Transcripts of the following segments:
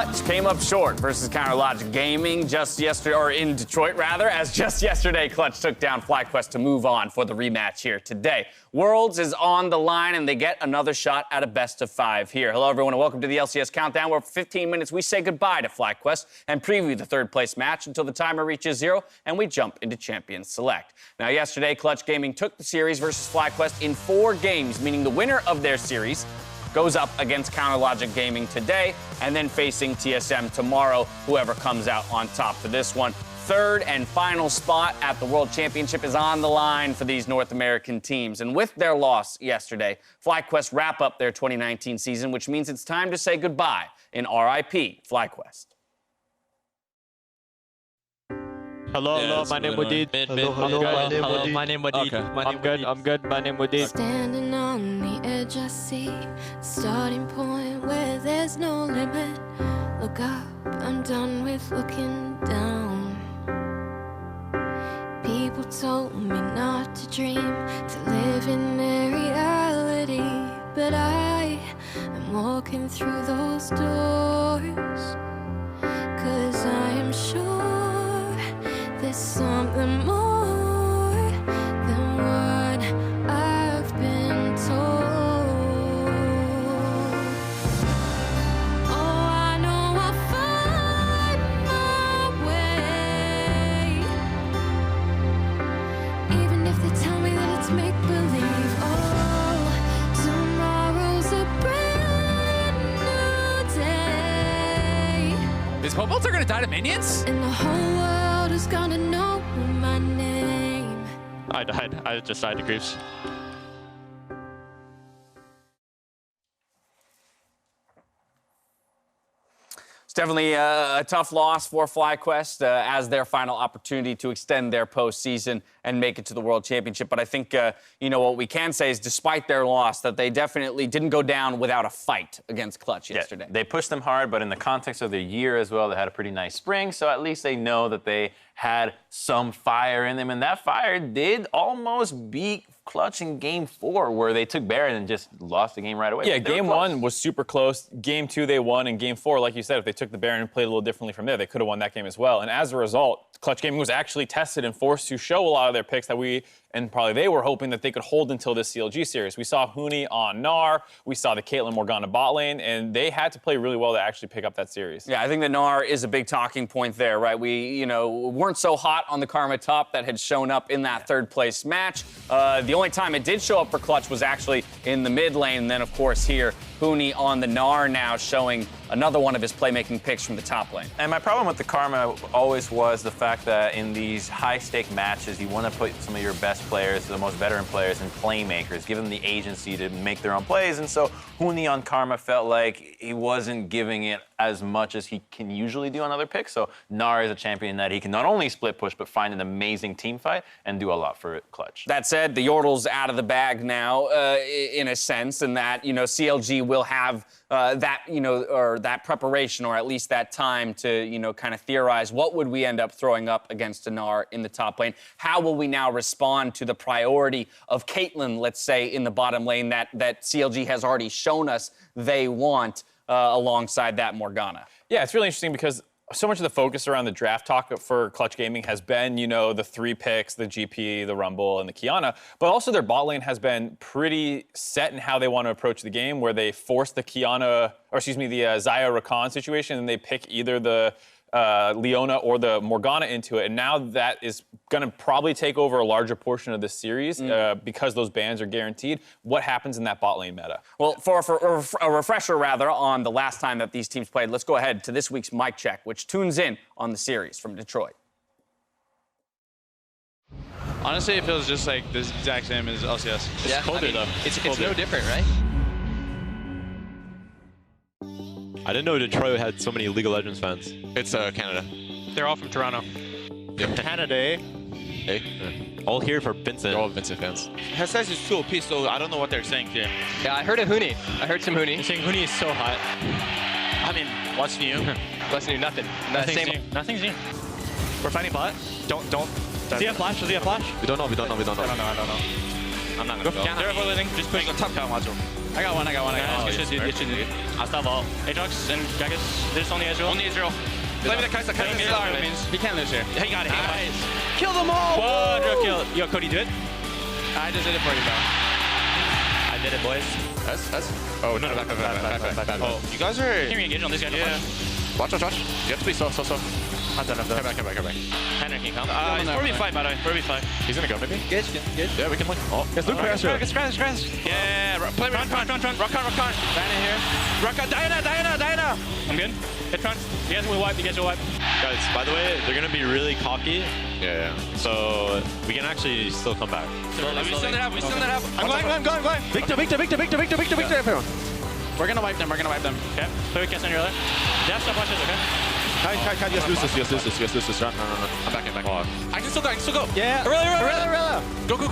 Clutch came up short versus Counterlogic Gaming just yesterday, or in Detroit rather, as just yesterday Clutch took down FlyQuest to move on for the rematch here today. Worlds is on the line and they get another shot at a best of 5 here. Hello everyone and welcome to the LCS Countdown, where for 15 minutes we say goodbye to FlyQuest and preview the third place match until the timer reaches 0 and we jump into Champions Select. Now yesterday Clutch Gaming took the series versus FlyQuest in 4 games, meaning the winner of their series goes up against Counterlogic Gaming today, and then facing TSM tomorrow, whoever comes out on top for this one. Third and final spot at the World Championship is on the line for these North American teams. And with their loss yesterday, FlyQuest wrap up their 2019 season, which means it's time to say goodbye in RIP FlyQuest. Hello, my name Wadid. Hello, my name Wadid. Okay. I'm good, my name Wadid. Standing on the edge, I see a starting point where there's no limit. Look up, I'm done with looking down. People told me not to dream, to live in their reality, but I am walking through those doors, 'cause I am sure there's something more than what I've been told. Oh, I know I'll find my way, even if they tell me that it's make-believe. Oh, tomorrow's a brand new day. These Popots are gonna die to minions? And the whole world is gonna know my name. I died. I just died to creeps. It's definitely a tough loss for FlyQuest as their final opportunity to extend their postseason and make it to the World Championship. But I think, what we can say is despite their loss, that they definitely didn't go down without a fight against Clutch yesterday. They pushed them hard, but in the context of their year as well, they had a pretty nice spring. So at least they know that they had some fire in them. And that fire did almost beat Clutch in Game 4, where they took Baron and just lost the game right away. Yeah, Game 1 was super close. Game 2 they won, and Game 4, like you said, if they took the Baron and played a little differently from there, they could have won that game as well. And as a result, Clutch Gaming was actually tested and forced to show a lot of their picks that we, and probably they were hoping that they could hold until this CLG series. We saw Huni on Gnar, we saw the Caitlyn Morgana bot lane, and they had to play really well to actually pick up that series. Yeah, I think the Gnar is a big talking point there, right? We, weren't so hot on the Karma top that had shown up in that third place match. The only time it did show up for Clutch was actually in the mid lane. And then, of course, here, Huni on the Gnar now showing another one of his playmaking picks from the top lane. And my problem with the Karma always was the fact that in these high-stake matches, you want to put some of your best players, the most veteran players, and playmakers, give them the agency to make their own plays. And so Huni on Karma felt like he wasn't giving it as much as he can usually do on other picks. So Gnar is a champion that he can not only split push, but find an amazing team fight and do a lot for Clutch. That said, the Yordle's out of the bag now, in a sense, and that, CLG will have that, or that preparation, or at least that time to, kind of theorize what would we end up throwing up against Gnar in the top lane. How will we now respond to the priority of Caitlyn, let's say, in the bottom lane that CLG has already shown us they want alongside that Morgana? Yeah, it's really interesting because so much of the focus around the draft talk for Clutch Gaming has been, the 3 picks, the GP, the Rumble, and the Kiana, but also their bot lane has been pretty set in how they want to approach the game, where they force the Kiana, the Xayah Rakan situation, and they pick either the Leona or the Morgana into it. And now that is going to probably take over a larger portion of this series because those bans are guaranteed. What happens in that bot lane meta? Well, for a refresher, rather, on the last time that these teams played, let's go ahead to this week's mic check, which tunes in on the series from Detroit. Honestly, it feels just like the exact same as LCS. It's colder, though. It's no different, right? I didn't know Detroit had so many League of Legends fans. It's Canada. They're all from Toronto. Yep. Canada, eh? Hey. All here for Vincent. They're all Vincent fans. Hesses is too OP, so I don't know what they're saying here. Yeah, I heard a Huni. I heard some Huni. They're saying Huni is so hot. I mean, what's new? What's new? Nothing. Nothing's new. Nothing's new. We're fighting bot. Don't. Does he have flash? Does he have flash? We don't know. I don't know. I'm not gonna go. They're avoiding. Just push the top down module. I got one. You should do it. I'll stop all. Aatrox and Gragas, there's only Ezreal. Only Israel. Play me the Kai'Sa. He can't lose here. He got it. Kill them all! Quadra kill. Yo, Cody, do it. I just did it for you, bro. I did it, boys. That's. Oh, no, back. Oh, you guys are. Can we engage on this guy? Yeah. Watch. You have to be so. I'm done. Come back. Henry can come. He's 4v5, by the way. 4v5. He's gonna go, maybe? Good. Yeah, we can win. Oh, Yes, Luke Crasher. Scratch. yeah. Play me. Run. Rock on. Diana here. Rock on. Diana. I'm good. Hit front. You guys will wipe. Guys, by the way, they're gonna be really cocky, Yeah. so we can actually still come back. We still have. I'm going. Victor, everyone. We're gonna wipe them. Okay. Play with Kess on your other. Dash stop watches, okay? Kai, yes, lose this. Run. I'm back. I can still go. Yeah. Arella. Go. Kill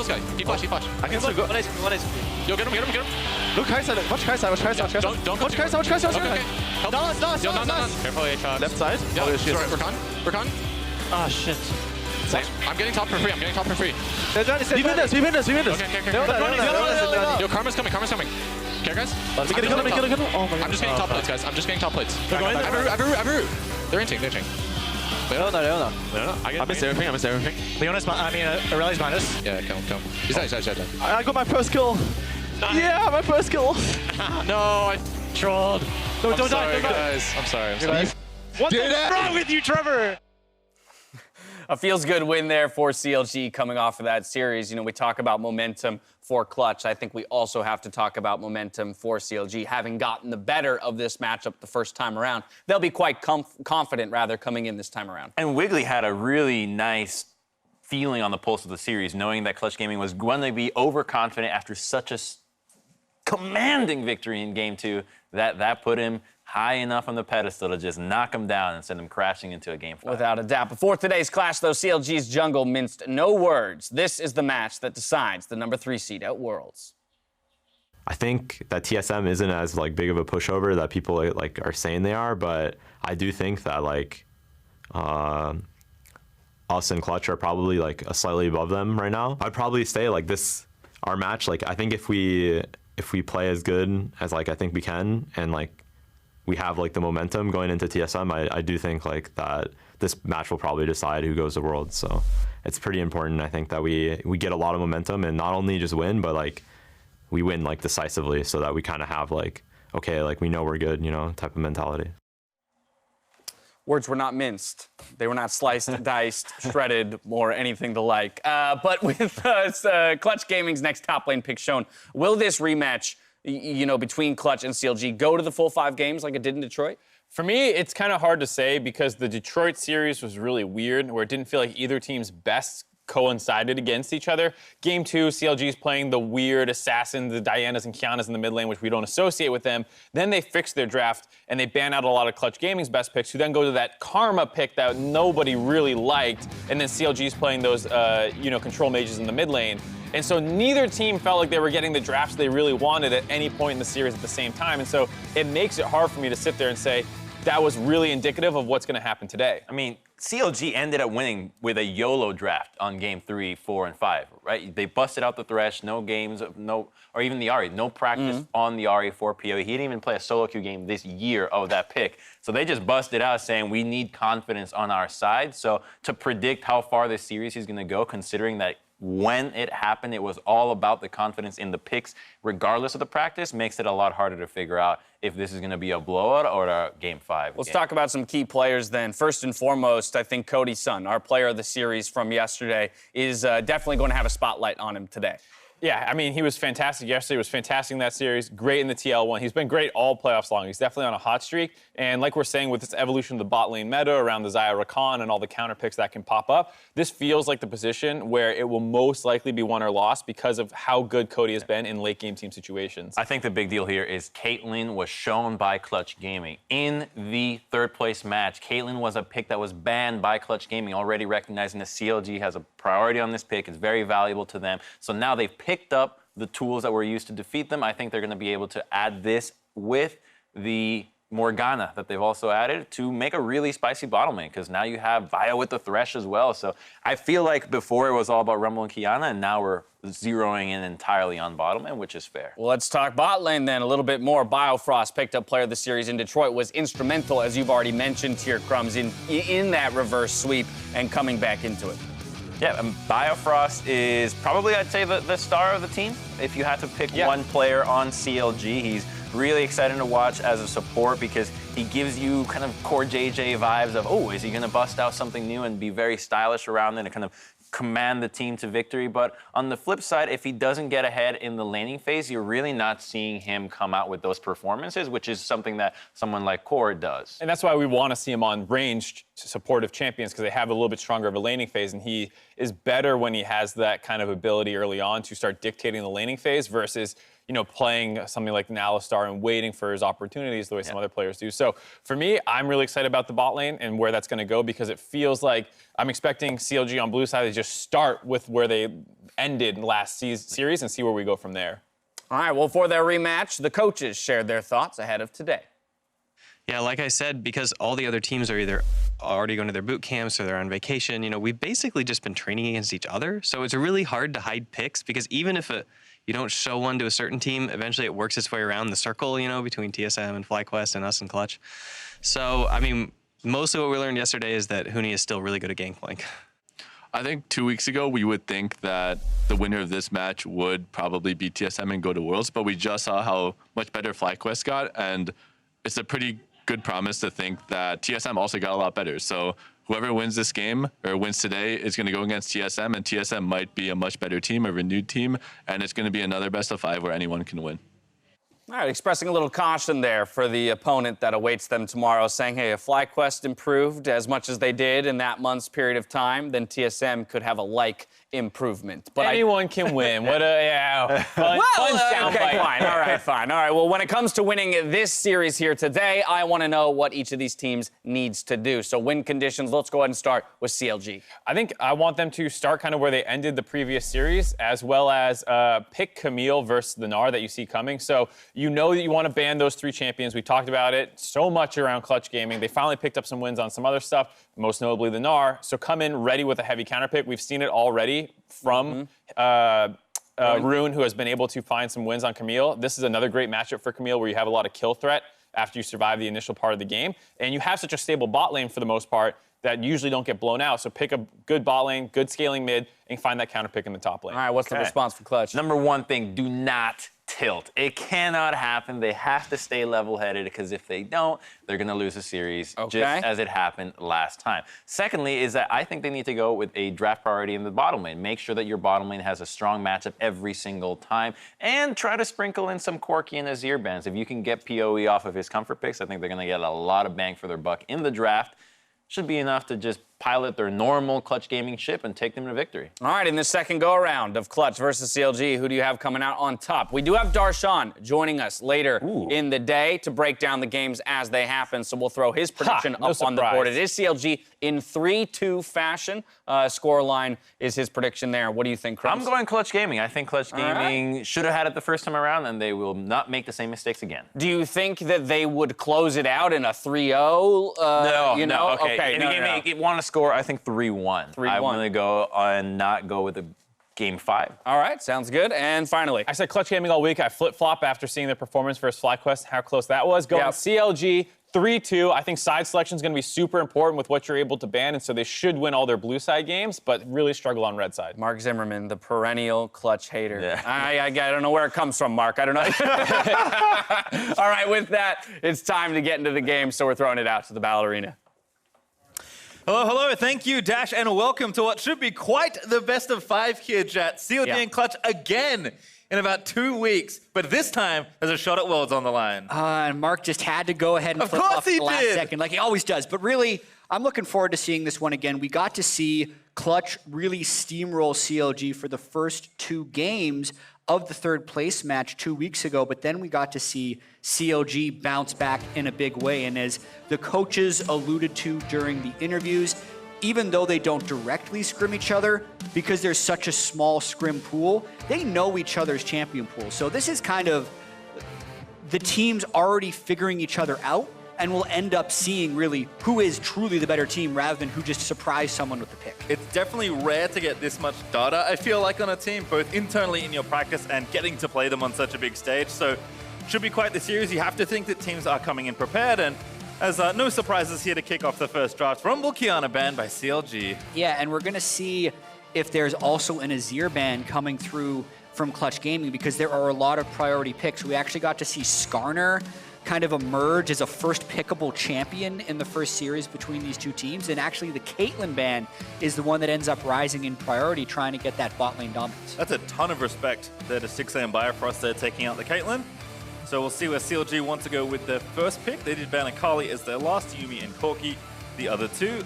this guy. He flash. I can still go. One is. Yo, get him. Look, Kai'Sa. Watch Kai'Sa. Don't Watch Kai'Sa. Okay. Help. No. Careful, Aatrox. Left side. Yeah, Oh, shit. sorry, we're con. Oh, shit. I'm getting top for free. We win this. Okay. Yo, Karma's coming. Okay, guys? Get him. Oh my god. I'm just getting top plates, guys. I've a root. They're inting. Leona. I missed everything. Leona's Aurelia's behind us. Yeah, kill him. He's dead. I got my first kill. Yeah, my first kill. No, I Trolled. I'm sorry, guys. I'm sorry. What is wrong with you, Trevor? A feels-good win there for CLG coming off of that series. You know, we talk about momentum for Clutch. I think we also have to talk about momentum for CLG, having gotten the better of this matchup the first time around. They'll be quite confident, rather, coming in this time around. And Wiggly had a really nice feeling on the pulse of the series, knowing that Clutch Gaming was going to be overconfident after such a commanding victory in Game 2, that put him high enough on the pedestal to just knock him down and send him crashing into a Game 5. Without a doubt. Before today's clash, though, CLG's jungle minced no words. This is the match that decides the number 3 seed at Worlds. I think that TSM isn't as big of a pushover that people are saying they are, but I do think that us and Clutch are probably a slightly above them right now. I'd probably say our match, I think if we play as good as I think we can, and we have the momentum going into TSM, I do think that this match will probably decide who goes to Worlds. So it's pretty important, I think, that we get a lot of momentum and not only just win, but we win decisively, so that we kind of have okay, we know we're good, type of mentality. Words were not minced. They were not sliced, diced, shredded, or anything the like. But with Clutch Gaming's next top lane pick shown, will this rematch, between Clutch and CLG go to the full 5 games like it did in Detroit? For me, it's kind of hard to say because the Detroit series was really weird, where it didn't feel like either team's best coincided against each other. Game 2, CLG's playing the weird assassins, the Dianas and Kianas in the mid lane, which we don't associate with them. Then they fix their draft, and they ban out a lot of Clutch Gaming's best picks, who then go to that Karma pick that nobody really liked, and then CLG's playing those, control mages in the mid lane. And so neither team felt like they were getting the drafts they really wanted at any point in the series at the same time. And so it makes it hard for me to sit there and say, that was really indicative of what's going to happen today. I mean, CLG ended up winning with a YOLO draft on Game 3, 4, and 5, right? They busted out the Thresh, no games, or even the Ahri, no practice on the Ahri for PoE. He didn't even play a solo queue game this year of that pick. So they just busted out saying we need confidence on our side. So to predict how far this series is going to go, considering that when it happened, it was all about the confidence in the picks, regardless of the practice, makes it a lot harder to figure out if this is going to be a blowout or a Game 5. Let's talk about some key players then. First and foremost, I think Cody Sun, our player of the series from yesterday, is definitely going to have a spotlight on him today. Yeah, I mean, he was fantastic yesterday. He was fantastic in that series. Great in the TL1. He's been great all playoffs long. He's definitely on a hot streak. And like we're saying, with this evolution of the bot lane meta around the Xayah Rakan and all the counter picks that can pop up, this feels like the position where it will most likely be won or lost because of how good Cody has been in late game team situations. I think the big deal here is Caitlyn was shown by Clutch Gaming. In the third place match, Caitlyn was a pick that was banned by Clutch Gaming, already recognizing that CLG has a priority on this pick. It's very valuable to them. So now they've picked up the tools that were used to defeat them. I think they're going to be able to add this with the Morgana that they've also added to make a really spicy bottom lane, because now you have Vaya with the Thresh as well. So I feel like before it was all about Rumble and Kiana, and now we're zeroing in entirely on bottom lane, which is fair. Well, let's talk bot lane then a little bit more. Biofrost, picked up player of the series in Detroit, was instrumental, as you've already mentioned, Tier Crumbs, in that reverse sweep and coming back into it. Yeah, Biofrost is probably, I'd say, the star of the team. If you had to pick one player on CLG, he's really exciting to watch as a support because he gives you kind of core JJ vibes of, oh, is he going to bust out something new and be very stylish around it and kind of command the team to victory. But on the flip side, if he doesn't get ahead in the laning phase, you're really not seeing him come out with those performances, which is something that someone like Core does. And that's why we want to see him on ranged supportive champions, because they have a little bit stronger of a laning phase, and he is better when he has that kind of ability early on to start dictating the laning phase versus, you know, playing something like an Alistar and waiting for his opportunities the way some other players do. So for me, I'm really excited about the bot lane and where that's going to go, because it feels like I'm expecting CLG on blue side to just start with where they ended last series and see where we go from there. All right, well, for their rematch, the coaches shared their thoughts ahead of today. Yeah, like I said, because all the other teams are either already going to their boot camps or they're on vacation, you know, we've basically just been training against each other. So it's really hard to hide picks, because even if you don't show one to a certain team, eventually it works its way around the circle, you know, between TSM and FlyQuest and us and Clutch. So, I mean, mostly what we learned yesterday is that Huni is still really good at gangplank. I think 2 weeks ago, we would think that the winner of this match would probably be TSM and go to Worlds, but we just saw how much better FlyQuest got, and it's a pretty good promise to think that TSM also got a lot better. So whoever wins this game or wins today is going to go against TSM, and TSM might be a much better team, a renewed team, and it's going to be another best of 5 where anyone can win. All right, expressing a little caution there for the opponent that awaits them tomorrow, saying, hey, if FlyQuest improved as much as they did in that month's period of time, then TSM could have a like improvement. But anyone can win. What a, fun sound okay, bite. fine. All right, fine. All right, well, when it comes to winning this series here today, I want to know what each of these teams needs to do. So win conditions, let's go ahead and start with CLG. I think I want them to start kind of where they ended the previous series, as well as pick Camille versus the Gnar that you see coming. So you know that you want to ban those 3 champions. We talked about it so much around Clutch Gaming. They finally picked up some wins on some other stuff, most notably the Gnar. So come in ready with a heavy counter pick. We've seen it already from Rune, who has been able to find some wins on Camille. This is another great matchup for Camille, where you have a lot of kill threat after you survive the initial part of the game. And you have such a stable bot lane for the most part that usually don't get blown out. So pick a good bot lane, good scaling mid, and find that counter pick in the top lane. All right, what's the response for Clutch? Number one thing, do not tilt. It cannot happen. They have to stay level-headed, because if they don't, they're going to lose a series, just as it happened last time. Secondly is that I think they need to go with a draft priority in the bottom lane. Make sure that your bottom lane has a strong matchup every single time, and try to sprinkle in some Corki and Azir bans. If you can get PoE off of his comfort picks, I think they're going to get a lot of bang for their buck in the draft. Should be enough to just pilot their normal Clutch Gaming ship and take them to victory. All right, in the second go-around of Clutch versus CLG, who do you have coming out on top? We do have Darshan joining us later in the day to break down the games as they happen, so we'll throw his prediction up on the board. It is CLG in 3-2 fashion. Scoreline is his prediction there. What do you think, Chris? I'm going Clutch Gaming. I think Clutch Gaming should have had it the first time around, and they will not make the same mistakes again. Do you think that they would close it out in a 3-0? No. Okay. If you want to score, I think 3-1. I'm going to go and not go with a Game 5. All right, sounds good. And finally, I said Clutch Gaming all week. I flip-flop after seeing their performance versus FlyQuest, how close that was. Going CLG 3-2. I think side selection is going to be super important with what you're able to ban, and so they should win all their blue side games, but really struggle on red side. Mark Zimmerman, the perennial Clutch hater. Yeah. I don't know where it comes from, Mark. I don't know. All right, with that, it's time to get into the game, so we're throwing it out to the Battle Arena. Hello, thank you, Dash, and welcome to what should be quite the best of 5 here, chat. CLG and Clutch again in about 2 weeks, but this time there's a shot at Worlds on the line. And Mark just had to go ahead and flip off the last second, like he always does. But really, I'm looking forward to seeing this one again. We got to see Clutch really steamroll CLG for the first 2 games of the 3rd place match 2 weeks ago, but then we got to see CLG bounce back in a big way. And as the coaches alluded to during the interviews, even though they don't directly scrim each other, because there's such a small scrim pool, they know each other's champion pool. So this is kind of the teams already figuring each other out and we'll end up seeing really who is truly the better team rather than who just surprised someone with the pick. It's definitely rare to get this much data, I feel like, on a team, both internally in your practice and getting to play them on such a big stage. So should be quite the series. You have to think that teams are coming in prepared, and as no surprises here to kick off the first draft. Rumble Kiana banned by CLG. Yeah, and we're going to see if there's also an Azir ban coming through from Clutch Gaming, because there are a lot of priority picks. We actually got to see Skarner kind of emerge as a first pickable champion in the first series between these two teams, and actually the Caitlyn ban is the one that ends up rising in priority, trying to get that bot lane dominance. That's a ton of respect there to 6 AM Bifrost there taking out the Caitlyn. So we'll see where CLG want to go with their first pick. They did ban Akali as their last, Yumi and Corki, the other two.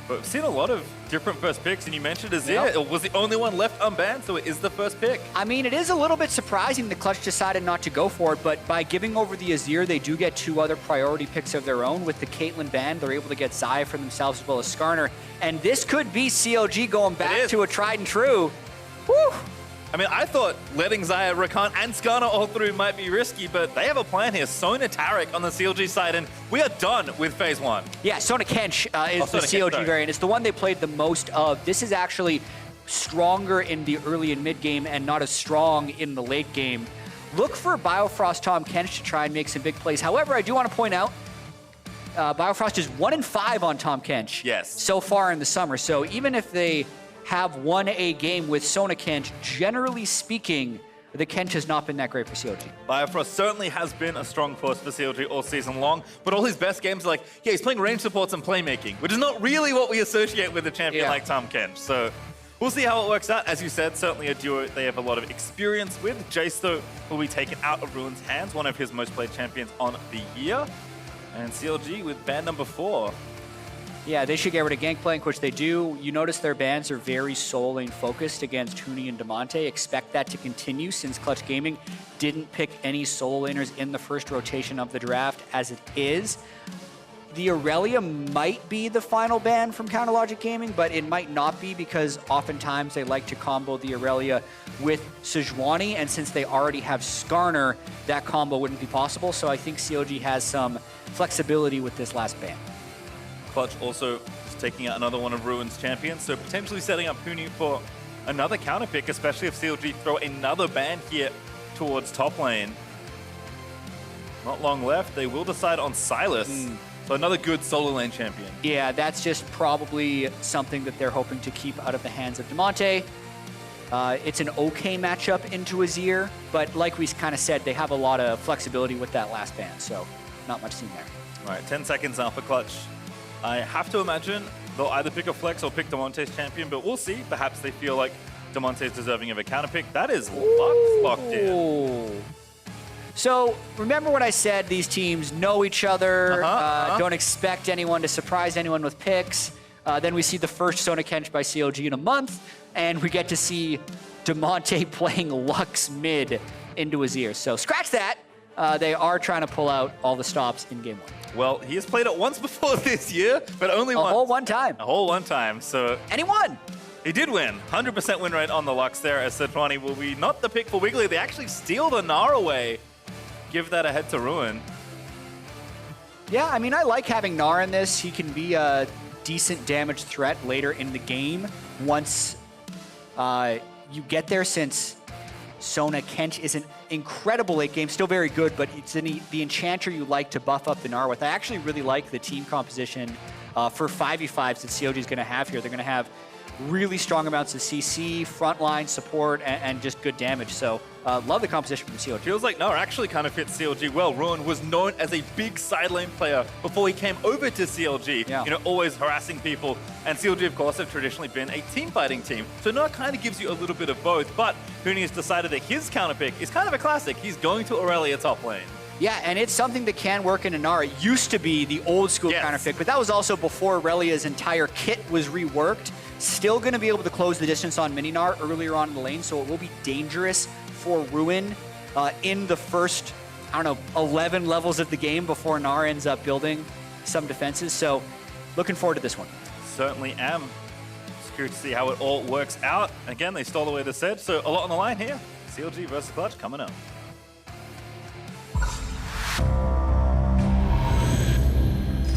But we've seen a lot of different first picks, and you mentioned Azir. It was the only one left unbanned, so it is the first pick. I mean, it is a little bit surprising the Clutch decided not to go for it, but by giving over the Azir, they do get 2 other priority picks of their own. With the Caitlyn ban, they're able to get Xayah for themselves as well as Skarner. And this could be CLG going back to a tried and true. Woo! I mean, I thought letting Xayah, Rakan, and Skarner all through might be risky, but they have a plan here. Sona Taric on the CLG side, and we are done with phase 1. Yeah, Sona Kench is the CLG variant. It's the one they played the most of. This is actually stronger in the early and mid game and not as strong in the late game. Look for Biofrost Tahm Kench to try and make some big plays. However, I do want to point out, Biofrost is 1-5 on Tahm Kench so far in the summer. So even if they have won a game with Sona Kench, generally speaking, the Kench has not been that great for CLG. Biofrost certainly has been a strong force for CLG all season long, but all his best games are like, yeah, he's playing range supports and playmaking, which is not really what we associate with a champion like Tahm Kench. So we'll see how it works out. As you said, certainly a duo they have a lot of experience with. Jace, though, will be taken out of Ruin's hands, one of his most played champions on the year. And CLG with ban number 4. Yeah, they should get rid of Gangplank, which they do. You notice their bans are very soul lane focused against Huni and Damonte. Expect that to continue since Clutch Gaming didn't pick any soul laners in the first rotation of the draft as it is. The Aurelia might be the final ban from Counter Logic Gaming, but it might not be because oftentimes they like to combo the Aurelia with Sejuani, and since they already have Skarner, that combo wouldn't be possible. So I think CLG has some flexibility with this last ban. Clutch also just taking out another one of Ruin's champions, so potentially setting up Huni for another counter pick, especially if CLG throw another ban here towards top lane. Not long left. They will decide on Sylas. So another good solo lane champion. Yeah, that's just probably something that they're hoping to keep out of the hands of Damonte. It's an okay matchup into Azir, but like we kind of said, they have a lot of flexibility with that last ban, so not much seen there. All right, 10 seconds now for Clutch. I have to imagine they'll either pick a flex or pick Damonte's champion, but we'll see. Perhaps they feel like Damonte is deserving of a counter pick. That is locked in. So remember when I said these teams know each other, don't expect anyone to surprise anyone with picks. Then we see the first Sona Kench by CLG in a month, and we get to see Damonte playing Lux mid into Azir. So scratch that. They are trying to pull out all the stops in game 1. Well, he has played it once before this year, but only once. A whole one time. A whole one time, so... And he won! He did win. 100% win rate on the Lux there, as Sejuani will be not the pick for Wiggly. They actually steal the Gnar away. Give that ahead to Ruin. Yeah, I mean, I like having Gnar in this. He can be a decent damage threat later in the game once you get there, since Sona Kench is an incredible late game, still very good, but it's the enchanter you like to buff up the Gnar with. I actually really like the team composition for 5v5s that CLG is going to have here. They're going to have really strong amounts of CC, frontline support, and just good damage. So love the composition from CLG. Feels like Gnar actually kind of fits CLG well. Ruin was known as a big side lane player before he came over to CLG. Yeah. You know, always harassing people. And CLG, of course, have traditionally been a team fighting team. So Gnar kind of gives you a little bit of both. But Huni has decided that his counter pick is kind of a classic. He's going to Aurelia top lane. Yeah, and it's something that can work in Gnar. It used to be the old school counter pick, but that was also before Aurelia's entire kit was reworked. Still going to be able to close the distance on Mini Gnar earlier on in the lane, so it will be dangerous for Ruin in the first, I don't know, 11 levels of the game before Gnar ends up building some defenses. So looking forward to this one. Certainly am. Just curious to see how it all works out. Again, they stole away the set, so a lot on the line here. CLG versus Clutch coming up.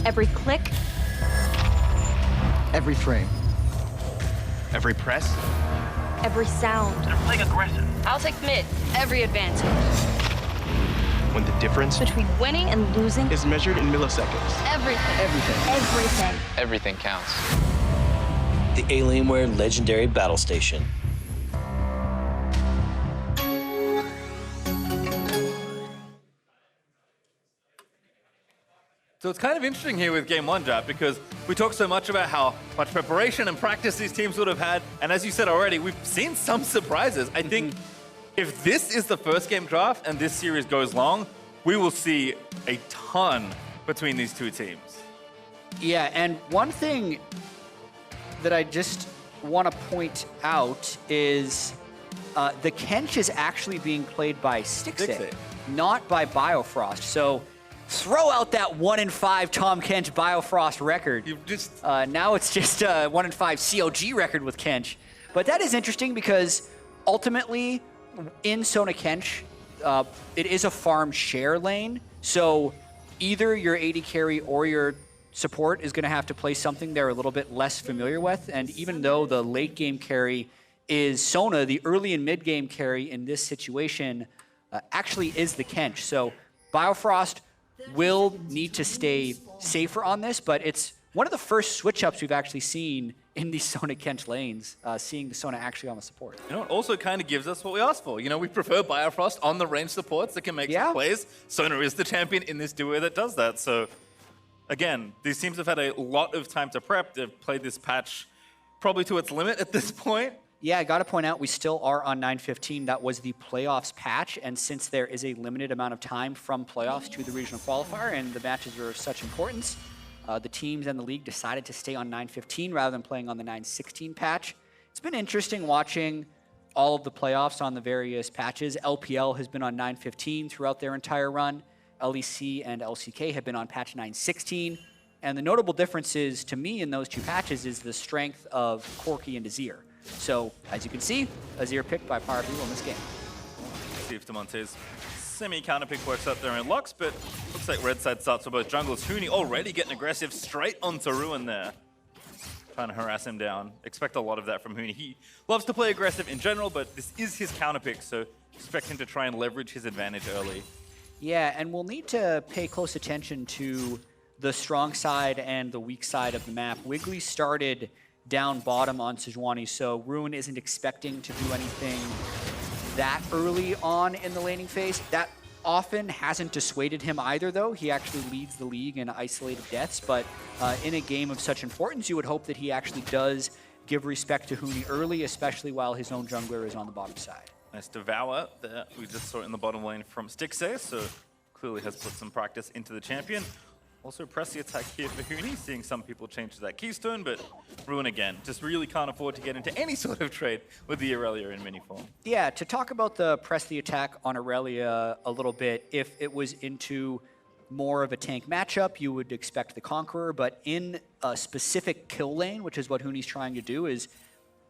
Every click. Every frame. Every press. Every sound. They're playing aggressive. I'll take mid. Every advantage. When the difference Between winning and losing is measured in milliseconds. Everything. Everything. Everything. Everything counts. The Alienware Legendary Battle Station. So it's kind of interesting here with Game 1, Jap, because we talked so much about how much preparation and practice these teams would have had. And as you said already, we've seen some surprises. I think if this is the first game draft and this series goes long, we will see a ton between these two teams. Yeah, and one thing that I just want to point out is the Kench is actually being played by Stixxay, not by Biofrost. So throw out that 1-in-5 Tom Kench Biofrost record. You've just now it's just a 1-in-5 CLG record with Kench. But that is interesting because ultimately in Sona Kench, it is a farm share lane. So either your AD carry or your support is going to have to play something they're a little bit less familiar with. And even though the late game carry is Sona, the early and mid game carry in this situation actually is the Kench. So Biofrost will need to stay safer on this, but it's one of the first switch ups we've actually seen in these Sona Kench lanes, seeing the Sona actually on the support. You know, it also kind of gives us what we asked for. You know, we prefer Biofrost on the range supports that can make some plays. Sona is the champion in this duo that does that. So again, these teams have had a lot of time to prep. They've played this patch probably to its limit at this point. Yeah, I got to point out we still are on 9:15. That was the playoffs patch, and since there is a limited amount of time from playoffs to the regional qualifier, and the matches are of such importance, the teams and the league decided to stay on 9:15 rather than playing on the 9:16 patch. It's been interesting watching all of the playoffs on the various patches. LPL has been on 9:15 throughout their entire run. LEC and LCK have been on patch 9:16. And the notable differences to me in those two patches is the strength of Corki and Azir. So, as you can see, Azir picked by Power People in this game. See if Demonte's semi-counter pick works out there in Lux, but looks like red side starts for both junglers. Huni already getting aggressive straight onto Ruin there. Trying to harass him down. Expect a lot of that from Huni. He loves to play aggressive in general, but this is his counter pick, so expect him to try and leverage his advantage early. Yeah, and we'll need to pay close attention to the strong side and the weak side of the map. Wiggly started down bottom on Sejuani, so Ruin isn't expecting to do anything that early on in the laning phase. That often hasn't dissuaded him either, though. He actually leads the league in isolated deaths, but in a game of such importance, you would hope that he actually does give respect to Huni early, especially while his own jungler is on the bottom side. Nice Devour that we just saw in the bottom lane from Stixxay, so clearly has put some practice into the champion. Also press the attack here for Huni, seeing some people change to that Keystone, but Ruin again, just really can't afford to get into any sort of trade with the Aurelia in mini form. Yeah, to talk about the press the attack on Aurelia a little bit, if it was into more of a tank matchup, you would expect the Conqueror, but in a specific kill lane, which is what Huni's trying to do, is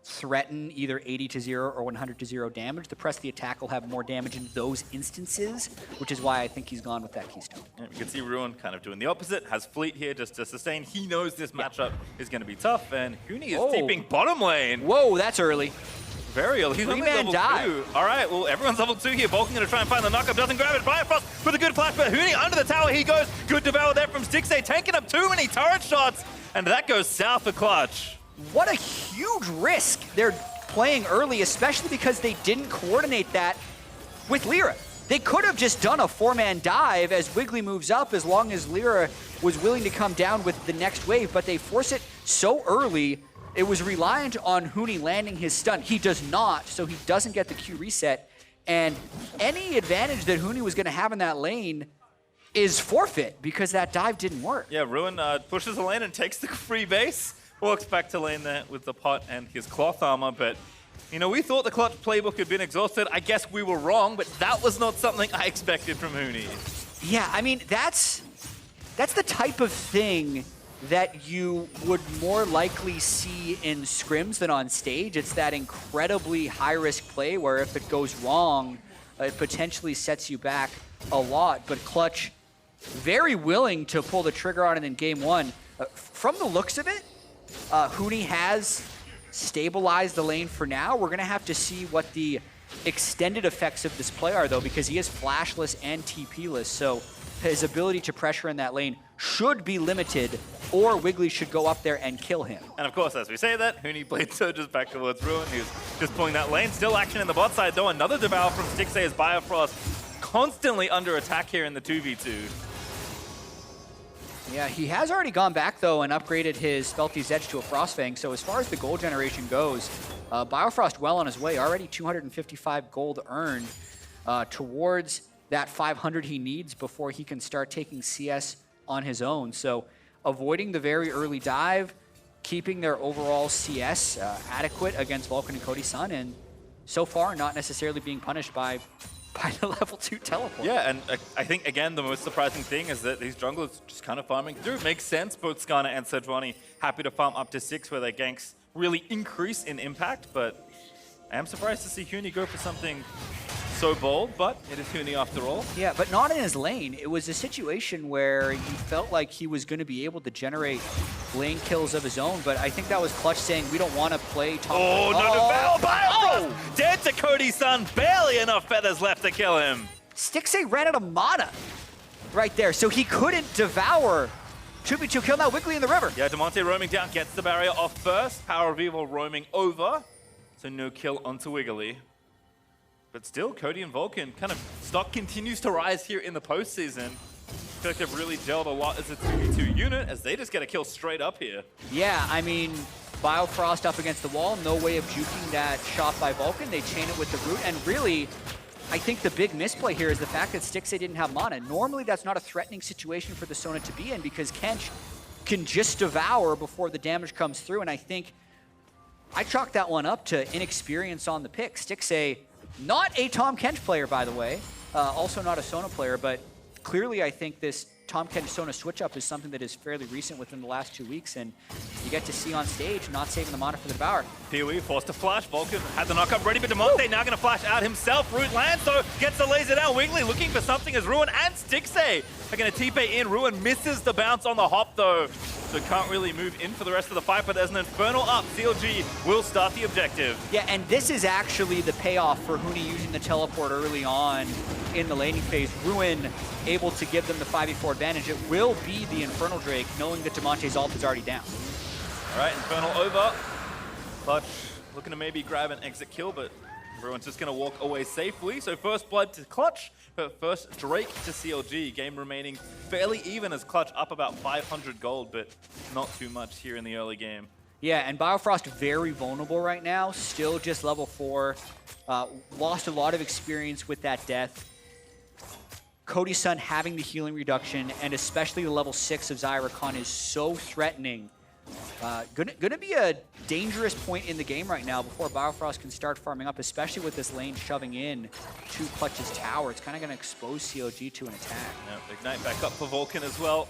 threaten either 80-0 or 100-0 damage. The press the attack will have more damage in those instances, which is why I think he's gone with that Keystone. Yeah, you can see Ruin kind of doing the opposite, has Fleet here just to sustain. He knows this matchup is going to be tough, and Huni is deeping bottom lane. Whoa, that's early. Very early. He's only level 2. All right, well, everyone's level 2 here. Vulcan going to try and find the knockup. Doesn't grab it. Biofrost with a good flash, but Huni under the tower he goes. Good Devour there from Stixxay, taking up too many turret shots, and that goes south for Clutch. What a huge risk they're playing early, especially because they didn't coordinate that with Lyra. They could have just done a 4-man dive as Wiggly moves up as long as Lyra was willing to come down with the next wave, but they force it so early. It was reliant on Huni landing his stun. He does not, so he doesn't get the Q reset. And any advantage that Huni was going to have in that lane is forfeit because that dive didn't work. Yeah, Ruin pushes the lane and takes the free base. Walks back to lane there with the pot and his cloth armor, but you know, we thought the Clutch playbook had been exhausted. I guess we were wrong, but that was not something I expected from Huni. Yeah, I mean, that's the type of thing that you would more likely see in scrims than on stage. It's that incredibly high-risk play where if it goes wrong, it potentially sets you back a lot. But Clutch very willing to pull the trigger on it in game one. From the looks of it, Huni has stabilized the lane for now. We're going to have to see what the extended effects of this play are, though, because he is flashless and TP-less, so his ability to pressure in that lane should be limited, or Wiggly should go up there and kill him. And of course, as we say that, Huni blade surges back towards Ruin. He was just pulling that lane. Still action in the bot side, though. Another devour from Stixxay as Biofrost constantly under attack here in the 2v2. Yeah, he has already gone back, though, and upgraded his Felty's Edge to a Frostfang. So as far as the gold generation goes, Biofrost well on his way. Already 255 gold earned towards that 500 he needs before he can start taking CS on his own. So avoiding the very early dive, keeping their overall CS adequate against Vulcan and Cody Sun, and so far not necessarily being punished by the level 2 teleport. Yeah, and I think, again, the most surprising thing is that these junglers just kind of farming through. It makes sense. Both Skarner and Sejuani happy to farm up to 6 where their ganks really increase in impact, but I am surprised to see Huni go for something so bold, but it is Huni after all. Yeah, but not in his lane. It was a situation where you felt like he was going to be able to generate lane kills of his own, but I think that was Clutch saying, we don't want to play top. Oh, no, Biofrost! Dead to Cody Sun, barely enough feathers left to kill him. Stixxay ran out of mana right there, so he couldn't devour. 2v2 kill now, Wiggly in the river. Yeah, Demonte roaming down, gets the barrier off first. Power of Evil roaming over, so no kill onto Wiggly. But still, Cody and Vulcan, kind of stock continues to rise here in the postseason. I feel like they've really gelled a lot as a 2v2 unit, as they just get a kill straight up here. Yeah, I mean, Biofrost up against the wall, no way of juking that shot by Vulcan. They chain it with the root, and really, I think the big misplay here is the fact that Stixxay didn't have mana. Normally, that's not a threatening situation for the Sona to be in, because Kench can just devour before the damage comes through, and I think I chalked that one up to inexperience on the pick. Stixxay, not a Tahm Kench player, by the way, also not a Sona player, but clearly I think this Tahm Kench Sona switch-up is something that is fairly recent within the last 2 weeks, and you get to see on stage not saving the mana for the Devour. PoE forced to flash. Vulcan had the knock-up ready, but Demonte now going to flash out himself. Root lands, so gets the laser down. Wiggly looking for something as Ruin and Stixxay are going to TP in. Ruin misses the bounce on the hop, though, so can't really move in for the rest of the fight, but there's an Infernal up. CLG will start the objective. Yeah, and this is actually the payoff for Huni using the teleport early on in the laning phase. Ruin able to give them the 5v4 advantage. It will be the Infernal Drake, knowing that Demonte's ult is already down. All right, Infernal over. Clutch looking to maybe grab an exit kill, but everyone's just going to walk away safely. So first blood to Clutch, but first Drake to CLG. Game remaining fairly even as Clutch up about 500 gold, but not too much here in the early game. Yeah, and Biofrost very vulnerable right now, still just level 4. Lost a lot of experience with that death. Cody Sun having the healing reduction, and especially the level 6 of Zyra Khan is so threatening. Gonna be a dangerous point in the game right now before Biofrost can start farming up, especially with this lane shoving in to Clutch's tower. It's kind of gonna expose CLG to an attack. Yeah, Ignite back up for Vulcan as well.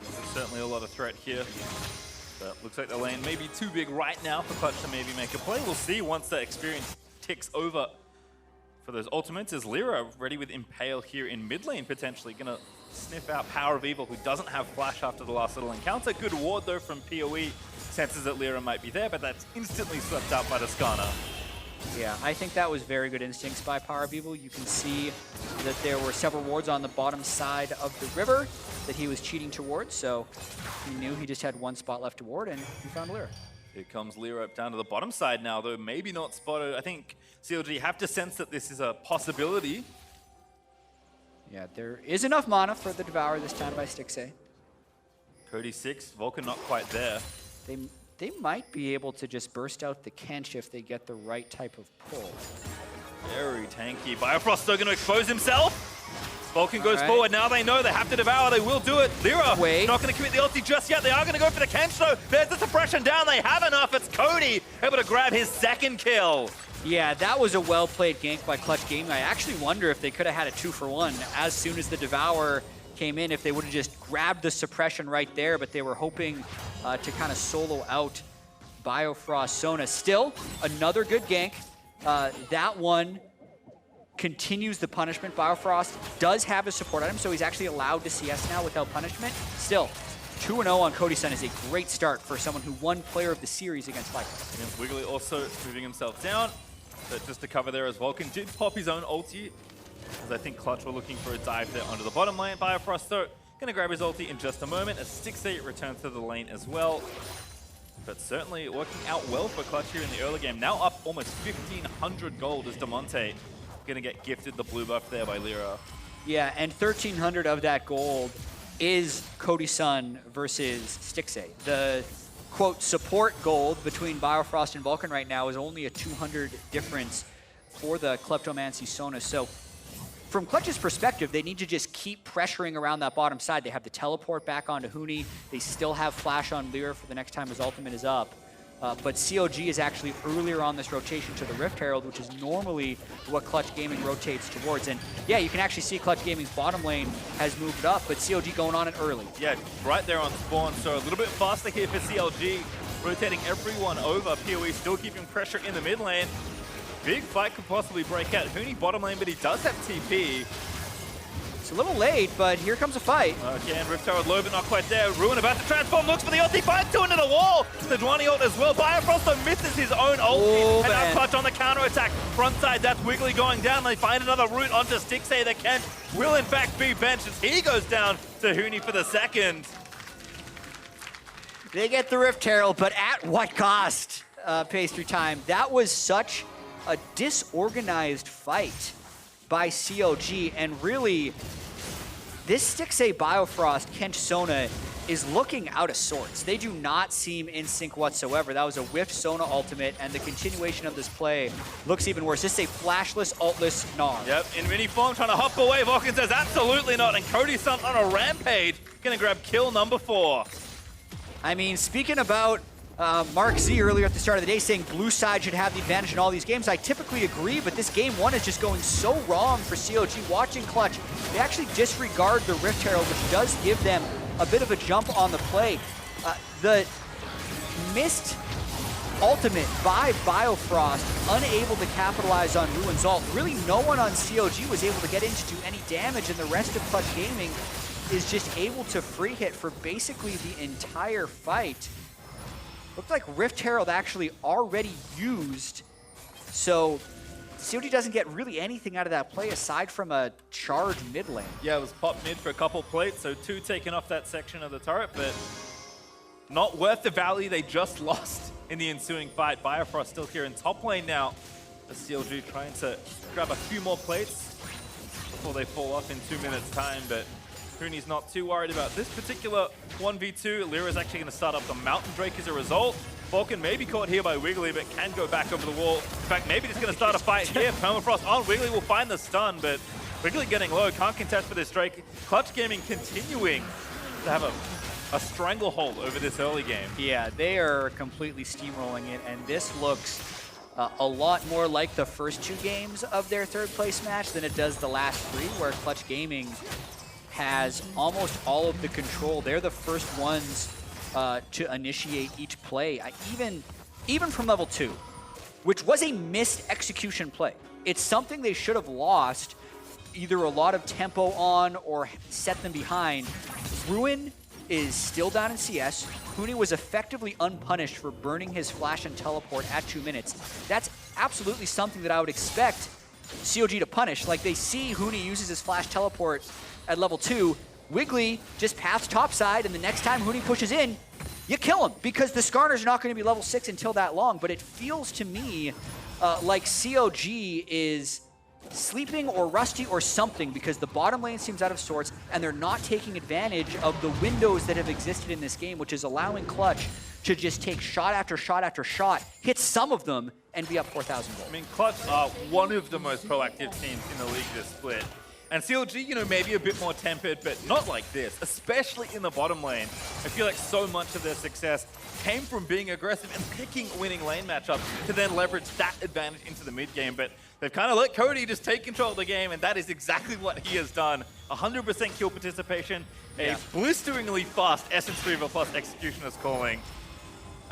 There's certainly a lot of threat here. But looks like the lane may be too big right now for Clutch to maybe make a play. We'll see once that experience ticks over for those ultimates. Is Lyra ready with Impale here in mid lane, potentially gonna sniff out Power of Evil, who doesn't have flash after the last little encounter. Good ward though from PoE, senses that Lyra might be there, but that's instantly swept out by the Skarner. Yeah, I think that was very good instincts by Power of Evil. You can see that there were several wards on the bottom side of the river that he was cheating towards, so he knew he just had one spot left to ward, and he found Lyra. Here comes Lyra down to the bottom side now, though maybe not spotted. I think CLG have to sense that this is a possibility. Yeah, there is enough mana for the Devour this time by Stixxay. Cody 6, Vulcan not quite there. They might be able to just burst out the Kench if they get the right type of pull. Very tanky. Biofrost still going to expose himself. Vulcan goes forward. Now they know they have to devour. They will do it. Lyra not going to commit the ulti just yet. They are going to go for the Kench, though. There's the suppression down. They have enough. It's Cody able to grab his second kill. Yeah, that was a well-played gank by Clutch Gaming. I actually wonder if they could have had a 2-for-1 as soon as the Devour came in, if they would have just grabbed the suppression right there, but they were hoping to kind of solo out Biofrost Sona. Still, another good gank. That one continues the punishment. Biofrost does have his support item, so he's actually allowed to CS now without punishment. Still, 2-0 on Cody Sun is a great start for someone who won Player of the Series against FLICKR. Wiggly also moving himself down, but just to cover there as Vulcan did pop his own ulti, as I think Clutch were looking for a dive there onto the bottom lane. Biofrost, though, going to grab his ulti in just a moment as 6-8 returns to the lane as well. But certainly working out well for Clutch here in the early game. Now up almost 1,500 gold as Demonte going to get gifted the blue buff there by Lyra. Yeah, and 1,300 of that gold is Cody Sun versus Stixxay. The, quote, support gold between Biofrost and Vulcan right now is only a 200 difference for the Kleptomancy Sona. So from Clutch's perspective, they need to just keep pressuring around that bottom side. They have the teleport back onto Huni. They still have flash on Lyra for the next time his ultimate is up. But CLG is actually earlier on this rotation to the Rift Herald, which is normally what Clutch Gaming rotates towards. And yeah, you can actually see Clutch Gaming's bottom lane has moved up, but CLG going on it early. Yeah, right there on spawn. So a little bit faster here for CLG, rotating everyone over. PoE still keeping pressure in the mid lane. Big fight could possibly break out. Huni bottom lane, but he does have TP. It's a little late, but here comes a fight. Again, Rift Herald low, but not quite there. Ruin about to transform, looks for the ulti, finds two into the wall. The Dwani ult as well. Biofrost misses his own ulti. And now Clutch on the counter attack. Front side, that's Wiggly going down. They find another route onto Stixxay that Kent will in fact be benched as he goes down to Huni for the second. They get the Rift Herald, but at what cost? Pastry time. That was such a disorganized fight by CLG, and really, this Stixxay Biofrost Kench Sona is looking out of sorts. They do not seem in sync whatsoever. That was a whiffed Sona ultimate, and the continuation of this play looks even worse. This is a flashless, ultless Gnar. Yep, in mini form, trying to hop away. Vulcan says absolutely not, and Cody Sun on a rampage, gonna grab kill number 4. I mean, speaking about Mark Z earlier at the start of the day saying blue side should have the advantage in all these games. I typically agree, but this game one is just going so wrong for CLG. Watching Clutch, they actually disregard the Rift Herald, which does give them a bit of a jump on the play. The missed ultimate by Biofrost, unable to capitalize on Ruin's ult. Really no one on CLG was able to get in to do any damage, and the rest of Clutch Gaming is just able to free hit for basically the entire fight. Looked like Rift Herald actually already used, so CLG doesn't get really anything out of that play aside from a charge mid lane. Yeah, it was pop mid for a couple plates, so 2 taken off that section of the turret, but not worth the value they just lost in the ensuing fight. Biofrost still here in top lane now. The CLG trying to grab a few more plates before they fall off in 2 minutes time, but Huni's not too worried about this particular 1v2. Lyra's actually going to start up the Mountain Drake as a result. Vulcan may be caught here by Wiggly, but can go back over the wall. In fact, maybe just going to start a fight here. Permafrost on Wiggly will find the stun, but Wiggly getting low, can't contest for this Drake. Clutch Gaming continuing to have a stranglehold over this early game. Yeah, they are completely steamrolling it, and this looks a lot more like the first 2 games of their third place match than it does the last 3, where Clutch Gaming has almost all of the control. They're the first ones to initiate each play, even from level 2, which was a missed execution play. It's something they should have lost either a lot of tempo on or set them behind. Ruin is still down in CS. Huni was effectively unpunished for burning his flash and teleport at 2 minutes. That's absolutely something that I would expect CLG to punish. Like, they see Huni uses his flash teleport at level 2, Wiggly just paths topside, and the next time Huni pushes in, you kill him, because the Skarners are not going to be level 6 until that long. But it feels to me like CLG is sleeping or rusty or something, because the bottom lane seems out of sorts, and they're not taking advantage of the windows that have existed in this game, which is allowing Clutch to just take shot after shot after shot, hit some of them, and be up 4,000 gold. I mean, Clutch are one of the most proactive teams in the league this split. And CLG, you know, maybe a bit more tempered, but not like this, especially in the bottom lane. I feel like so much of their success came from being aggressive and picking winning lane matchups to then leverage that advantage into the mid game. But they've kind of let Cody just take control of the game, and that is exactly what he has done. 100% kill participation, a blisteringly fast Essence Reaver plus Executioner's Calling.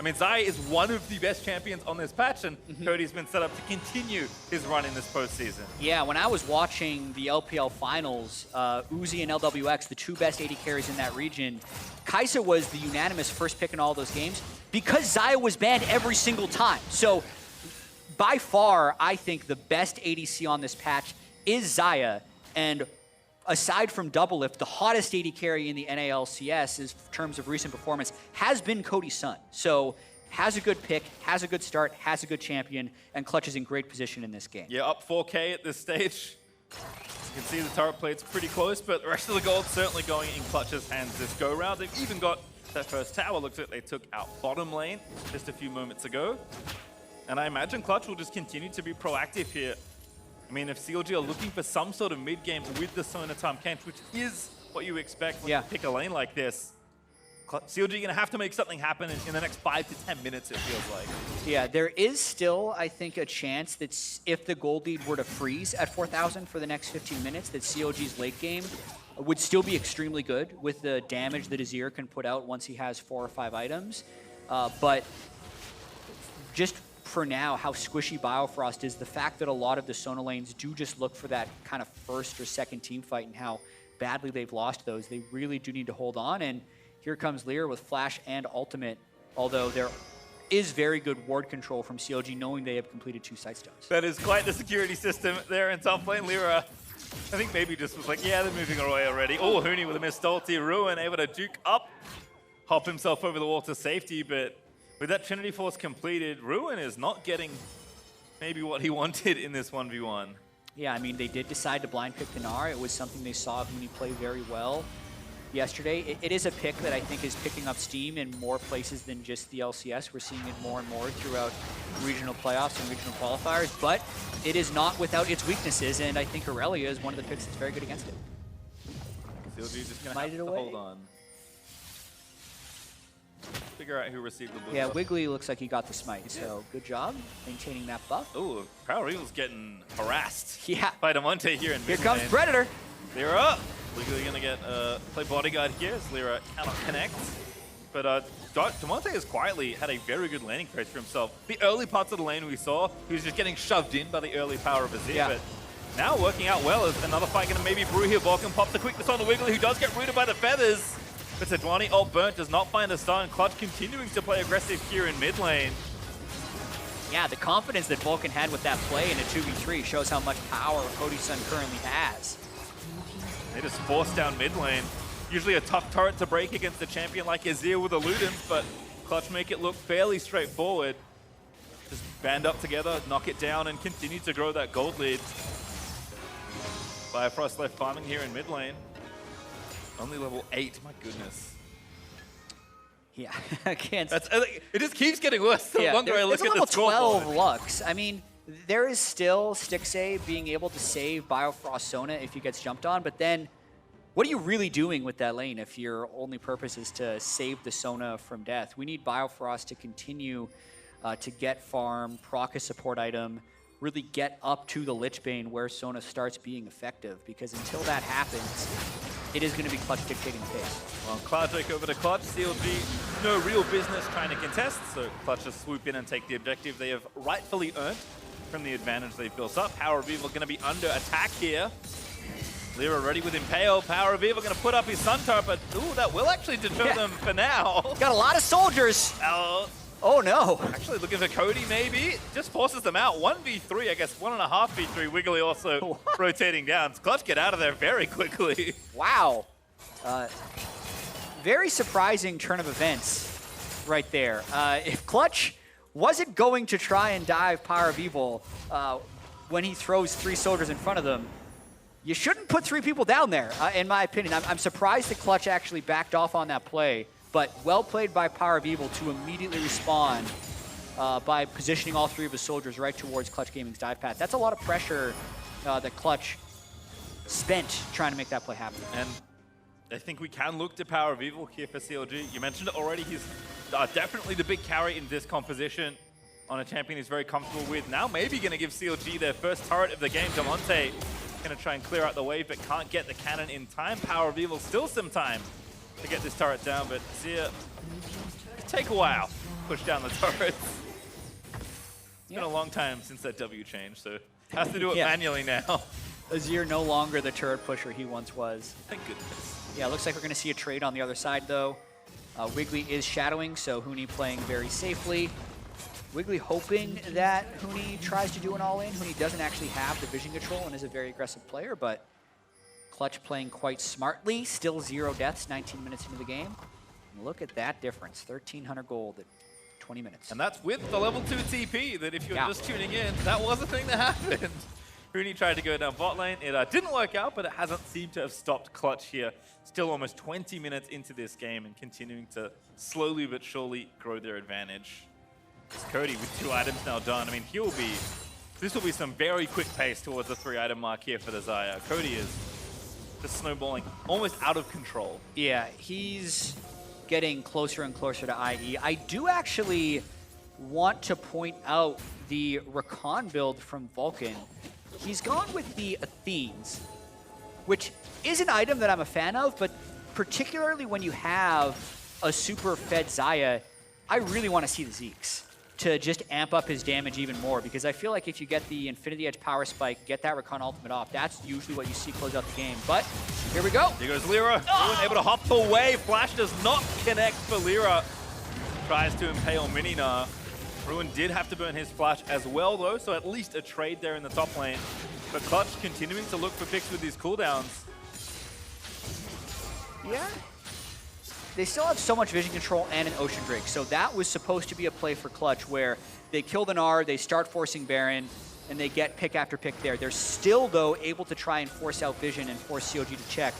I mean, Zai is one of the best champions on this patch, and Cody's been set up to continue his run in this postseason. Yeah, when I was watching the LPL finals, Uzi and LWX, the two best AD carries in that region, Kai'Sa was the unanimous first pick in all those games because Zaya was banned every single time. So by far, I think the best ADC on this patch is Zaya. And aside from Doublelift, the hottest AD carry in the NALCS in terms of recent performance has been Cody Sun. So has a good pick, has a good start, has a good champion, and Clutch is in great position in this game. Yeah, up 4K at this stage. You can see the turret plate's pretty close, but the rest of the gold certainly going in Clutch's hands this go-round. They've even got that first tower. Looks like they took out bottom lane just a few moments ago. And I imagine Clutch will just continue to be proactive here. I mean, if CLG are looking for some sort of mid-game with the Sona Tom Kench, which is what you expect when you pick a lane like this, CLG going to have to make something happen in the next 5 to 10 minutes, it feels like. Yeah, there is still, I think, a chance that if the gold lead were to freeze at 4,000 for the next 15 minutes, that CLG's late game would still be extremely good with the damage that Azir can put out once he has 4 or 5 items. But just for now, how squishy Biofrost is, the fact that a lot of the Sona lanes do just look for that kind of first or second team fight and how badly they've lost those, they really do need to hold on. And here comes LCR with Flash and Ultimate, although there is very good ward control from CLG, knowing they have completed 2 Sightstones. That is quite the security system there in top lane. LCR, I think maybe just was like, yeah, they're moving away already. Oh, Huni with a missed ulti. Ruin able to juke up, hop himself over the wall to safety, but with that Trinity Force completed, Ruin is not getting maybe what he wanted in this 1v1. Yeah, I mean, they did decide to blind pick Dinar. It was something they saw Huni play very well yesterday. It is a pick that I think is picking up steam in more places than just the LCS. We're seeing it more and more throughout regional playoffs and regional qualifiers, but it is not without its weaknesses, and I think Aurelia is one of the picks that's very good against it. CLG just going to have to hold on. Figure out who received the blue. Yeah, Wiggly looks like he got the smite, so good job maintaining that buff. Ooh, Power Evil's getting harassed. Yeah. By Damonte here in Here comes Predator. They're up. Wiggly going to get play bodyguard here as Lyra cannot connect. But Damonte has quietly had a very good landing phase for himself. The early parts of the lane we saw, he was just getting shoved in by the early power of Azir. But now working out well as another fight going to maybe brew here. Vulcan pops the quickness on the Wiggly, who does get rooted by the feathers. But Sejuani ult burnt, does not find a stun. Clutch continuing to play aggressive here in mid lane. Yeah, the confidence that Vulcan had with that play in a 2v3 shows how much power Cody Sun currently has. They just force down mid lane. Usually a tough turret to break against a champion like Azir with a Ludens, but Clutch make it look fairly straightforward. Just band up together, knock it down, and continue to grow that gold lead. Biofrost left farming here in mid lane. Only level 8, my goodness. Yeah, I can't. It just keeps getting worse the longer I look at the scoreboard. Level 12 Lux. I mean, there is still Stixxay being able to save Biofrost Sona if he gets jumped on, but then what are you really doing with that lane if your only purpose is to save the Sona from death? We need Biofrost to continue to get farm, proc a support item, really get up to the Lich Bane where Sona starts being effective, because until that happens, it is going to be Clutch dictating the pace. Well, Clouddrake over to Clutch. CLG, no real business trying to contest, so Clutch just swoop in and take the objective they have rightfully earned from the advantage they've built up. Power of Evil going to be under attack here. Lyra ready with Impale. Power of Evil going to put up his Sun Turret, but ooh, that will actually deter them for now. Got a lot of soldiers. Oh no. Actually looking for Cody maybe. Just forces them out. 1v3, I guess 1.5v3. Wiggly also rotating down. Clutch get out of there very quickly. Wow. Very surprising turn of events right there. If Clutch wasn't going to try and dive Power of Evil when he throws 3 soldiers in front of them, you shouldn't put 3 people down there, in my opinion. I'm surprised that Clutch actually backed off on that play. But well played by Power of Evil to immediately respond by positioning all 3 of his soldiers right towards Clutch Gaming's dive path. That's a lot of pressure that Clutch spent trying to make that play happen. And I think we can look to Power of Evil here for CLG. You mentioned it already, he's definitely the big carry in this composition on a champion he's very comfortable with. Now maybe going to give CLG their first turret of the game. Damonte going to try and clear out the wave, but can't get the cannon in time. Power of Evil still some time to get this turret down, but Azir could take a while. push down the turrets. It's been a long time since that W change, so has to do it manually now. Azir no longer the turret pusher he once was. Thank goodness. Yeah, looks like we're going to see a trade on the other side, though. Wiggly is shadowing, so Huni playing very safely. Wiggly hoping that Huni tries to do an all-in. Huni doesn't actually have the vision control and is a very aggressive player, but Clutch playing quite smartly. Still 0 deaths, 19 minutes into the game. And look at that difference, 1,300 gold at 20 minutes. And that's with the level 2 TP, that if you're just tuning in, that was a thing that happened. Huni tried to go down bot lane. It didn't work out, but it hasn't seemed to have stopped Clutch here. Still almost 20 minutes into this game and continuing to slowly but surely grow their advantage. It's Cody with 2 items now done. I mean, this will be some very quick pace towards the 3-item mark here for the Xayah. Cody is just snowballing almost out of control. Yeah, he's getting closer and closer to IE. I do actually want to point out the Rakan build from Vulcan. He's gone with the Athenes, which is an item that I'm a fan of, but particularly when you have a super fed Xayah, I really want to see the Zeeks to just amp up his damage even more, because I feel like if you get the Infinity Edge power spike, get that Rakan ultimate off, that's usually what you see close out the game. But here we go. Here goes Lyra. Ruin able to hop away. Flash does not connect for Lyra. Tries to impale Minina. Ruin did have to burn his flash as well, though, so at least a trade there in the top lane. But Clutch continuing to look for picks with these cooldowns. Yeah. They still have so much vision control and an Ocean Drake, so that was supposed to be a play for Clutch where they kill the Gnar, they start forcing Baron, and they get pick after pick there. They're still, though, able to try and force out vision and force CLG to check.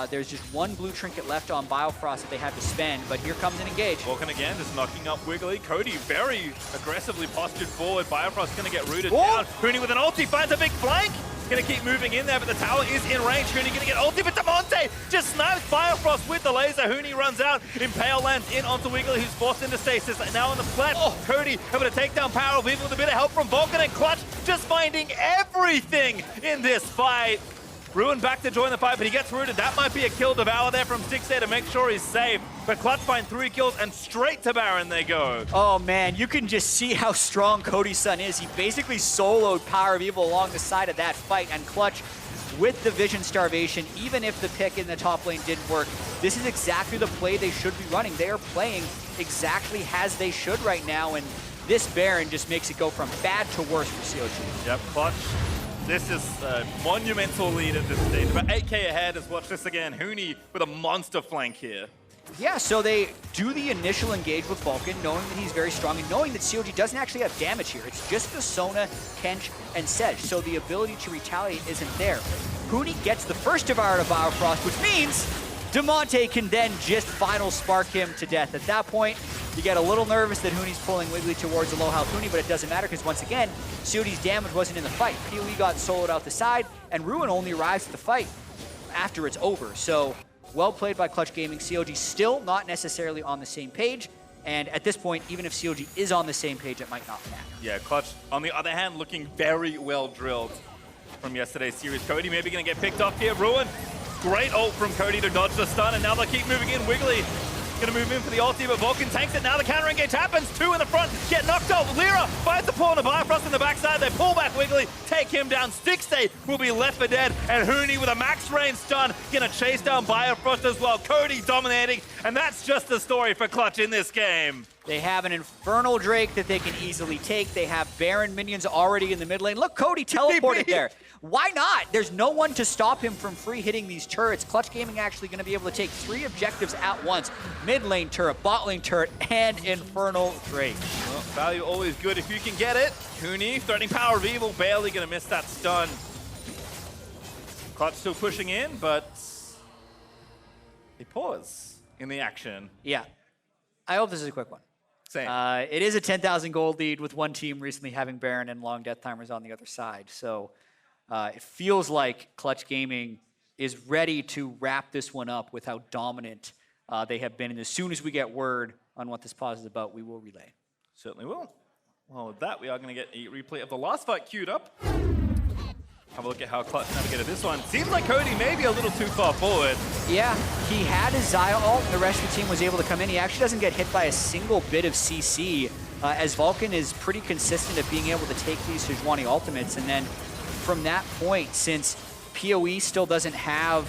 There's just one blue trinket left on Biofrost that they have to spend, but here comes an engage. Vulcan again, just knocking up Wiggly. Cody very aggressively postured forward. Biofrost gonna get rooted down. Huni with an ulti finds a big flank. Gonna keep moving in there, but the tower is in range. Huni gonna get ulti, but Damonte just snipes Biofrost with the laser. Huni runs out. Impale lands in onto Wiggly, who's forced into stasis. Now on the flat, Cody able to take down Power of Evil with a bit of help from Vulcan, and Clutch just finding everything in this fight. Ruin back to join the fight, but he gets rooted. That might be a kill devour there from Stixxay to make sure he's safe. But Clutch find 3 kills, and straight to Baron they go. Oh man, you can just see how strong Cody's son is. He basically soloed Power of Evil along the side of that fight, and Clutch with the vision starvation, even if the pick in the top lane didn't work, this is exactly the play they should be running. They are playing exactly as they should right now, and this Baron just makes it go from bad to worse for CLG. Yep, Clutch. This is a monumental lead at this stage. About 8k ahead. Let's watch this again. Huni with a monster flank here. Yeah, so they do the initial engage with Vulcan, knowing that he's very strong and knowing that CLG doesn't actually have damage here. It's just the Sona, Kench, and Sedge, so the ability to retaliate isn't there. Huni gets the first Devour to Biofrost, which means Damonte can then just final spark him to death. At that point, you get a little nervous that Huni's pulling Wiggly towards the low health Huni, but it doesn't matter because once again, COD's damage wasn't in the fight. PoE got soloed out the side, and Ruin only arrives at the fight after it's over. So, well played by Clutch Gaming. CLG still not necessarily on the same page, and at this point, even if CLG is on the same page, it might not matter. Yeah, Clutch, on the other hand, looking very well drilled from yesterday's series. Cody maybe going to get picked off here. Ruin, great ult from Cody to dodge the stun, and now they keep moving in. Wiggly gonna move in for the ulti, but Vulcan tanks it. Now the counter engage happens. 2 in the front, get knocked off. Lyra finds the pawn of Biofrost in the backside. They pull back Wiggly, take him down. Stixxay will be left for dead, and Huni with a max range stun gonna chase down Biofrost as well. Cody dominating, and that's just the story for Clutch in this game. They have an Infernal Drake that they can easily take. They have Baron minions already in the mid lane. Look, Cody teleported there. Why not? There's no one to stop him from free hitting these turrets. Clutch Gaming actually going to be able to take 3 objectives at once. Mid lane turret, bot lane turret, and Infernal Drake. Well, value always good if you can get it. Huni threatening Power of Evil, barely going to miss that stun. Clutch still pushing in, but they pause in the action. Yeah. I hope this is a quick one. Same. It is a 10,000 gold lead with one team recently having Baron and long death timers on the other side. So it feels like Clutch Gaming is ready to wrap this one up with how dominant they have been. And as soon as we get word on what this pause is about, we will relay. Certainly will. Well, with that, we are going to get a replay of the last fight queued up. Have a look at how Clutch navigated this one. Seems like Cody may be a little too far forward. Yeah, he had his Xayah ult, and the rest of the team was able to come in. He actually doesn't get hit by a single bit of CC, as Vulcan is pretty consistent at being able to take these Sejuani ultimates. And then from that point, since PoE still doesn't have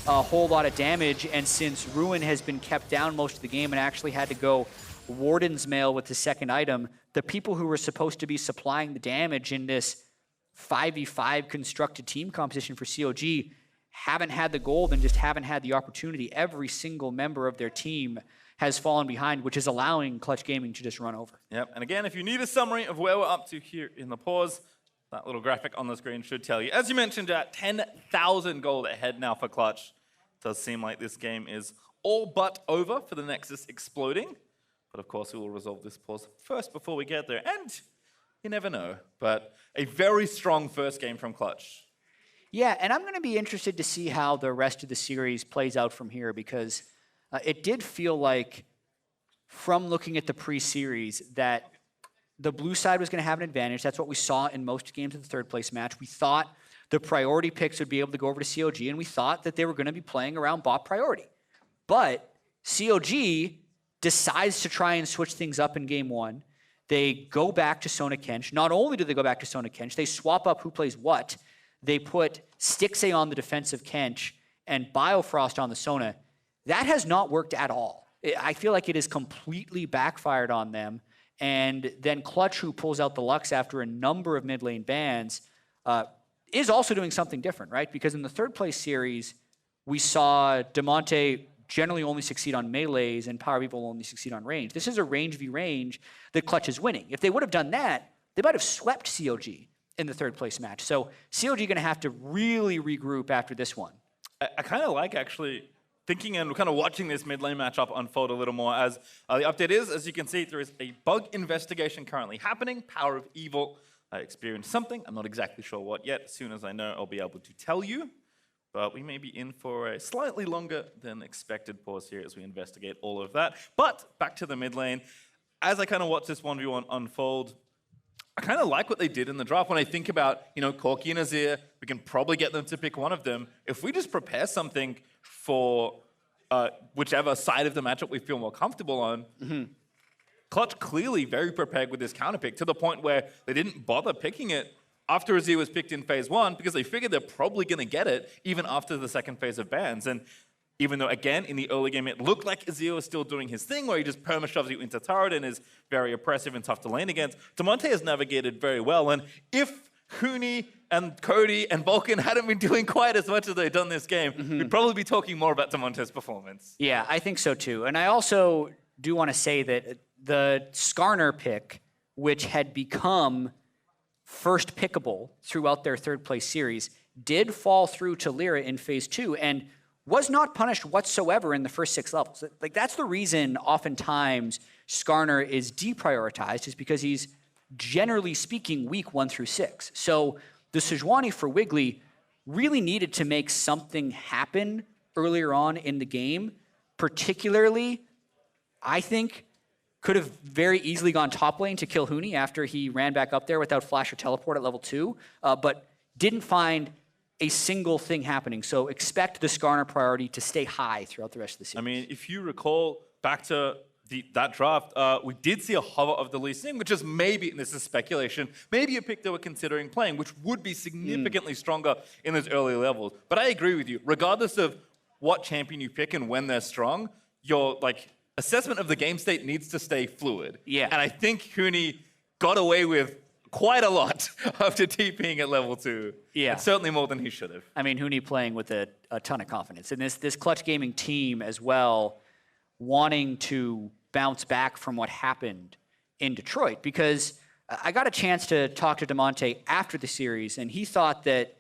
a whole lot of damage, and since Ruin has been kept down most of the game and actually had to go Warden's Mail with the second item, the people who were supposed to be supplying the damage in this 5v5 constructed team composition for CLG haven't had the gold and just haven't had the opportunity. Every single member of their team has fallen behind, which is allowing Clutch Gaming to just run over. Yep, and again, if you need a summary of where we're up to here in the pause, that little graphic on the screen should tell you. As you mentioned, at 10,000 gold ahead now for Clutch. It does seem like this game is all but over for the Nexus exploding. But of course, we will resolve this pause first before we get there. And you never know, but a very strong first game from Clutch. Yeah, and I'm going to be interested to see how the rest of the series plays out from here, because it did feel like, from looking at the pre-series, that the blue side was going to have an advantage. That's what we saw in most games of the third place match. We thought the priority picks would be able to go over to CLG, and we thought that they were going to be playing around bot priority. But CLG decides to try and switch things up in game one. They go back to Sona Kench. Not only do they go back to Sona Kench, they swap up who plays what. They put Stixxay on the defensive Kench and Biofrost on the Sona. That has not worked at all. I feel like it has completely backfired on them. And then Clutch, who pulls out the Lux after a number of mid lane bans, is also doing something different, right? Because in the third place series, we saw Damonte generally only succeed on melees and Power People only succeed on range. This is a range v range that Clutch is winning. If they would have done that, they might have swept CLG in the third place match. So CLG going to have to really regroup after this one. I kind of like actually thinking and kind of watching this mid lane matchup unfold a little more, as the update is, as you can see, there is a bug investigation currently happening. Power of Evil experienced something. I'm not exactly sure what yet. As soon as I know, I'll be able to tell you. But we may be in for a slightly longer than expected pause here as we investigate all of that. But back to the mid lane. As I kind of watch this 1v1 unfold, I kind of like what they did in the draft. When I think about, Corki and Azir, we can probably get them to pick one of them. If we just prepare something for whichever side of the matchup we feel more comfortable on, Clutch clearly very prepared with this counter pick, to the point where they didn't bother picking it after Azir was picked in phase one, because they figured they're probably going to get it even after the second phase of bans. And even though, again, in the early game, it looked like Azir was still doing his thing, where he just perma-shoves you into turret and is very oppressive and tough to lane against, Damonte has navigated very well. And if Huni and Cody and Vulcan hadn't been doing quite as much as they've done this game, we'd probably be talking more about Damonte's performance. Yeah, I think so too. And I also do want to say that the Skarner pick, which had become first pickable throughout their third place series, did fall through to Lyra in phase two and was not punished whatsoever in the first 6 levels. Like, that's the reason oftentimes Skarner is deprioritized, is because he's generally speaking weak 1 through 6. So the Sejuani for Wiggly really needed to make something happen earlier on in the game. Particularly, I think, could have very easily gone top lane to kill Huni after he ran back up there without flash or teleport at level 2, but didn't find a single thing happening. So expect the Skarner priority to stay high throughout the rest of the series. I mean, if you recall back to that draft, we did see a hover of the Lee Sin, which is maybe, and this is speculation, maybe a pick they were considering playing, which would be significantly stronger in those early levels. But I agree with you. Regardless of what champion you pick and when they're strong, your assessment of the game state needs to stay fluid. Yeah. And I think Huni got away with quite a lot after TPing at level 2. Yeah. And certainly more than he should have. I mean, Huni playing with a ton of confidence. And this Clutch Gaming team as well, wanting to bounce back from what happened in Detroit. Because I got a chance to talk to Damonte after the series, and he thought that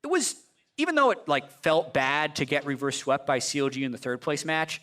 it was, even though it felt bad to get reverse swept by CLG in the third place match,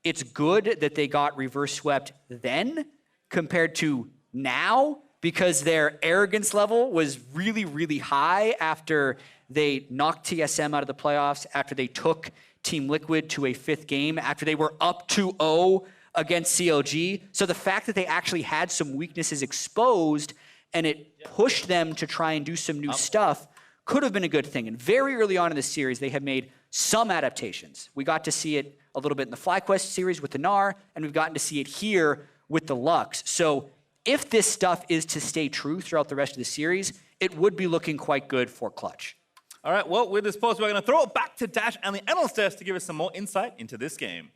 it's good that they got reverse swept then compared to now, because their arrogance level was really, really high after they knocked TSM out of the playoffs, after they took Team Liquid to a 5th game, after they were up 2-0 against CLG. So the fact that they actually had some weaknesses exposed and it pushed them to try and do some new stuff, could have been a good thing. And very early on in the series, they have made some adaptations. We got to see it a little bit in the FlyQuest series with the Gnar, and we've gotten to see it here with the Lux. So if this stuff is to stay true throughout the rest of the series, it would be looking quite good for Clutch. All right, well, with this pause, we're going to throw it back to Dash and the analyst desk to give us some more insight into this game.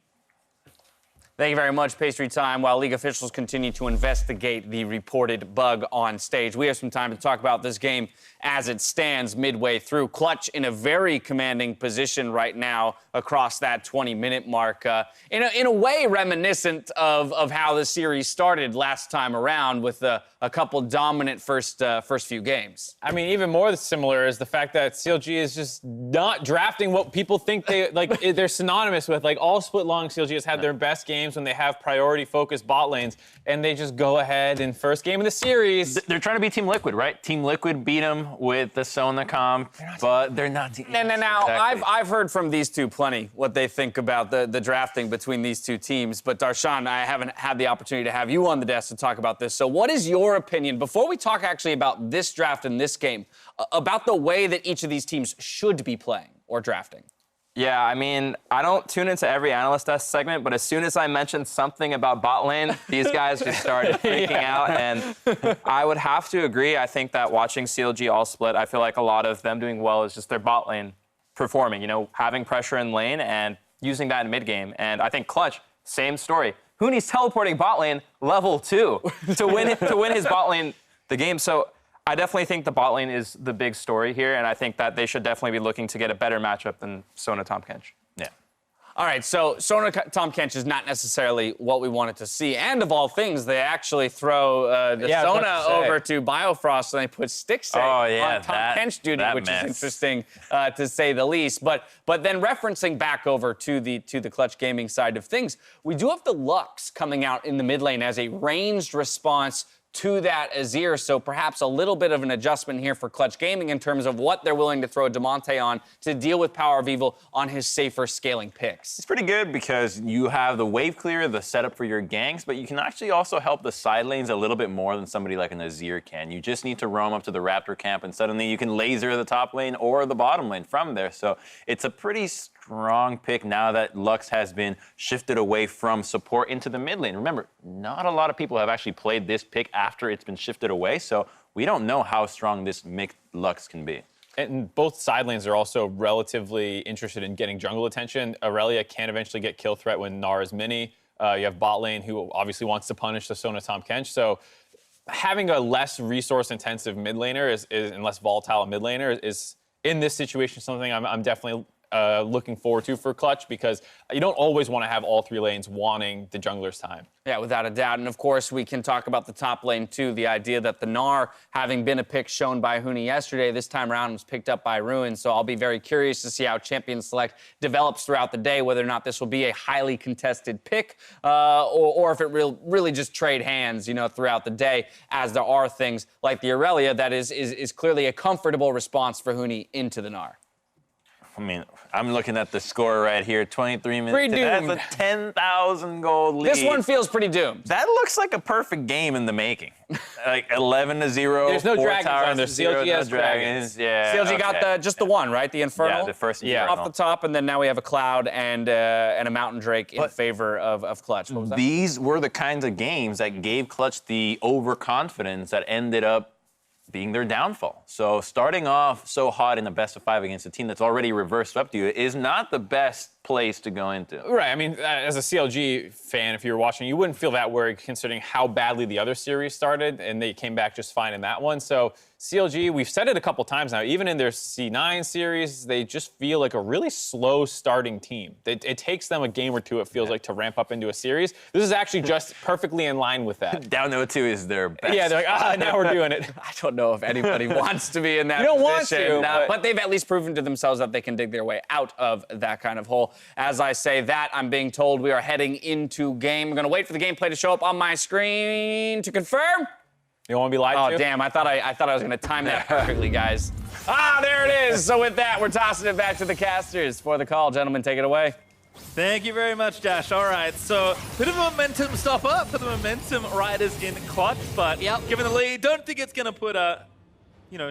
Thank you very much, Pastry Time. While league officials continue to investigate the reported bug on stage, we have some time to talk about this game as it stands midway through. Clutch in a very commanding position right now across that 20-minute mark. In a way reminiscent of how the series started last time around with a couple dominant first few games. I mean, even more similar is the fact that CLG is just not drafting what people think they're synonymous with. Like, all split long CLG has had their best games when they have priority-focused bot lanes, and they just go ahead in first game of the series. They're trying to be Team Liquid, right? Team Liquid beat them with the Sona comp, but they're not Team Now, exactly. I've heard from these two plenty what they think about the drafting between these two teams, but Darshan, I haven't had the opportunity to have you on the desk to talk about this. So what is your opinion, before we talk actually about this draft and this game, about the way that each of these teams should be playing or drafting? Yeah, I mean, I don't tune into every analyst desk segment, but as soon as I mentioned something about bot lane, these guys just started freaking out, and I would have to agree. I think that watching CLG all split, I feel like a lot of them doing well is just their bot lane performing, having pressure in lane and using that in mid game. And I think Clutch, same story. Huni's teleporting bot lane level 2 to win his bot lane the game. So I definitely think the bot lane is the big story here, and I think that they should definitely be looking to get a better matchup than Sona Tahm Kench. Yeah. All right, so Sona Tahm Kench is not necessarily what we wanted to see. And of all things, they actually throw Sona over to Biofrost and they put Stixxay on Tahm Kench duty, which is interesting to say the least. But then referencing back over to the Clutch Gaming side of things, we do have the Lux coming out in the mid lane as a ranged response to that Azir, so perhaps a little bit of an adjustment here for Clutch Gaming in terms of what they're willing to throw Damonte on to deal with Power of Evil on his safer scaling picks. It's pretty good because you have the wave clear, the setup for your ganks, but you can actually also help the side lanes a little bit more than somebody like an Azir can. You just need to roam up to the Raptor camp and suddenly you can laser the top lane or the bottom lane from there. So it's a pretty strong pick now that Lux has been shifted away from support into the mid lane. Remember, not a lot of people have actually played this pick after it's been shifted away, so we don't know how strong this mixed Lux can be. And both side lanes are also relatively interested in getting jungle attention. Aurelia can eventually get kill threat when Gnar is mini. You have bot lane, who obviously wants to punish the Sona Tahm Kench. So having a less resource-intensive mid laner and less volatile mid laner is in this situation something I'm definitely looking forward to for Clutch, because you don't always want to have all three lanes wanting the jungler's time. Yeah, without a doubt. And of course, we can talk about the top lane too. The idea that the Gnar, having been a pick shown by Huni yesterday, this time around was picked up by Ruin. So I'll be very curious to see how Champion Select develops throughout the day, whether or not this will be a highly contested pick or if it really just trade hands, throughout the day, as there are things like the Aurelia that is clearly a comfortable response for Huni into the Gnar. I mean, I'm looking at the score right here, 23 minutes. Pretty doomed. That's a 10,000 goal lead. This one feels pretty doomed. That looks like a perfect game in the making. Like 11-0. There's no dragons on there. Zero, CLG has dragons. Yeah. CLG got just the one, right? The Infernal. Yeah, the first Infernal. Off the top, and then now we have a Cloud and a Mountain Drake in favor of Clutch. What was that? These were the kinds of games that gave Clutch the overconfidence that ended up being their downfall. So starting off so hot in the best of 5 against a team that's already reversed up to you is not the best place to go into. Right. I mean, as a CLG fan, if you were watching, you wouldn't feel that worried considering how badly the other series started, and they came back just fine in that one. So CLG, we've said it a couple times now, even in their C9 series, they just feel like a really slow starting team. It takes them a game or two, it feels like, to ramp up into a series. This is actually just perfectly in line with that. Down 0-2 is their best. Yeah, they're like, now we're doing it. I don't know if anybody wants to be in that position. You don't want to, but but they've at least proven to themselves that they can dig their way out of that kind of hole. As I say that, I'm being told we are heading into game. I'm going to wait for the gameplay to show up on my screen to confirm. You want to be lied to? Oh, damn. I thought I was going to time that perfectly, guys. There it is. So with that, we're tossing it back to the casters for the call. Gentlemen, take it away. Thank you very much, Dash. All right, so bit of a momentum stopper for the momentum riders in Clutch, but given the lead, don't think it's going to put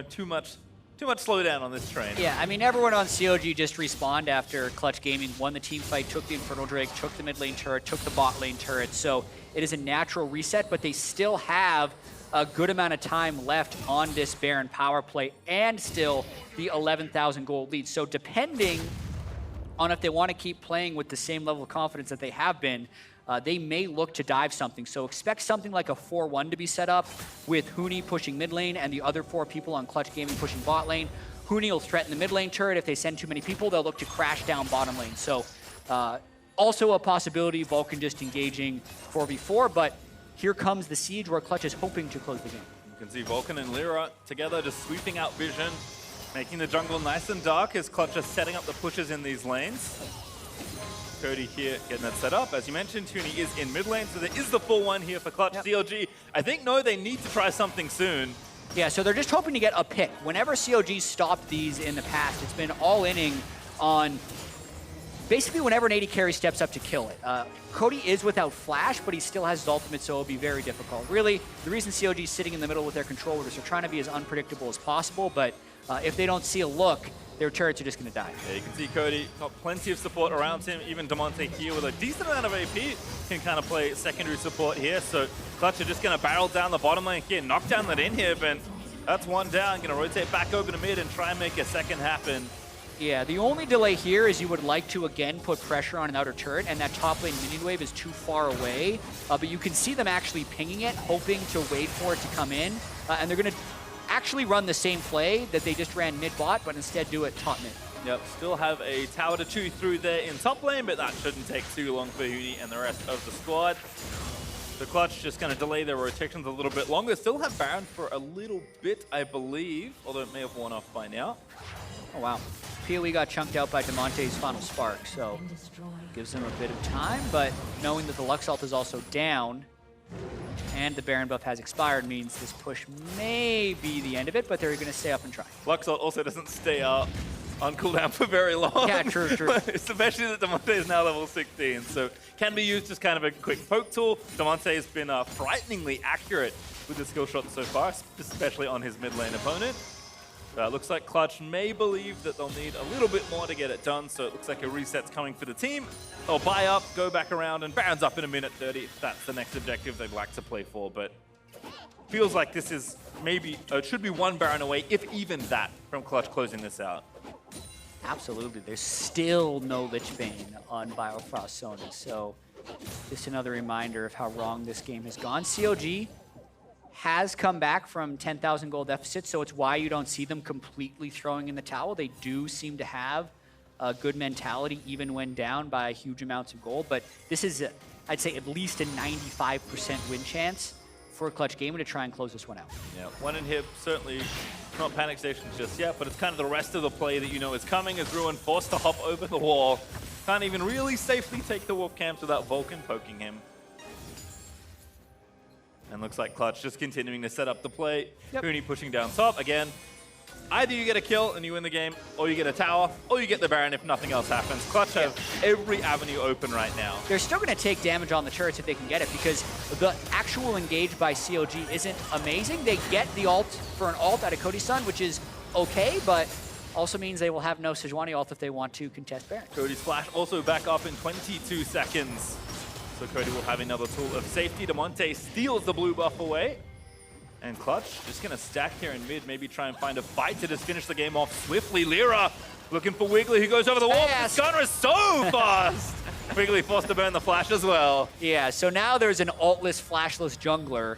too much slowdown on this train. Yeah, I mean, everyone on CLG just respawned after Clutch Gaming won the team fight, took the Infernal Drake, took the mid lane turret, took the bot lane turret. So it is a natural reset, but they still have a good amount of time left on this Baron power play and still the 11,000 gold lead. So depending on if they want to keep playing with the same level of confidence that they have been, they may look to dive something. So expect something like a 4-1 to be set up with Huni pushing mid lane and the other 4 people on Clutch Gaming pushing bot lane. Huni will threaten the mid lane turret. If they send too many people, they'll look to crash down bottom lane. So also a possibility, Vulcan just engaging 4v4, but here comes the siege where Clutch is hoping to close the game. You can see Vulcan and Lyra together just sweeping out vision, making the jungle nice and dark as Clutch is setting up the pushes in these lanes. Cody here getting that set up. As you mentioned, Tuni is in mid lane, so there is the full one here for Clutch. CLG, I think, no, they need to try something soon. Yeah, so they're just hoping to get a pick. Whenever CLG stopped these in the past, it's been all inning on basically whenever an AD carry steps up to kill it. Cody is without flash, but he still has his ultimate, so it'll be very difficult. Really, the reason CLG is sitting in the middle with their controller is they're trying to be as unpredictable as possible, but if they don't see a look, their turrets are just going to die. Yeah, you can see Cody got plenty of support around him. Even Damonte here with a decent amount of AP can kind of play secondary support here. So Clutch are just going to barrel down the bottom lane here, knock down that inhib, and that's one down. Going to rotate back over to mid and try and make a second happen. Yeah, the only delay here is you would like to, again, put pressure on an outer turret, and that top lane minion wave is too far away. But you can see them actually pinging it, hoping to wait for it to come in. And they're going to actually run the same play that they just ran mid-bot, but instead do it top mid. Yep, still have a tower to chew through there in top lane, but that shouldn't take too long for Huni and the rest of the squad. The Clutch just going to delay their rotations a little bit longer. Still have Baron for a little bit, I believe, although it may have worn off by now. Oh, wow. PoE got chunked out by Damonte's final spark, so gives them a bit of time, but knowing that the Lux ult is also down, and the Baron buff has expired means this push may be the end of it, but they're going to stay up and try. Lux ult also doesn't stay up on cooldown for very long. Yeah, true. Especially that Damonte is now level 16, so can be used as kind of a quick poke tool. Damonte has been frighteningly accurate with the skill shot so far, especially on his mid lane opponent. Looks like Clutch may believe that they'll need a little bit more to get it done, so it looks like a reset's coming for the team. They'll buy up, go back around, and Baron's up in a minute 30 if that's the next objective they'd like to play for, but feels like this is maybe, it should be one Baron away, if even that, from Clutch closing this out. Absolutely. There's still no Lich Bane on Biofrost Sona, so just another reminder of how wrong this game has gone. CLG has come back from 10,000 gold deficit, so it's why you don't see them completely throwing in the towel. They do seem to have a good mentality even when down by huge amounts of gold, but this is, I'd say, at least a 95% win chance for Clutch Gaming to try and close this one out. Yeah, one inhib, certainly not panic stations just yet, but it's kind of the rest of the play that you know is coming as Ruin forced to hop over the wall. Can't even really safely take the wolf camps without Vulcan poking him. And looks like Clutch just continuing to set up the play. Huni pushing down top. Again, either you get a kill and you win the game, or you get a tower, or you get the Baron if nothing else happens. Clutch have every avenue open right now. They're still going to take damage on the turrets if they can get it, because the actual engage by CLG isn't amazing. They get the ult for an ult out of Cody's Sun, which is okay, but also means they will have no Sejuani ult if they want to contest Baron. Cody's flash also back up in 22 seconds. So Cody will have another tool of safety. Damonte steals the blue buff away. And Clutch just going to stack here in mid, maybe try and find a fight to just finish the game off swiftly. Lyra looking for Wiggly, who goes over the wall. This gunner is so fast! Wiggly forced to burn the flash as well. Yeah, so now there's an ultless, flashless jungler,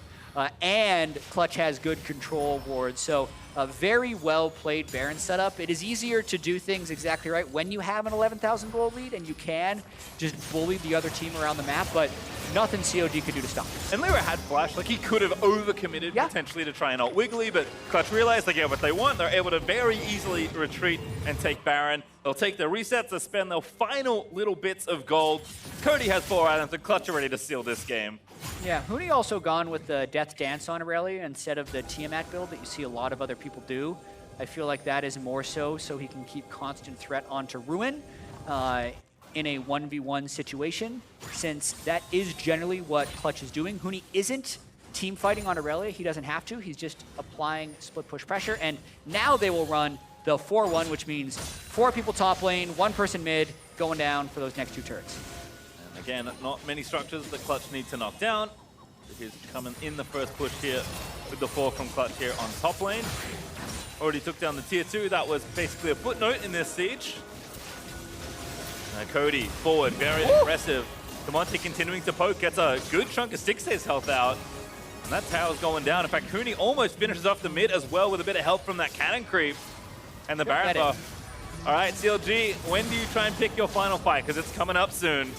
and Clutch has good control wards. So a very well-played Baron setup. It is easier to do things exactly right when you have an 11,000 gold lead, and you can just bully the other team around the map, but nothing CLG could do to stop it. And Lyra had flash, like he could have overcommitted potentially to try and ult Wiggly, but Clutch realized they get what they want. They're able to very easily retreat and take Baron. They'll take their resets to spend their final little bits of gold. Cody has 4 items, and Clutch are ready to seal this game. Yeah, Huni also gone with the Death Dance on Aurelia instead of the Tiamat build that you see a lot of other people do. I feel like that is more so he can keep constant threat onto Ruin. in a 1v1 situation, since that is generally what Clutch is doing. Huni isn't team fighting on Aurelia. He doesn't have to. He's just applying split push pressure. And now they will run the 4-1, which means 4 people top lane, 1 person mid, going down for those next 2 turrets. And again, not many structures that Clutch need to knock down. He's coming in the first push here with the 4 from Clutch here on top lane. Already took down the tier 2. That was basically a footnote in this siege. Cody forward, very aggressive. Camonte continuing to poke, gets a good chunk of Stixay's health out. And that tower's going down. In fact, Cooney almost finishes off the mid as well with a bit of help from that cannon creep. And the Baron buff. All right, CLG, when do you try and pick your final fight? Because it's coming up soon.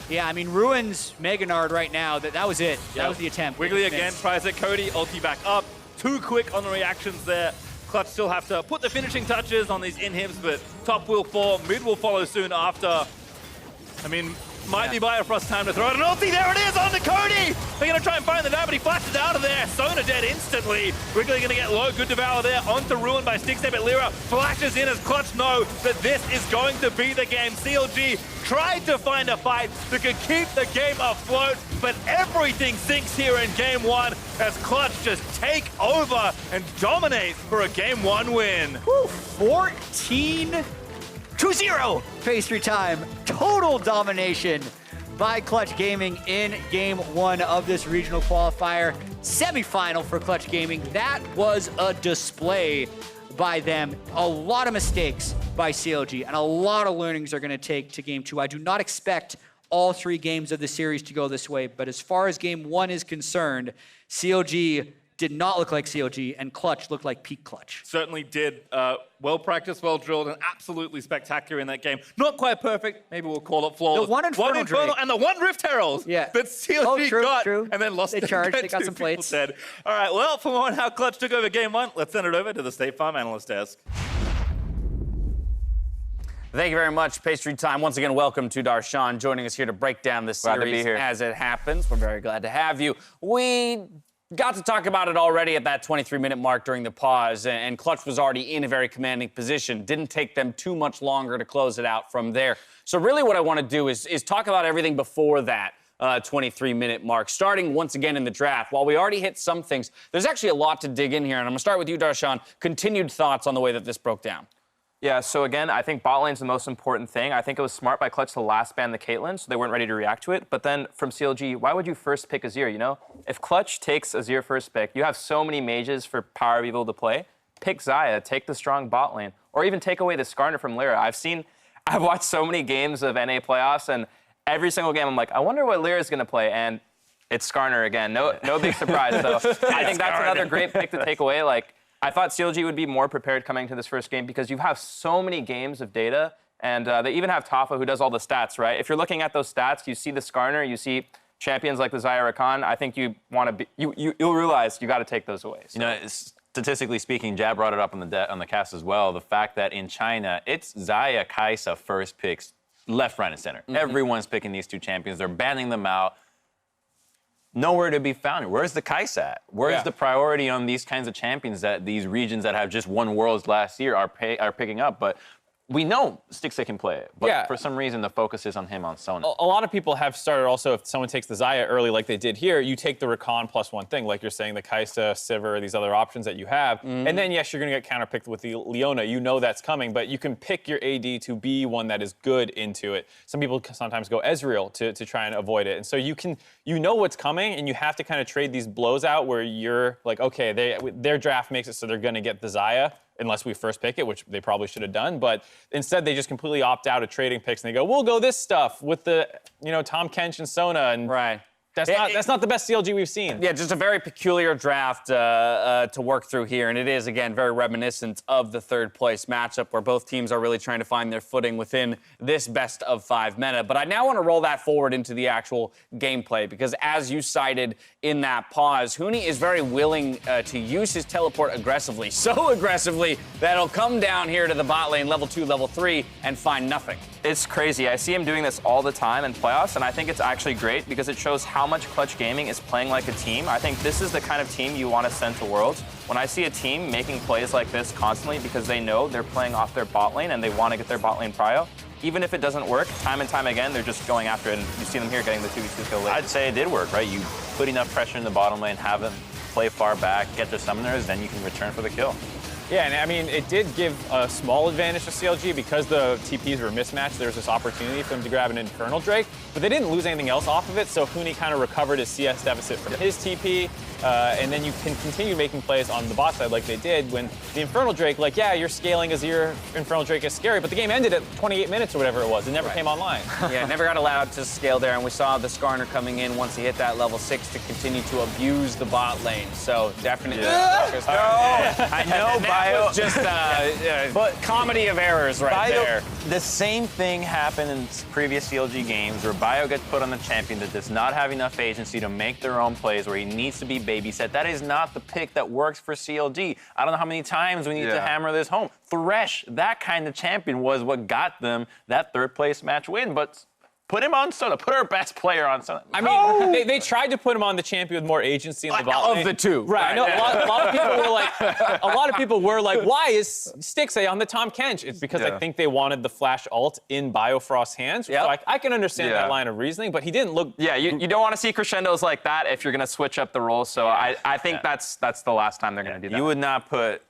Yeah, I mean, Ruins Meganard right now, that was it. That was the attempt. Wiggly again tries it. Cody, ulti back up. Too quick on the reactions there. Clutch still have to put the finishing touches on these inhibs, but top will fall, mid will follow soon after. I mean, might be Bifrost time to throw it. An ulti, there it is, onto Cody! They're gonna try and find the dive, but he flashes out of there. Sona dead instantly. Wiggly gonna get low, good devour there, onto Ruin by Stixay, but Lyra flashes in as Clutch know that this is going to be the game. CLG tried to find a fight that could keep the game afloat, but everything sinks here in game 1 as Clutch just take over and dominate for a game 1 win. 14-2-0 phase 3 time. Total domination by Clutch Gaming in game 1 of this regional qualifier. Semi-final for Clutch Gaming. That was a display by them. A lot of mistakes by CLG, and a lot of learnings are going to take to game 2. I do not expect all 3 games of the series to go this way, but as far as game 1 is concerned, CLG did not look like CLG, and Clutch looked like peak Clutch. Certainly did. Well practiced, well drilled, and absolutely spectacular in that game. Not quite perfect. Maybe we'll call it flawless. The one Infernal and the 1 Rift Herald that CLG got, and then lost. They charged. They got some plates. Dead. All right. Well, for more on how Clutch took over game 1, let's send it over to the State Farm analyst desk. Thank you very much, Pastry Time. Once again, welcome to Darshan, joining us here to break down this series as it happens. We're very glad to have you. We got to talk about it already at that 23-minute mark during the pause, and Clutch was already in a very commanding position. Didn't take them too much longer to close it out from there. So really what I want to do is talk about everything before that 23-minute mark, starting once again in the draft. While we already hit some things, there's actually a lot to dig in here, and I'm going to start with you, Darshan. Continued thoughts on the way that this broke down. Yeah, so again, I think bot lane's the most important thing. I think it was smart by Clutch to last ban the Caitlyn, so they weren't ready to react to it. But then from CLG, why would you first pick Azir, you know? If Clutch takes Azir first pick, you have so many mages for power people to play. Pick Xayah, take the strong bot lane, or even take away the Skarner from Lyra. I've watched so many games of NA playoffs, and every single game I'm like, I wonder what Lyra's gonna play, and it's Skarner again. No big surprise. So I think that's another great pick to take away. Like, I thought CLG would be more prepared coming to this first game because you have so many games of data, and they even have Tafa who does all the stats, right? If you're looking at those stats, you see the Skarner, you see champions like the Xayah Rakan. I think you want to be, you'll realize you got to take those away. So. You know, statistically speaking, Jab brought it up on the cast as well. The fact that in China, it's Xayah, Kai'Sa first picks left, right, and center. Everyone's picking these 2 champions. They're banning them out. Nowhere to be found. Where's the Kai'Sa at? Where's the priority on these kinds of champions that these regions that have just won Worlds last year are picking up? But we know Stixay can play it, but for some reason the focus is on him on Sona. A lot of people have started also, if someone takes the Xayah early like they did here, you take the Rakan plus 1 thing, like you're saying, the Kai'Sa, Sivir, these other options that you have. And then, yes, you're going to get counterpicked with the Leona. You know that's coming, but you can pick your AD to be one that is good into it. Some people sometimes go Ezreal to try and avoid it. And so you know what's coming, and you have to kind of trade these blows out where you're like, okay, their draft makes it so they're going to get the Xayah, unless we first pick it, which they probably should have done. But instead, they just completely opt out of trading picks, and they go, we'll go this stuff with the, Tom Kench and Sona. And that's not the best CLG we've seen. Yeah, just a very peculiar draft to work through here. And it is, again, very reminiscent of the 3rd place matchup where both teams are really trying to find their footing within this best of 5 meta. But I now want to roll that forward into the actual gameplay because as you cited in that pause, Huni is very willing to use his teleport aggressively. So aggressively that he'll come down here to the bot lane, level 2, level 3, and find nothing. It's crazy. I see him doing this all the time in playoffs, and I think it's actually great because it shows how much Clutch Gaming is playing like a team. I think this is the kind of team you want to send to Worlds. When I see a team making plays like this constantly because they know they're playing off their bot lane and they want to get their bot lane prio, even if it doesn't work, time and time again, they're just going after it, and you see them here getting the 2v2 kill late. I'd say it did work, right? You put enough pressure in the bottom lane, have them play far back, get their summoners, then you can return for the kill. Yeah, and I mean, it did give a small advantage to CLG because the TPs were mismatched. There was this opportunity for them to grab an Infernal Drake, but they didn't lose anything else off of it, so Huni kind of recovered his CS deficit from his TP, and then you can continue making plays on the bot side like they did when the Infernal Drake, like, yeah, your scaling as your Infernal Drake is scary, but the game ended at 28 minutes or whatever it was. It never came online. Yeah, never got allowed to scale there, and we saw the Skarner coming in once he hit that level 6 to continue to abuse the bot lane, so definitely. I know, Bio. Was just but comedy of errors right Bio, there. The same thing happened in previous CLG games where Bio gets put on the champion that does not have enough agency to make their own plays, where he needs to be babysat. That is not the pick that works for CLG. I don't know how many times we need to hammer this home. Thresh, that kind of champion was what got them that third place match win, but put him on Soda. Put our best player on Soda. I mean, they tried to put him on the champion with more agency in the bot lane. Of the two. Right. I know a lot of people were like, why is Stixay on the Tom Kench? It's because I think they wanted the flash ult in Biofrost's hands. So I can understand that line of reasoning, but he didn't look. Yeah, you don't want to see crescendos like that if you're going to switch up the roles. So I think that's the last time they're going to do that. You would not put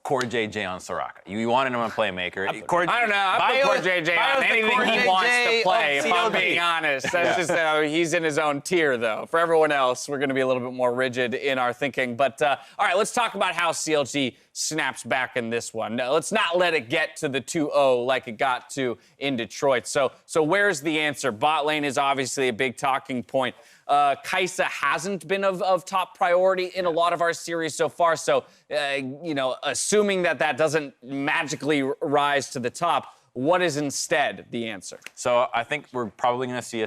Core JJ on Soraka. You wanted him a playmaker. I don't know. I put Core JJ on anything he wants to play, if I'm being honest. That's just he's in his own tier, though. For everyone else, we're going to be a little bit more rigid in our thinking. But, all right, let's talk about how CLG snaps back in this one. No, let's not let it get to the 2-0 like it got to in Detroit. So where's the answer? Bot lane is obviously a big talking point. Kai'Sa hasn't been of top priority in a lot of our series so far. So, assuming that doesn't magically rise to the top, what is instead the answer? So I think we're probably going to see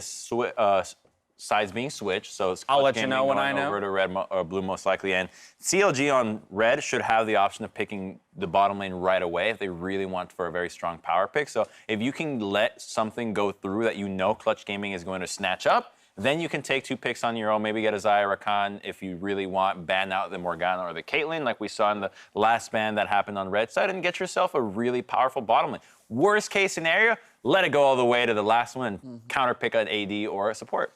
sides being switched. So I'll let you know when I know. Over to red or blue most likely. And CLG on red should have the option of picking the bottom lane right away if they really want for a very strong power pick. So if you can let something go through that you know Clutch Gaming is going to snatch up, then you can take 2 picks on your own, maybe get a Xayah Rakan if you really want, ban out the Morgana or the Caitlyn like we saw in the last ban that happened on red side, and get yourself a really powerful bottom lane. Worst case scenario, let it go all the way to the last one and counter pick an AD or a support.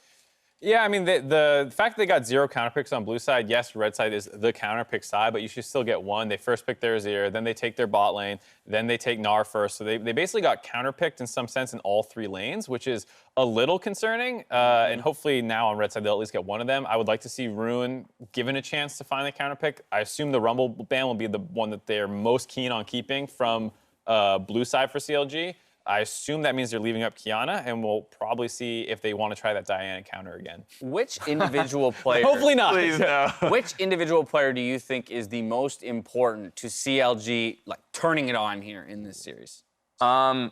Yeah, I mean, the fact that they got 0 counter picks on blue side, yes, red side is the counter pick side, but you should still get 1. They first pick their Azir, then they take their bot lane, then they take Gnar first. So they basically got counter picked in some sense in all 3 lanes, which is a little concerning. And hopefully now on red side, they'll at least get 1 of them. I would like to see Ruin given a chance to finally counter pick. I assume the Rumble ban will be the one that they're most keen on keeping from blue side for CLG. I assume that means they're leaving up Kiana, and we'll probably see if they want to try that Diana counter again. Which individual player? Hopefully not. Please no. Which individual player do you think is the most important to CLG, like turning it on here in this series? I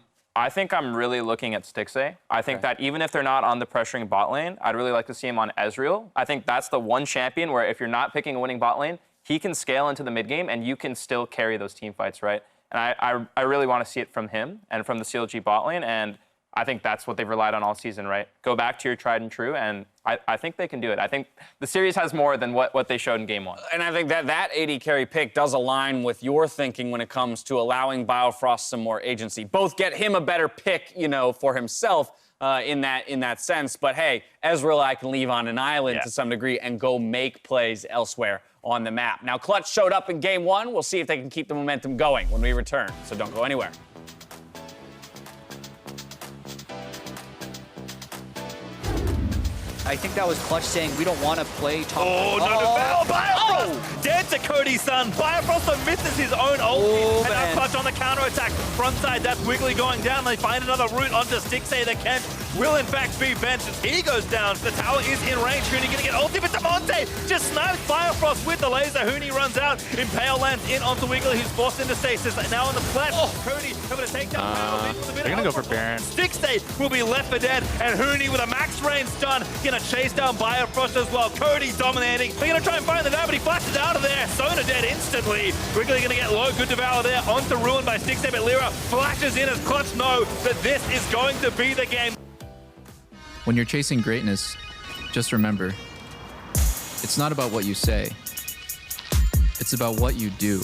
think I'm really looking at Stixay. I think that even if they're not on the pressuring bot lane, I'd really like to see him on Ezreal. I think that's the one champion where if you're not picking a winning bot lane, he can scale into the mid game, and you can still carry those team fights, right? And I really want to see it from him and from the CLG bot lane, and I think that's what they've relied on all season, right? Go back to your tried and true, and I think they can do it. I think the series has more than what they showed in Game 1. And I think that AD carry pick does align with your thinking when it comes to allowing Biofrost some more agency. Both get him a better pick, for himself in that sense, but hey, Ezreal I can leave on an island to some degree and go make plays elsewhere on the map. Now, Clutch showed up in Game 1. We'll see if they can keep the momentum going when we return, so don't go anywhere. I think that was Clutch saying we don't want to play top. Oh, no, Biofrost! Dead to Cody's son. Biofrost misses his own ulti. And now Clutch on the counter-attack. Front side, that's Wiggly going down. They find another route onto Stixay. The Kent will, in fact, be benched as he goes down. The tower is in range. Huni going to get ulti, but Damonte just snipes Biofrost with the laser. Huni runs out. Impale lands in onto Wiggly, who's forced into stasis. Now on the flash, Cody able to take down. They're going to go for Baron. Stixay will be left for dead, and Huni with a max range stun going to chase down Biofrost as well. Cody dominating. They're going to try and find the Devour, but he flashes out of there. Sona dead instantly. Wiggly going to get low. Good Devour there. Onto Ruin by Stixay, but Lyra flashes in as Clutch know that this is going to be the game. When you're chasing greatness, just remember, it's not about what you say. It's about what you do.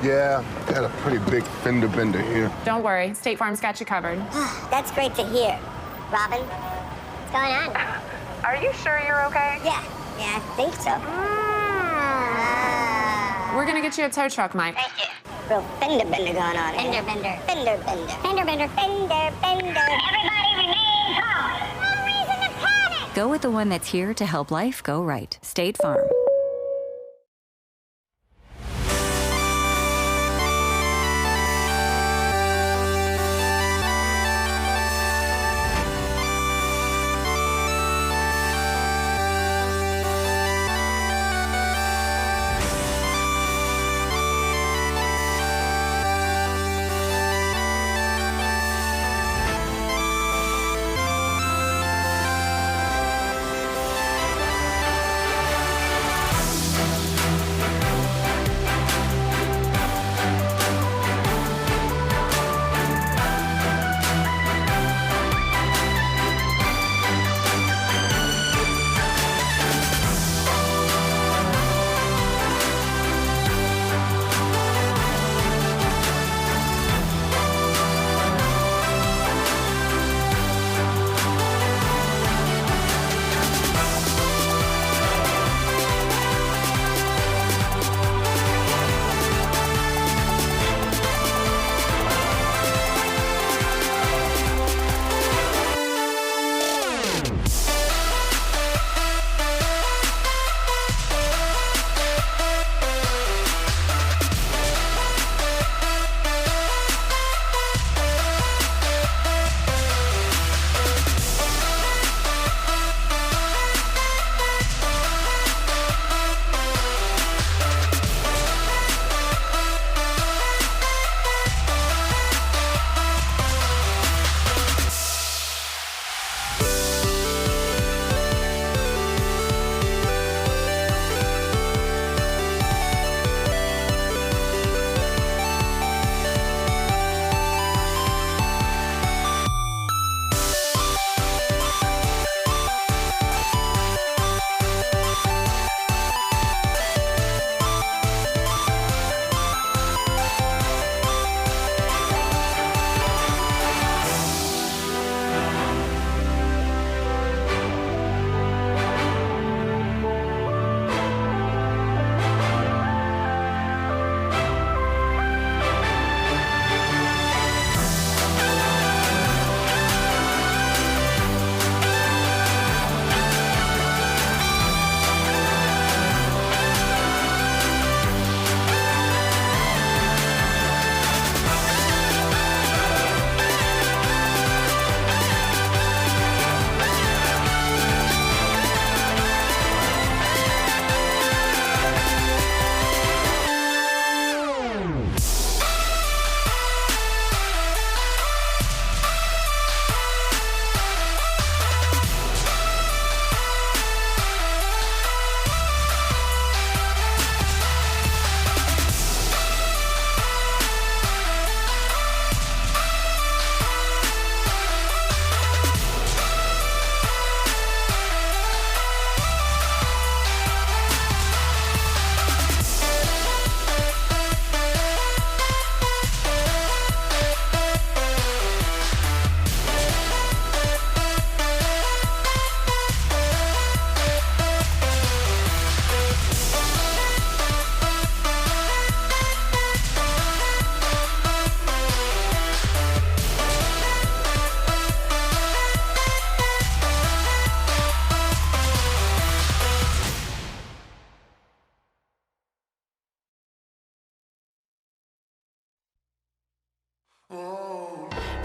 Yeah, got a pretty big fender bender here. Don't worry, State Farm's got you covered. That's great to hear. Robin, what's going on? Are you sure you're okay? Yeah, I think so. We're gonna get you a tow truck, Mike. Thank you. Real fender bender going on here. Fender bender. Fender bender. Fender bender. Fender bender. Everybody remain calm. No reason to panic. Go with the one that's here to help life go right. State Farm.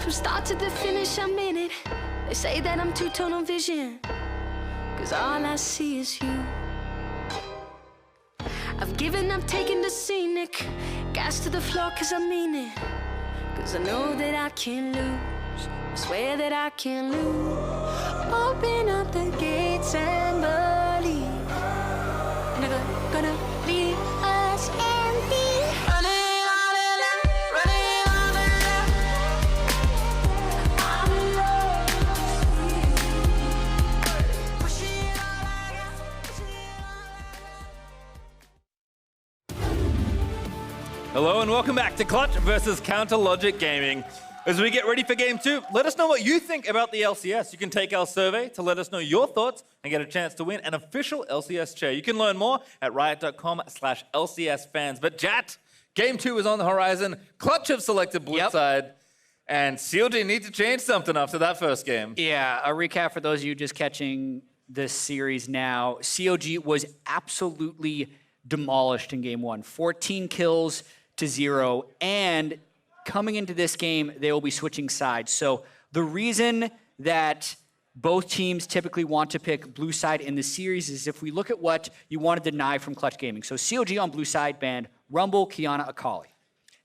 From start to the finish, I'm in it. They say that I'm two-tunnel vision, 'cause all I see is you. I've given up taking the scenic, gas to the floor 'cause I mean it, 'cause I know that I can't lose, I swear that I can't lose. Open up the gates and believe, never gonna leave us empty. Running on the left, running on the left. I'm in love with you. Pushing all I got, pushing all I got. 'Cause Hello and welcome back to Clutch versus Counter Logic Gaming. As we get ready for Game 2, let us know what you think about the LCS. You can take our survey to let us know your thoughts and get a chance to win an official LCS chair. You can learn more at riot.com/LCSfans. But Jat, Game 2 is on the horizon. Clutch have selected blue side. And CLG need to change something after that first game. Yeah, a recap for those of you just catching this series now. CLG was absolutely demolished in Game 1. 14 kills to 0. And coming into this game, they will be switching sides. So the reason that both teams typically want to pick blue side in the series is if we look at what you want to deny from Clutch Gaming. So CLG on blue side banned Rumble, Kiana, Akali.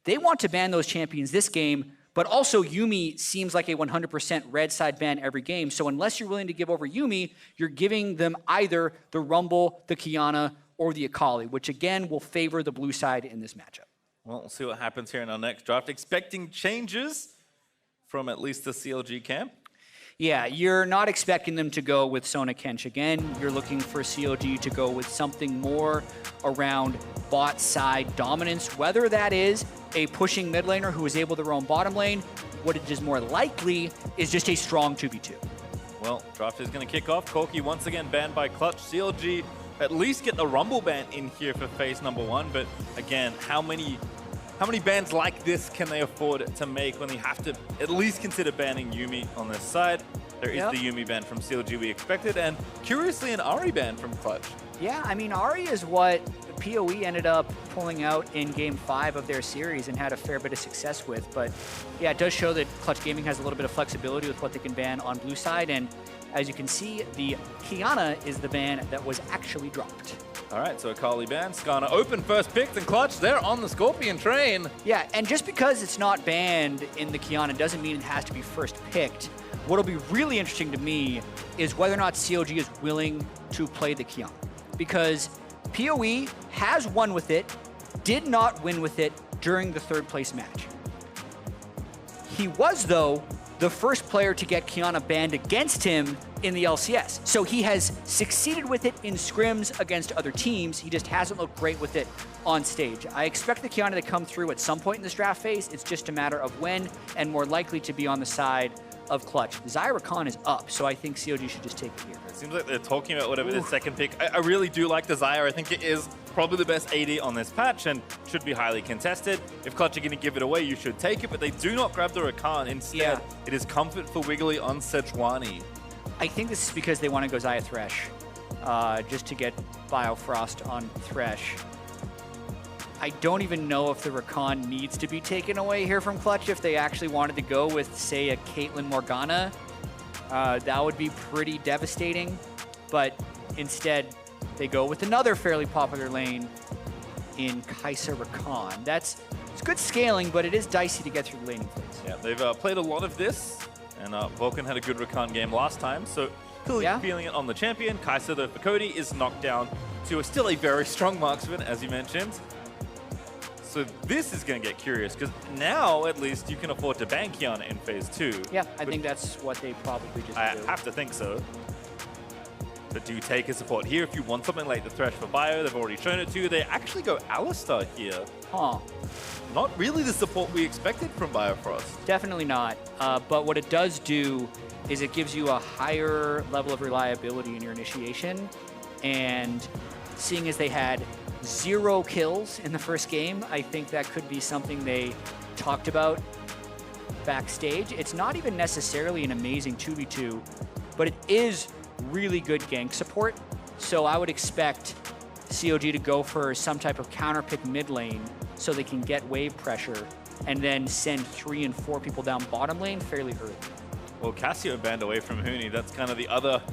They want to ban those champions this game, but also Yuumi seems like a 100% red side ban every game. So unless you're willing to give over Yuumi, you're giving them either the Rumble, the Kiana, or the Akali, which again will favor the blue side in this matchup. Well, we'll see what happens here in our next draft. Expecting changes from at least the CLG camp. Yeah, you're not expecting them to go with Sona Kench again. You're looking for CLG to go with something more around bot side dominance, whether that is a pushing mid laner who is able to roam bottom lane. What it is more likely is just a strong 2v2. Well, draft is going to kick off. Corki once again banned by Clutch. CLG at least get the Rumble ban in here for phase number 1. But again, how many bans like this can they afford to make when they have to at least consider banning Yuumi on this side? There is the Yuumi ban from CLG we expected, and curiously an Ahri ban from Clutch. Yeah, I mean, Ahri is what PoE ended up pulling out in Game 5 of their series and had a fair bit of success with. But yeah, it does show that Clutch Gaming has a little bit of flexibility with what they can ban on blue side. And as you can see, the Kiana is the ban that was actually dropped. All right, so Akali ban, Skarner open first picked, and Clutch, they're on the Scorpion train. Yeah, and just because it's not banned in the Kiana doesn't mean it has to be first picked. What'll be really interesting to me is whether or not CLG is willing to play the Kiana. Because PoE has won with it, did not win with it during the third place match. He was, though, the first player to get Kiana banned against him in the LCS. So he has succeeded with it in scrims against other teams. He just hasn't looked great with it on stage. I expect the Kiana to come through at some point in this draft phase. It's just a matter of when, and more likely to be on the side of Clutch. Zyra Khan is up, so I think CLG should just take it here. It seems like they're talking about whatever the second pick. I really do like the Zyra. I think it is probably the best AD on this patch and should be highly contested. If Clutch are going to give it away, you should take it, but they do not grab the Rakan. Instead, it is Comfort for Wiggly on Sejuani. I think this is because they want to go Xayah Thresh, just to get Biofrost on Thresh. I don't even know if the Rakan needs to be taken away here from Clutch. If they actually wanted to go with, say, a Caitlyn Morgana, that would be pretty devastating. But instead, they go with another fairly popular lane in Kai'Sa Rakan. It's good scaling, but it is dicey to get through the laning phase. Yeah, they've played a lot of this, and Vulcan had a good Rakan game last time, so clearly feeling it on the champion. Kai'Sa, though, for Cody, is knocked down to still a very strong marksman, as you mentioned. So this is going to get curious, because now, at least, you can afford to ban Kiana in phase 2. Yeah, I think that's what they probably just do. I have to think so. But do take a support here if you want something like the Thresh for Bio. They've already shown it to you. They actually go Alistar here. Huh. Not really the support we expected from Biofrost. Definitely not. But what it does do is it gives you a higher level of reliability in your initiation. And seeing as they had 0 kills in the first game, I think that could be something they talked about backstage. It's not even necessarily an amazing 2v2, but it is really good gank support. So I would expect CLG to go for some type of counter pick mid lane so they can get wave pressure and then send 3 and 4 people down bottom lane fairly early. Well, Cassio banned away from Huni. That's kind of the other,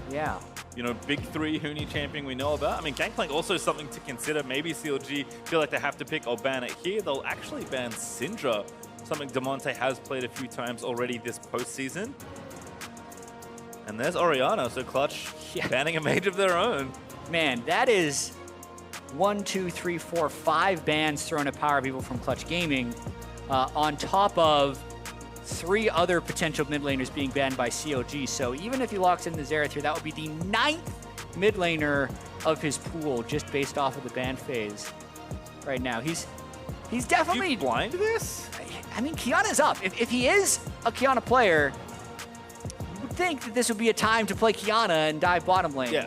big 3 Huni champion we know about. I mean, Gangplank also something to consider. Maybe CLG feel like they have to pick or ban it here. They'll actually ban Syndra, something Demonte has played a few times already this postseason. And there's Orianna, so Clutch banning a mage of their own. Man, that is 1, 2, 3, 4, 5 bans thrown at Power people from Clutch Gaming, on top of 3 other potential mid laners being banned by CLG. So even if he locks in the Xerath here, that would be the 9th mid laner of his pool just based off of the ban phase right now. He's He's definitely... You blind this? I mean, Kiana's up. If he is a Kiana player, you would think that this would be a time to play Kiana and dive bottom lane. Yeah.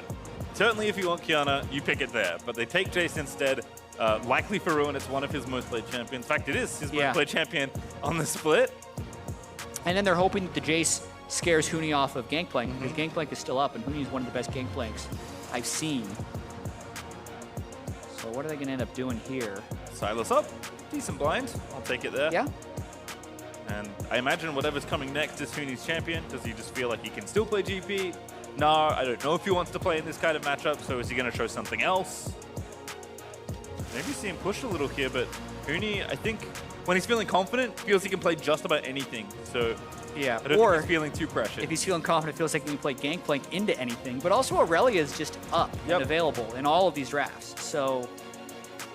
Certainly if you want Kiana, you pick it there. But they take Jace instead. Likely for Ruin, it's one of his most played champions. In fact, it is his most played champion on the split. And then they're hoping that the Jace scares Huni off of Gangplank, because Gangplank is still up, and Huni is one of the best Gangplanks I've seen. So what are they going to end up doing here? Silas up. Decent blind. I'll take it there. Yeah. And I imagine whatever's coming next is Huni's champion. Does he just feel like he can still play GP? No, I don't know if he wants to play in this kind of matchup, so is he going to show something else? Maybe see him push a little here, but Huni, I think, when he's feeling confident, feels he can play just about anything. So yeah, I don't think he's feeling too pressured. If he's feeling confident, feels like he can play Gangplank into anything. But also Aurelia is just up and available in all of these drafts. So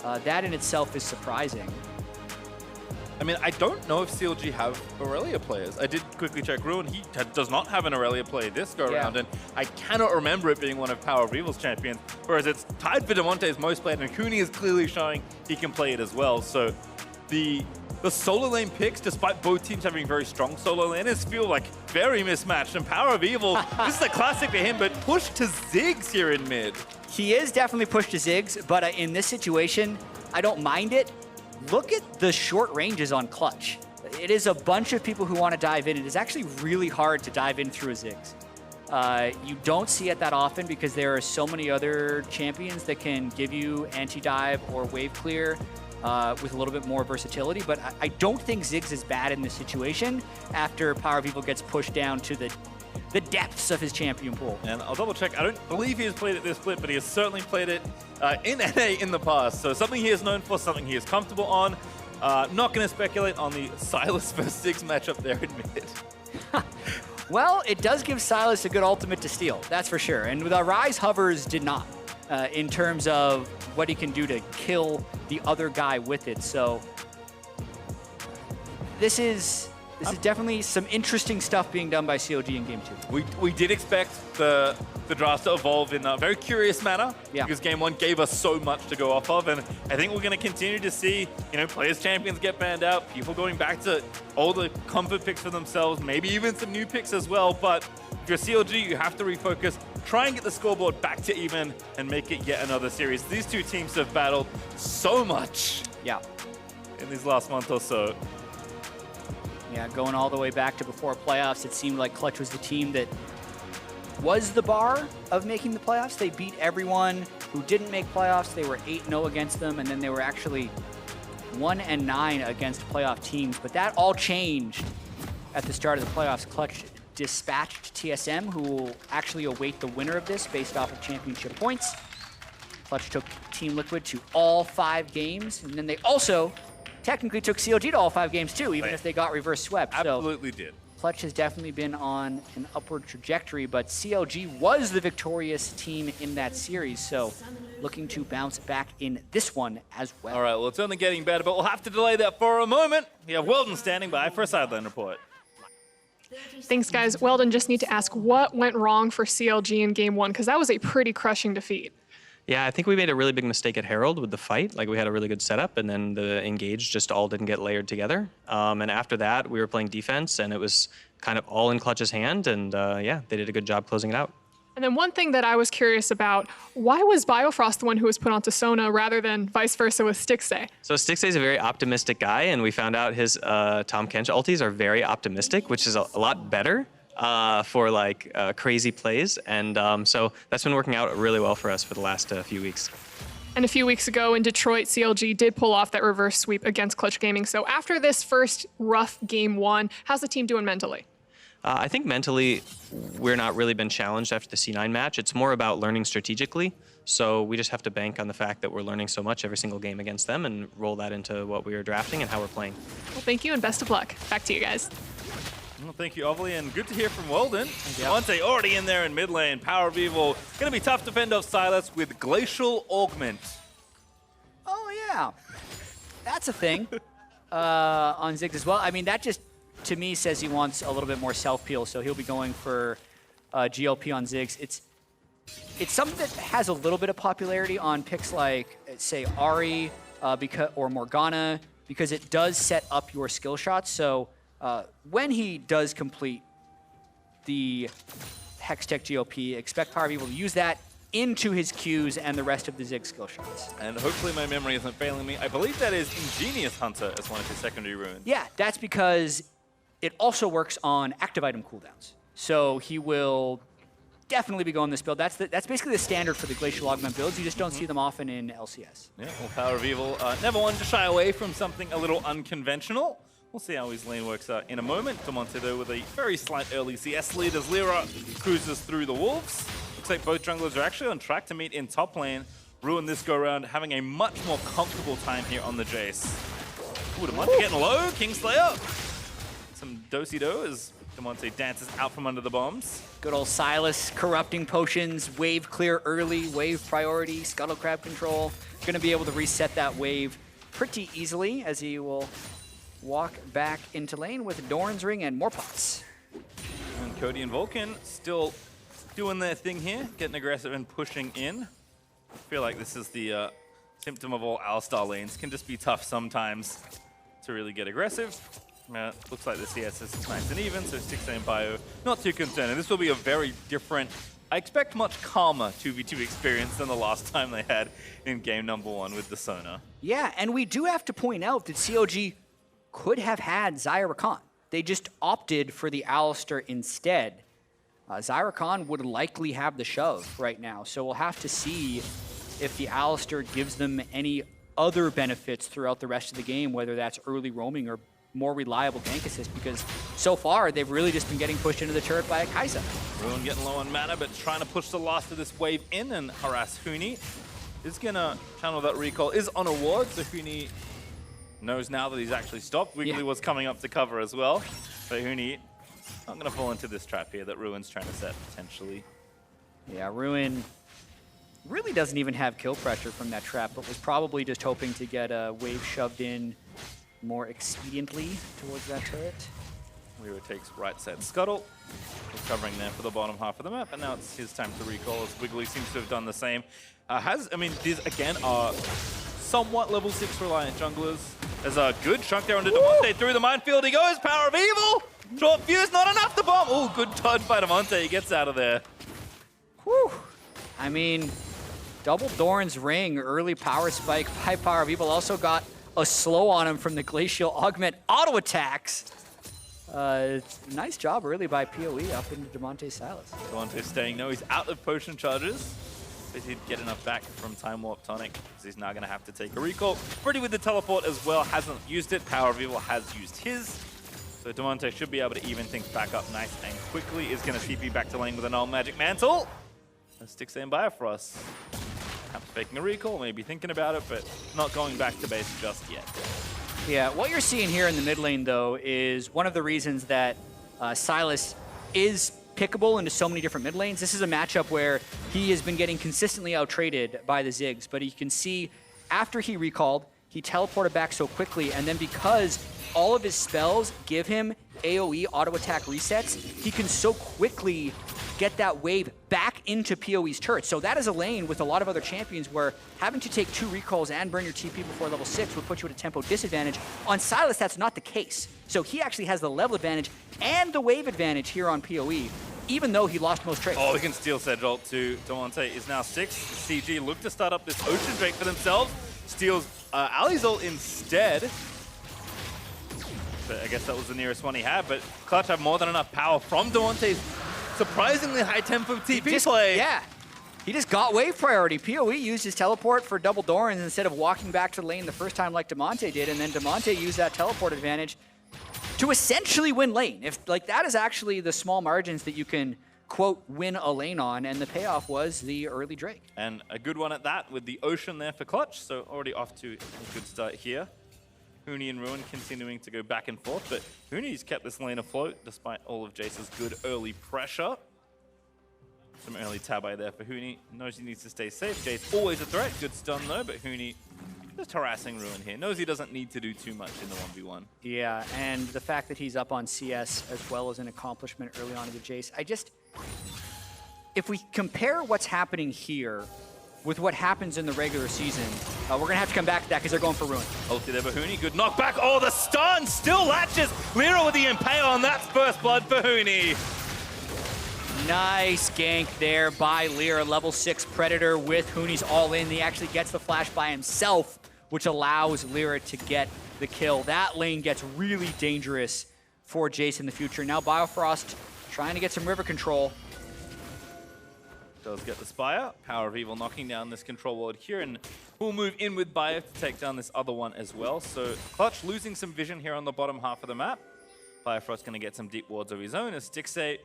that in itself is surprising. I mean, I don't know if CLG have Aurelia players. I did quickly check Ruin. He does not have an Aurelia player this go around, and I cannot remember it being one of Power of Evil's champions, whereas it's tied for Demonte's most played, and Huni is clearly showing he can play it as well. So the solo lane picks, despite both teams having very strong solo laners, feel like very mismatched, and Power of Evil, this is a classic for him, but push to Ziggs here in mid. He is definitely pushed to Ziggs, but in this situation, I don't mind it. Look at the short ranges on Clutch. It is a bunch of people who want to dive in. It is actually really hard to dive in through a Ziggs. You don't see it that often because there are so many other champions that can give you anti-dive or wave clear with a little bit more versatility, but I don't think Ziggs is bad in this situation after Power of Evil gets pushed down to the depths of his champion pool. And I'll double check. I don't believe he has played it this split, but he has certainly played it in NA in the past. So something he is known for, something he is comfortable on. Not going to speculate on the Silas vs. Ziggs matchup there in mid. Well, it does give Silas a good ultimate to steal, that's for sure. And the Rise hovers did not in terms of what he can do to kill the other guy with it. So this is definitely some interesting stuff being done by CLG in Game 2. We did expect the drafts to evolve in a very curious manner because Game 1 gave us so much to go off of, and I think we're going to continue to see, players champions get banned out, people going back to older comfort picks for themselves, maybe even some new picks as well, but if you're CLG, you have to refocus, try and get the scoreboard back to even and make it yet another series. These two teams have battled so much in these last month or so. Yeah, going all the way back to before playoffs, it seemed like Clutch was the team that was the bar of making the playoffs. They beat everyone who didn't make playoffs. They were 8-0 against them, and then they were actually 1-9 against playoff teams. But that all changed at the start of the playoffs. Clutch dispatched TSM, who will actually await the winner of this based off of championship points. Clutch took Team Liquid to all 5 games, and then they also technically took CLG to all 5 games too, even if they got reverse swept. Absolutely did. Clutch has definitely been on an upward trajectory, but CLG was the victorious team in that series, so looking to bounce back in this one as well. All right, well, it's only getting better, but we'll have to delay that for a moment. We have Weldon standing by for a sideline report. Thanks, guys. Weldon, just need to ask, what went wrong for CLG in Game 1? Because that was a pretty crushing defeat. Yeah, I think we made a really big mistake at Herald with the fight. Like, we had a really good setup, and then the engage just all didn't get layered together. And after that, we were playing defense, and it was kind of all in Clutch's hand, and yeah, they did a good job closing it out. And then one thing that I was curious about, why was Biofrost the one who was put onto Sona rather than vice versa with Stixxay? So Stixxay is a very optimistic guy, and we found out his Tom Kench ultis are very optimistic, which is a lot better for like crazy plays, and so that's been working out really well for us for the last few weeks. And a few weeks ago in Detroit, CLG did pull off that reverse sweep against Clutch Gaming. So after this first rough Game 1, how's the team doing mentally? I think mentally, we're not really been challenged after the C9 match. It's more about learning strategically. So we just have to bank on the fact that we're learning so much every single game against them and roll that into what we are drafting and how we're playing. Well, thank you and best of luck. Back to you guys. Well, thank you, Ovely, and good to hear from Weldon. Demonte already in there in mid lane. Power of Evil. Going to be tough to fend off Silas with Glacial Augment. Oh, yeah. That's a thing on Ziggs as well. I mean, that just, to me, says he wants a little bit more self-peel, so he'll be going for GLP on Ziggs. It's something that has a little bit of popularity on picks like, say, Ahri or Morgana, because it does set up your skill shots. So when he does complete the Hextech GOP, expect Power of Evil to use that into his Qs and the rest of the Zig skill shots. And hopefully my memory isn't failing me. I believe that is Ingenious Hunter as one of his secondary runes. Yeah, that's because it also works on active item cooldowns. So he will definitely be going this build. That's basically the standard for the Glacial Augment builds. You just don't see them often in LCS. Yeah, well, Power of Evil never wanted to shy away from something a little unconventional. We'll see how his lane works out in a moment. Damonte, though, with a very slight early CS lead as Lyra cruises through the Wolves. Looks like both junglers are actually on track to meet in top lane. Ruin this go-round, having a much more comfortable time here on the Jace. Ooh, Damonte getting low, Kingslayer. Some do-si-do as Damonte dances out from under the bombs. Good old Silas corrupting potions, wave clear early, wave priority, scuttle crab control. Gonna be able to reset that wave pretty easily as he will walk back into lane with Doran's Ring and more pots. And Cody and Vulcan still doing their thing here, getting aggressive and pushing in. I feel like this is the symptom of all Alistar lanes. Can just be tough sometimes to really get aggressive. Looks like the CS is nice and even, so 6 bio, not too concerned. And this will be a very different, I expect much calmer 2v2 experience than the last time they had in game number 1 with the Sona. Yeah, and we do have to point out that CLG could have had Zyra Khan. They just opted for the Alistar instead. Zyra Khan would likely have the shove right now, so we'll have to see if the Alistar gives them any other benefits throughout the rest of the game, whether that's early roaming or more reliable gank assist, because so far they've really just been getting pushed into the turret by a Kai'Sa. Ruin getting low on mana, but trying to push the last of this wave in and harass Huni. Is gonna channel that recall, is on a ward, so Huni knows now that he's actually stopped. Wiggly was coming up to cover as well, but Huni not gonna fall into this trap here that Ruin's trying to set potentially. Yeah, Ruin really doesn't even have kill pressure from that trap, but was probably just hoping to get a wave shoved in more expediently towards that turret. Lyra takes right side scuttle. He's covering there for the bottom half of the map, and now it's his time to recall as Wiggly seems to have done the same. These again are somewhat level 6 reliant junglers. There's a good chunk there under Damonte through the minefield. He goes, Power of Evil! Short fuse, not enough to bomb. Oh, good dodge by Damonte. He gets out of there. Whew. I mean, double Doran's Ring, early power spike by Power of Evil. Also got a slow on him from the Glacial Augment auto attacks. Nice job early by PoE up into Damonte Silas. Damonte staying, no, he's out of potion charges. But he'd get enough back from Time Warp Tonic, because he's now going to have to take a recall. Pretty with the teleport as well, hasn't used it. Power of Evil has used his. So Damonte should be able to even things back up nice and quickly. Is going to TP back to lane with an old Magic Mantle. And sticks in bio for us. Perhaps faking a recall, maybe thinking about it, but not going back to base just yet. Yeah, what you're seeing here in the mid lane, though, is one of the reasons that Silas is pickable into so many different mid lanes. This is a matchup where he has been getting consistently out-traded by the Ziggs, but you can see after he recalled, he teleported back so quickly, and then because all of his spells give him AoE auto attack resets, he can so quickly get that wave back into PoE's turret. So that is a lane with a lot of other champions where having to take 2 recalls and burn your TP before level 6 would put you at a tempo disadvantage. On Silas, that's not the case. So he actually has the level advantage and the wave advantage here on PoE, even though he lost most trades. Oh, he can steal Sedge ult to Damonte is now 6. CG look to start up this Ocean Drake for themselves. Steals Ali's ult instead. But I guess that was the nearest one he had, but Clutch have more than enough power from Damonte's surprisingly high tempo TP play. Yeah, he just got wave priority. PoE used his teleport for double Dorans instead of walking back to the lane the first time like Damonte did, and then Damonte used that teleport advantage to essentially win lane. If that is actually the small margins that you can, quote, win a lane on, and the payoff was the early Drake. And a good one at that with the Ocean there for Clutch, so already off to a good start here. Huni and Ruin continuing to go back and forth, but Huni's kept this lane afloat despite all of Jace's good early pressure. Some early tab-eye there for Huni. Knows he needs to stay safe. Jace always a threat. Good stun though, but Huni just harassing Ruin here. Knows he doesn't need to do too much in the 1v1. Yeah, and the fact that he's up on CS as well as an accomplishment early on in the Jace, if we compare what's happening here with what happens in the regular season. We're going to have to come back to that because they're going for Ruin. Ulti there, Huni. Good knockback. Oh, the stun still latches. Lyra with the impale, and that's first blood for Huni. Nice gank there by Lyra. Level 6 Predator with Huni's all in. He actually gets the flash by himself, which allows Lyra to get the kill. That lane gets really dangerous for Jace in the future. Now Biofrost trying to get some river control. Does get the Spire. Power of Evil knocking down this control ward here, and we'll move in with Bio to take down this other one as well. So Clutch losing some vision here on the bottom half of the map. Biofrost going to get some deep wards of his own as Stixxay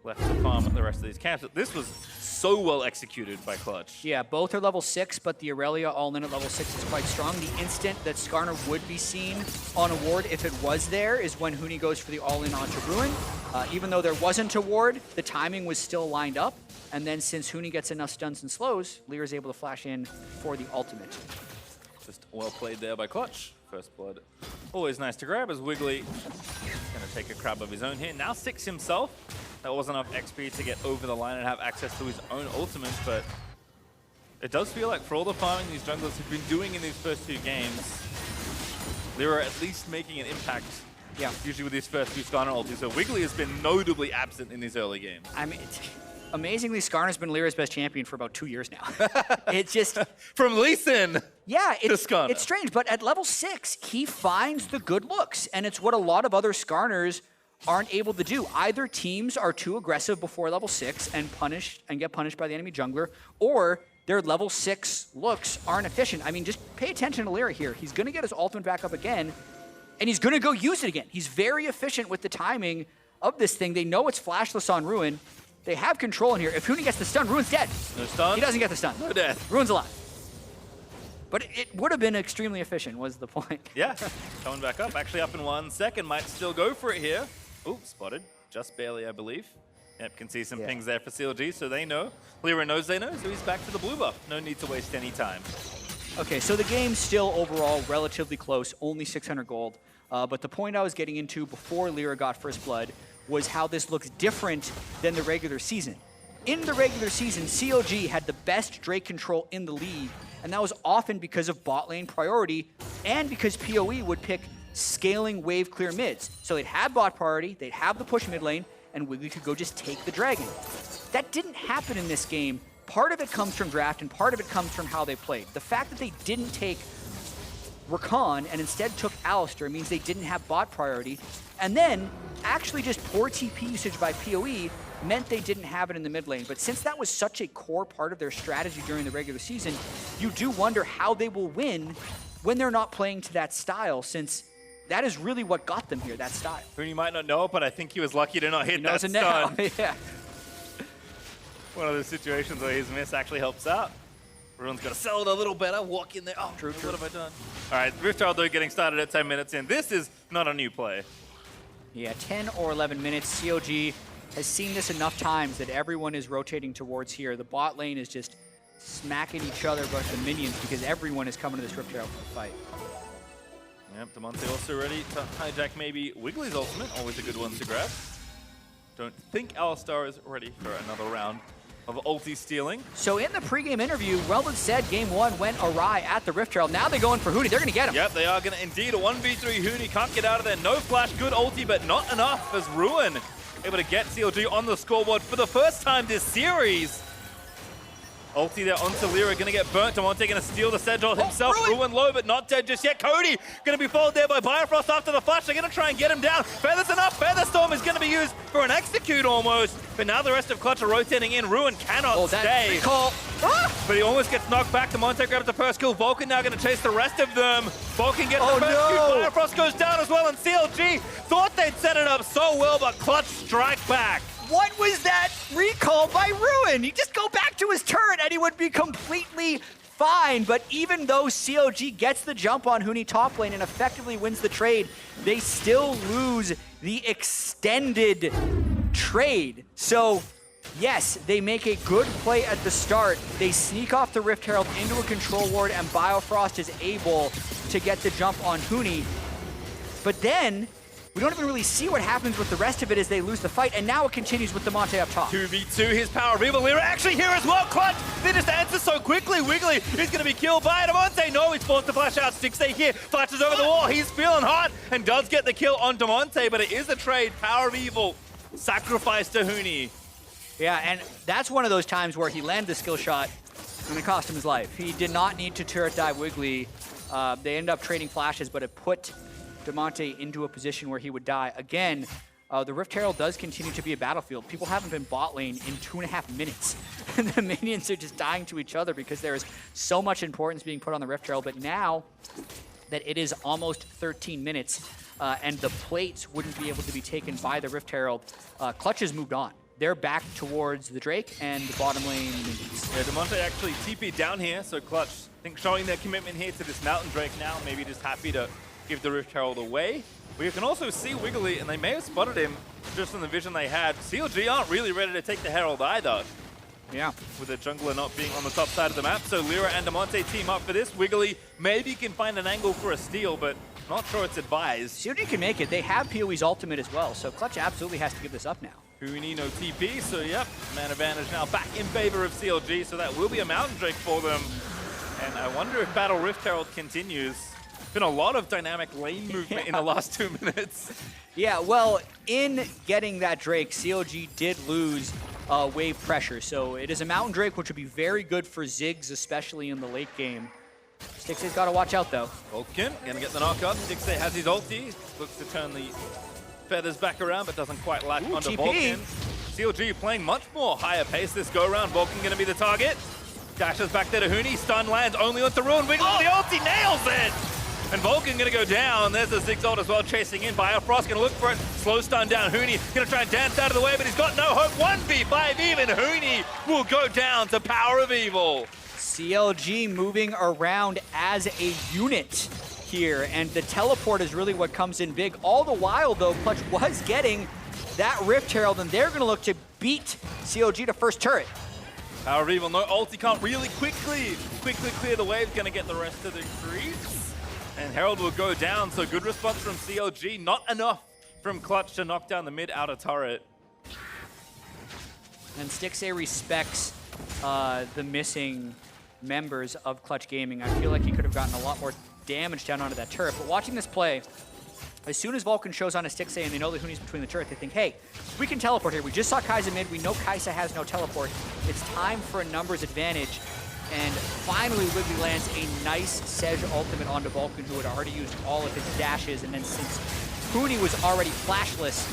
left to farm the rest of these camps. This was so well executed by Clutch. Yeah, both are level 6, but the Aurelia all-in at level 6 is quite strong. The instant that Skarner would be seen on a ward, if it was there, is when Huni goes for the all-in onto Ruin. Even though there wasn't a ward, the timing was still lined up. And then since Huni gets enough stuns and slows, Lyra's able to flash in for the ultimate. Just well played there by Clutch. First blood, always nice to grab as Wiggly going to take a crab of his own here. Now Six himself. That wasn't enough XP to get over the line and have access to his own ultimate, but it does feel like for all the farming these junglers have been doing in these first 2 games, Lyra at least making an impact. Yeah. Usually with his first 2 Skarner ultis. So Wiggly has been notably absent in these early games. I mean, amazingly, Skarner's been Lyra's best champion for about 2 years now. It's just... From Lee Sin yeah, to Skarner. It's strange, but at level 6, he finds the good looks, and it's what a lot of other Skarners aren't able to do. Either teams are too aggressive before level 6 and get punished by the enemy jungler, or their level 6 looks aren't efficient. I mean, just pay attention to Lyra here. He's going to get his ultimate back up again, and he's going to go use it again. He's very efficient with the timing of this thing. They know it's flashless on Ruin. They have control in here. If Huni gets the stun, Ruin's dead. No stun? He doesn't get the stun. No death. Ruin's alive. But it would have been extremely efficient, was the point. Yeah, coming back up. Actually up in 1 second. Might still go for it here. Ooh, spotted. Just barely, I believe. Yep, can see some pings there for CLG, so they know. Lyra knows they know, so he's back to the blue buff. No need to waste any time. Okay, so the game's still overall relatively close, only 600 gold. But the point I was getting into before Lyra got first blood was how this looks different than the regular season. In the regular season, CLG had the best Drake control in the league, and that was often because of bot lane priority and because PoE would pick scaling wave clear mids. So they'd have bot priority, they'd have the push mid lane, and Wiggly could go just take the dragon. That didn't happen in this game. Part of it comes from draft, and part of it comes from how they played. The fact that they didn't take Rakan and instead took Alistar means they didn't have bot priority. And then, actually just poor TP usage by PoE meant they didn't have it in the mid lane. But since that was such a core part of their strategy during the regular season, you do wonder how they will win when they're not playing to that style, since that is really what got them here, that style. Huni might not know it, but I think he was lucky to not hit that stun. Yeah. One of those situations where his miss actually helps out. Everyone's got to sell it a little better, walk in there. Oh, true. What have I done? All right, Rift Herald though getting started at 10 minutes in. This is not a new play. Yeah, 10 or 11 minutes. CLG has seen this enough times that everyone is rotating towards here. The bot lane is just smacking each other but the minions because everyone is coming to this Rift Herald for the fight. Yep, Damonte also ready to hijack maybe Wiggly's ultimate. Always a good one to grab. Don't think Alistar is ready for another round of ulti stealing. So in the pregame interview, Weldon said game 1 went awry at the Rift Herald. Now they go in for Huni. They're going to get him. Yep, they are going to indeed. A 1v3 Huni can't get out of there. No flash, good ulti, but not enough as Ruin able to get CLG on the scoreboard for the first time this series. Ulti there onto Lyra, going to get burnt. Damonte going to steal the Sedgel himself. Ruin low, but not dead just yet. Cody going to be followed there by Biofrost after the flash. They're going to try and get him down. Feather's enough. Featherstorm is going to be used for an execute almost. But now the rest of Clutch are rotating in. Ruin cannot stay. But he almost gets knocked back. Damonte grabs the first kill. Vulcan now going to chase the rest of them. Vulcan gets the first kill. Biofrost goes down as well. And CLG thought they'd set it up so well, but Clutch strike back. What was that recall by Ruin? He'd just go back to his turret and he would be completely fine. But even though CLG gets the jump on Huni top lane and effectively wins the trade, they still lose the extended trade. So yes, they make a good play at the start. They sneak off the Rift Herald into a control ward and Biofrost is able to get the jump on Huni. But then we don't even really see what happens with the rest of it as they lose the fight, and now it continues with Damonte up top. 2v2, his power of evil. Lyra actually here as well. Clutch, they just answer so quickly. Wiggly is going to be killed by Damonte. No, he's forced to flash out. Stixay here, flashes over the wall. He's feeling hot and does get the kill on Damonte, but it is a trade. Power of evil, sacrifice to Huni. Yeah, and that's one of those times where he landed the skill shot and it cost him his life. He did not need to turret dive Wiggly. They ended up trading flashes, but it put Damonte into a position where he would die. Again, the Rift Herald does continue to be a battlefield. People haven't been bot lane in 2.5 minutes. And the minions are just dying to each other because there is so much importance being put on the Rift Herald. But now that it is almost 13 minutes and the plates wouldn't be able to be taken by the Rift Herald, Clutch has moved on. They're back towards the Drake and the bottom lane minions. Yeah, Damonte actually TP'd down here, so Clutch, I think, showing their commitment here to this Mountain Drake now, maybe just happy to give the Rift Herald away. We can also see Wiggly, and they may have spotted him just in the vision they had. CLG aren't really ready to take the Herald either. Yeah. With the jungler not being on the top side of the map, so Lyra and Damonte team up for this. Wiggly maybe can find an angle for a steal, but not sure it's advised. CLG can make it. They have PoE's ultimate as well, so Clutch absolutely has to give this up now. Huni no TP, so yep, man advantage now back in favor of CLG, so that will be a Mountain Drake for them. And I wonder if Battle Rift Herald continues. Been a lot of dynamic lane movement in the last 2 minutes. Yeah, well, in getting that Drake, CLG did lose wave pressure. So it is a Mountain Drake, which would be very good for Ziggs, especially in the late game. Stixay's got to watch out, though. Vulcan gonna get the knock on. Stixay has his ulti. Looks to turn the feathers back around, but doesn't quite latch onto TP. Vulcan. CLG playing much more higher pace this go-around. Vulcan gonna be the target. Dashes back there to Huni. Stun lands only onto Ruin. Wiggly the ulti nails it! And Vulcan gonna go down. There's a Ziggs ult as well, chasing in. Biofrost gonna look for it. Slow stun down. Huni gonna try and dance out of the way, but he's got no hope. 1v5 even. Huni will go down to Power of Evil. CLG moving around as a unit here, and the teleport is really what comes in big. All the while, though, Clutch was getting that Rift Herald, and they're gonna look to beat CLG to first turret. Power of Evil, no ulti, can't really quickly clear the wave. Gonna get the rest of the creeps. And Herald will go down, so good response from CLG. Not enough from Clutch to knock down the mid outer turret. And Stixay respects the missing members of Clutch Gaming. I feel like he could have gotten a lot more damage down onto that turret. But watching this play, as soon as Vulcan shows on a Stixay and they know that Huni's between the turret, they think, hey, we can teleport here. We just saw Kai'Sa mid. We know Kai'Sa has no teleport. It's time for a numbers advantage. And finally, Wiggly lands a nice Sedge ultimate onto Vulcan, who had already used all of his dashes. And then since Huni was already flashless,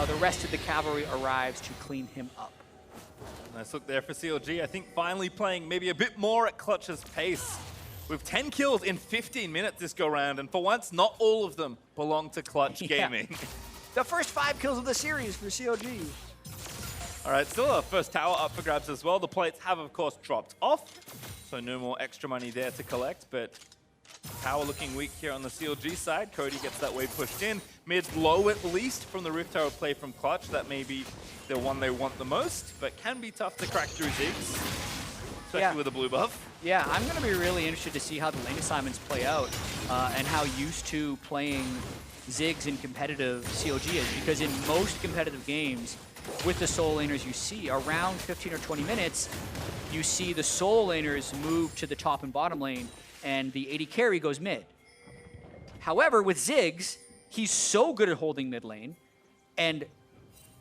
the rest of the cavalry arrives to clean him up. Nice look there for CLG. I think finally playing maybe a bit more at Clutch's pace. With 10 kills in 15 minutes this go-round, and for once, not all of them belong to Clutch Gaming. The first 5 kills of the series for CLG. All right, still a first tower up for grabs as well. The plates have, of course, dropped off, so no more extra money there to collect, but tower looking weak here on the CLG side. Cody gets that wave pushed in. Mid's low at least from the Rift Tower play from Clutch. That may be the one they want the most, but can be tough to crack through Ziggs, especially with a blue buff. Yeah, I'm going to be really interested to see how the lane assignments play out and how used to playing Ziggs in competitive CLG is, because in most competitive games, with the solo laners you see, around 15 or 20 minutes, you see the solo laners move to the top and bottom lane, and the AD carry goes mid. However, with Ziggs, he's so good at holding mid lane, and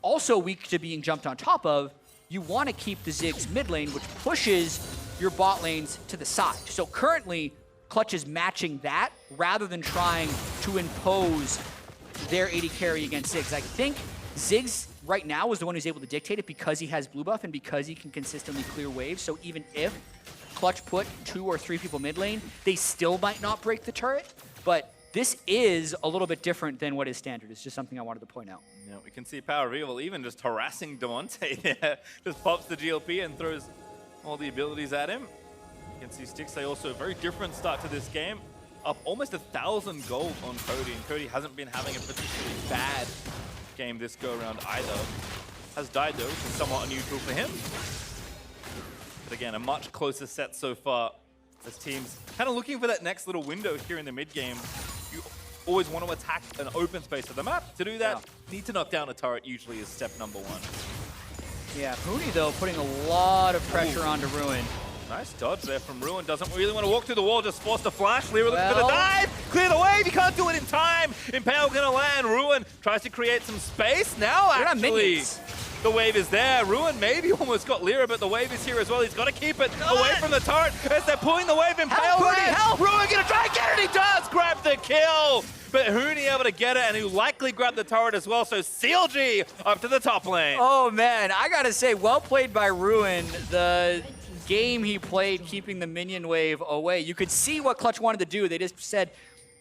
also weak to being jumped on top of, you want to keep the Ziggs mid lane, which pushes your bot lanes to the side. So currently, Clutch is matching that rather than trying to impose their AD carry against Ziggs. I think Ziggs right now is the one who's able to dictate it because he has blue buff and because he can consistently clear waves. So even if Clutch put 2 or 3 people mid lane, they still might not break the turret. But this is a little bit different than what is standard. It's just something I wanted to point out. Yeah, we can see Power of Evil even just harassing Damonte there. Just pops the GLP and throws all the abilities at him. You can see Stixay also a very different start to this game. Up almost 1,000 gold on Cody, and Cody hasn't been having a particularly bad game this go-around either. Has died though, which is somewhat unusual for him. But again, a much closer set so far as teams kind of looking for that next little window here in the mid game. You always want to attack an open space of the map. To do that, need to knock down a turret usually is step number one. Yeah, Huni, though, putting a lot of pressure onto Ruin. Nice dodge there from Ruin. Doesn't really want to walk through the wall, just forced to flash. Lyra looking for the dive. Clear the wave. He can't do it in time. Impale gonna land. Ruin tries to create some space. Now, actually, the wave is there. Ruin maybe almost got Lyra, but the wave is here as well. He's got to keep it away from the turret as they're pulling the wave. Impale lands. Ruin gonna try and get it. He does grab the kill. But Huni able to get it, and he likely grabbed the turret as well. So CLG up to the top lane. Oh, man. I got to say, well played by Ruin. The game he played keeping the minion wave away. You could see what Clutch wanted to do. They just said,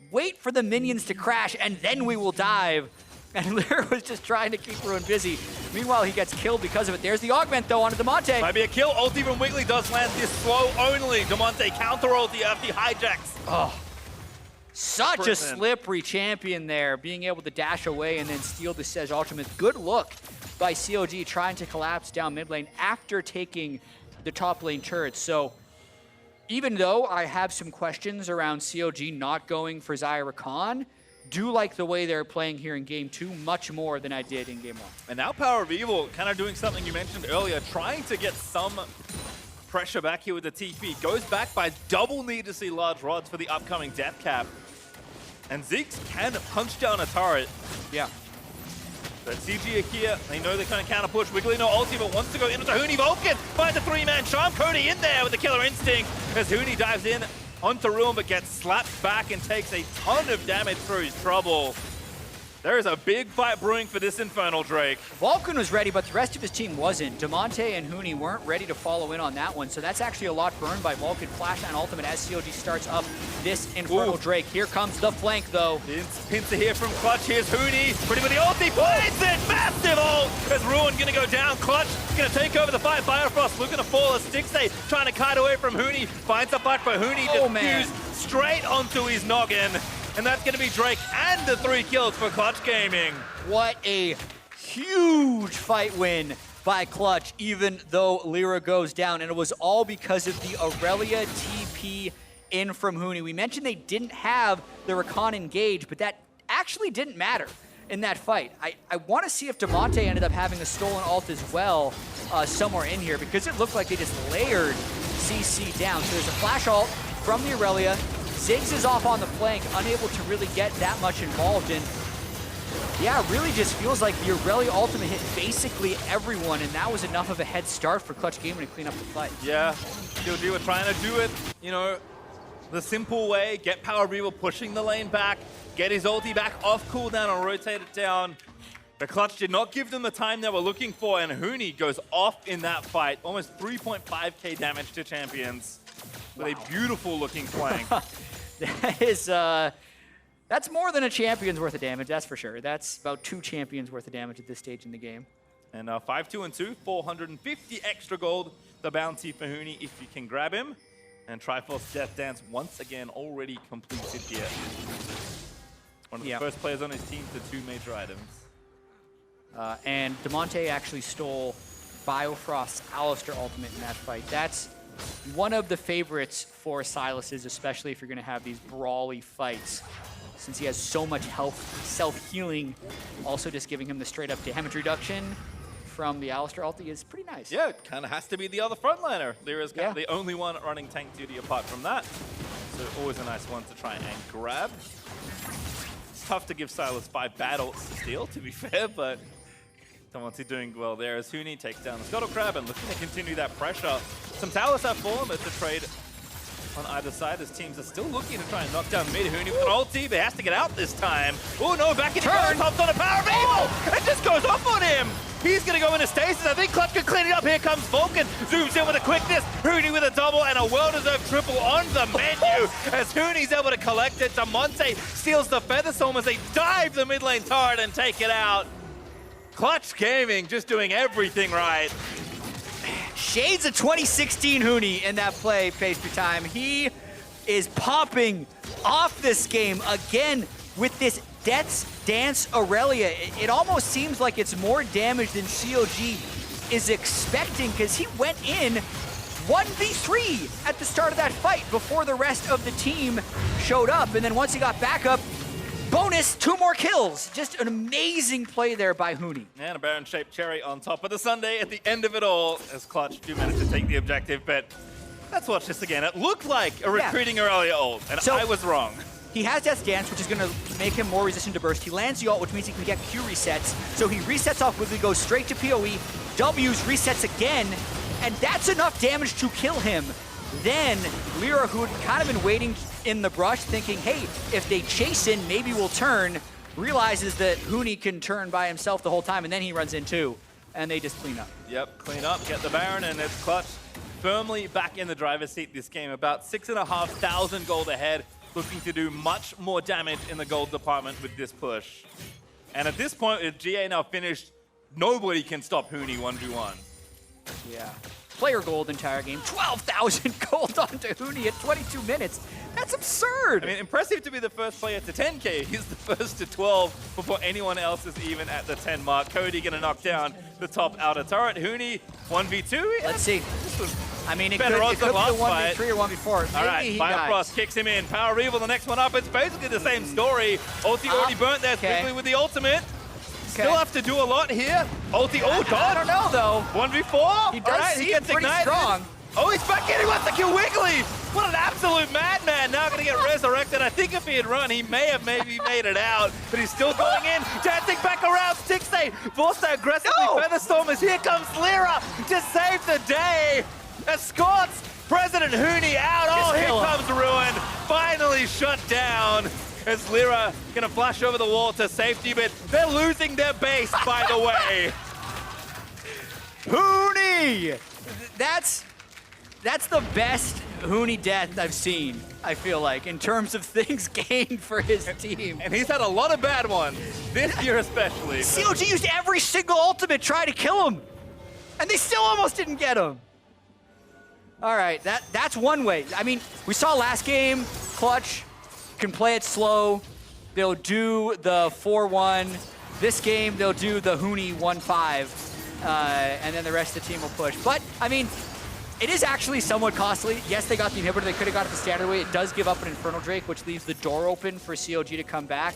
wait for the minions to crash, and then we will dive. And Lyra was just trying to keep Ruin busy. Meanwhile, he gets killed because of it. There's the augment, though, onto Damonte. Might be a kill. Ulti from Wiggly does land this slow only. Damonte counter ulti after he hijacks. Oh. Such a slippery champion there, being able to dash away and then steal the Sedge ultimate. Good look by CLG trying to collapse down mid lane after taking the top lane turret. So even though I have some questions around CLG not going for Zyra Khan, do like the way they're playing here in Game 2 much more than I did in Game 1. And now Power of Evil kind of doing something you mentioned earlier, trying to get some pressure back here with the TP. Goes back by double need to see large rods for the upcoming death cap. And Ziggs can punch down a turret. Yeah. But CG are here. They know they kind of counter push. Wiggly no ulti, but wants to go into Huni. Vulcan finds a three-man charm. Cody in there with the killer instinct as Huni dives in onto Ruin, but gets slapped back and takes a ton of damage through his trouble. There is a big fight brewing for this Infernal Drake. Vulcan was ready, but the rest of his team wasn't. Damonte and Huni weren't ready to follow in on that one, so that's actually a lot burned by Vulcan. Flash and ultimate as CLG starts up this Infernal Drake. Here comes the flank, though. Pincer here from Clutch. Here's Huni. Pretty with the ulti. Finds it! Massive ult! As Ruin gonna go down. Clutch gonna take over the fight. Firefrost looking to fall as Stixay trying to kite away from Huni. Finds the fight for Huni. Diffused straight onto his noggin. And that's going to be Drake and the 3 kills for Clutch Gaming. What a huge fight win by Clutch, even though Lyra goes down. And it was all because of the Aurelia TP in from Huni. We mentioned they didn't have the Rakan engage, but that actually didn't matter in that fight. I want to see if Damonte ended up having a stolen ult as well somewhere in here, because it looked like they just layered CC down. So there's a flash ult from the Aurelia. Ziggs is off on the flank, unable to really get that much involved in. Yeah, it really just feels like the Aurelia ultimate hit basically everyone, and that was enough of a head start for Clutch Gaming to clean up the fight. Yeah, CLG were trying to do it, you know, the simple way, get Power of Evil pushing the lane back, get his ulti back off cooldown and rotate it down. But Clutch did not give them the time they were looking for, and Huni goes off in that fight. Almost 3.5k damage to champions with a beautiful looking flank. That is, that's more than a champion's worth of damage, that's for sure. That's about 2 champions worth of damage at this stage in the game. And 5-2-2, 450 extra gold, the bounty for Huni if you can grab him. And Triforce Death Dance once again already completed here. One of the first players on his team to 2 major items. And Damonte actually stole Biofrost's Alistar ultimate in that fight. That's one of the favorites for Silas's, especially if you're going to have these brawly fights, since he has so much health, self-healing. Also just giving him the straight-up damage reduction from the Alistar ulti is pretty nice. Yeah, it kind of has to be the other frontliner. Lyra's kind of the only one running tank duty apart from that. So always a nice one to try and grab. It's tough to give Silas 5 bad ults to steal, to be fair, but Damonte doing well there as Huni takes down the Scuttle Crab and looking to continue that pressure. Some towers have fallen, but it's a trade on either side as teams are still looking to try and knock down mid. Huni with an ulti, but has to get out this time. Oh no, back in the turn, hops on a Power of Evil! It just goes off on him! He's gonna go into stasis. I think Clutch can clean it up. Here comes Vulcan, zooms in with a quickness. Huni with a double and a well-deserved triple on the menu as Huni's able to collect it. Damonte steals the Feather Storm as they dive the mid lane turret and take it out. Clutch Gaming just doing everything right. Shades of 2016 Huni in that play, Pastry Time. He is popping off this game again with this Death's Dance Aurelia. It almost seems like it's more damage than CLG is expecting, because he went in 1v3 at the start of that fight before the rest of the team showed up. And then once he got back up, bonus, 2 more kills. Just an amazing play there by Huni. And a Baron-shaped cherry on top of the sundae at the end of it all, as Clutch do manage to take the objective, but let's watch this again. It looked like a retreating earlier ult, and I was wrong. He has Death's Dance, which is going to make him more resistant to burst. He lands the ult, which means he can get Q resets. So he resets off Wiggly, goes straight to PoE, W's, resets again, and that's enough damage to kill him. Then Lyra, who had kind of been waiting in the brush, thinking, hey, if they chase in, maybe we'll turn, realizes that Huni can turn by himself the whole time, and then he runs in too, and they just clean up. Yep, clean up, get the Baron, and it's Clutch firmly back in the driver's seat this game. About 6,500 gold ahead, looking to do much more damage in the gold department with this push. And at this point, with GA now finished, nobody can stop Huni 1v1. Yeah. Player gold entire game, 12,000 gold onto Huni at 22 minutes. That's absurd. I mean, impressive to be the first player to 10K. He's the first to 12 before anyone else is even at the 10 mark. Cody gonna knock down the top outer turret. Huni 1v2. Let's see. I mean, it could better be odds than the last 1v3 or 1v4. All right, Firefrost kicks him in. Power Revel, the next one up. It's basically the same story. Ulti already burnt there, quickly with the ultimate. Still have to do a lot here. Ulti, oh, dodge. I don't know, though. 1v4. He does seem pretty strong. Oh, he's back in. He wants to kill Wiggly. What an absolute madman. Now going to get resurrected. I think if he had run, he may have maybe made it out. But he's still going in. Dancing back around. Stixay forced to aggressively. Featherstormers. Here comes Lyra to save the day. Escorts President Huni out. Oh, here comes Ruin. Finally shut down. As Lyra gonna flash over the wall to safety, but they're losing their base, by the way. Huni! That's the best Huni death I've seen, I feel like, in terms of things gained for his team. And he's had a lot of bad ones, this year especially. CLG used every single ultimate trying to kill him, and they still almost didn't get him. All right, that's one way. I mean, we saw last game, Clutch can play it slow. They'll do the 4-1. This game, they'll do the Huni 1-5. And then the rest of the team will push. But, I mean, it is actually somewhat costly. Yes, they got the inhibitor. They could have got it the standard way. It does give up an Infernal Drake, which leaves the door open for CLG to come back.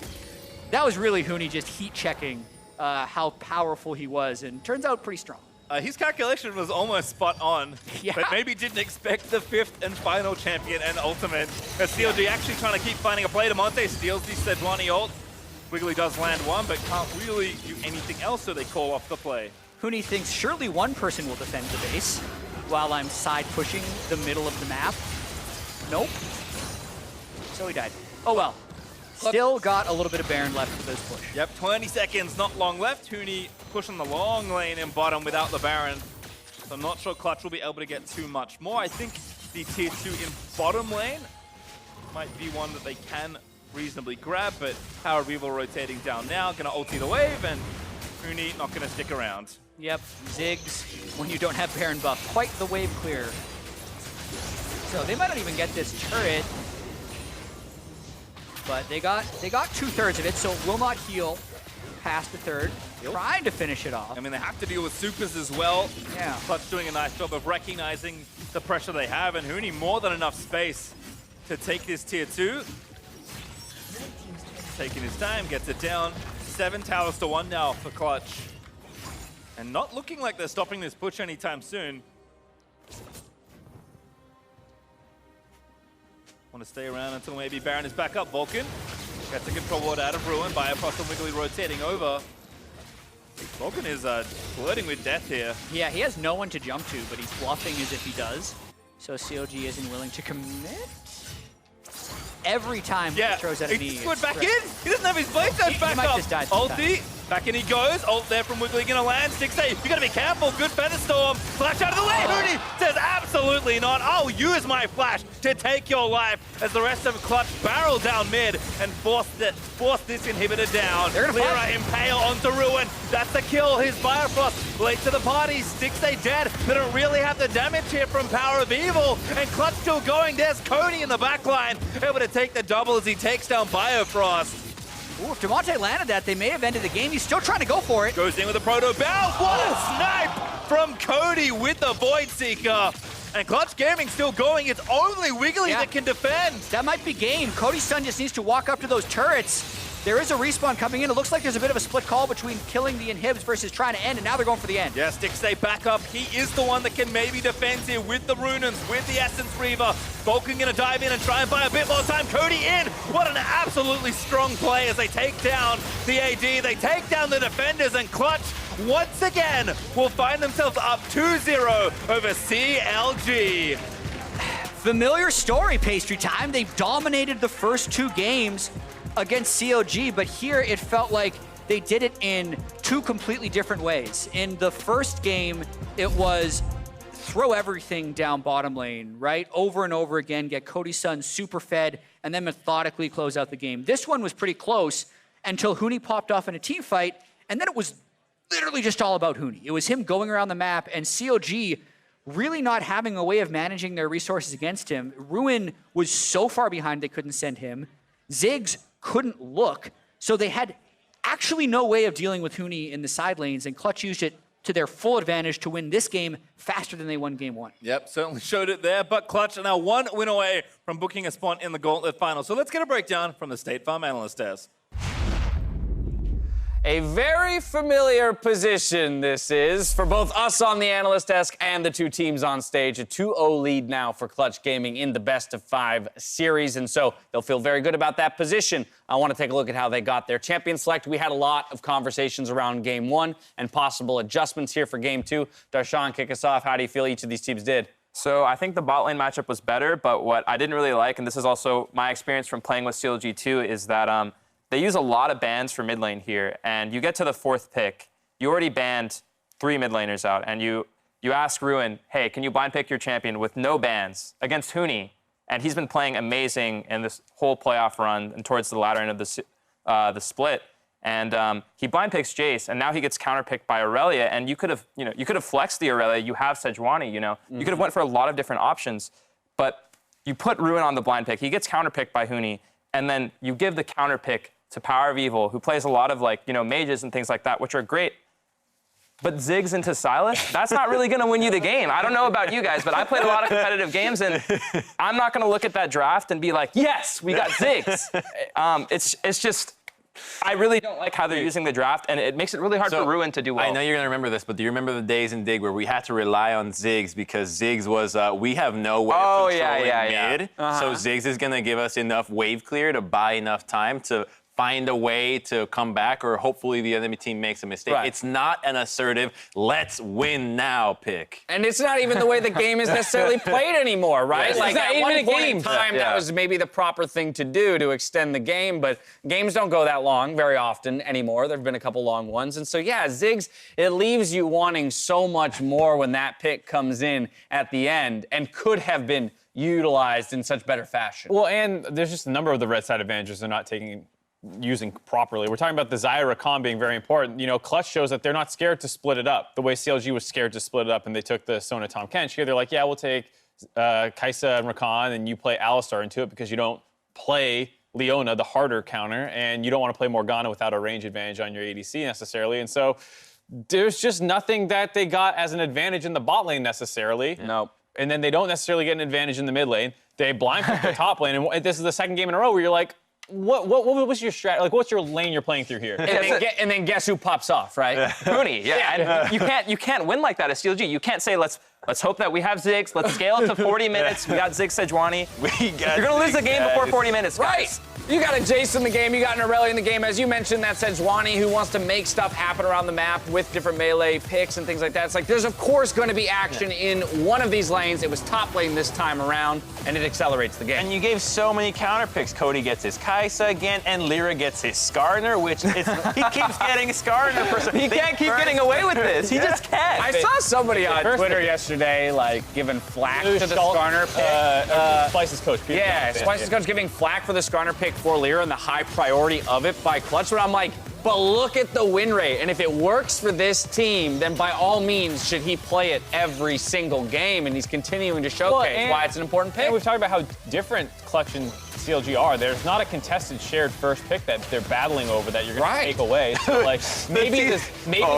That was really Huni just heat-checking how powerful he was, and turns out pretty strong. His calculation was almost spot on, but maybe didn't expect the 5th and final champion and ultimate. As CLG actually trying to keep finding a play. Demonte steals the Sejuani ult. Wiggly does land one, but can't really do anything else, so they call off the play. Huni thinks surely one person will defend the base while I'm side pushing the middle of the map. Nope. So he died. Oh well. Still got a little bit of Baron left for this push. Yep, 20 seconds, not long left. Huni pushing the long lane in bottom without the Baron. So I'm not sure Clutch will be able to get too much more. I think the tier 2 in bottom lane might be one that they can reasonably grab, but Power Revel rotating down now, gonna ulti the wave, and Huni not gonna stick around. Yep, Ziggs, when you don't have Baron buff, quite the wave clear. So they might not even get this turret, but they got 2/3 of it, so it will not heal past the third. Trying to finish it off. I mean, they have to deal with supers as well. Yeah. Clutch doing a nice job of recognizing the pressure they have, and Huni more than enough space to take this tier 2. Taking his time, gets it down. 7 towers to 1 now for Clutch. And not looking like they're stopping this push anytime soon. Want to stay around until maybe Baron is back up. Vulcan gets a control ward out of Ruin. Bifrost and Wiggly rotating over. Vulcan is flirting with death here. Yeah, he has no one to jump to, but he's bluffing as if he does. So CLG isn't willing to commit. Every time he throws out a knee. He's back in. He doesn't have his blade back up. Might just die Ulti. Back in he goes. Ult there from Wiggly gonna land. 6A. You gotta be careful. Good Featherstorm. Flash out of the way. Huni says absolutely not. I'll use my flash to take your life as the rest of Clutch barrel down mid and force this inhibitor down. Lyra impale onto Ruin. That's the kill. His Bifrost late to the party. 6A dead. They don't really have the damage here from Power of Evil. And Clutch still going. There's Cody in the backline, able to take the double as he takes down Bifrost. Ooh, if Demonte landed that, they may have ended the game. He's still trying to go for it. Goes in with a Proto Bounce. What a snipe from Cody with the Void Seeker. And Clutch Gaming still going. It's only Wiggly that can defend. That might be game. Cody's son just needs to walk up to those turrets There is a respawn coming in. It looks like there's a bit of a split call between killing the inhibs versus trying to end, and now they're going for the end. Yeah, Stick stay back up. He is the one that can maybe defend here with the Runans, with the Essence Reaver. Vulcan gonna dive in and try and buy a bit more time. Cody in. What an absolutely strong play as they take down the AD. They take down the defenders, and Clutch once again will find themselves up 2-0 over CLG. Familiar story, Pastry Time. They've dominated the first 2 games against CLG, but here it felt like they did it in 2 completely different ways. In the first game, it was throw everything down bottom lane, right? Over and over again, get Cody's Sun super fed, and then methodically close out the game. This one was pretty close until Huni popped off in a team fight, and then it was literally just all about Huni. It was him going around the map, and CLG really not having a way of managing their resources against him. Ruin was so far behind they couldn't send him. Ziggs couldn't look, so they had actually no way of dealing with Huni in the side lanes, and Clutch used it to their full advantage to win this game faster than they won game 1. Yep, certainly showed it there, but Clutch are now 1 win away from booking a spot in the Gauntlet final. So let's get a breakdown from the State Farm analyst desk. A very familiar position this is for both us on the analyst desk and the 2 teams on stage. A 2-0 lead now for Clutch Gaming in the best-of-5 series, and so they'll feel very good about that position. I want to take a look at how they got their champion select. We had a lot of conversations around Game 1 and possible adjustments here for Game 2. Darshan, kick us off. How do you feel each of these teams did? So I think the bot lane matchup was better, but what I didn't really like, and this is also my experience from playing with CLG too, is that they use a lot of bans for mid lane here, and you get to the 4th pick, you already banned 3 mid laners out, and you ask Ruin, hey, can you blind pick your champion with no bans against Huni? And he's been playing amazing in this whole playoff run and towards the latter end of the split. And he blind picks Jace, and now he gets counterpicked by Aurelia, and you could have flexed the Aurelia. You have Sejuani, You could have went for a lot of different options, but you put Ruin on the blind pick. He gets counterpicked by Huni, and then you give the counterpick to Power of Evil, who plays a lot of mages and things like that, which are great. But Ziggs into Sylas, that's not really going to win you the game. I don't know about you guys, but I played a lot of competitive games, and I'm not going to look at that draft and be like, yes, we got Ziggs. It's just, I really don't like how they're using the draft, and it makes it really hard for Ruin to do well. I know you're going to remember this, but do you remember the days in Dig where we had to rely on Ziggs because Ziggs was, we have no way of controlling mid, so Ziggs is going to give us enough wave clear to buy enough time to find a way to come back, or hopefully the enemy team makes a mistake. Right. It's not an assertive, let's win now pick. And it's not even the way the game is necessarily played anymore, right? Yes. Like at one point in time, that was maybe the proper thing to do to extend the game, but games don't go that long very often anymore. There have been a couple long ones. And so, yeah, Ziggs, it leaves you wanting so much more when that pick comes in at the end and could have been utilized in such better fashion. Well, and there's just a number of the red side advantages they're not using properly. We're talking about the Zyra Khan being very important. Clutch shows that they're not scared to split it up the way CLG was scared to split it up, and they took the Sona Tahm Kench. Here they're like, yeah, we'll take Kai'Sa and Rakan, and you play Alistar into it because you don't play Leona, the harder counter, and you don't want to play Morgana without a range advantage on your ADC necessarily. And so there's just nothing that they got as an advantage in the bot lane necessarily. No. And then they don't necessarily get an advantage in the mid lane. They blind pick the top lane, and this is the second game in a row where you're like, what was your strat? Like, what's your lane you're playing through here? And then guess who pops off, right? Huni, yeah. And you can't win like that as CLG. You can't say let's hope that we have Ziggs. Let's scale it to 40 minutes. We got Ziggs Sejuani. You're gonna lose the game before 40 minutes, guys. Right. You got a Jace in the game, you got an Aurelia in the game. As you mentioned, that Sejuani who wants to make stuff happen around the map with different melee picks and things like that. It's like there's, of course, going to be action in one of these lanes. It was top lane this time around, and it accelerates the game. And you gave so many counter picks. Cody gets his Kai'Sa again, and Lyra gets his Skarner, which is, he keeps getting Skarner. He can't keep getting away with this. He just can't. I saw somebody on Twitter yesterday, like, giving flack to the Skarner pick. Splice's coach. Yeah, Splice's coach giving flack for the Skarner pick for Lyra and the high priority of it by Clutch. But I'm like, but look at the win rate. And if it works for this team, then by all means should he play it every single game. And he's continuing to showcase why it's an important pick. And we've talked about how different Clutch and CLG are. There's not a contested shared first pick that they're battling over that you're going to take away. So, like, maybe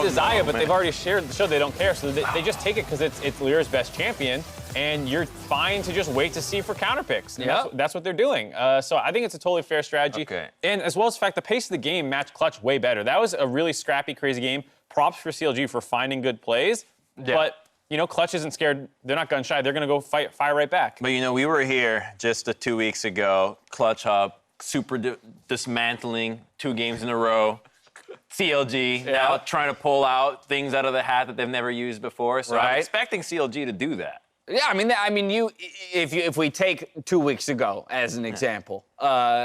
Zaya, but they've already showed they don't care. So they just take it because it's Lyra's best champion. and you're fine to just wait to see for counter picks. And Yep. that's what they're doing. So I think it's a totally fair strategy. Okay. And as well as the fact the pace of the game matched Clutch way better. That was a really scrappy, crazy game. Props for CLG for finding good plays. Yeah. But, you know, Clutch isn't scared. They're not gun shy. They're going to go fire right back. But, you know, we were here just 2 weeks ago. Clutch up, super dismantling 2 games in a row. CLG now trying to pull out things out of the hat that they've never used before. So I'm expecting CLG to do that. Yeah, I mean, if we take 2 weeks ago as an example,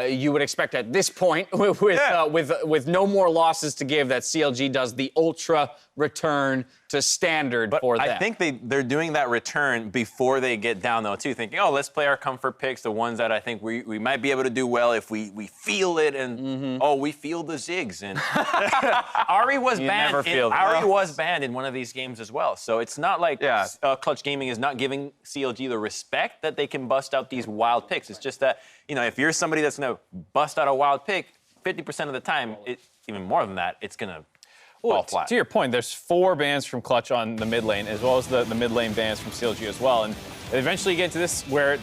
you would expect at this point, with no more losses to give, that CLG does the ultra return to standard for them. I think they're doing that return before they get down, though, too, thinking, oh, let's play our comfort picks, the ones that I think we might be able to do well if we feel it, and oh, we feel the zigs. And Ari was banned. Ari was banned in one of these games as well. So it's not like Clutch Gaming is not giving CLG the respect that they can bust out these wild picks. It's just that, you know, if you're somebody that's going to bust out a wild pick, 50% of the time, even more than that, it's going to fall flat. To your point, there's 4 bans from Clutch on the mid lane, as well as the mid lane bans from CLG as well. And eventually you get to this where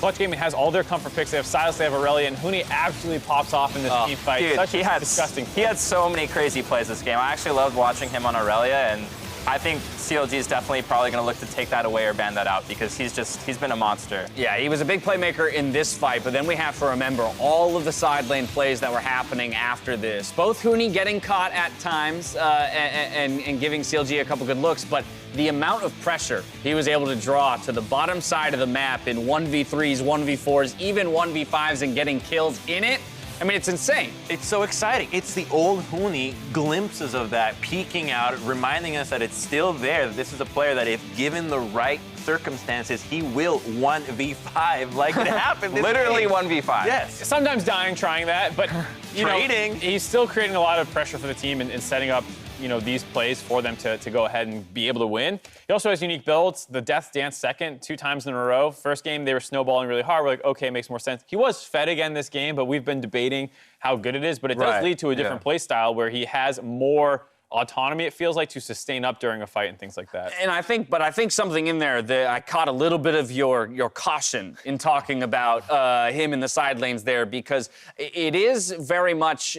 Clutch Gaming has all their comfort picks. They have Silas, they have Aurelia, and Huni absolutely pops off in this team fight. Dude, he had disgusting. He had so many crazy plays this game. I actually loved watching him on Aurelia, and I think CLG is definitely probably going to look to take that away or ban that out because he's been a monster. Yeah, he was a big playmaker in this fight, but then we have to remember all of the side lane plays that were happening after this. Both Huni getting caught at times and giving CLG a couple good looks, but the amount of pressure he was able to draw to the bottom side of the map in 1v3s, 1v4s, even 1v5s and getting kills in it, I mean, it's insane. It's so exciting. It's the old Huni glimpses of that peeking out, reminding us that it's still there, that this is a player that if given the right circumstances, he will 1v5 like it happened this Literally game. 1v5. Yes. Sometimes dying trying that, but you know, he's still creating a lot of pressure for the team and setting up, you know, these plays for them to go ahead and be able to win. He also has unique builds. The Death Dance second, 2 times in a row. First game, they were snowballing really hard. We're like, okay, it makes more sense. He was fed again this game, but we've been debating how good it is. But it does lead to a different play style where he has more autonomy, it feels like, to sustain up during a fight and things like that. And I think something in there that I caught a little bit of your caution in talking about him in the side lanes there, because it is very much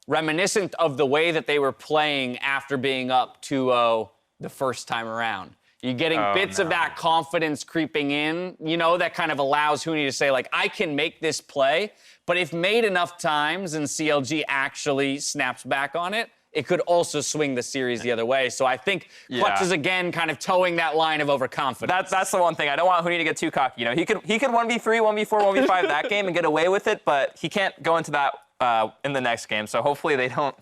reminiscent of the way that they were playing after being up 2-0 the first time around. You're getting bits of that confidence creeping in, you know, that kind of allows Huni to say, like, I can make this play, but if made enough times and CLG actually snaps back on it, it could also swing the series the other way. So I think Clutch is, again, kind of towing that line of overconfidence. That's the one thing. I don't want Huni to get too cocky. You know, he could 1v3, 1v4, 1v5 that game and get away with it, but he can't go into that in the next game. So hopefully they don't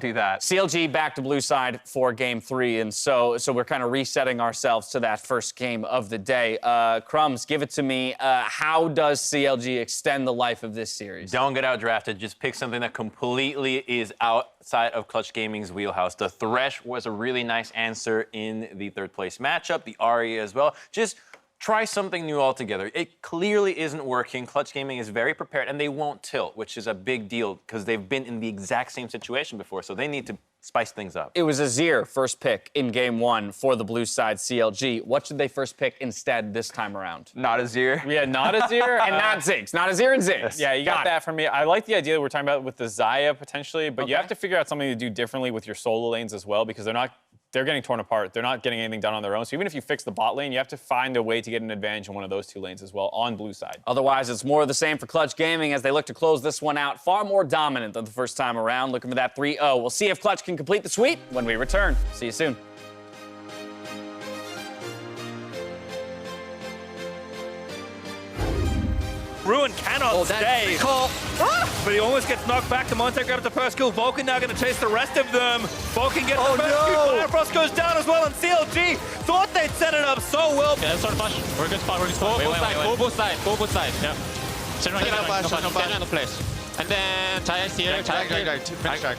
do that. CLG back to blue side for game 3, and so we're kind of resetting ourselves to that first game of the day. Crumbs, give it to me. How does CLG extend the life of this series? Don't get outdrafted. Just pick something that completely is outside of Clutch Gaming's wheelhouse. The Thresh was a really nice answer in the 3rd place matchup. The Ari as well. Just try something new altogether. It clearly isn't working. Clutch Gaming is very prepared, and they won't tilt, which is a big deal because they've been in the exact same situation before, so they need to spice things up. It was Azir first pick in game 1 for the blue side CLG. What should they first pick instead this time around? Not Azir. Yeah, not Azir. And not Ziggs. Not Azir and Ziggs. Yeah, you got that from me. I like the idea that we're talking about with the Xayah potentially, but you have to figure out something to do differently with your solo lanes as well, because they're getting torn apart. They're not getting anything done on their own. So even if you fix the bot lane, you have to find a way to get an advantage in one of those 2 lanes as well on blue side. Otherwise, it's more of the same for Clutch Gaming as they look to close this one out. Far more dominant than the first time around. Looking for that 3-0. We'll see if Clutch can complete the sweep when we return. See you soon. Ruin cannot stay. But he almost gets knocked back. The Monte grabs the first kill. Vulcan now going to chase the rest of them. Vulcan gets the first kill. Frost goes down as well, and CLG thought they'd set it up so well. Okay, let's start flash. We're a good spot. Go both side. Yeah. Stand on the place. And then Taya's here.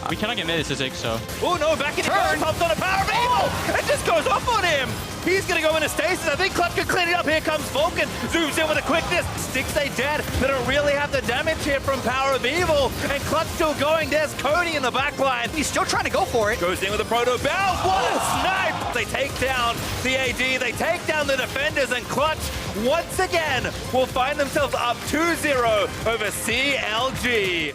We cannot get mid, this is Ziggs, so. Oh no, back in the turn. Hops on a power of evil. It just goes off on him. He's going to go into stasis. I think Clutch can clean it up. Here comes Vulcan. Zooms in with a quickness. Sticks they dead. They don't really have the damage here from Power of Evil. And Clutch still going. There's Cody in the back line. He's still trying to go for it. Goes in with a proto bounce. What a snipe. They take down the AD. They take down down the defenders, and Clutch once again will find themselves up 2-0 over CLG.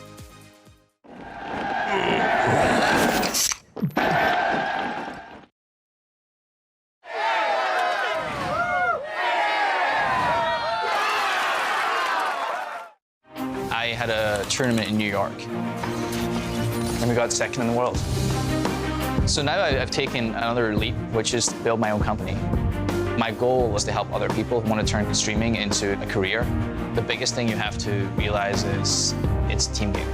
I had a tournament in New York, and we got second in the world. So now I've taken another leap, which is to build my own company. My goal was to help other people who want to turn streaming into a career. The biggest thing you have to realize is it's a team game.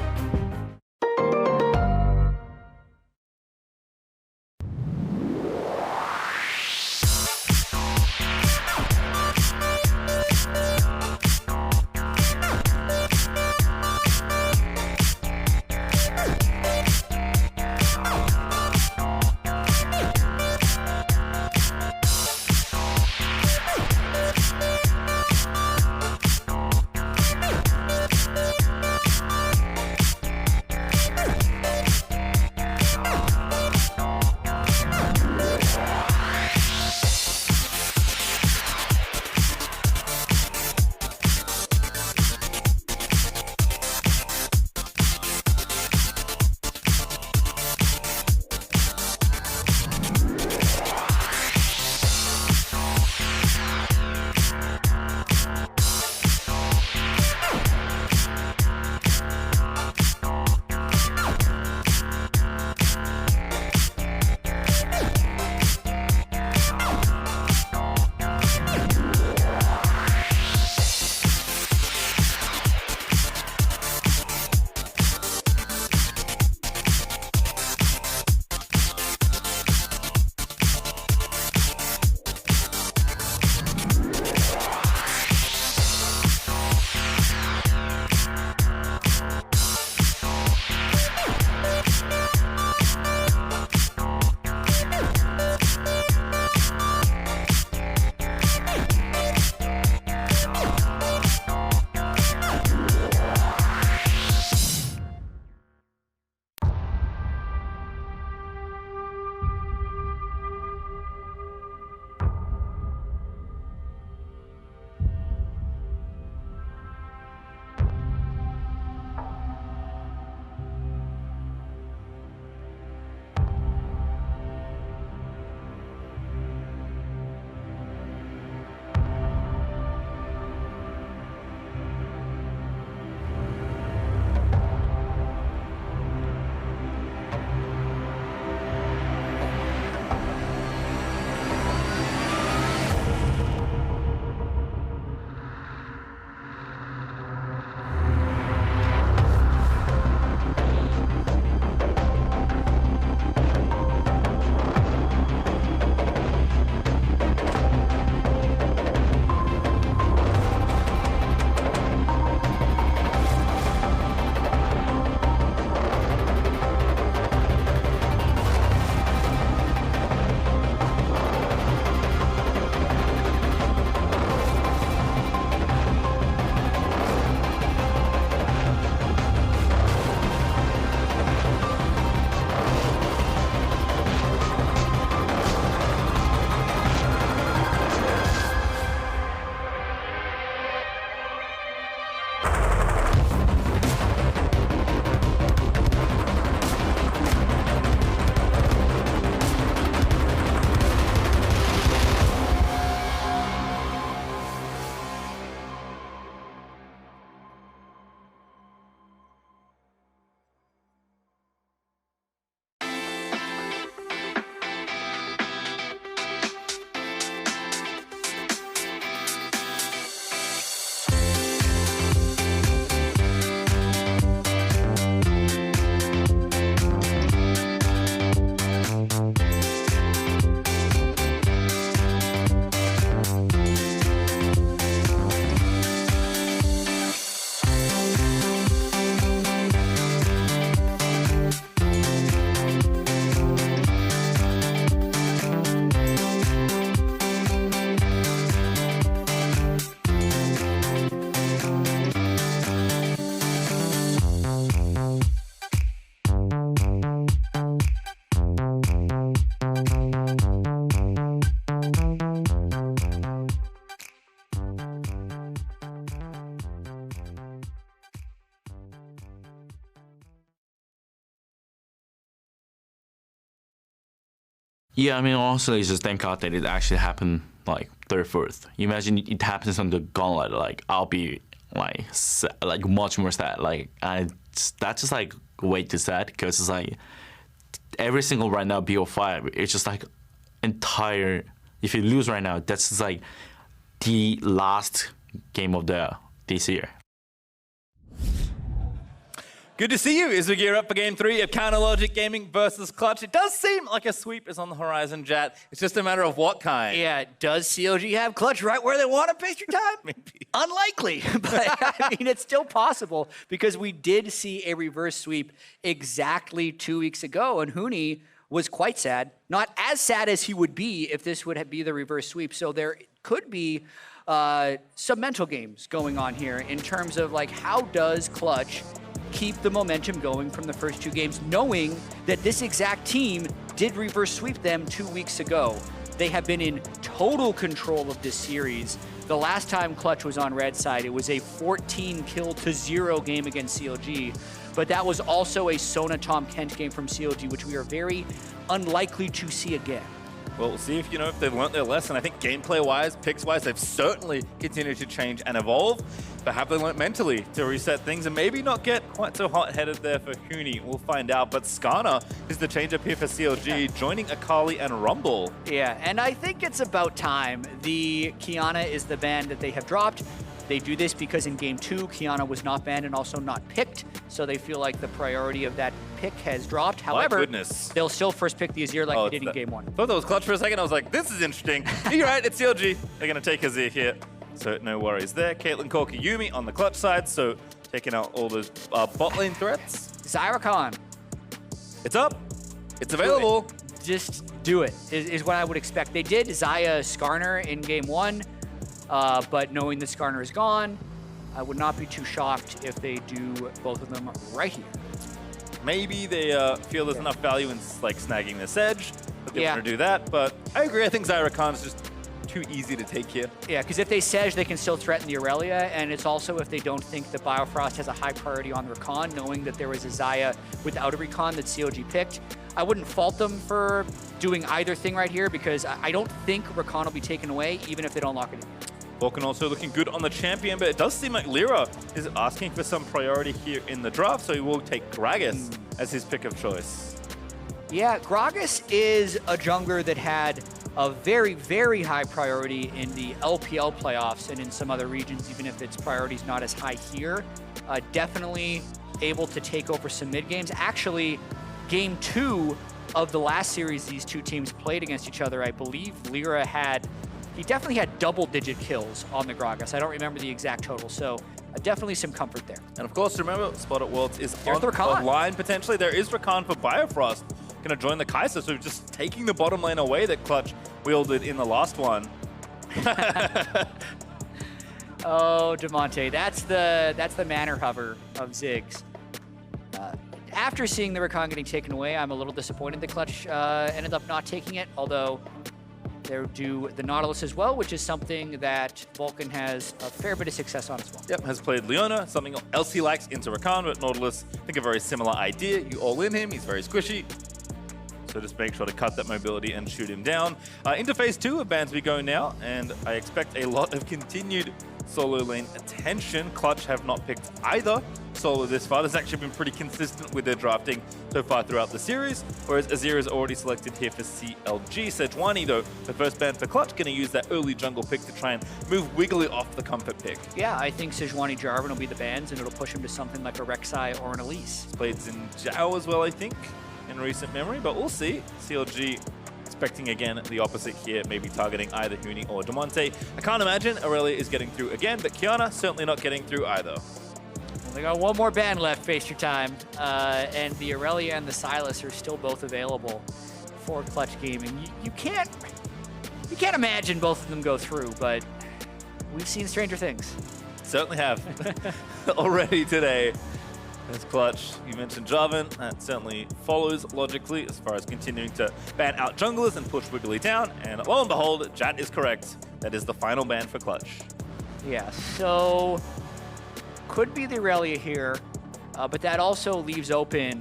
Yeah, I mean, honestly, just thank God that it actually happened like 34th. Imagine it happens on the gauntlet, like I'll be like much more sad. Like that's just like way too sad because it's like every single right now BO5, it's just like entire. If you lose right now, that's just like the last game of this year. Good to see you as we gear up for Game 3 of Counterlogic Gaming versus Clutch. It does seem like a sweep is on the horizon, Jat. It's just a matter of what kind. Yeah, does CLG have Clutch right where they want to pace your time? Maybe. Unlikely, but I mean, it's still possible because we did see a reverse sweep exactly 2 weeks ago, and Huni was quite sad. Not as sad as he would be if this would be the reverse sweep. So there could be some mental games going on here in terms of like, how does Clutch keep the momentum going from the first 2 games, knowing that this exact team did reverse sweep them 2 weeks ago. They have been in total control of this series. The last time Clutch was on red side, it was a 14-0 game against CLG, but that was also a Sona Tom Kent game from CLG, which we are very unlikely to see again. Well, we'll see if if they've learned their lesson. I think gameplay-wise, picks-wise, they've certainly continued to change and evolve. But have they learned mentally to reset things and maybe not get quite so hot-headed there for Huni? We'll find out. But Skana is the change-up here for CLG, joining Akali and Rumble. Yeah, and I think it's about time. The Kiana is the ban that they have dropped. They do this because in Game 2, Kiana was not banned and also not picked, so they feel like the priority of that pick has dropped. However, they'll still first pick the Azir like they did in Game 1. I thought that was Clutch for a second. I was like, this is interesting. You're right, it's CLG. They're going to take Azir here, so no worries there. Caitlyn, Corki, Yumi on the Clutch side, so taking out all those bot lane threats. Zyra Khan. It's up. It's available. Just do it, is what I would expect. They did Xayah Skarner in Game 1. But knowing that Skarner is gone, I would not be too shocked if they do both of them right here. Maybe they feel there's enough value in like snagging this edge, but they want to do that. But I agree, I think Zyra Khan is just too easy to take here. Yeah, because if they Sedge, they can still threaten the Aurelia, and it's also if they don't think that Biofrost has a high priority on the Recon, knowing that there was a Xayah without a Recon that CLG picked. I wouldn't fault them for doing either thing right here because I don't think Recon will be taken away, even if they don't lock it in. Vulcan also looking good on the champion, but it does seem like Lyra is asking for some priority here in the draft, so he will take Gragas as his pick of choice. Yeah, Gragas is a jungler that had a very, very high priority in the LPL playoffs and in some other regions, even if its priority is not as high here. Definitely able to take over some mid games. Actually, Game 2 of the last series these two teams played against each other, I believe Lyra he definitely had double-digit kills on the Gragas. I don't remember the exact total, so definitely some comfort there. And of course, remember, Spot at Worlds is on the line potentially. There is Rakan for Biofrost. Going to join the Kai'Sa, so just taking the bottom lane away that Clutch wielded in the last one. Oh, Demonte, that's the Manor Hover of Ziggs. After seeing the Rakan getting taken away, I'm a little disappointed that Clutch ended up not taking it, although they're due the Nautilus as well, which is something that Vulcan has a fair bit of success on as well. Yep, has played Leona, something else he likes into Rakan, but Nautilus, I think a very similar idea. You all in him, he's very squishy. So just make sure to cut that mobility and shoot him down. Into phase 2 of bans we go now, and I expect a lot of continued solo lane attention. Clutch have not picked either solo this far. This has actually been pretty consistent with their drafting so far throughout the series, whereas Azir is already selected here for CLG. Sejuani, though, the first ban for Clutch, going to use that early jungle pick to try and move Wiggly off the comfort pick. Yeah, I think Sejuani Jarvan will be the bans, and it'll push him to something like a Rek'Sai or an Elise. He's played Xin as well, I think, in recent memory, but we'll see. CLG expecting again the opposite here, maybe targeting either Huni or Demonte. I can't imagine Aurelia is getting through again, but Kiana certainly not getting through either. Well, they got one more ban left, face your time, and the Aurelia and the Sylas are still both available for Clutch Gaming. You can't imagine both of them go through, but we've seen stranger things. Certainly have already today. As Clutch, you mentioned Jarvan, that certainly follows logically as far as continuing to ban out junglers and push Wiggly down, and lo and behold, Jat is correct. That is the final ban for Clutch. Yeah, so could be the Aurelia here, but that also leaves open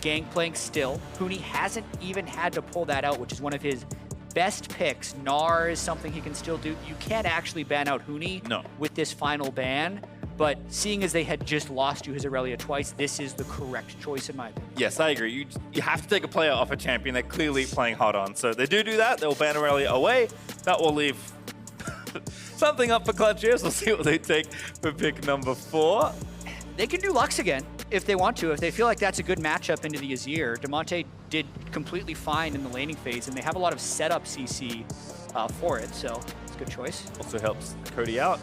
Gangplank still. Huni hasn't even had to pull that out, which is one of his best picks. Gnar is something he can still do. You can't actually ban out Huni with this final ban, but seeing as they had just lost to his Aurelia twice, this is the correct choice in my opinion. Yes, I agree. You have to take a player off a champion they're clearly playing hot on. So they do that. They'll ban Aurelia away. That will leave something up for Clutch here. So we'll see what they take for pick number 4. They can do Lux again if they want to. If they feel like that's a good matchup into the Azir. Damonte did completely fine in the laning phase, and they have a lot of setup CC for it, so it's a good choice. Also helps Cody out,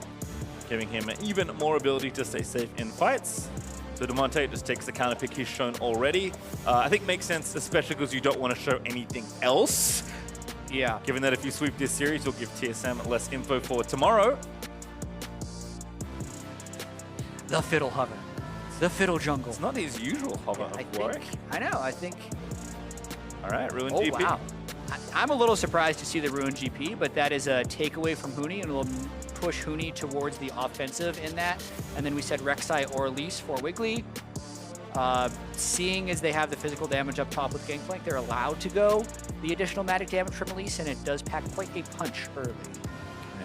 giving him even more ability to stay safe in fights. So Damonte just takes the counter pick he's shown already. I think makes sense, especially because you don't want to show anything else. Yeah. Given that if you sweep this series, you'll give TSM less info for tomorrow. The Fiddle hover. The Fiddle jungle. It's not his usual hover of Warwick. I know, I think. All right, Ruined Oh, GP. wow. I'm a little surprised to see the Ruined GP, but that is a takeaway from Huni, and it'll push Huni towards the offensive in that. And then we said Rek'Sai or Elise for Wiggly. Seeing as they have the physical damage up top with Gangplank, they're allowed to go the additional magic damage from Elise, and it does pack quite a punch early.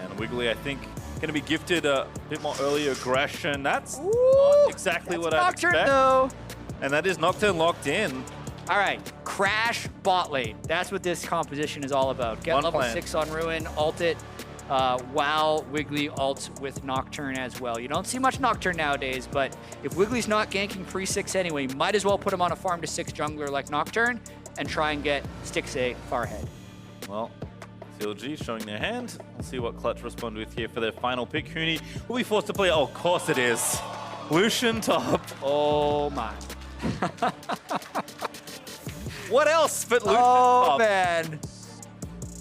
And Wiggly, I think, going to be gifted a bit more early aggression. That's not exactly what I expect. Nocturne, though. And that is Nocturne locked in. All right, crash bot lane. That's what this composition is all about. Get level 6 on Ruin, ult it, while Wiggly ults with Nocturne as well. You don't see much Nocturne nowadays, but if Wiggly's not ganking pre-6 anyway, might as well put him on a farm to 6 jungler like Nocturne and try and get Stixxay far ahead. Well, CLG showing their hand. We'll see what Clutch respond with here for their final pick. Huni will be forced to play. Oh, of course it is. Lucian top. Oh my. What else but Lucian top? Oh, man.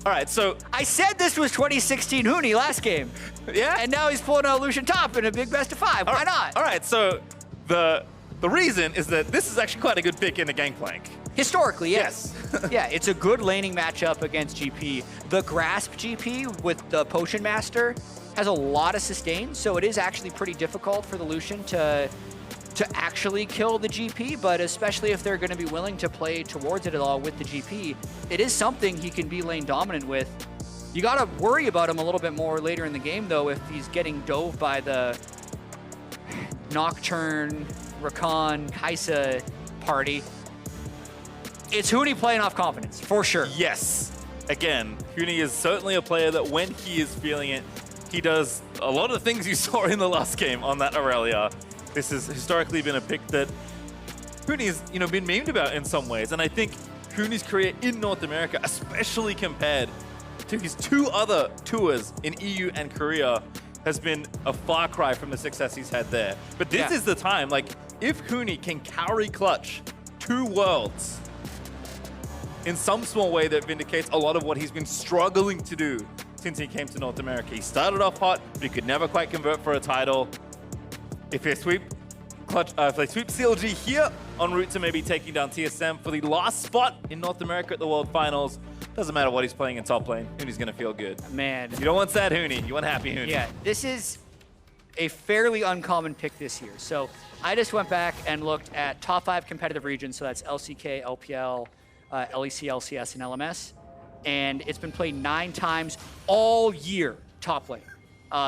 All right, so I said this was 2016 Huni last game. Yeah? And now he's pulling out Lucian top in a big best of 5. Why not? All right, so the reason is that this is actually quite a good pick in the Gangplank. Historically, yes. Yeah, it's a good laning matchup against GP. The Grasp GP with the Potion Master has a lot of sustain, so it is actually pretty difficult for the Lucian to actually kill the GP, but especially if they're going to be willing to play towards it at all with the GP, it is something he can be lane dominant with. You got to worry about him a little bit more later in the game, though, if he's getting dove by the Nocturne, Rakan, Kai'Sa party. It's Huni playing off confidence, for sure. Yes. Again, Huni is certainly a player that when he is feeling it, he does a lot of the things you saw in the last game on that Aurelia. This has historically been a pick that Huni's, been memed about in some ways. And I think Huni's career in North America, especially compared to his 2 other tours in EU and Korea, has been a far cry from the success he's had there. But this is the time, if Huni can carry Clutch 2 worlds in some small way that vindicates a lot of what he's been struggling to do since he came to North America. He started off hot, but he could never quite convert for a title. If they sweep CLG here, en route to maybe taking down TSM for the last spot in North America at the World Finals, doesn't matter what he's playing in top lane, Huni's gonna feel good. Man. You don't want sad Huni, you want happy Huni. Yeah, this is a fairly uncommon pick this year. So I just went back and looked at top 5 competitive regions, so that's LCK, LPL, LEC, LCS, and LMS. And it's been played 9 times all year, top lane.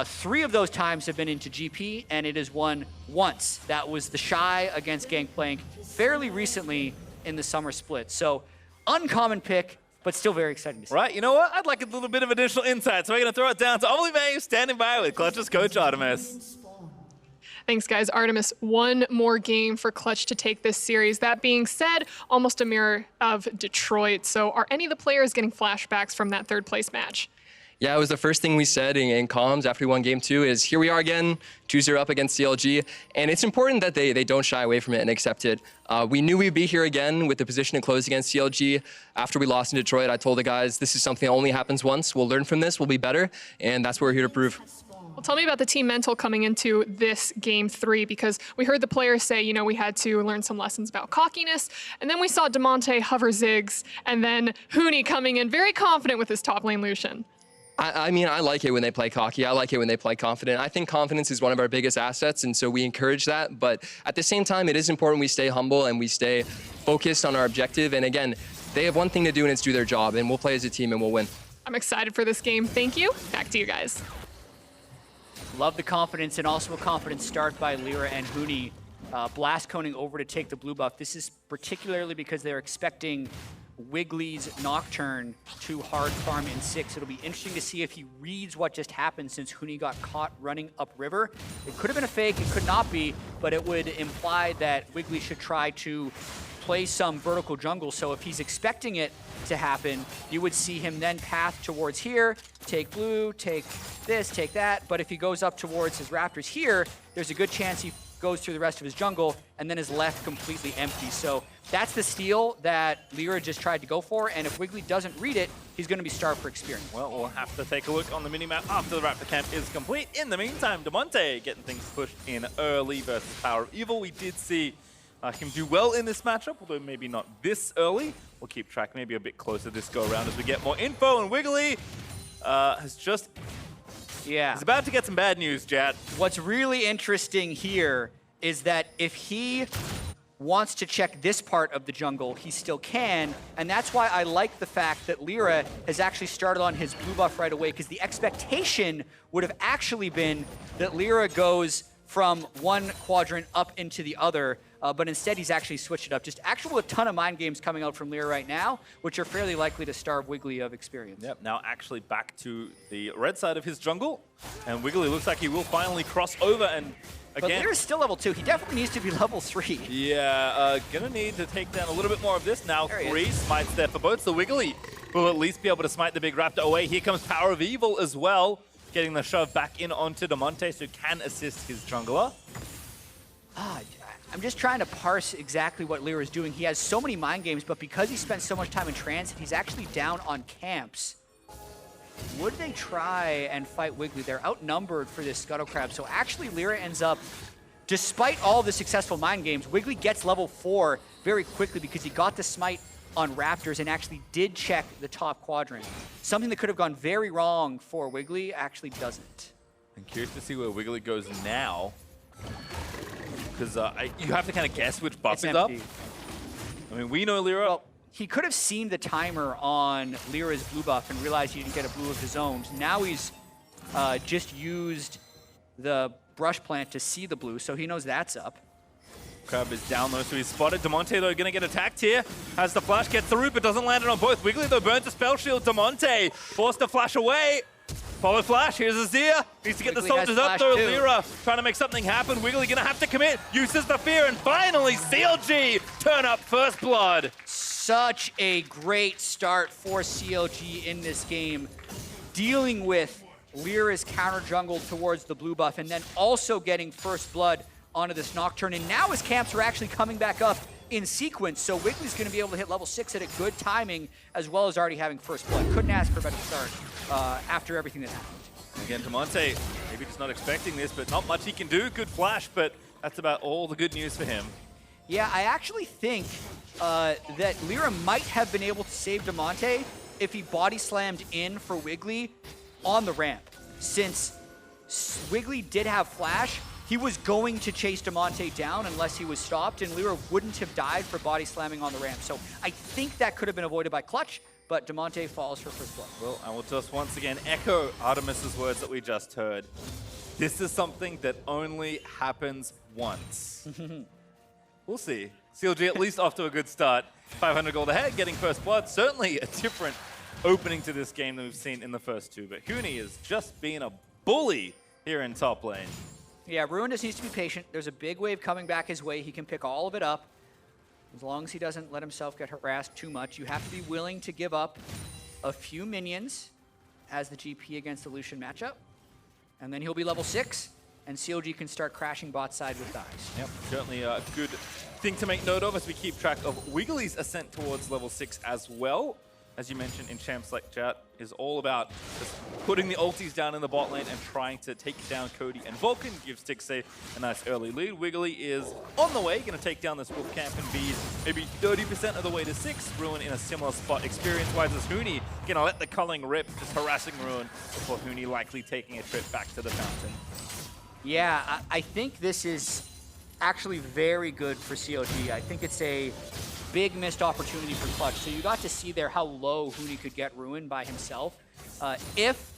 3 of those times have been into GP, and it has won once. That was the Shy against Gangplank fairly recently in the Summer Split. So uncommon pick, but still very exciting to see. Right, you know what? I'd like a little bit of additional insight, so we're going to throw it down to Omni May, standing by with Clutch's coach, Artemis. Thanks, guys. Artemis, one more game for Clutch to take this series. That being said, almost a mirror of Detroit. So are any of the players getting flashbacks from that 3rd place match? Yeah, it was the first thing we said in comms after we won game 2 is here we are again, 2-0 up against CLG. And it's important that they don't shy away from it and accept it. We knew we'd be here again with the position to close against CLG. After we lost in Detroit, I told the guys, this is something that only happens once. We'll learn from this, we'll be better. And that's what we're here to prove. Well, tell me about the team mental coming into this game 3, because we heard the players say, we had to learn some lessons about cockiness. And then we saw Damonte hover Ziggs, and then Huni coming in very confident with his top lane Lucian. I mean, I like it when they play cocky. I like it when they play confident. I think confidence is one of our biggest assets, and so we encourage that. But at the same time, it is important we stay humble and we stay focused on our objective. And again, they have one thing to do, and it's do their job. And we'll play as a team, and we'll win. I'm excited for this game. Thank you. Back to you guys. Love the confidence, and also a confident start by Lyra and Huni. Blast coning over to take the blue buff. This is particularly because they're expecting Wiggly's Nocturne to hard farm in 6. It'll be interesting to see if he reads what just happened since Huni got caught running upriver. It could have been a fake, it could not be, but it would imply that Wiggly should try to play some vertical jungle. So if he's expecting it to happen, you would see him then path towards here, take blue, take this, take that. But if he goes up towards his Raptors here, there's a good chance he goes through the rest of his jungle and then is left completely empty. So that's the steal that Lyra just tried to go for, and if Wiggly doesn't read it, he's going to be starved for experience. Well, we'll have to take a look on the minimap after the Raptor camp is complete. In the meantime, Damonte getting things pushed in early versus Power of Evil. We did see him do well in this matchup, although maybe not this early. We'll keep track maybe a bit closer this go around as we get more info, and Wiggly has just... Yeah. He's about to get some bad news, Jad. What's really interesting here is that if he wants to check this part of the jungle, he still can, and that's why I like the fact that Lyra has actually started on his blue buff right away, because the expectation would have actually been that Lyra goes from one quadrant up into the other, but instead he's actually switched it up. Just a ton of mind games coming out from Lyra right now, which are fairly likely to starve Wiggly of experience. Yep, now actually back to the red side of his jungle, and Wiggly looks like he will finally cross over, and again... But Lyra's still level 2. He definitely needs to be level 3. Yeah, gonna need to take down a little bit more of this now. 3 smites there for both, so Wiggly will at least be able to smite the big Raptor away. Here comes Power of Evil as well, getting the shove back in onto Damonte, so can assist his jungler. I'm just trying to parse exactly what Lyra is doing. He has so many mind games, but because he spent so much time in transit, he's actually down on camps. Would they try and fight Wiggly? They're outnumbered for this Scuttle Crab, so actually Lyra ends up, despite all the successful mind games, Wiggly gets level 4 very quickly because he got the smite on Raptors and actually did check the top quadrant. Something that could have gone very wrong for Wiggly actually doesn't. I'm curious to see where Wiggly goes now, because you have to kind of guess which buff is up. I mean, we know Lyra. Well, he could have seen the timer on Lyra's blue buff and realized he didn't get a blue of his own. Now he's just used the brush plant to see the blue, so he knows that's up. Crab is down low, so he's spotted. Damonte, though, gonna get attacked here. Has the flash, gets the root, but doesn't land it on both. Wiggly, though, burns the spell shield. Damonte forced to flash away. Forward flash, here's Azir. Needs to get the soldiers up, though. Lyra trying to make something happen. Wiggly gonna have to commit. Uses the fear, and finally, CLG turn up first blood. Such a great start for CLG in this game. Dealing with Lyra's counter jungle towards the blue buff, and then also getting first blood onto this Nocturne. And now his camps are actually coming back up in sequence, so Wiggly's going to be able to hit level 6 at a good timing, as well as already having first blood. Couldn't ask for a better start after everything that happened. Again, Damonte, maybe just not expecting this, but not much he can do. Good flash, but that's about all the good news for him. Yeah, I actually think that Lyra might have been able to save Damonte if he body slammed in for Wiggly on the ramp. Since Wiggly did have flash, he was going to chase Damonte down unless he was stopped, and Lyra wouldn't have died for body slamming on the ramp. So I think that could have been avoided by Clutch, but Damonte falls for first blood. Well, I will just once again echo Artemis's words that we just heard. This is something that only happens once. We'll see. CLG at least off to a good start. 500 gold ahead, getting first blood. Certainly a different opening to this game than we've seen in the first two, but Huni is just being a bully here in top lane. Yeah, Ruin just needs to be patient. There's a big wave coming back his way. He can pick all of it up. As long as he doesn't let himself get harassed too much. You have to be willing to give up a few minions as the GP against the Lucian matchup. And then he'll be level 6, and CLG can start crashing bot side with dives. Yep, certainly a good thing to make note of as we keep track of Wiggly's ascent towards level 6 as well. as you mentioned, in champs like Jet, is all about just putting the ultis down in the bot lane and trying to take down Cody and Vulcan. Gives Stixxay a nice early lead. Wiggly is on the way, going to take down this Wolf Camp and be maybe 30% of the way to 6. Ruin in a similar spot experience-wise as Huni. Going to let the culling rip, just harassing Ruin before Huni likely taking a trip back to the fountain. Yeah, I think this is actually very good for CLG. I think it's a big missed opportunity for Clutch. So you got to see there how low Huni could get Ruin by himself. If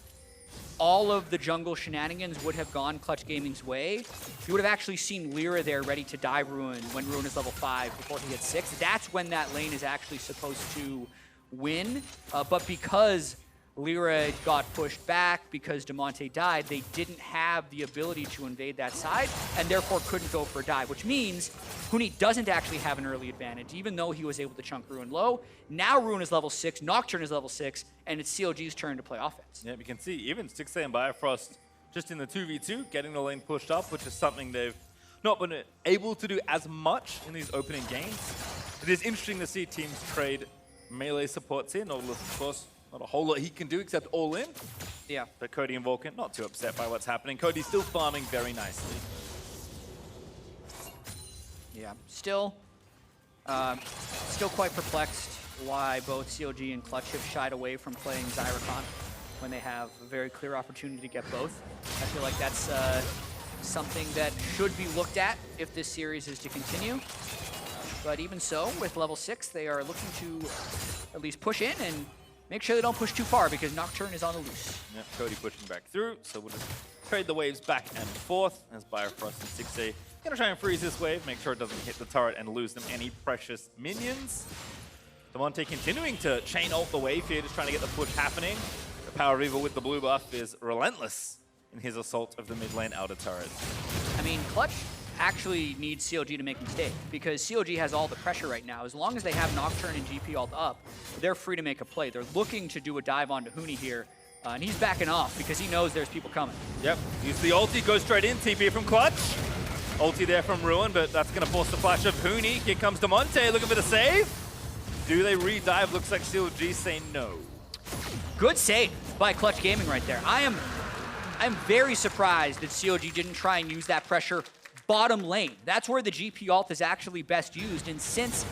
all of the jungle shenanigans would have gone Clutch Gaming's way, you would have actually seen Lyra there ready to die Ruin when Ruin is level 5 before he hits 6. That's when that lane is actually supposed to win. But because Lyra got pushed back, because Damonte died, they didn't have the ability to invade that side and therefore couldn't go for a dive, which means Huni doesn't actually have an early advantage, even though he was able to chunk Ruin low. Now Ruin is level 6, Nocturne is level 6, and it's CLG's turn to play offense. Yeah, we can see even Stixxay and Bifrost just in the 2v2, getting the lane pushed up, which is something they've not been able to do as much in these opening games. It is interesting to see teams trade melee supports here. Nautilus, of course, not a whole lot he can do except all in. Yeah. But Cody and Vulcan, not too upset by what's happening. Cody's still farming very nicely. Yeah, still quite perplexed why both CLG and Clutch have shied away from playing Zyricon when they have a very clear opportunity to get both. I feel like that's something that should be looked at if this series is to continue. But even so, with level 6, they are looking to at least push in and make sure they don't push too far because Nocturne is on the loose. Yep, Cody pushing back through, so we'll just trade the waves back and forth as Bifrost and Stixxay gonna try and freeze this wave, make sure it doesn't hit the turret and lose them any precious minions. Damonte continuing to chain ult the wave here, just trying to get the push happening. The Power of Evil with the blue buff is relentless in his assault of the mid lane outer turret. I mean, Clutch actually needs CLG to make a mistake because CLG has all the pressure right now. As long as they have Nocturne and GP ult up, they're free to make a play. They're looking to do a dive onto Huni here, and he's backing off because he knows there's people coming. Yep, use the ulti, goes straight in, TP from Clutch. Ulti there from Ruin, but that's going to force the flash of Huni. Here comes Damonte looking for the save. Do they re-dive? Looks like CLG say no. Good save by Clutch Gaming right there. I'm very surprised that CLG didn't try and use that pressure bottom lane. That's where the GP ult is actually best used. And since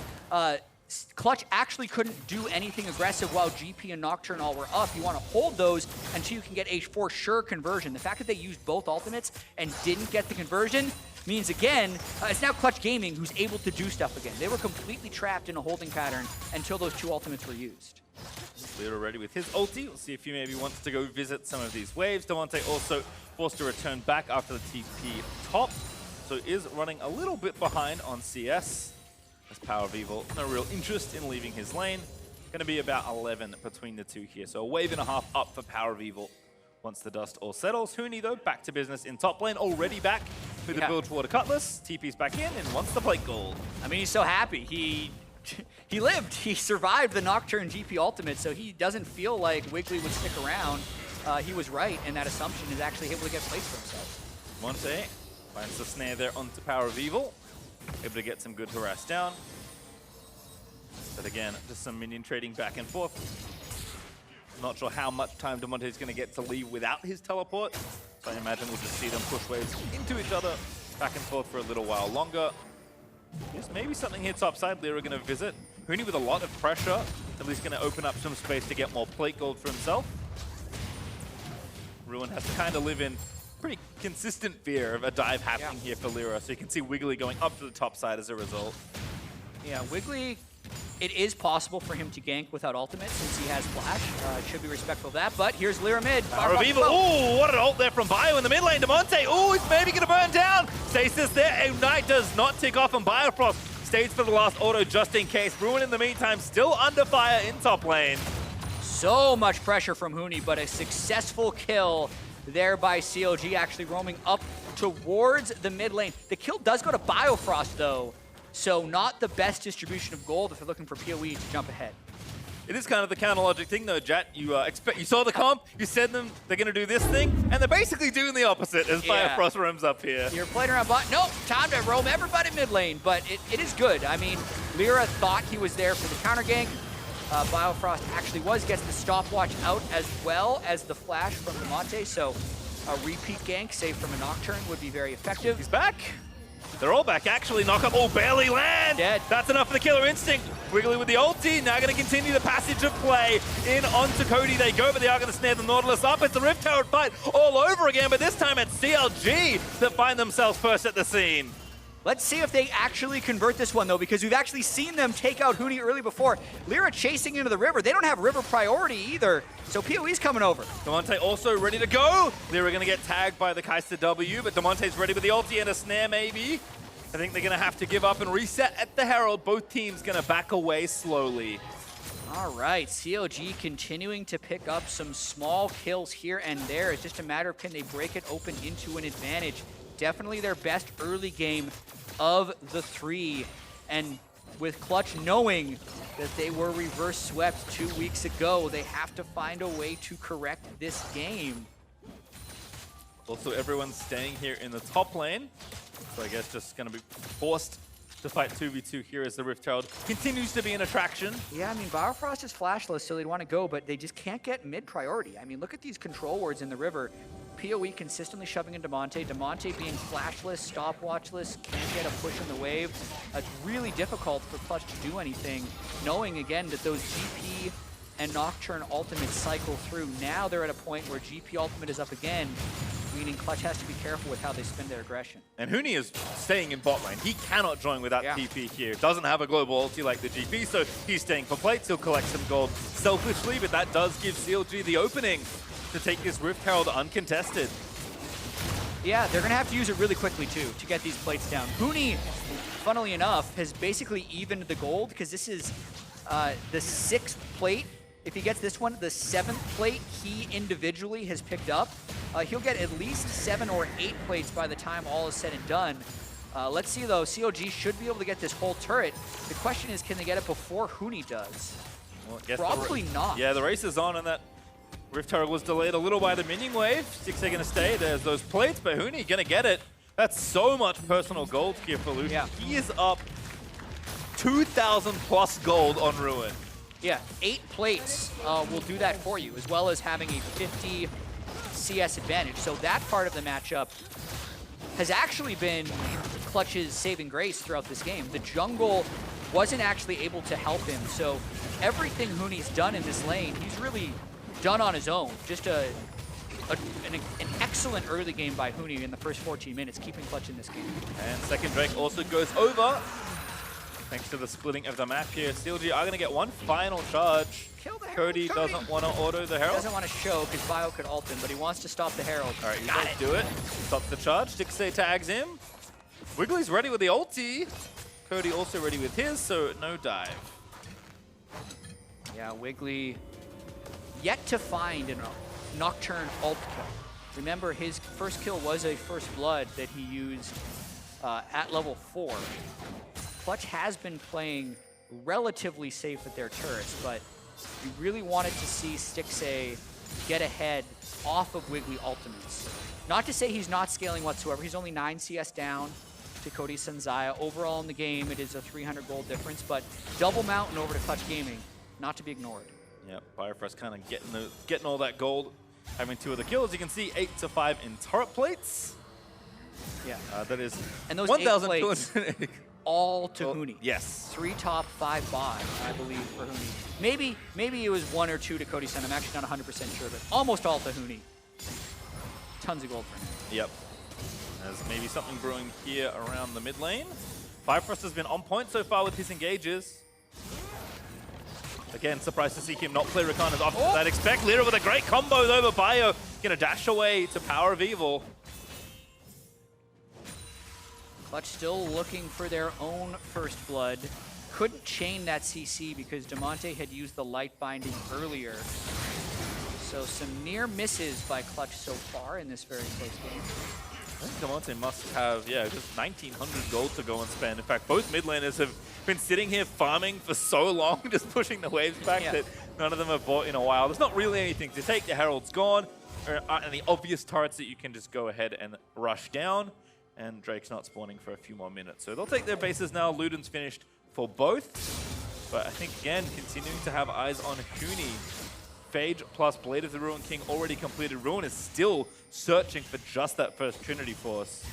Clutch actually couldn't do anything aggressive while GP and Nocturne all were up, you want to hold those until you can get a for sure conversion. The fact that they used both ultimates and didn't get the conversion means, again, it's now Clutch Gaming who's able to do stuff again. They were completely trapped in a holding pattern until those two ultimates were used. Lyra ready with his ulti. We'll see if he maybe wants to go visit some of these waves. Damonte also forced to return back after the TP top. So is running a little bit behind on CS. As Power of Evil, no real interest in leaving his lane. Going to be about 11 between the two here. So a wave and a half up for Power of Evil once the dust all settles. Huni, though, back to business in top lane. Already back with the build toward a Cutlass. TP's back in and wants the plate gold. I mean, he's so happy. He lived. He survived the Nocturne GP ultimate, so he doesn't feel like Wiggly would stick around. He was right, and that assumption is actually able to get plates for himself. Monte finds the snare there onto Power of Evil. Able to get some good harass down. But again, just some minion trading back and forth. Not sure how much time Damonte is going to get to leave without his teleport. So I imagine we'll just see them push waves into each other, back and forth for a little while longer. Yes, maybe something here topside. Lyra going to visit. Huni with a lot of pressure. At least going to open up some space to get more plate gold for himself. Ruin has to kind of live in pretty consistent fear of a dive happening here for Lyra. So you can see Wiggly going up to the top side as a result. Yeah, Wiggly, it is possible for him to gank without ultimate since he has flash. Should be respectful of that, but here's Lyra mid. Power of Evil. Ooh, what an ult there from Bio in the mid lane. Damonte, ooh, he's maybe going to burn down. Stasis there. Ignite does not tick off on Biofrost. Stays for the last auto just in case. Ruin in the meantime still under fire in top lane. So much pressure from Huni, but a successful kill there by CLG, actually roaming up towards the mid lane. The kill does go to Biofrost, though, so not the best distribution of gold if you're looking for PoE to jump ahead. It is kind of the counter logic thing, though, Jat. You saw the comp, you said them they're going to do this thing, and they're basically doing the opposite as Biofrost roams up here. You're playing around bot. Nope, time to roam everybody mid lane, but it is good. I mean, Lyra thought he was there for the counter gank. Biofrost actually gets the stopwatch out as well as the flash from Damonte, so a repeat gank, save from a Nocturne, would be very effective. He's back. They're all back, actually. Knock up, barely land. Dead. That's enough for the Killer Instinct. Wiggly with the ulti, now going to continue the passage of play. In onto Cody they go, but they are going to snare the Nautilus up. It's the Rift Herald fight all over again, but this time it's CLG that find themselves first at the scene. Let's see if they actually convert this one, though, because we've actually seen them take out Huni early before. Lyra chasing into the river. They don't have river priority either, so PoE's coming over. Damonte also ready to go. Lyra going to get tagged by the Kaiser W, but Damonte's ready with the ulti and a snare, maybe. I think they're going to have to give up and reset at the Herald. Both teams going to back away slowly. All right, CLG continuing to pick up some small kills here and there. It's just a matter of can they break it open into an advantage. Definitely their best early game of the 3. And with Clutch knowing that they were reverse swept 2 weeks ago, they have to find a way to correct this game. Also, everyone's staying here in the top lane. So I guess just going to be forced to fight 2v2 here as the Rift Herald continues to be an attraction. Yeah, I mean, Biofrost is flashless, so they'd want to go, but they just can't get mid priority. I mean, look at these control wards in the river. PoE consistently shoving in Damonte. Damonte being flashless, stopwatchless, can't get a push in the wave. It's really difficult for Clutch to do anything, knowing again that those GP and Nocturne ultimates cycle through. Now they're at a point where GP ultimate is up again, meaning Clutch has to be careful with how they spend their aggression. And Huni is staying in bot lane. He cannot join without TP here. Doesn't have a global ulti like the GP, so he's staying for plates. He'll collect some gold selfishly, but that does give CLG the opening to take this Rift Herald uncontested. Yeah, they're going to have to use it really quickly, too, to get these plates down. Huni, funnily enough, has basically evened the gold because this is the 6th plate. If he gets this one, the 7th plate he individually has picked up. He'll get at least 7 or 8 plates by the time all is said and done. Let's see, though. CLG should be able to get this whole turret. The question is, can they get it before Huni does? Well, I guess probably not. Yeah, the race is on, and that Rift Herald was delayed a little by the minion wave. 6 are going to stay. There's those plates, but Huni going to get it. That's so much personal gold here for Lucian. Yeah. He is up 2,000 plus gold on Ruin. Yeah, 8 plates will do that for you, as well as having a 50 CS advantage. So that part of the matchup has actually been Clutch's saving grace throughout this game. The jungle wasn't actually able to help him, so everything Huni's done in this lane, he's really done on his own. Just an excellent early game by Huni in the first 14 minutes, keeping Clutch in this game. And second Drake also goes over. Thanks to the splitting of the map here, CLG are going to get one final charge. Kill the Herald. Cody doesn't want to auto the Herald. He doesn't want to show because Bio could ult him, but he wants to stop the Herald. All right, he does do it. Stops the charge. Dixie tags him. Wiggly's ready with the ulti. Cody also ready with his, so no dive. Yeah, Wiggly yet to find a Nocturne ult kill. Remember, his first kill was a first blood that he used at level 4. Clutch has been playing relatively safe with their turrets, but we really wanted to see Stixxay get ahead off of Wiggly ultimates. Not to say he's not scaling whatsoever. He's only 9 CS down to Cody Sanzaya. Overall in the game, it is a 300 gold difference, but double mountain over to Clutch Gaming, not to be ignored. Yep, Biofrost kind of getting all that gold, having 2 of the kills. You can see 8 to 5 in turret plates. Yeah. That is and those 1,280. All to Huni. Yes. 3 top, 5 bot, I believe, for Huni. Maybe it was 1 or 2 to Cody Sun. I'm actually not 100% sure, but almost all to Huni. Tons of gold for him. Yep. There's maybe something brewing here around the mid lane. Bifrost has been on point so far with his engages. Again, surprised to see him not play Rakan as often as I'd expect. Lyra with a great combo over Bio. Gonna dash away to Power of Evil. Clutch still looking for their own first blood. Couldn't chain that CC because Damonte had used the light binding earlier. So some near misses by Clutch so far in this very close game. I think Damonte must have, just 1,900 gold to go and spend. In fact, both mid laners have been sitting here farming for so long, just pushing the waves back that none of them have bought in a while. There's not really anything to take. The Herald's gone. There aren't any obvious turrets that you can just go ahead and rush down. And Drake's not spawning for a few more minutes. So they'll take their bases now. Luden's finished for both. But I think, again, continuing to have eyes on Huni. Phage plus Blade of the Ruin King already completed. Ruin is still searching for just that first Trinity Force.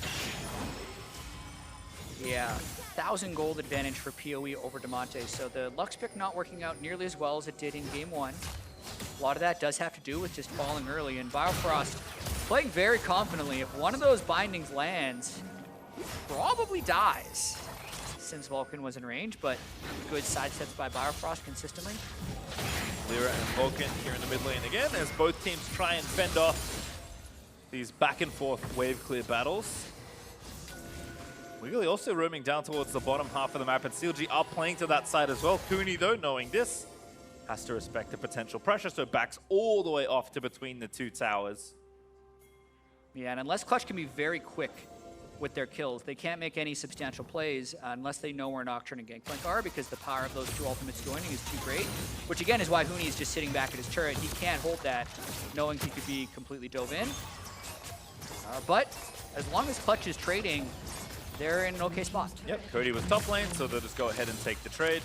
Yeah, 1,000 gold advantage for PoE over Damonte. So the Lux pick not working out nearly as well as it did in game 1. A lot of that does have to do with just falling early. And Biofrost playing very confidently. If one of those bindings lands, probably dies, since Vulcan was in range, but good side sets by Biofrost consistently. Lyra and Vulcan here in the mid lane again, as both teams try and fend off these back and forth wave clear battles. Wiggly also roaming down towards the bottom half of the map, and CLG are playing to that side as well. Cooney, though, knowing this, has to respect the potential pressure, so backs all the way off to between the two towers. Yeah, and unless Clutch can be very quick with their kills, they can't make any substantial plays unless they know where Nocturne and Gangplank are, because the power of those two ultimates joining is too great, which again is why Huni is just sitting back at his turret. He can't hold that, knowing he could be completely dove in. But as long as Clutch is trading, they're in an okay spot. Yep, Cody was top lane, so they'll just go ahead and take the trade.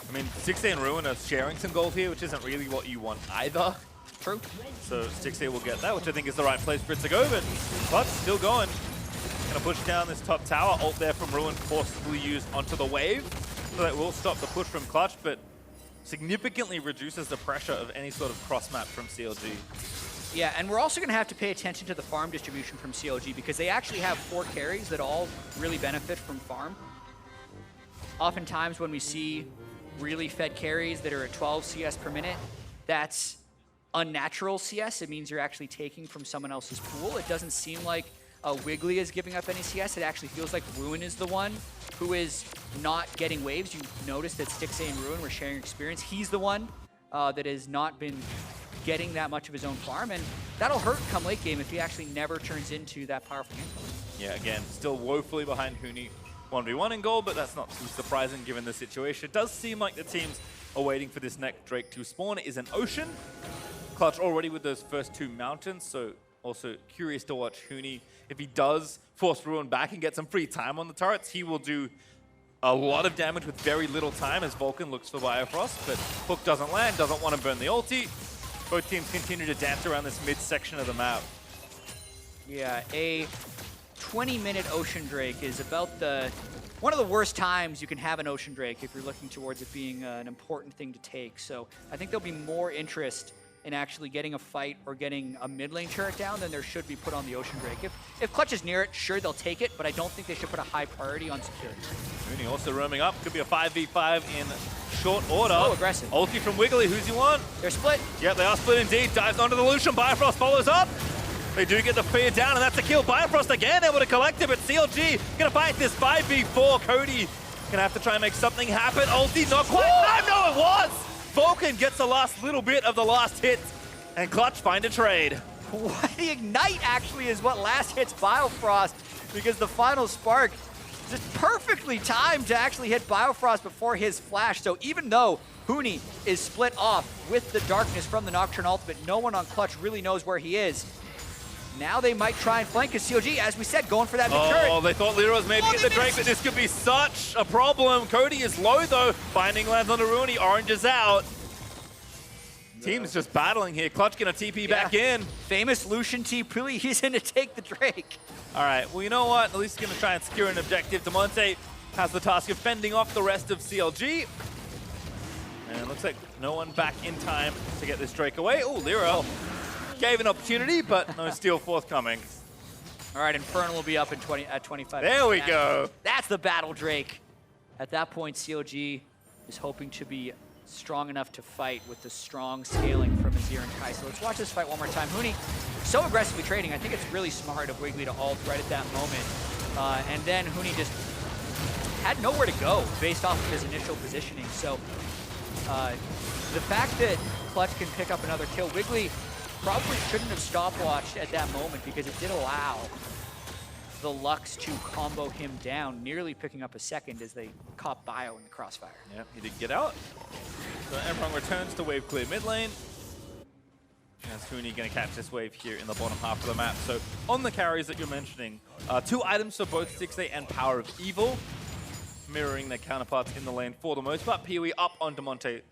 I mean, 6A and Ruin are sharing some gold here, which isn't really what you want either. True. So 6A will get that, which I think is the right place for it to go, but Clutch still going. Gonna push down this top tower. Ult there from Ruin forcibly used onto the wave. So that will stop the push from Clutch, but significantly reduces the pressure of any sort of cross map from CLG. Yeah, and we're also going to have to pay attention to the farm distribution from CLG, because they actually have 4 carries that all really benefit from farm. Oftentimes when we see really fed carries that are at 12 CS per minute, that's unnatural CS. It means you're actually taking from someone else's pool. It doesn't seem like Wiggly is giving up any CS. It actually feels like Ruin is the one who is not getting waves. You notice that Stixxay and Ruin were sharing experience. He's the one that has not been getting that much of his own farm, and that'll hurt come late game if he actually never turns into that powerful game. Yeah, again, still woefully behind Huni 1v1 in gold, but that's not too surprising given the situation. It does seem like the teams are waiting for this next Drake to spawn. It is an Ocean. Clutch already with those first 2 mountains, so also curious to watch Huni. If he does force Ruin back and get some free time on the turrets, he will do a lot of damage with very little time as Vulcan looks for Biofrost, but Hook doesn't land, doesn't want to burn the ulti. Both teams continue to dance around this mid-section of the map. Yeah, a 20-minute Ocean Drake is about one of the worst times you can have an Ocean Drake if you're looking towards it being an important thing to take. So I think there'll be more interest in actually getting a fight or getting a mid lane turret down than there should be put on the Ocean Drake. If Clutch is near it, sure, they'll take it, but I don't think they should put a high priority on security. Mooney also roaming up. Could be a 5v5 in short order. So aggressive. Ulti from Wiggly. Who's you want? They're split. Yeah, they are split indeed. Dives onto the Lucian. Biofrost follows up. They do get the fear down, and that's a kill. Biofrost again able to collect it, but CLG gonna fight this 5v4. Cody gonna have to try and make something happen. Ulti not quite. I know it was! Vulcan gets the last little bit of the last hit, and Clutch find a trade. The Ignite actually is what last hits Biofrost, because the final spark just perfectly timed to actually hit Biofrost before his flash. So even though Huni is split off with the darkness from the Nocturne ultimate, no one on Clutch really knows where he is. Now they might try and flank as CLG, as we said, going for that mid-turret. Oh, they thought Lyra was maybe getting the Drake, but this could be such a problem. Cody is low though. Binding lands on the Ruin, he oranges out. Team's just battling here. Clutch gonna TP back in. Famous Lucian TP, he's in to take the Drake. All right, well, you know what? At least he's gonna try and secure an objective. Damonte has the task of fending off the rest of CLG. And it looks like no one back in time to get this Drake away. Oh, Lyra gave an opportunity, but no steal forthcoming. All right, Infernal will be up in 25. There we go. That's the battle Drake. At that point, CLG is hoping to be strong enough to fight with the strong scaling from Azir and Kai. So let's watch this fight one more time. Huni, so aggressively trading. I think it's really smart of Wiggly to ult right at that moment. And then Huni just had nowhere to go based off of his initial positioning. So the fact that Clutch can pick up another kill, Wiggly probably shouldn't have stopwatched at that moment, because it did allow the Lux to combo him down, nearly picking up a second as they caught Bio in the crossfire. Yep, he did get out. So everyone returns to wave clear mid lane. As Huni going to catch this wave here in the bottom half of the map. So on the carries that you're mentioning, 2 items for both 6A and Power of Evil. mirroring their counterparts in the lane for the most part. PoE up on Demonte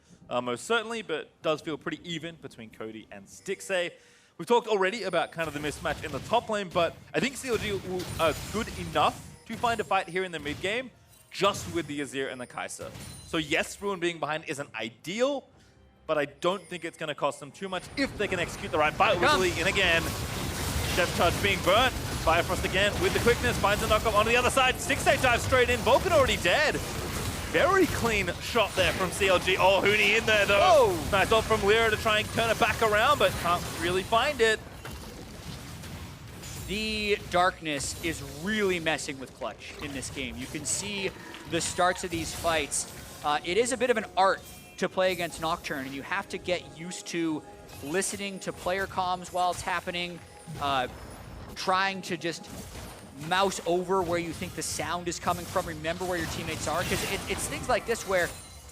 most certainly, but does feel pretty even between Cody and Stixxay. We've talked already about kind of the mismatch in the top lane, but I think CLG are good enough to find a fight here in the mid game, just with the Azir and the Kai'Sa. So yes, Ruin being behind isn't ideal, but I don't think it's going to cost them too much if they can execute the right fight. Wiggly in again. Death Charge being burnt. Firefrost again with the quickness, finds the knockup on the other side. Stixxay dives straight in. Vulcan already dead. Very clean shot there from CLG. Oh, Huni in there though. Whoa. Nice ult from Lyra to try and turn it back around, but can't really find it. The darkness is really messing with Clutch in this game. You can see the starts of these fights. It is a bit of an art to play against Nocturne, and you have to get used to listening to player comms while it's happening, trying to just mouse over where you think the sound is coming from, remember where your teammates are, because it's things like this where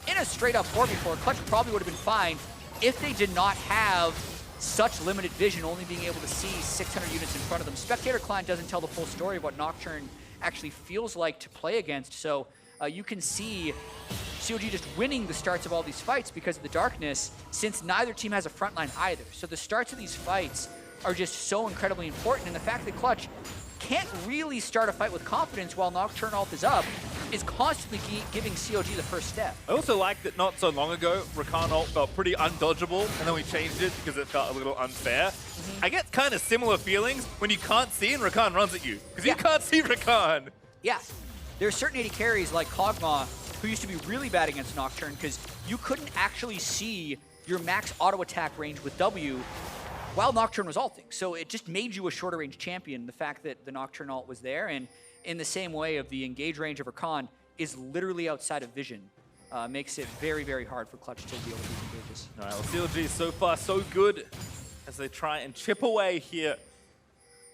in a straight up 4v4, Clutch probably would have been fine if they did not have such limited vision, only being able to see 600 units in front of them. Spectator Client doesn't tell the full story of what Nocturne actually feels like to play against, so you can see CLG just winning the starts of all these fights because of the darkness, since neither team has a front line either. So the starts of these fights are just so incredibly important, and the fact that Clutch can't really start a fight with confidence while Nocturne ult is up is constantly giving CLG the first step. I also like that not so long ago, Rakan ult felt pretty undodgeable, and then we changed it because it felt a little unfair. I get kind of similar feelings when you can't see and Rakan runs at you, because you can't see Rakan. Yeah, there are certain AD carries like Kog'Maw who used to be really bad against Nocturne because you couldn't actually see your max auto attack range with W while Nocturne was ulting. So it just made you a shorter range champion, the fact that the Nocturne ult was there. And in the same way of the engage range of Rakan is literally outside of vision. Makes it very, very hard for Clutch to deal with these engages. All right, well, CLG so far so good as they try and chip away here,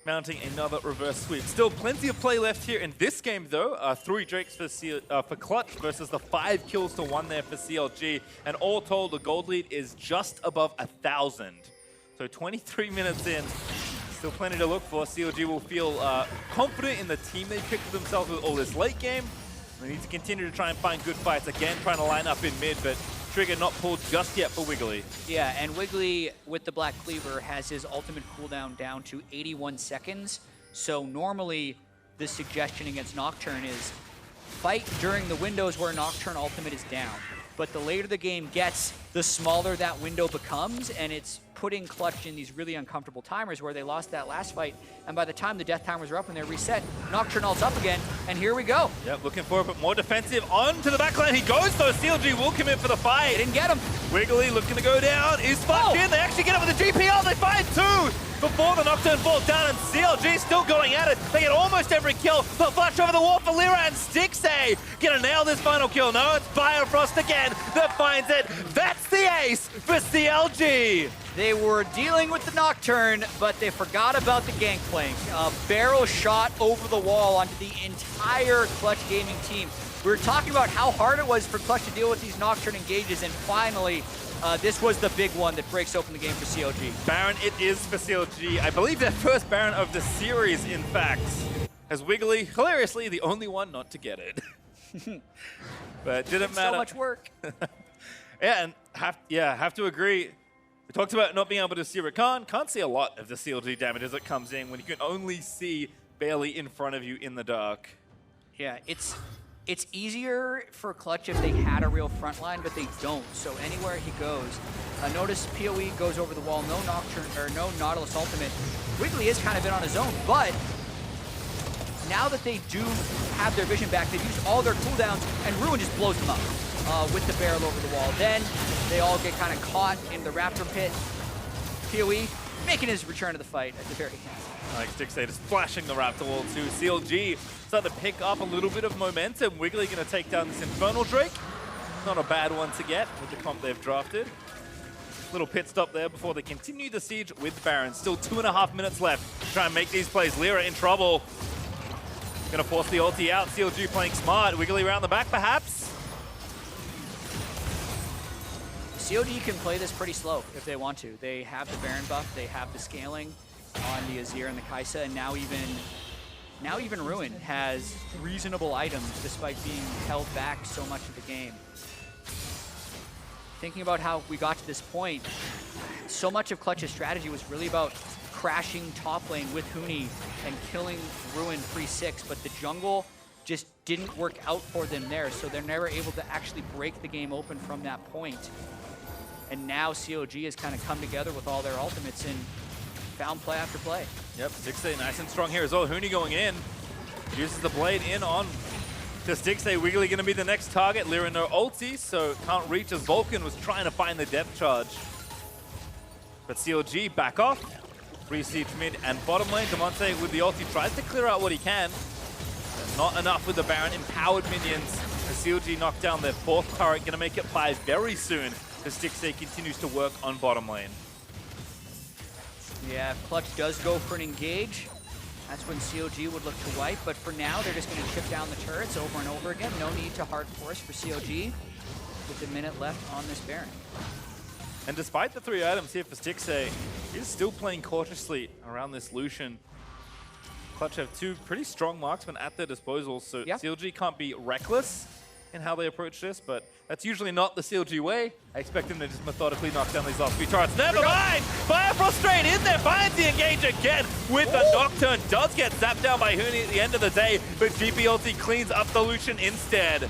mounting another reverse sweep. Still plenty of play left here in this game though. 3 Drakes for Clutch versus the 5 kills to 1 there for CLG. And all told, the gold lead is just above 1,000. So 23 minutes in, still plenty to look for. CLG will feel confident in the team they picked for themselves with all this late game. They need to continue to try and find good fights. Again, trying to line up in mid, but trigger not pulled just yet for Wiggly. Yeah, and Wiggly with the Black Cleaver has his ultimate cooldown down to 81 seconds. So normally the suggestion against Nocturne is fight during the windows where Nocturne ultimate is down. But the later the game gets, the smaller that window becomes, and it's putting Clutch in these really uncomfortable timers where they lost that last fight, and by the time the death timers are up and they're reset, Nocturne ult's up again, and here we go. Yep, looking for a bit more defensive onto the backline. He goes though, CLG will commit for the fight. They didn't get him. Wiggly looking to go down, is fucked in. They actually get him with the GPL, they find 2 before the Nocturne falls down, and CLG still going at it. They get almost every kill. The flash over the wall for Lyra and Stixxay. Gonna nail this final kill. No, it's Firefrost again that finds it. That's the ace for CLG. They were dealing with the Nocturne, but they forgot about the Gangplank. A barrel shot over the wall onto the entire Clutch Gaming team. We were talking about how hard it was for Clutch to deal with these Nocturne engages, and finally, this was the big one that breaks open the game for CLG. Baron it is for CLG. I believe their first Baron of the series, in fact. As Wiggly, hilariously, the only one not to get it. But it didn't matter. So much work. Yeah, and have to agree. We talked about not being able to see Rakan. Can't see a lot of the CLG damage as it comes in when you can only see barely in front of you in the dark. Yeah, it's easier for Clutch if they had a real front line, but they don't. So anywhere he goes, notice PoE goes over the wall, no Nocturne or no Nautilus ultimate. Wiggly is kind of in on his own, but now that they do have their vision back, they've used all their cooldowns, and Ruin just blows them up with the barrel over the wall. Then they all get kind of caught in the Raptor pit. PoE making his return to the fight at the very end. Like Stixxay just flashing the Raptor wall too. CLG starting to pick up a little bit of momentum. Wiggly going to take down this Infernal Drake. Not a bad one to get with the comp they've drafted. Little pit stop there before they continue the siege with Baron. Still 2.5 minutes left to try and make these plays. Lyra in trouble. Going to force the ulti out. CLG playing smart. Wiggly around the back perhaps. CLG can play this pretty slow if they want to. They have the Baron buff, they have the scaling on the Azir and the Kai'Sa, and now even now even Ruin has reasonable items despite being held back so much of the game. Thinking about how we got to this point, so much of Clutch's strategy was really about crashing top lane with Huni and killing Ruin free 6, but the jungle just didn't work out for them there, so they're never able to actually break the game open from that point. And now CLG has kind of come together with all their ultimates and found play after play. Yep, Stixxay nice and strong here as well. Huni going in, uses the blade in on to Stixxay. Wiggly going to be the next target. Lyra no ulti, so can't reach as Vulcan was trying to find the depth charge. But CLG back off. Re-siege mid and bottom lane. Damonte with the ulti tries to clear out what he can. Not enough with the Baron. Empowered minions. As CLG knocked down their 4th turret. Going to make it 5 very soon as Stixxay continues to work on bottom lane. Yeah, if Clutch does go for an engage, that's when CLG would look to wipe, but for now, they're just going to chip down the turrets over and over again. No need to hard force for CLG with a minute left on this Baron. And despite the 3 items here for Stixxay, he's still playing cautiously around this Lucian. Clutch have 2 pretty strong marksmen at their disposal, so CLG can't be reckless in how they approach this, but that's usually not the CLG way. I expect them to just methodically knock down these last few turrets. Never mind! Firefrost straight in there, finds the engage again with the Nocturne. Does get zapped down by Huni at the end of the day, but GP ulti cleans up the Lucian instead.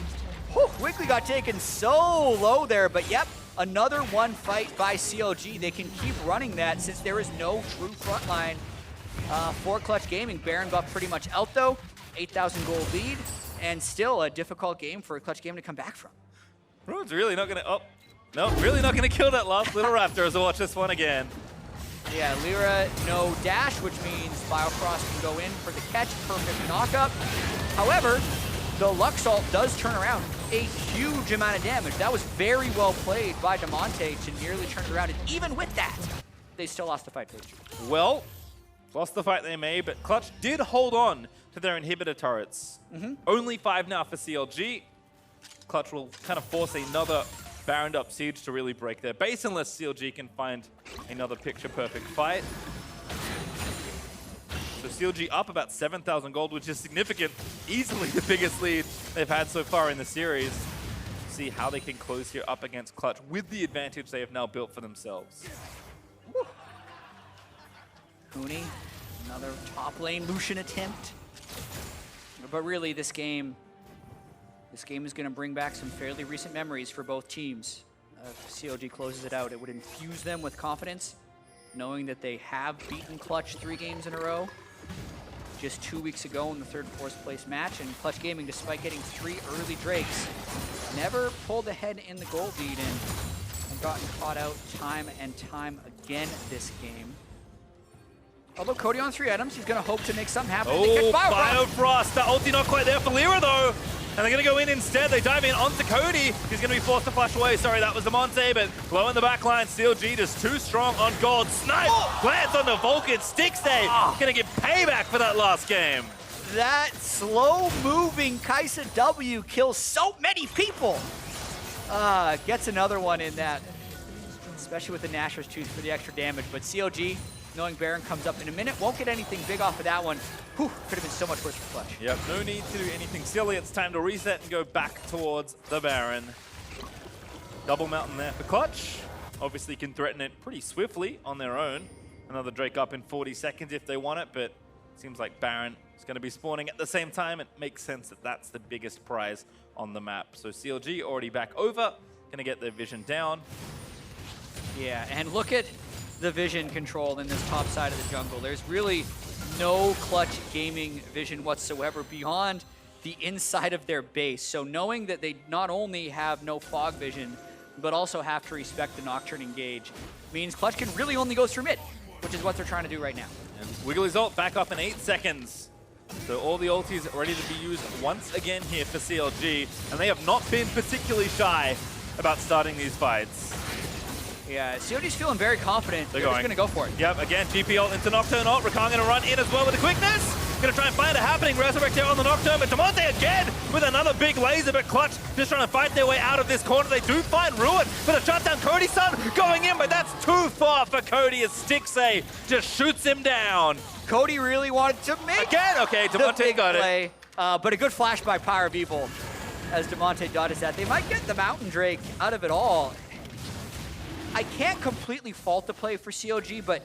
Whew, Wiggly got taken so low there, but yep, another one fight by CLG. They can keep running that since there is no true frontline for Clutch Gaming. Baron got pretty much out though, 8,000 gold lead, and still a difficult game for Clutch Gaming to come back from. Ruin's really not gonna, oh, no, really not gonna kill that last little Raptor as I watch this one again. Yeah, Lyra no dash, which means Biofrost can go in for the catch, perfect knockup. However, the Luxalt does turn around a huge amount of damage. That was very well played by Damonte to nearly turn it around, and even with that, they still lost the fight, Paige. Well, lost the fight they may, but Clutch did hold on to their inhibitor turrets. Only 5 now for CLG. Clutch will kind of force another Baron up siege to really break their base unless CLG can find another picture-perfect fight. So CLG up about 7,000 gold, which is significant. Easily the biggest lead they've had so far in the series. See how they can close here up against Clutch with the advantage they have now built for themselves. Huni, another top lane Lucian attempt. But really, this game is going to bring back some fairly recent memories for both teams. If CLG closes it out, it would infuse them with confidence, knowing that they have beaten Clutch 3 games in a row. Just 2 weeks ago in the 3rd, 4th place match, and Clutch Gaming, despite getting 3 early Drakes, never pulled ahead in the gold lead and gotten caught out time and time again this game. Although Cody on 3 items, he's going to hope to make something happen. Oh, Biofrost. That ulti not quite there for Lyra, though. And they're going to go in instead. They dive in onto Cody. He's going to be forced to flash away. Sorry, that was Damonte, but low in the back line. CLG just too strong on gold. Snipe lands on the Vulcan. Stixxay going to get payback for that last game. That slow-moving Kaisa W kills so many people. Gets another one in that, especially with the Nashor's Tooth for the extra damage. But CLG, knowing Baron comes up in a minute, won't get anything big off of that one. Whew, could have been so much worse for Clutch. Yep, no need to do anything silly. It's time to reset and go back towards the Baron. Double mountain there for Clutch. Obviously can threaten it pretty swiftly on their own. Another Drake up in 40 seconds if they want it, but it seems like Baron is going to be spawning at the same time. It makes sense that that's the biggest prize on the map. So CLG already back over, going to get their vision down. Yeah, and look at the vision control in this top side of the jungle. There's really no Clutch Gaming vision whatsoever beyond the inside of their base. So knowing that they not only have no fog vision, but also have to respect the Nocturne engage, means Clutch can really only go through mid, which is what they're trying to do right now. And Wiggly's ult back up in 8 seconds. So all the ultis ready to be used once again here for CLG, and they have not been particularly shy about starting these fights. Yeah, CLG's feeling very confident. They're just going to go for it. Yep, again, GP ult into Nocturne ult. Rakan going to run in as well with the quickness. Going Gonna try and find it happening. Resurrect there on the Nocturne, but Damonte again with another big laser, but Clutch just trying to fight their way out of this corner. They do find Ruin, but a shot down Cody's son going in, but that's too far for Cody as Stixay just shoots him down. Cody really wanted to make again. Okay, Damonte got play, it. But a good flash by Power of Evil as Damonte dodges that. They might get the Mountain Drake out of it all. I can't completely fault the play for CLG, but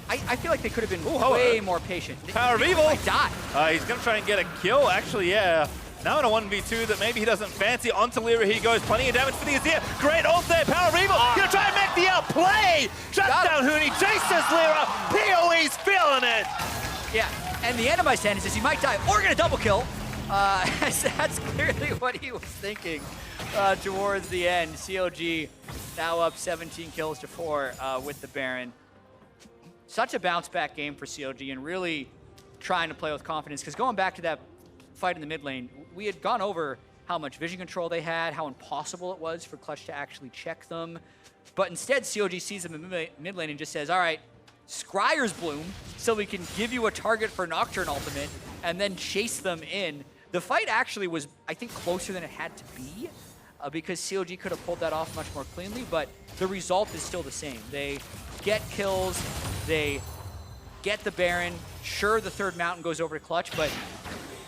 I feel like they could have been way more patient. Power of Evil. Die. He's going to try and get a kill. Actually, yeah. Now in a 1v2 that maybe he doesn't fancy. Onto Lyra he goes. Plenty of damage for the Azir. Great ult there. Power of Evil. Going to try and make the outplay. Shuts down Huni. Chases Lyra. PoE's feeling it. Yeah. And the end of my sentence is he might die or get a double kill. That's clearly what he was thinking towards the end. CLG now up 17 kills to 4 with the Baron. Such a bounce back game for CLG and really trying to play with confidence, because going back to that fight in the mid lane, we had gone over how much vision control they had, how impossible it was for Clutch to actually check them. But instead, CLG sees them in mid lane and just says, all right, Scryer's Bloom, so we can give you a target for Nocturne ultimate and then chase them in. The fight actually was, I think, closer than it had to be because CLG could have pulled that off much more cleanly, but the result is still the same. They get kills, they get the Baron. Sure, the third mountain goes over to Clutch, but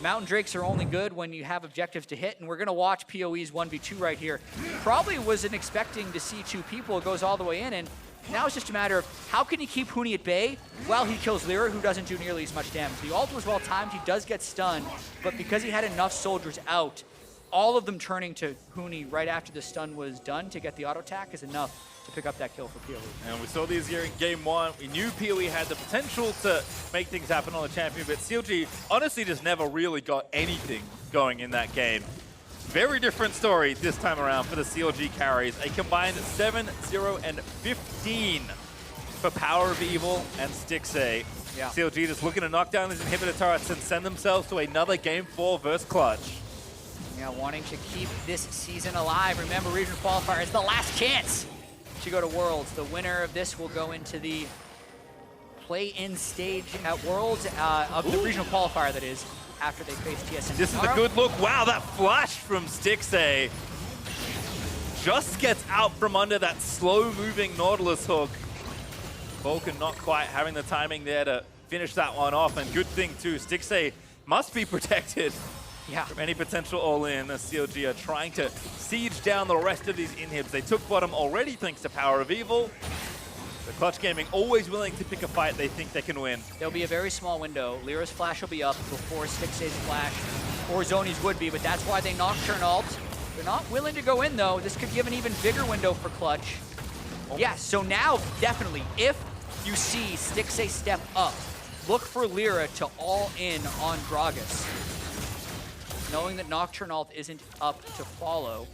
Mountain Drakes are only good when you have objectives to hit, and we're going to watch PoE's 1v2 right here. Probably wasn't expecting to see two people. It goes all the way in, and now it's just a matter of how can he keep Huni at bay while he kills Lyra, who doesn't do nearly as much damage. The ult was well timed. He does get stunned, but because he had enough soldiers out, all of them turning to Huni right after the stun was done to get the auto attack is enough to pick up that kill for PoE. And we saw these here in game 1. We knew PoE had the potential to make things happen on the champion, but CLG honestly just never really got anything going in that game. Very different story this time around for the CLG carries. A combined 7, 0, and 15 for Power of Evil and Stixay. Yeah. CLG just looking to knock down these inhibitor turrets and send themselves to another game 4 versus Clutch. Yeah, wanting to keep this season alive. Remember, Regional Qualifier is the last chance to go to Worlds. The winner of this will go into the play-in stage at Worlds of the Regional Qualifier, that is, after they face TSM. This is a good look. Wow, that flash from Stixay just gets out from under that slow-moving Nautilus hook. Vulcan not quite having the timing there to finish that one off, and good thing too, Stixay must be protected from any potential all-in as CLG are trying to siege down the rest of these inhibs. They took bottom already thanks to Power of Evil. The Clutch Gaming always willing to pick a fight they think they can win. There'll be a very small window. Lyra's flash will be up before Stixay's flash, or Zoni's would be, but that's why they Nocturne ult. They're not willing to go in though. This could give an even bigger window for Clutch. Yeah, so now definitely, if you see Stixay step up, look for Lyra to all in on Gragas, knowing that Nocturne ult isn't up to follow.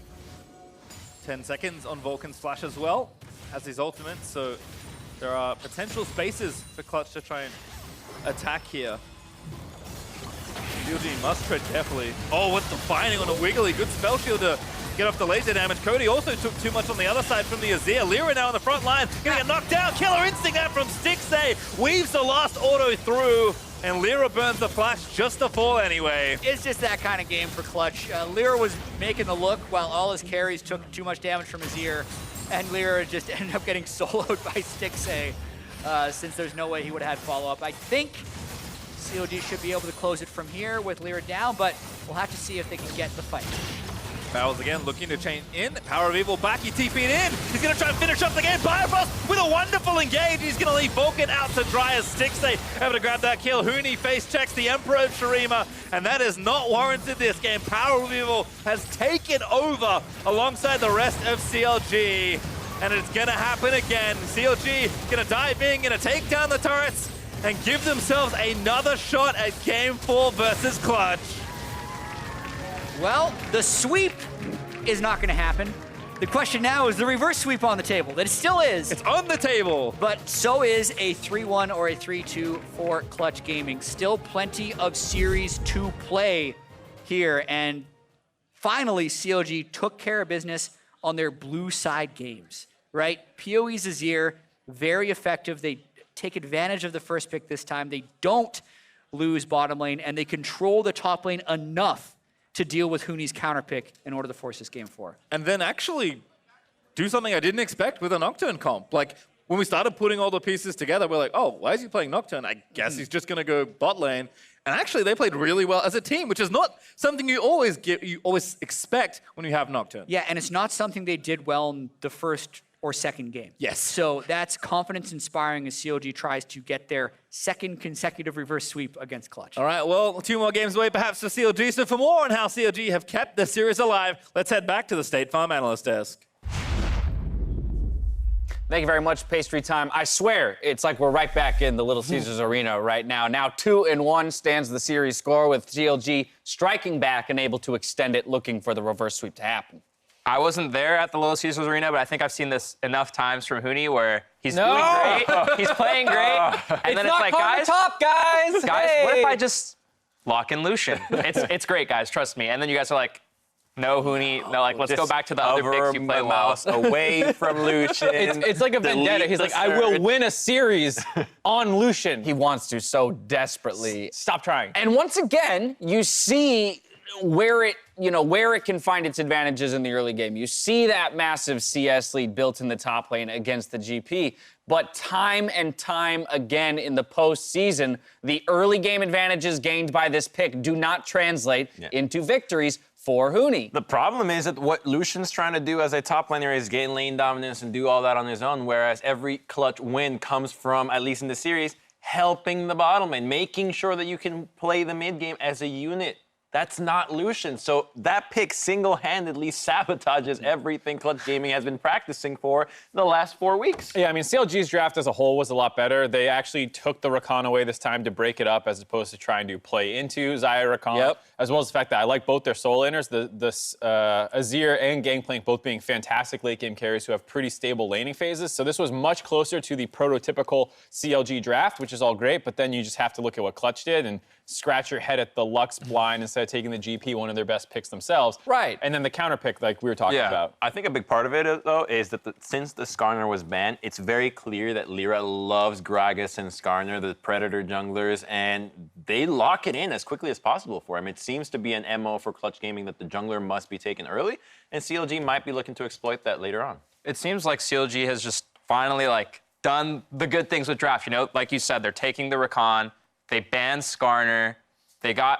10 seconds on Vulcan's flash as well as his ultimate, so there are potential spaces for Clutch to try and attack here. CLG must tread carefully. Oh, with the binding on a Wiggly. Good spell shield to get off the laser damage. Cody also took too much on the other side from the Azir. Lyra now in the front line. Gonna get knocked down. Killer Instinct out from Stixay. Weaves the last auto through. And Lyra burns the flash just to fall anyway. It's just that kind of game for Clutch. Lyra was making the look while all his carries took too much damage from Azir. And Lyra just ended up getting soloed by Stixay since there's no way he would have had follow-up. I think CLG should be able to close it from here with Lyra down, but we'll have to see if they can get the fight. Fowls again looking to chain in. Power of Evil back, he TP'd in. He's going to try and finish up the game. Bifrost with a wonderful engage. He's going to leave Vulcan out to dry as Stixay able to grab that kill. Huni face checks the Emperor of Shurima, and that is not warranted this game. Power of Evil has taken over alongside the rest of CLG, and it's going to happen again. CLG going to dive in, going to take down the turrets, and give themselves another shot at Game 4 versus Clutch. Well, the sweep is not going to happen. The question now is the reverse sweep on the table. That it still is. It's on the table. But so is a 3-1 or a 3-2 for Clutch Gaming. Still plenty of series to play here. And finally, CLG took care of business on their blue side games, right? PoE's Azir, very effective. They take advantage of the first pick this time. They don't lose bottom lane, and they control the top lane enough to deal with Huni's counter pick in order to force this game 4. And then actually do something I didn't expect with a Nocturne comp. Like, when we started putting all the pieces together, we're like, oh, why is he playing Nocturne? I guess he's just going to go bot lane. And actually, they played really well as a team, which is not something you always expect when you have Nocturne. Yeah, and it's not something they did well in the first or second game. Yes. So that's confidence inspiring as CLG tries to get their second consecutive reverse sweep against Clutch. All right, well, 2 more games away perhaps for CLG. So for more on how CLG have kept the series alive, let's head back to the State Farm Analyst Desk. Thank you very much, Pastry Time. I swear, it's like we're right back in the Little Caesars Arena right now. Now 2-1 stands the series score with CLG striking back and able to extend it, looking for the reverse sweep to happen. I wasn't there at the Little Caesars Arena, but I think I've seen this enough times from Huni where he's doing great, he's playing great, and then it's like, guys, what if I just lock in Lucian? It's great, guys, trust me. And then you guys are like, no, Huni, no, like, let's go back to the other picks you play well. Away from Lucian. It's like a vendetta. He's like, I will win a series on Lucian. He wants to so desperately. Stop trying. And once again, you see where it can find its advantages in the early game. You see that massive CS lead built in the top lane against the GP. But time and time again in the postseason, the early game advantages gained by this pick do not translate into victories for Huni. The problem is that what Lucian's trying to do as a top laner is gain lane dominance and do all that on his own, whereas every clutch win comes from, at least in the series, helping the bottom lane, making sure that you can play the mid game as a unit. That's not Lucian. So that pick single-handedly sabotages everything Clutch Gaming has been practicing for the last 4 weeks. Yeah, I mean, CLG's draft as a whole was a lot better. They actually took the Rakan away this time to break it up as opposed to trying to play into Xayah Rakan, as well as the fact that I like both their solo laners, the Azir and Gangplank both being fantastic late-game carries who have pretty stable laning phases. So this was much closer to the prototypical CLG draft, which is all great, but then you just have to look at what Clutch did and scratch your head at the Lux blind instead of taking the GP, one of their best picks themselves. Right. And then the counter pick like we were talking about. I think a big part of it, though, is that since the Skarner was banned, it's very clear that Lyra loves Gragas and Skarner, the Predator junglers, and they lock it in as quickly as possible for him. It seems to be an MO for Clutch Gaming that the jungler must be taken early, and CLG might be looking to exploit that later on. It seems like CLG has just finally, done the good things with draft. You know, like you said, they're taking the Rakan, they banned Skarner, they got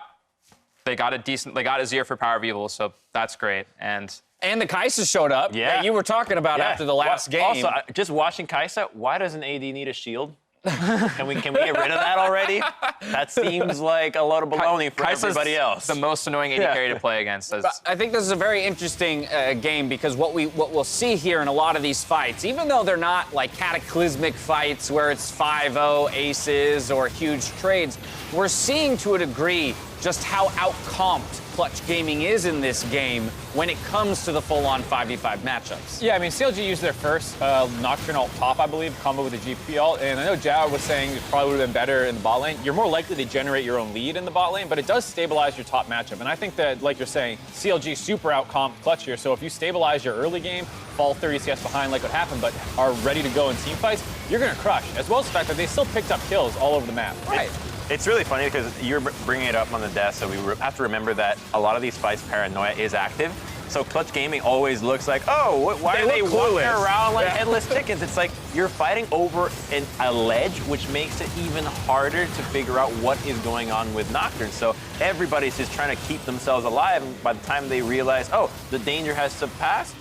Azir for Power of Evil, so that's great. And the Kai'Sa showed up that you were talking about after the last game. Also, just watching Kai'Sa, why doesn't AD need a shield? Can we get rid of that already? That seems like a lot of baloney for everybody else. The most annoying AD carry to play against. I think this is a very interesting game because what we'll see here in a lot of these fights, even though they're not like cataclysmic fights where it's 5-0 aces or huge trades, we're seeing to a degree just how out-comped Clutch Gaming is in this game when it comes to the full-on 5v5 matchups. Yeah, I mean, CLG used their first Nocturne ult top, I believe, combo with the GP ult, and I know Jao was saying it probably would have been better in the bot lane. You're more likely to generate your own lead in the bot lane, but it does stabilize your top matchup, and I think that, like you're saying, CLG super out-comped Clutch here, so if you stabilize your early game, fall 30 CS behind like what happened, but are ready to go in team fights, you're going to crush, as well as the fact that they still picked up kills all over the map. Right. It's really funny because you're bringing it up on the desk, so we have to remember that a lot of these fights, paranoia is active. So Clutch Gaming always looks like, oh, why are they walking around like headless chickens? It's like you're fighting over a ledge, which makes it even harder to figure out what is going on with Nocturne. So everybody's just trying to keep themselves alive, and by the time they realize, oh, the danger has surpassed,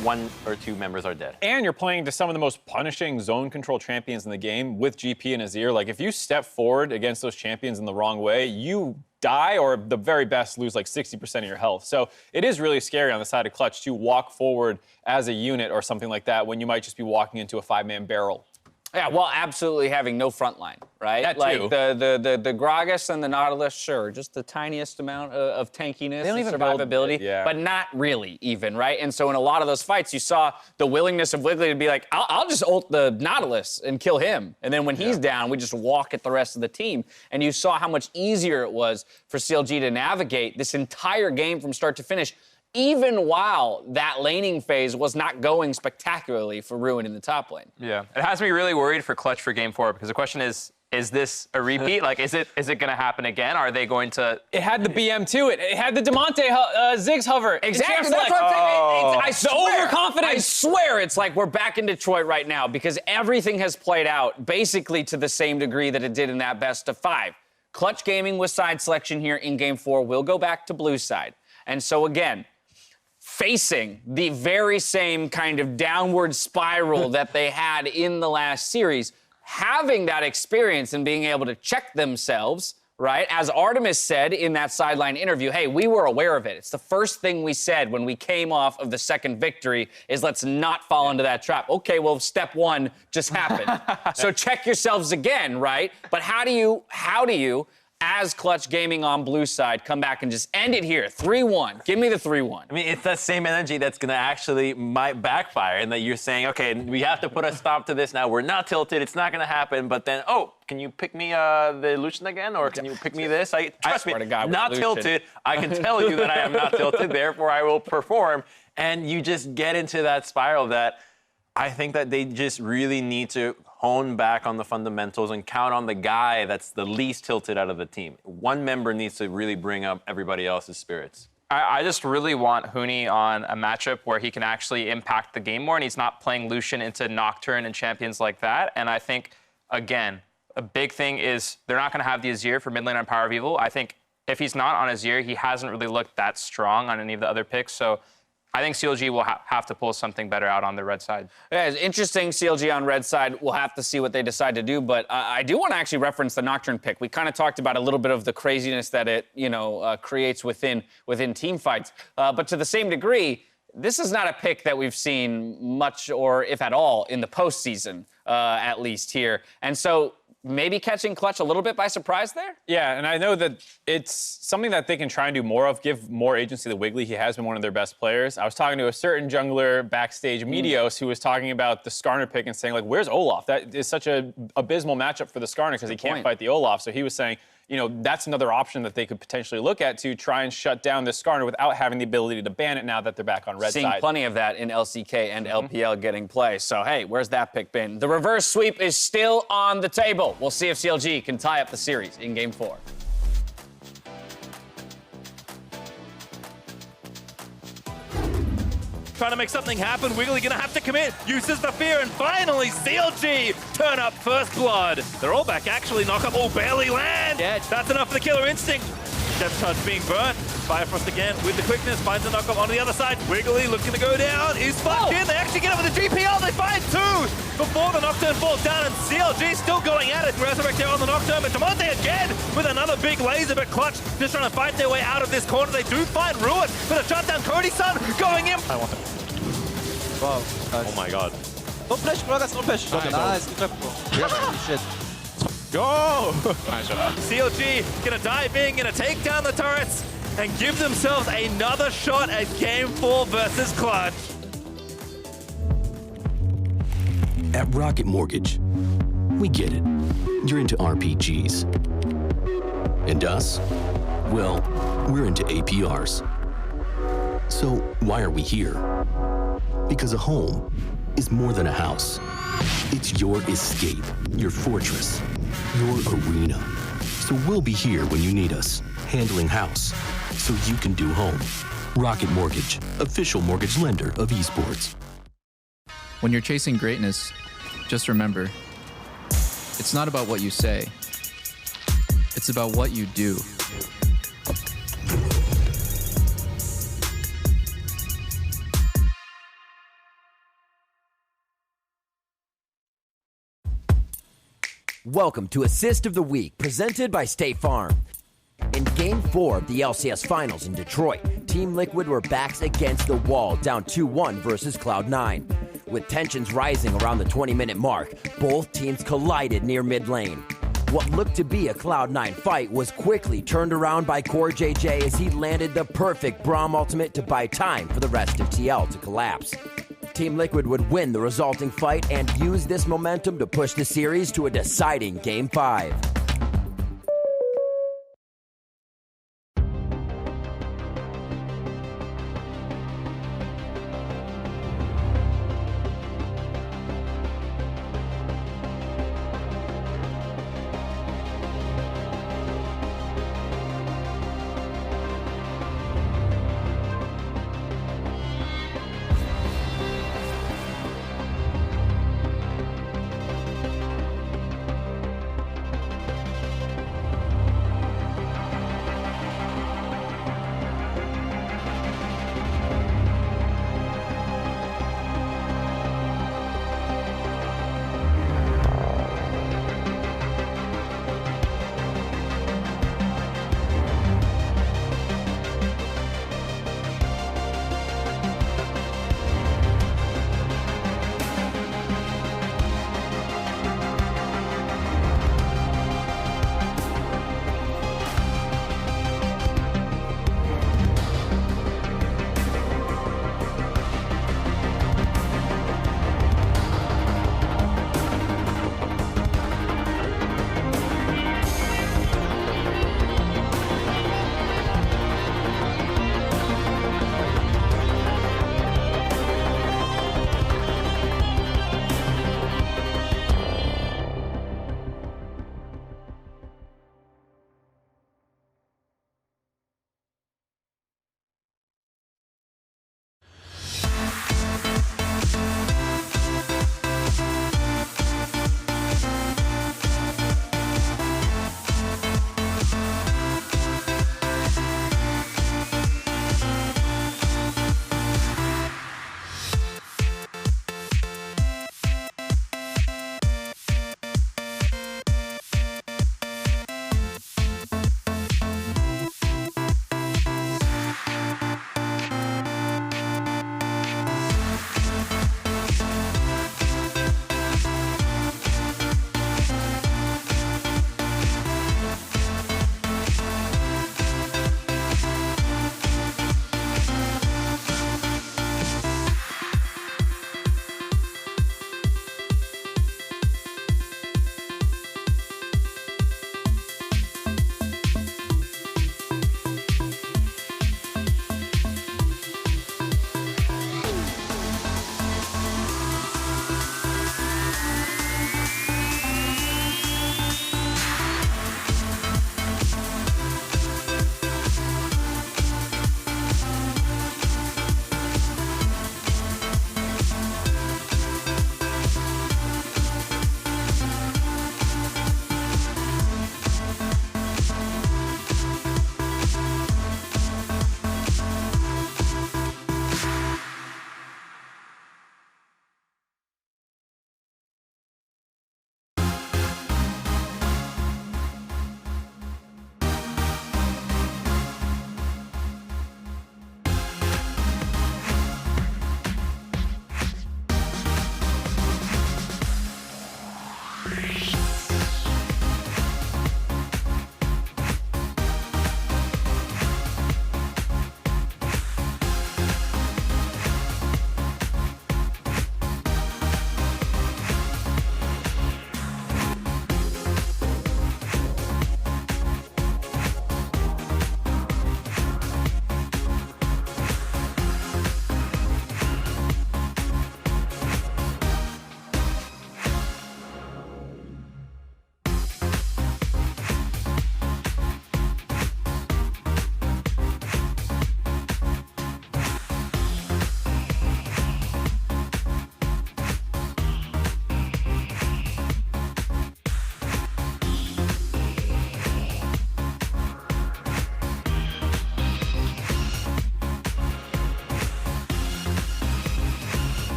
1 or 2 members are dead. And you're playing to some of the most punishing zone control champions in the game with GP and Azir. Like, if you step forward against those champions in the wrong way, you die, or the very best lose like 60% of your health. So it is really scary on the side of Clutch to walk forward as a unit or something like that when you might just be walking into a 5-man barrel. Yeah, well, absolutely having no front line, right? That like too. the Gragas and the Nautilus, sure, just the tiniest amount of tankiness and survivability, but not really even, right? And so in a lot of those fights, you saw the willingness of Wiggly to be like, I'll just ult the Nautilus and kill him. And then when he's down, we just walk at the rest of the team. And you saw how much easier it was for CLG to navigate this entire game from start to finish, even while that laning phase was not going spectacularly for Ruin in the top lane. Yeah, it has me really worried for Clutch for Game 4 because the question is is this a repeat? Like, is it going to happen again? Are they going to? It had the BM too. It had the Demonte Ziggs hover. Exactly. That's what I'm saying. The overconfidence. I swear it's like we're back in Detroit right now because everything has played out basically to the same degree that it did in that best of 5. Clutch Gaming with side selection here in Game 4 will go back to blue side. And so again, facing the very same kind of downward spiral that they had in the last series, having that experience and being able to check themselves, right? As Artemis said in that sideline interview, hey, we were aware of it. It's the first thing we said when we came off of the second victory is let's not fall into that trap. Okay, well, step 1 just happened. So check yourselves again, right? But how do you, as Clutch Gaming on blue side, come back and just end it here, 3-1. Give me the 3-1. I mean, it's that same energy that's going to actually might backfire, and that you're saying, okay, we have to put a stop to this now. We're not tilted. It's not going to happen. But then, oh, can you pick me the Lucian again, or can you pick me this? Trust me, not tilted. I can tell you that I am not tilted. Therefore, I will perform. And you just get into that spiral that I think that they just really need to hone back on the fundamentals and count on the guy that's the least tilted out of the team. One member needs to really bring up everybody else's spirits. I just really want Huni on a matchup where he can actually impact the game more, and he's not playing Lucian into Nocturne and champions like that. And I think, again, a big thing is they're not going to have the Azir for mid lane on Power of Evil. I think if he's not on Azir, he hasn't really looked that strong on any of the other picks. So I think CLG will have to pull something better out on the red side. Yeah, it's interesting. CLG on red side. We'll have to see what they decide to do. But I do want to actually reference the Nocturne pick. We kind of talked about a little bit of the craziness that it, creates within team fights. But to the same degree, this is not a pick that we've seen much, or if at all, in the postseason, at least here. And so maybe catching Clutch a little bit by surprise there? Yeah, and I know that it's something that they can try and do more of, give more agency to Wiggly. He has been one of their best players. I was talking to a certain jungler backstage, Meteos, who was talking about the Skarner pick and saying, like, where's Olaf? That is such an abysmal matchup for the Skarner because he can't fight the Olaf. So he was saying, that's another option that they could potentially look at to try and shut down this Skarner without having the ability to ban it now that they're back on red side. Seeing plenty of that in LCK and LPL getting play. So, hey, where's that pick been? The reverse sweep is still on the table. We'll see if CLG can tie up the series in Game 4. Trying to make something happen. Wiggly gonna have to commit. Uses the fear, and finally CLG turn up first blood. They're all back, actually. Knock up, barely land. Dead. That's enough for the killer instinct. Depth charge being burnt. Firefrost again with the quickness, finds a knock up onto the other side. Wiggly looking to go down. Is fucked in. They actually get up with the GPL. They find 2 before the Nocturne falls down, and CLG still going at it. Resurrect there on the Nocturne, but Demonte again with another big laser, but Clutch just trying to fight their way out of this corner. They do find Ruin for the shutdown. Cody's son going in. I want it. Wow. Nice. Oh my god. No flash, bro. That's no flash. Nice. Good job, bro. Shit. Go! Nice shot. CLG gonna dive in, gonna take down the turrets, and give themselves another shot at Game 4 versus Clutch. At Rocket Mortgage, we get it. You're into RPGs. And us? Well, we're into APRs. So why are we here? Because a home is more than a house. It's your escape, your fortress, your arena. So we'll be here when you need us, handling house, so you can do home. Rocket Mortgage, official mortgage lender of Esports. When you're chasing greatness, just remember, it's not about what you say. It's about what you do. Welcome to Assist of the Week, presented by State Farm. In Game 4 of the LCS Finals in Detroit, Team Liquid were backs against the wall, down 2-1 versus Cloud9. With tensions rising around the 20-minute mark, both teams collided near mid lane. What looked to be a Cloud9 fight was quickly turned around by Core JJ as he landed the perfect Braum ultimate to buy time for the rest of TL to collapse. Team Liquid would win the resulting fight and use this momentum to push the series to a deciding Game 5.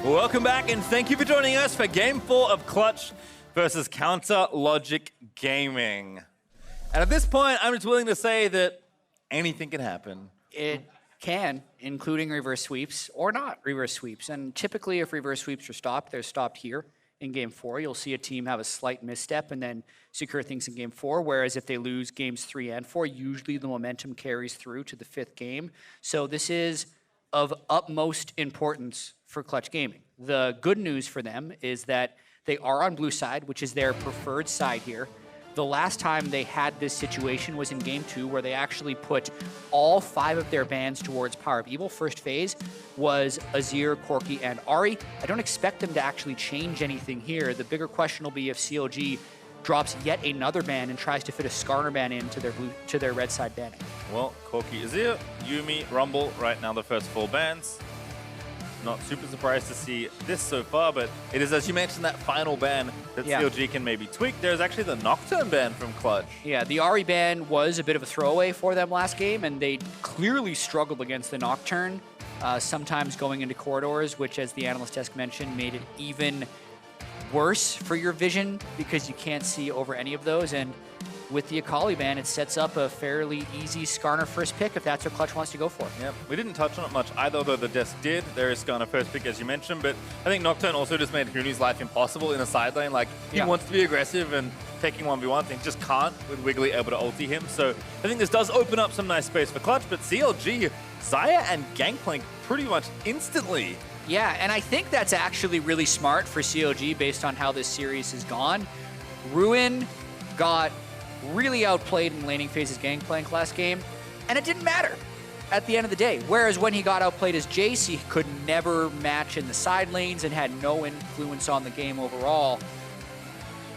Welcome back, and thank you for joining us for Game 4 of Clutch versus Counter Logic Gaming. And at this point, I'm just willing to say that anything can happen. It can, including reverse sweeps or not reverse sweeps. And typically, if reverse sweeps are stopped, they're stopped here in Game 4. You'll see a team have a slight misstep and then secure things in Game 4, whereas if they lose Games 3 and 4, usually the momentum carries through to the 5th game. So this is of utmost importance for Clutch Gaming. The good news for them is that they are on blue side, which is their preferred side here. The last time they had this situation was in Game 2, where they actually put all 5 of their bans towards Power of Evil. First phase was Azir, Corki, and Ahri. I don't expect them to actually change anything here. The bigger question will be if CLG drops yet another ban and tries to fit a Skarner ban into their red side banning. Well, Corki, Azir, Yuumi, Rumble, right now the first 4 bans. Not super surprised to see this so far, but it is, as you mentioned, that final ban that CLG can maybe tweak. There's actually the Nocturne ban from Clutch. Yeah, the Ahri ban was a bit of a throwaway for them last game, and they clearly struggled against the Nocturne, sometimes going into corridors, which, as the analyst desk mentioned, made it even worse for your vision because you can't see over any of those. And with the Akali ban, it sets up a fairly easy Skarner first pick if that's what Clutch wants to go for. Yep, we didn't touch on it much either, though the desk did. There is Skarner first pick, as you mentioned, but I think Nocturne also just made Huni's life impossible in a side lane. Like, he wants to be aggressive and taking 1v1, and just can't with Wiggly able to ulti him. So I think this does open up some nice space for Clutch, but CLG, Xayah and Gangplank pretty much instantly. Yeah, and I think that's actually really smart for CLG based on how this series has gone. Ruin got really outplayed in laning phases Gangplank last game, and it didn't matter at the end of the day. Whereas when he got outplayed as Jace, he could never match in the side lanes and had no influence on the game overall.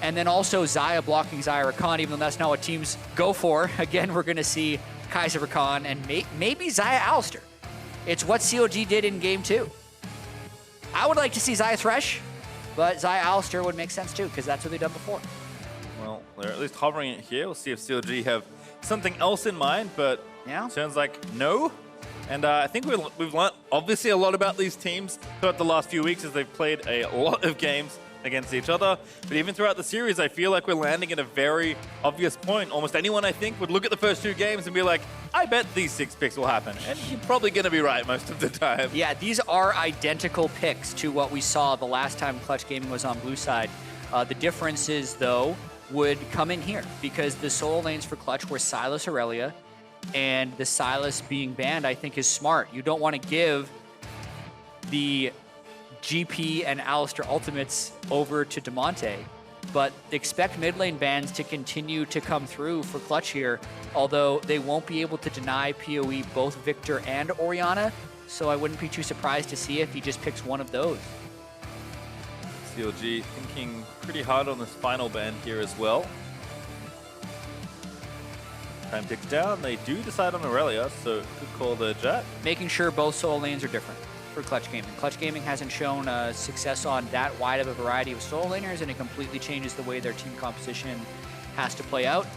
And then also Xayah blocking Xayah Rakan, even though that's not what teams go for. Again, we're going to see Kaiser Rakan and maybe Xayah Alistar. It's what CLG did in Game 2. I would like to see Xayah Thresh, but Xayah Alistar would make sense too, because that's what they've done before. Well, they're at least hovering it here. We'll see if CLG have something else in mind, but sounds like no. And I think we've learned obviously a lot about these teams throughout the last few weeks as they've played a lot of games against each other. But even throughout the series, I feel like we're landing at a very obvious point. Almost anyone, I think, would look at the first 2 games and be like, I bet these 6 picks will happen. And you're probably going to be right most of the time. Yeah, these are identical picks to what we saw the last time Clutch Gaming was on blue side. The differences, though, would come in here because the solo lanes for Clutch were Sylas Aurelia, and the Sylas being banned, I think, is smart. You don't want to give the GP and Alistar ultimates over to Damonte, but expect mid lane bans to continue to come through for Clutch here, although they won't be able to deny PoE both Victor and Orianna, so I wouldn't be too surprised to see if he just picks one of those. CLG thinking pretty hard on this final ban here as well. Time ticks down. They do decide on Aurelia, so good call there, Jack. Making sure both solo lanes are different for Clutch Gaming. Clutch Gaming hasn't shown success on that wide of a variety of solo laners, and it completely changes the way their team composition has to play out.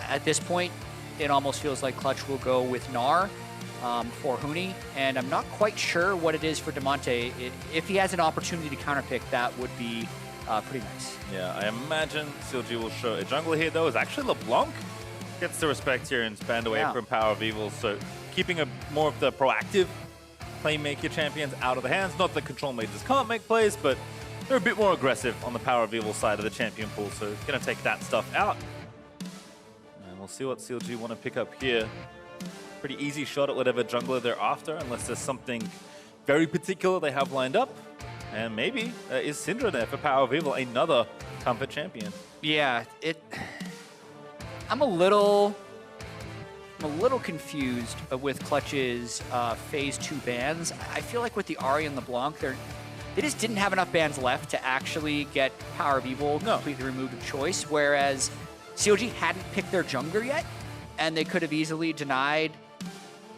At this point, it almost feels like Clutch will go with Gnar for Huni, and I'm not quite sure what it is for Damonte. If he has an opportunity to counterpick, that would be pretty nice. Yeah, I imagine CLG will show a jungler here, though. Is actually LeBlanc gets the respect here and spanned away from Power of Evil, so keeping more of the proactive playmaker champions out of the hands. Not that control mages can't make plays, but they're a bit more aggressive on the Power of Evil side of the champion pool, so gonna take that stuff out. And we'll see what CLG want to pick up here. Pretty easy shot at whatever jungler they're after, unless there's something very particular they have lined up. And maybe is Syndra there for Power of Evil, another comfort champion. Yeah, I'm a little confused with Clutch's phase 2 bans. I feel like with the Ahri and LeBlanc, they just didn't have enough bans left to actually get Power of Evil completely removed of choice, whereas CLG hadn't picked their jungler yet, and they could have easily denied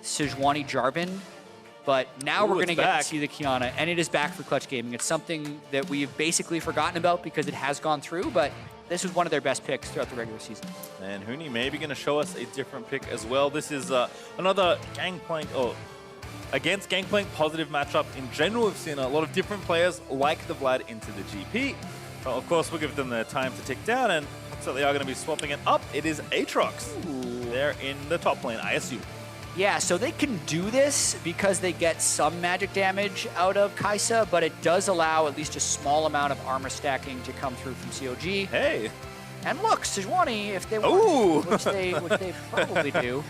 Sejuani Jarvan. But now we're going to get to see the Qiyana, and it is back for Clutch Gaming. It's something that we've basically forgotten about because it has gone through, but this was one of their best picks throughout the regular season. And Huni maybe going to show us a different pick as well. This is another Gangplank, against Gangplank, positive matchup in general. We've seen a lot of different players like the Vlad into the GP. But of course, we'll give them their time to tick down, and looks like they are going to be swapping it up. It is Aatrox. They're in the top lane, I assume. Yeah, so they can do this because they get some magic damage out of Kai'Sa, but it does allow at least a small amount of armor stacking to come through from CLG. Hey. And look, Sejuani, if they want, which they probably do,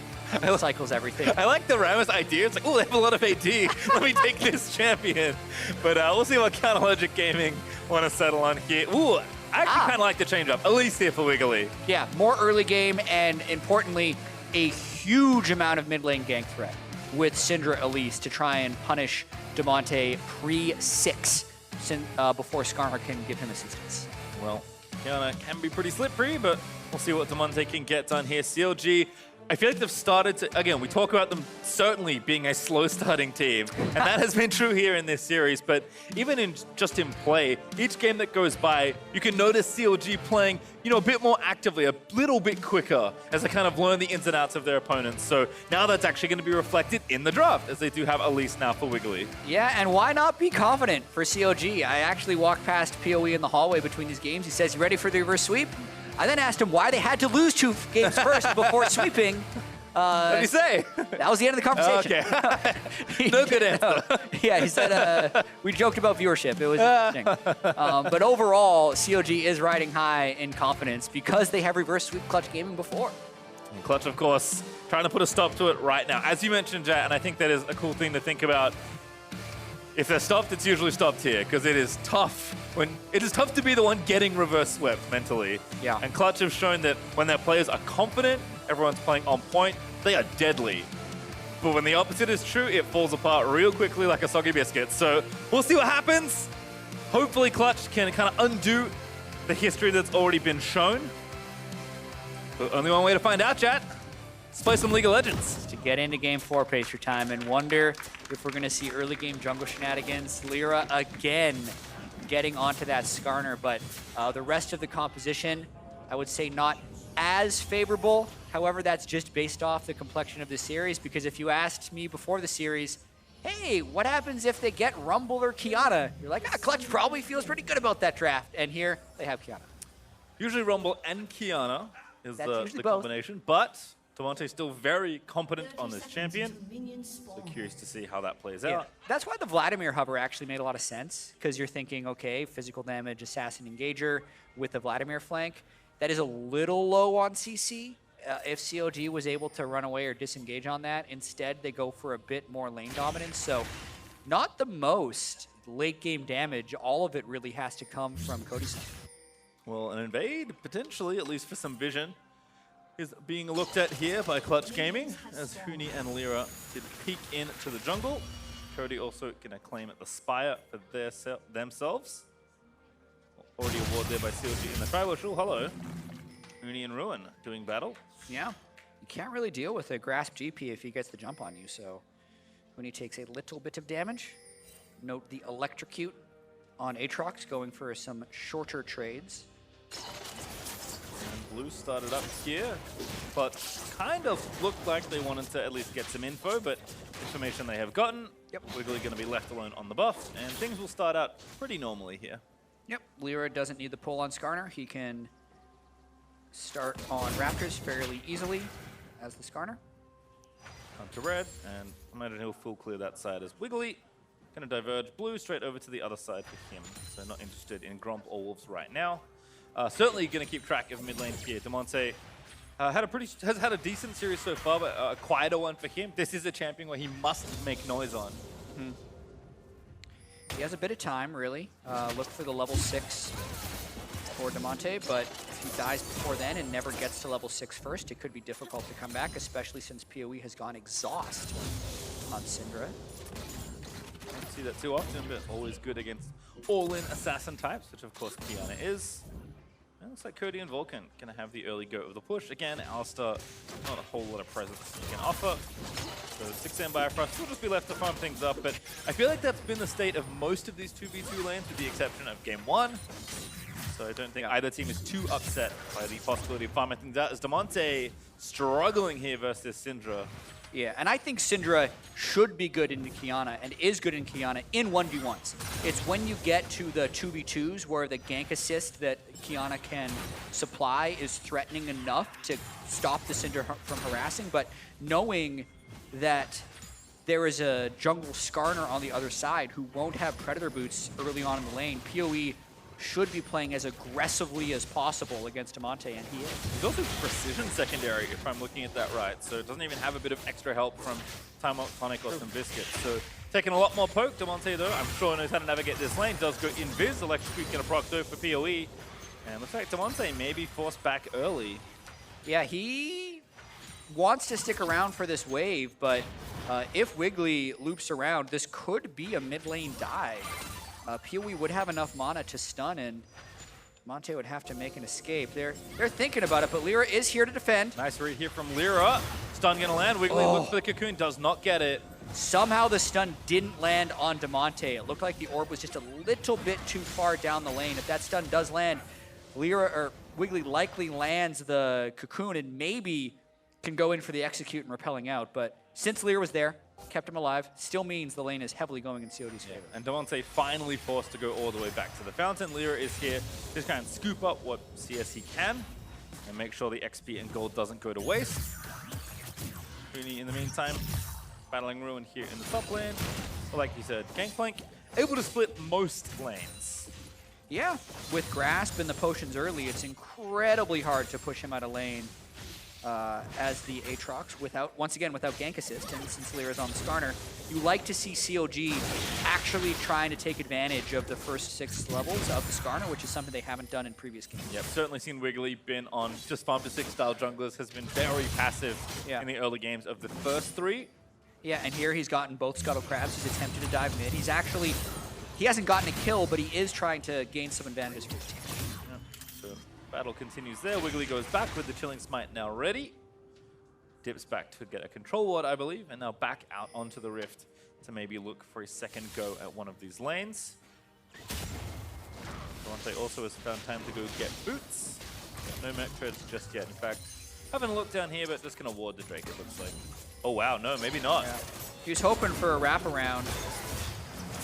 cycles everything. I like the Rammus idea. It's like, oh, they have a lot of AD. Let me take this champion. But we'll see what Counterlogic Gaming want to settle on here. Ooh, I actually kind of like the change up, at least here for Wiggly. Yeah, more early game, and importantly, a huge amount of mid lane gank threat with Syndra Elise to try and punish Damonte pre-6 before Skarner can give him assistance. Well, Kiana can be pretty slippery, but we'll see what Damonte can get done here. CLG, I feel like they've started to, again, we talk about them certainly being a slow starting team, and that has been true here in this series, but even in just in play, each game that goes by, you can notice CLG playing, you know, a bit more actively, a little bit quicker as they kind of learn the ins and outs of their opponents. So now that's actually going to be reflected in the draft, as they do have Elise now for Wiggly. Yeah, and why not be confident for CLG? I actually walked past PoE in the hallway between these games. He says, "You ready for the reverse sweep?" I then asked him why they had to lose 2 games first before sweeping. What did he say? That was the end of the conversation. Okay. No good answer. Yeah, he said, we joked about viewership. It was interesting. But overall, CLG is riding high in confidence because they have reverse sweep Clutch Gaming before. And Clutch, of course, trying to put a stop to it right now. As you mentioned, Jat, and I think that is a cool thing to think about. If they're stopped, it's usually stopped here because it is tough. It is tough to be the one getting reverse swept mentally. Yeah. And Clutch have shown that when their players are confident, everyone's playing on point, they are deadly. But when the opposite is true, it falls apart real quickly like a soggy biscuit. So we'll see what happens. Hopefully Clutch can kind of undo the history that's already been shown. But only one way to find out, chat. Let's play some League of Legends. To get into Game 4, pace your time, and wonder if we're going to see early game jungle shenanigans. Lyra again getting onto that Skarner, but the rest of the composition, I would say not as favorable. However, that's just based off the complexion of the series, because if you asked me before the series, hey, what happens if they get Rumble or Kiana? You're like, Clutch probably feels pretty good about that draft. And here, they have Kiana. Usually Rumble and Kiana is the combination, but Damonte's still very competent on this champion. So curious to see how that plays out. That's why the Vladimir hover actually made a lot of sense, because you're thinking, okay, physical damage, assassin engager with the Vladimir flank. That is a little low on CC. If CLG was able to run away or disengage on that, instead they go for a bit more lane dominance. So not the most late game damage. All of it really has to come from Cody's side. Well, an invade, potentially, at least for some vision, is being looked at here by Clutch Gaming, as Huni and Lyra did peek into the jungle. Cody also going to claim at the Spire for themselves. Already a ward there by CLG in the tribal. Hello. Huni and Ruin doing battle. Yeah, you can't really deal with a Grasp GP if he gets the jump on you, so Huni takes a little bit of damage. Note the Electrocute on Aatrox, going for some shorter trades. And Blue started up here, but kind of looked like they wanted to at least get some info, but information they have gotten. Yep. Wiggly going to be left alone on the buff, and things will start out pretty normally here. Yep, Lyra doesn't need the pull on Skarner. He can start on Raptors fairly easily as the Skarner. Come to red, and imagine he'll full clear that side as Wiggly. Going to diverge Blue straight over to the other side for him. So not interested in Gromp or Wolves right now. Certainly going to keep track of mid lane here. Damonte has had a decent series so far, but a quieter one for him. This is a champion where he must make noise on. He has a bit of time, really. Look for the level 6 for Damonte, but if he dies before then and never gets to level 6 first, it could be difficult to come back, especially since PoE has gone exhaust on Syndra. Don't see that too often, but always good against all-in assassin types, which of course Kiana is. And looks like Cody and Vulcan going to have the early go of the push. Again, Alistar, not a whole lot of presence he can offer. So 6M Bifrost will just be left to farm things up, but I feel like that's been the state of most of these 2v2 lanes, with the exception of game 1. So I don't think either team is too upset by the possibility of farming things out, as Damonte struggling here versus Syndra. Yeah, and I think Syndra should be good in Kiana and is good in Kiana in 1v1s. It's when you get to the 2v2s where the gank assist that Kiana can supply is threatening enough to stop the Syndra from harassing, but knowing that there is a jungle Skarner on the other side who won't have Predator boots early on in the lane, PoE should be playing as aggressively as possible against Damonte, and he is. He's also precision secondary, if I'm looking at that right, so it doesn't even have a bit of extra help from Time Out Tonic or some Biscuits. So taking a lot more poke, Damonte though, I'm sure knows how to navigate this lane, does go invis, Electrocute gonna proc though for PoE, and looks like Damonte may be forced back early. Yeah, he wants to stick around for this wave, but if Wiggly loops around, this could be a mid lane dive. PoE would have enough mana to stun, and Monte would have to make an escape. They're thinking about it, but Lyra is here to defend. Nice read here from Lyra. Stun gonna land. Wiggly looks for the cocoon, does not get it. Somehow the stun didn't land on Damonte. It looked like the orb was just a little bit too far down the lane. If that stun does land, Wiggly likely lands the cocoon and maybe can go in for the execute and repelling out. But since Lyra was there, kept him alive, still means the lane is heavily going in COD's favor. And Damonte finally forced to go all the way back to the fountain. Lyra is here to kind of scoop up what CS he can and make sure the XP and gold doesn't go to waste. Rooney, in the meantime, battling Ruin here in the top lane. But like you said, Gangplank able to split most lanes. Yeah, with Grasp and the potions early, it's incredibly hard to push him out of lane as the Aatrox once again without gank assist, and since Lyra's on the Skarner, you like to see CLG actually trying to take advantage of the first 6 levels of the Skarner, which is something they haven't done in previous games. Yep, certainly seen Wiggly been on just farm to 6 style junglers, has been very passive in the early games of the first 3. Yeah, and here he's gotten both Scuttle Crabs. He's attempted to dive mid. He hasn't gotten a kill, but he is trying to gain some advantages for his team. Battle continues there. Wiggly goes back with the Chilling Smite now ready. Dips back to get a control ward, I believe, and now back out onto the Rift to maybe look for a second go at one of these lanes. Damonte also has found time to go get boots. No Merc Treads just yet. In fact, having a look down here, but just going to ward the Drake, it looks like. Oh wow, no, maybe not. Yeah. He was hoping for a wraparound,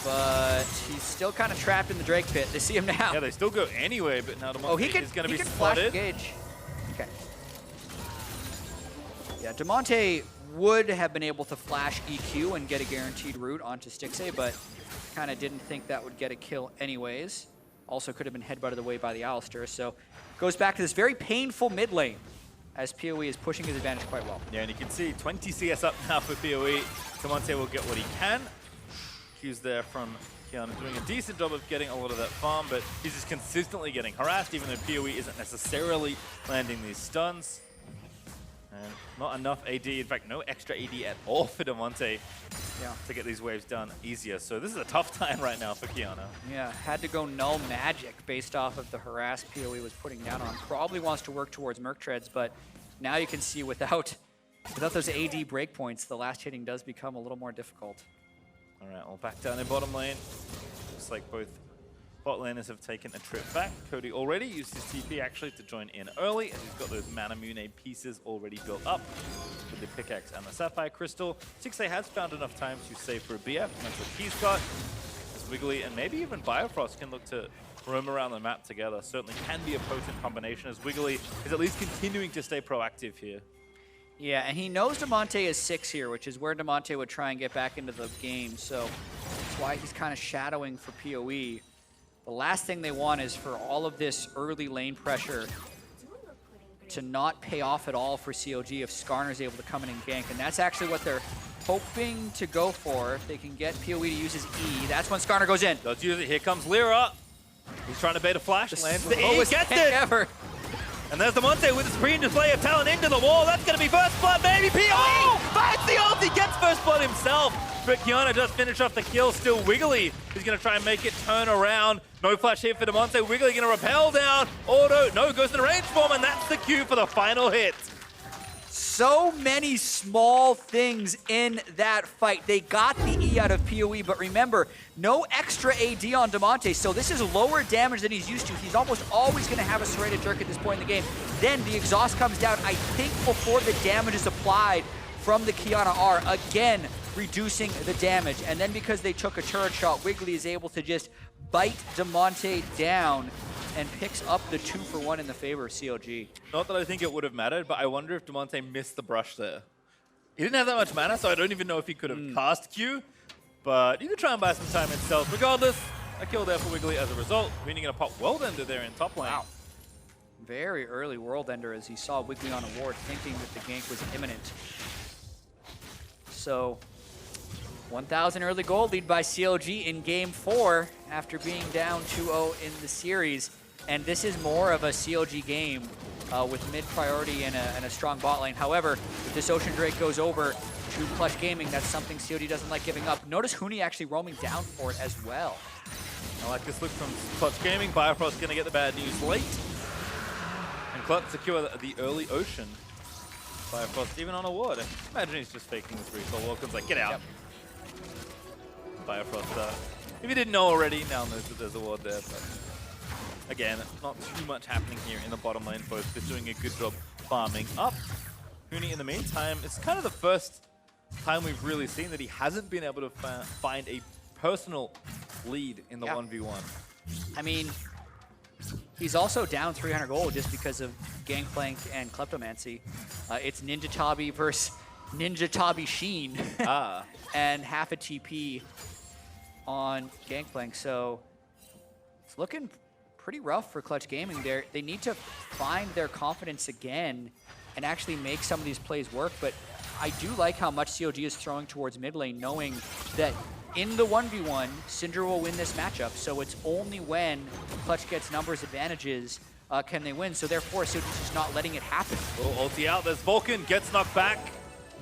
but he's still kind of trapped in the Drake pit. They see him now. Yeah, they still go anyway, but now Damonte is going to be spotted. Engage. Okay. Yeah, Damonte would have been able to flash EQ and get a guaranteed route onto Stixxay, but kind of didn't think that would get a kill anyways. Also could have been headbutted away by the Alistair, so goes back to this very painful mid lane as PoE is pushing his advantage quite well. Yeah, and you can see 20 CS up now for PoE. Damonte will get what he can. Q's there from Kiana doing a decent job of getting a lot of that farm, but he's just consistently getting harassed, even though PoE isn't necessarily landing these stuns. And not enough AD, in fact, no extra AD at all for Damonte to get these waves done easier. So this is a tough time right now for Kiana. Yeah, had to go null magic based off of the harass PoE was putting down on. Probably wants to work towards Merc Treads, but now you can see without those AD breakpoints, the last hitting does become a little more difficult. All right, well, back down in bottom lane. Looks like both bot laners have taken a trip back. Cody already used his TP actually to join in early, and he's got those Mana Mune pieces already built up with the pickaxe and the Sapphire Crystal. Stixxay has found enough time to save for a BF, and that's what he's got. As Wiggly and maybe even Biofrost can look to roam around the map together. Certainly can be a potent combination, as Wiggly is at least continuing to stay proactive here. Yeah, and he knows Damonte is 6 here, which is where Damonte would try and get back into the game, so that's why he's kind of shadowing for PoE. The last thing they want is for all of this early lane pressure to not pay off at all for CLG if Skarner's able to come in and gank, and that's actually what they're hoping to go for. If they can get PoE to use his E, that's when Skarner goes in. Let's use it. Here comes Lyra. He's trying to bait a flash. Lands the E, gets it! Ever. And there's Damonte with the Supreme Display of Talent into the wall. That's going to be first blood, maybe. PoE finds the ulti, gets first blood himself. But Kiana does finish off the kill. Still Wiggly is going to try and make it turn around. No flash here for Damonte. Wiggly going to rappel down. Auto, no, goes in the range form, and that's the cue for the final hit. So many small things in that fight. They got the E out of PoE, but remember, no extra AD on Damonte, so this is lower damage than he's used to. He's almost always going to have a serrated jerk at this point in the game. Then the exhaust comes down, I think, before the damage is applied from the Kiana R, again reducing the damage. And then because they took a turret shot, Wiggly is able to just bite Damonte down and picks up the 2-for-1 in the favor of CLG. Not that I think it would have mattered, but I wonder if Damonte missed the brush there. He didn't have that much mana, so I don't even know if he could have cast Q, but you could try and buy some time in stealth. Regardless, a kill there for Wiggly as a result. We're going to pop World Ender there in top lane. Wow. Very early World Ender as he saw Wiggly on a ward, thinking that the gank was imminent. So, 1,000 early gold lead by CLG in Game 4 after being down 2-0 in the series. And this is more of a CLG game with mid priority and a strong bot lane. However, if this Ocean Drake goes over to Clutch Gaming, that's something CLG doesn't like giving up. Notice Huni actually roaming down for it as well. I like this look from Clutch Gaming. Biofrost's going to get the bad news late. And Clutch secure the early Ocean. Biofrost even on a ward. Imagine he's just faking this recall. Welcome's like, get out. Yep. Biofrost, if you didn't know already, now knows that there's a ward there. But again, not too much happening here in the bottom lane. Both just doing a good job farming up. Huni, in the meantime, it's kind of the first time we've really seen that he hasn't been able to find a personal lead in the 1v1. I mean, he's also down 300 gold just because of Gangplank and Kleptomancy. It's Ninja Tabi versus Ninja Tabi Sheen. And half a TP on Gangplank. So it's looking pretty rough for Clutch Gaming there. They need to find their confidence again and actually make some of these plays work. But I do like how much CLG is throwing towards mid lane, knowing that in the 1v1, Syndra will win this matchup. So it's only when Clutch gets numbers advantages can they win. So therefore, CLG is just not letting it happen. Oh, ulti out. There's Vulcan, gets knocked back.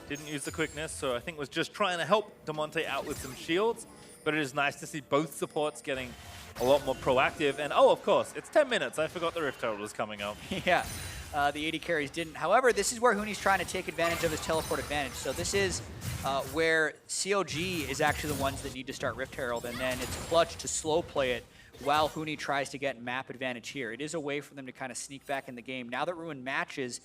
Didn't use the quickness, so I think was just trying to help Damonte out with some shields. But it is nice to see both supports getting a lot more proactive. And oh, of course, it's 10 minutes. I forgot the Rift Herald was coming up. Yeah, the 80 carries didn't. However, this is where Huni's trying to take advantage of his teleport advantage. So this is where CLG is actually the ones that need to start Rift Herald, and then it's Clutch to slow play it while Huni tries to get map advantage here. It is a way for them to kind of sneak back in the game. Now that Ruin matches,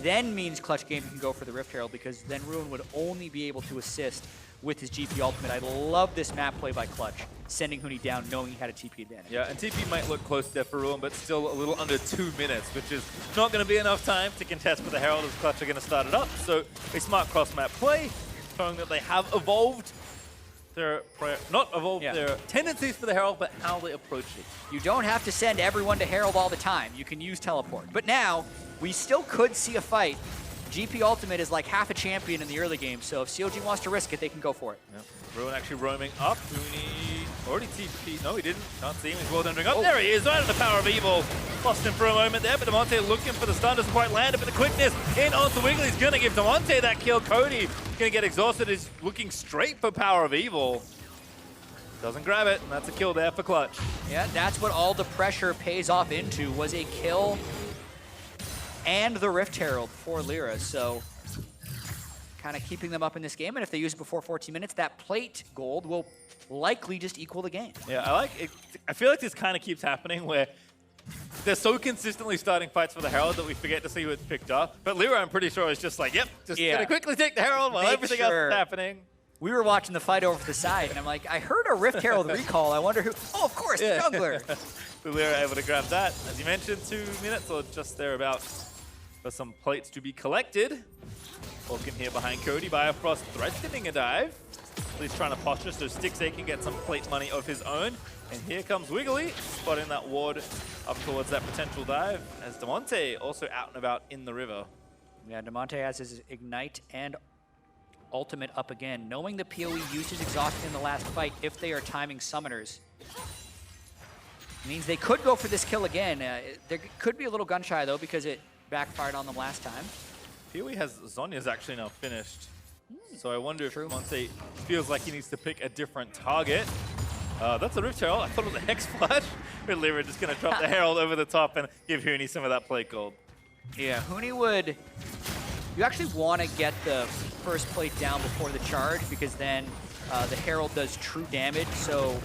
then means Clutch Gaming can go for the Rift Herald, because then Ruin would only be able to assist with his GP ultimate. I love this map play by Clutch, sending Huni down knowing he had a TP advantage. Yeah, and TP might look close there for Ruin, but still a little under 2 minutes, which is not going to be enough time to contest with the Herald as Clutch are going to start it up. So a smart cross-map play, showing that they have evolved their, their tendencies for the Herald, but how they approach it. You don't have to send everyone to Herald all the time. You can use teleport. But now, we still could see a fight. GP Ultimate is like half a champion in the early game, so if CLG wants to risk it, they can go for it. Yep. Ruin actually roaming up. Huni already TP. No, he didn't. Can't see him. He's well done doing up. Oh. There he is, right at the power of evil. Lost him for a moment there, but Damonte looking for the stun. Doesn't quite land it, but the quickness in onto Wiggly is going to give Damonte that kill. Cody going to get exhausted. He's looking straight for power of evil. Doesn't grab it, and that's a kill there for Clutch. Yeah, that's what all the pressure pays off into, was a kill and the Rift Herald for Lyra. So kind of keeping them up in this game, and if they use it before 14 minutes, that plate gold will likely just equal the game. Yeah, I like it. I feel like this kind of keeps happening where they're so consistently starting fights for the Herald that we forget to see who it's picked up. But Lyra, I'm pretty sure, is just like, yep, just gonna quickly take the Herald while everything else is happening. We were watching the fight over to the side, and I'm like, I heard a Rift Herald recall. I wonder who. Oh, of course, the jungler. Lyra able to grab that. As you mentioned, 2 minutes or just thereabouts for some plates to be collected. Vulcan here behind Cody. Biofrost threatening a dive. He's trying to posture so Stixay can get some plate money of his own. And here comes Wiggly, spotting that ward up towards that potential dive, as Damonte also out and about in the river. Yeah, Damonte has his Ignite and ultimate up again, knowing the PoE used his exhaustion in the last fight if they are timing summoners. Means they could go for this kill again. There could be a little gun shy though, because it backfired on them last time. PoE has Zhonya's actually now finished. So I wonder if Damonte feels like he needs to pick a different target. That's a Rift Herald. I thought it was a Hex Flash. But Lyra just going to drop the Herald over the top and give Huni some of that plate gold. Yeah, Huni would... You actually want to get the first plate down before the charge, because then the Herald does true damage, so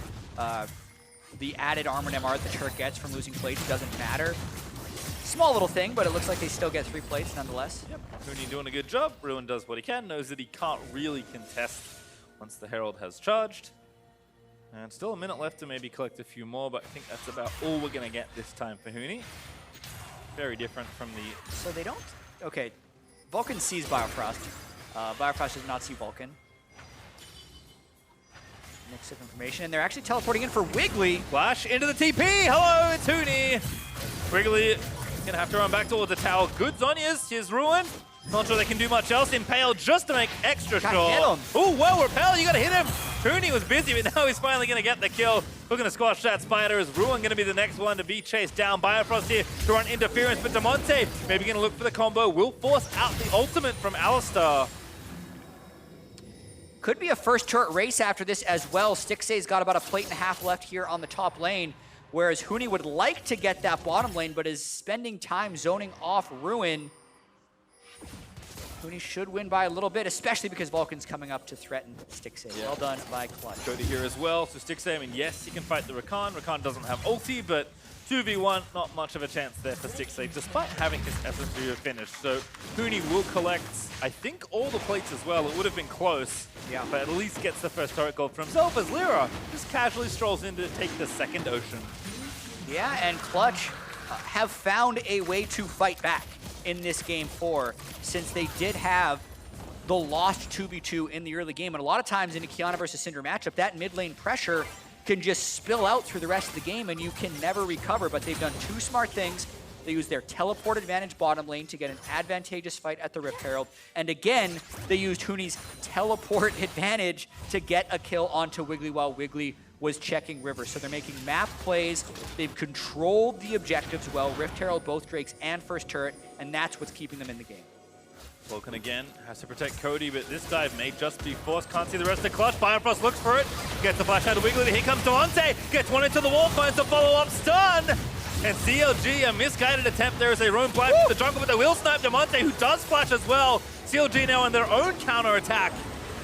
the added armor and MR that the turret gets from losing plates doesn't matter. Small little thing, but it looks like they still get 3 plates nonetheless. Yep. Huni doing a good job. Ruin does what he can, knows that he can't really contest once the Herald has charged. And still a minute left to maybe collect a few more, but I think that's about all we're going to get this time for Huni. Very different from the... So they don't... Okay, Vulcan sees Biofrost. Biofrost does not see Vulcan. Mix of information, and they're actually teleporting in for Wiggly. Flash into the TP. Hello, it's Huni. Wiggly gonna have to run back towards the tower. Good Zhonya's. Here's Ruin. Not sure they can do much else. Impale just to make extra sure. Oh, well, Repel, you gotta hit him. Huni was busy, but now he's finally gonna get the kill. Looking to squash that Spider. Is Ruin gonna be the next one to be chased down? Biofrost here to run interference, but Demonte maybe gonna look for the combo. Will force out the ultimate from Alistar. Could be a first turret race after this as well. Stixay's got about a plate and a half left here on the top lane, whereas Huni would like to get that bottom lane, but is spending time zoning off Ruin. Huni should win by a little bit, especially because Vulcan's coming up to threaten Stixay. Yeah. Well done by Clutch. Cody here as well. So Stixay, I mean, yes, he can fight the Rakan. Rakan doesn't have ulti, but 2v1, not much of a chance there for Stixay, despite having his SSV finish. So Huni will collect, I think, all the plates as well. It would have been close, but at least gets the first turret gold for himself as Lyra just casually strolls in to take the second ocean. Yeah, and Clutch have found a way to fight back in this game 4, since they did have the lost 2v2 in the early game. And a lot of times in a Qiyana versus Syndra matchup, that mid lane pressure can just spill out through the rest of the game and you can never recover. But they've done 2 smart things. They use their teleport advantage bottom lane to get an advantageous fight at the Rift Herald. And again, they used Huni's teleport advantage to get a kill onto Wiggly while Wiggly was checking River. So they're making map plays. They've controlled the objectives well. Rift Herald, both Drakes and first turret, and that's what's keeping them in the game. Vulcan again has to protect Cody, but this dive may just be forced. Can't see the rest of the Clutch. Biofrost looks for it. Gets the flash out of Wiggly. Here comes Demonte. Gets one into the wall. Finds a follow-up stun. And CLG, a misguided attempt there as they roam blind to the jungle, but they will snipe Demonte, who does flash as well. CLG now on their own counter-attack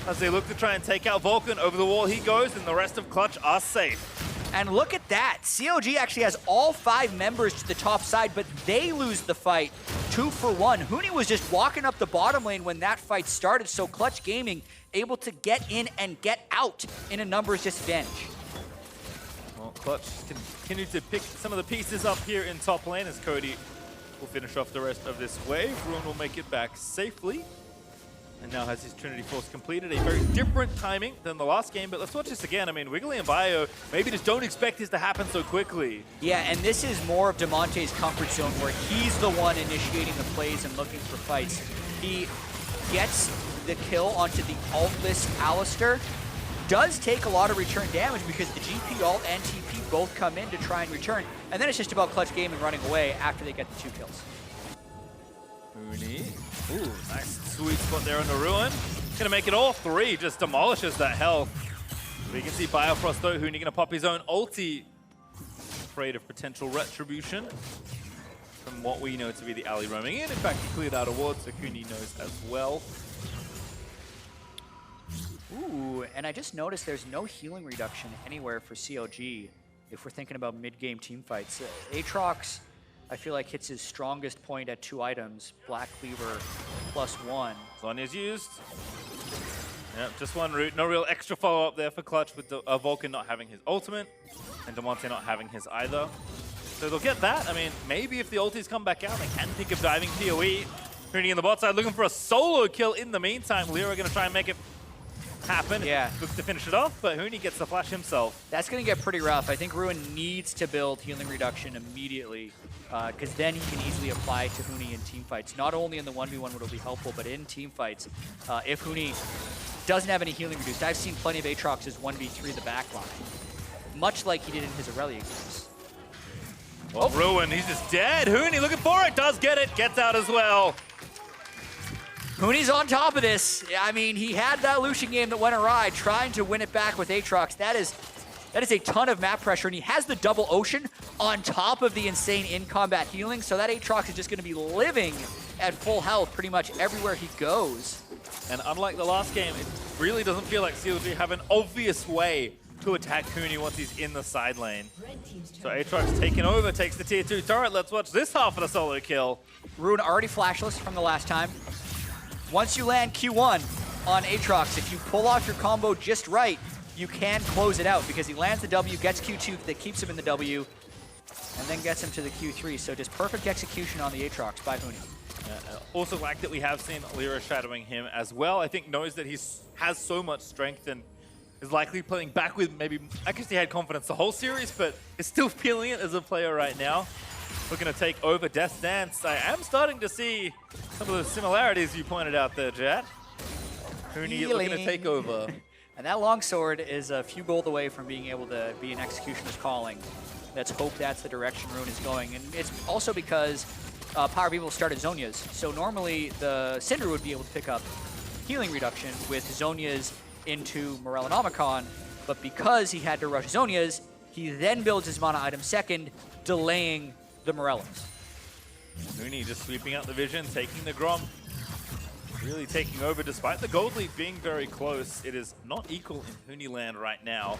as they look to try and take out Vulcan. Over the wall he goes, and the rest of Clutch are safe. And look at that. CLG actually has all 5 members to the top side, but they lose the fight 2 for 1. Huni was just walking up the bottom lane when that fight started, so Clutch Gaming able to get in and get out in a numbers disadvantage. Well, Clutch continue to pick some of the pieces up here in top lane as Cody will finish off the rest of this wave. Ruin will make it back safely. And now has his Trinity Force completed. A very different timing than the last game, but let's watch this again. I mean, Wiggly and Bio maybe just don't expect this to happen so quickly. Yeah, and this is more of Demonte's comfort zone where he's the one initiating the plays and looking for fights. He gets the kill onto the altless Alistar. Does take a lot of return damage because the GP ult and TP both come in to try and return. And then it's just about Clutch Gaming running away after they get the 2 kills. Huni. Ooh, nice sweet spot there on the Ruin. Gonna make it all 3, just demolishes that health. But you can see Biofrost though, Huni gonna pop his own ulti. Afraid of potential retribution from what we know to be the alley roaming in. In fact, he cleared out a ward, so Huni knows as well. Ooh, and I just noticed there's no healing reduction anywhere for CLG if we're thinking about mid-game team fights. Aatrox, I feel like hits his strongest point at 2 items, Black Cleaver +1. Zhonya's used. Yep, just one route. No real extra follow-up there for Clutch with the, Vulcan not having his ultimate and Demonte not having his either. So they'll get that. I mean, maybe if the ultis come back out, they can think of diving PoE. Huni in the bot side looking for a solo kill in the meantime. Lyra going to try and make it happen. Yeah. Looks to finish it off, but Huni gets the flash himself. That's going to get pretty rough. I think Ruin needs to build healing reduction immediately because then he can easily apply to Huni in team fights. Not only in the 1v1 would it be helpful, but in team fights. If Huni doesn't have any healing reduced, I've seen plenty of Aatrox's 1v3 the backline, much like he did in his Aurelia games. Well, Ruin, he's just dead. Huni looking for it, does get it, gets out as well. Huni's on top of this. I mean, he had that Lucian game that went awry, trying to win it back with Aatrox. That is a ton of map pressure, and he has the double ocean on top of the insane in-combat healing, so that Aatrox is just going to be living at full health pretty much everywhere he goes. And unlike the last game, it really doesn't feel like CLG have an obvious way to attack Huni once he's in the side lane. So Aatrox taking over, takes the tier 2 turret. Let's watch this half of the solo kill. Rune already flashless from the last time. Once you land Q1 on Aatrox, if you pull off your combo just right, you can close it out because he lands the W, gets Q2 that keeps him in the W, and then gets him to the Q3. So just perfect execution on the Aatrox by Huni. Also like that we have seen Lyra shadowing him as well. I think knows that he has so much strength and is likely playing back with maybe, I guess he had confidence the whole series, but is still feeling it as a player right now. Looking to take over Death's Dance. I am starting to see some of the similarities you pointed out there, Jet. Huni looking to take over. And that longsword is a few gold away from being able to be an Executioner's Calling. Let's hope that's the direction Rune is going. And it's also because Power of Evil started Zhonya's. So normally the Cinder would be able to pick up healing reduction with Zhonya's into Morellonomicon, but because he had to rush Zhonya's, he then builds his mana item second, delaying the Morellos. Huni just sweeping out the vision, taking the Grom. Really taking over despite the gold lead being very close. It is not equal in Huni land right now.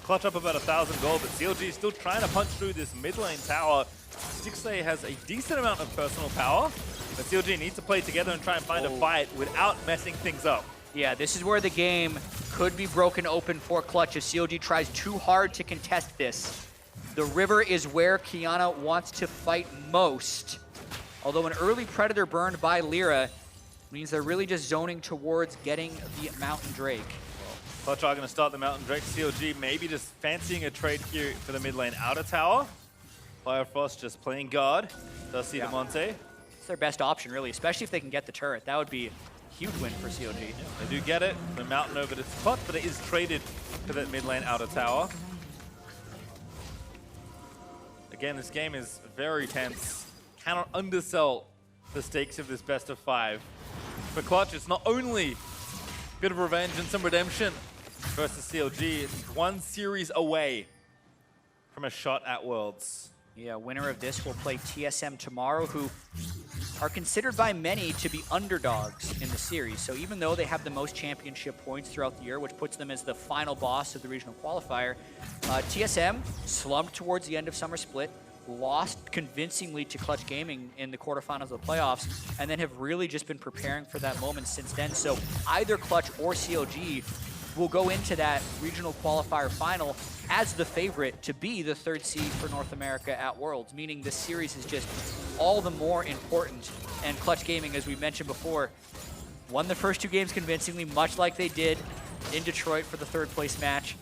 Clutch up about 1,000 gold, but CLG is still trying to punch through this mid lane tower. Stixley has a decent amount of personal power, but CLG needs to play together and try and find a fight without messing things up. Yeah, this is where the game could be broken open for Clutch if CLG tries too hard to contest this. The river is where Qiyana wants to fight most. Although an early Predator burned by Lyra means they're really just zoning towards getting the Mountain Drake. Clutch are going to start the Mountain Drake. CLG maybe just fancying a trade here for the mid lane outer tower. Firefrost just playing guard. Does see the Monte. It's their best option, really, especially if they can get the turret. That would be a huge win for CLG. Yeah, they do get it. The Mountain over to Clutch, but it is traded to that mid lane outer tower. Again, this game is very tense. Cannot undersell the stakes of this best of 5. For Clutch, it's not only a bit of revenge and some redemption versus CLG, it's one series away from a shot at Worlds. Yeah, winner of this will play TSM tomorrow, who are considered by many to be underdogs in the series. So even though they have the most championship points throughout the year, which puts them as the final boss of the regional qualifier, TSM slumped towards the end of Summer Split, lost convincingly to Clutch Gaming in the quarterfinals of the playoffs, and then have really just been preparing for that moment since then. So either Clutch or CLG will go into that regional qualifier final as the favorite to be the 3rd seed for North America at Worlds, meaning this series is just all the more important. And Clutch Gaming, as we mentioned before, won the first 2 games convincingly, much like they did in Detroit for the 3rd place match,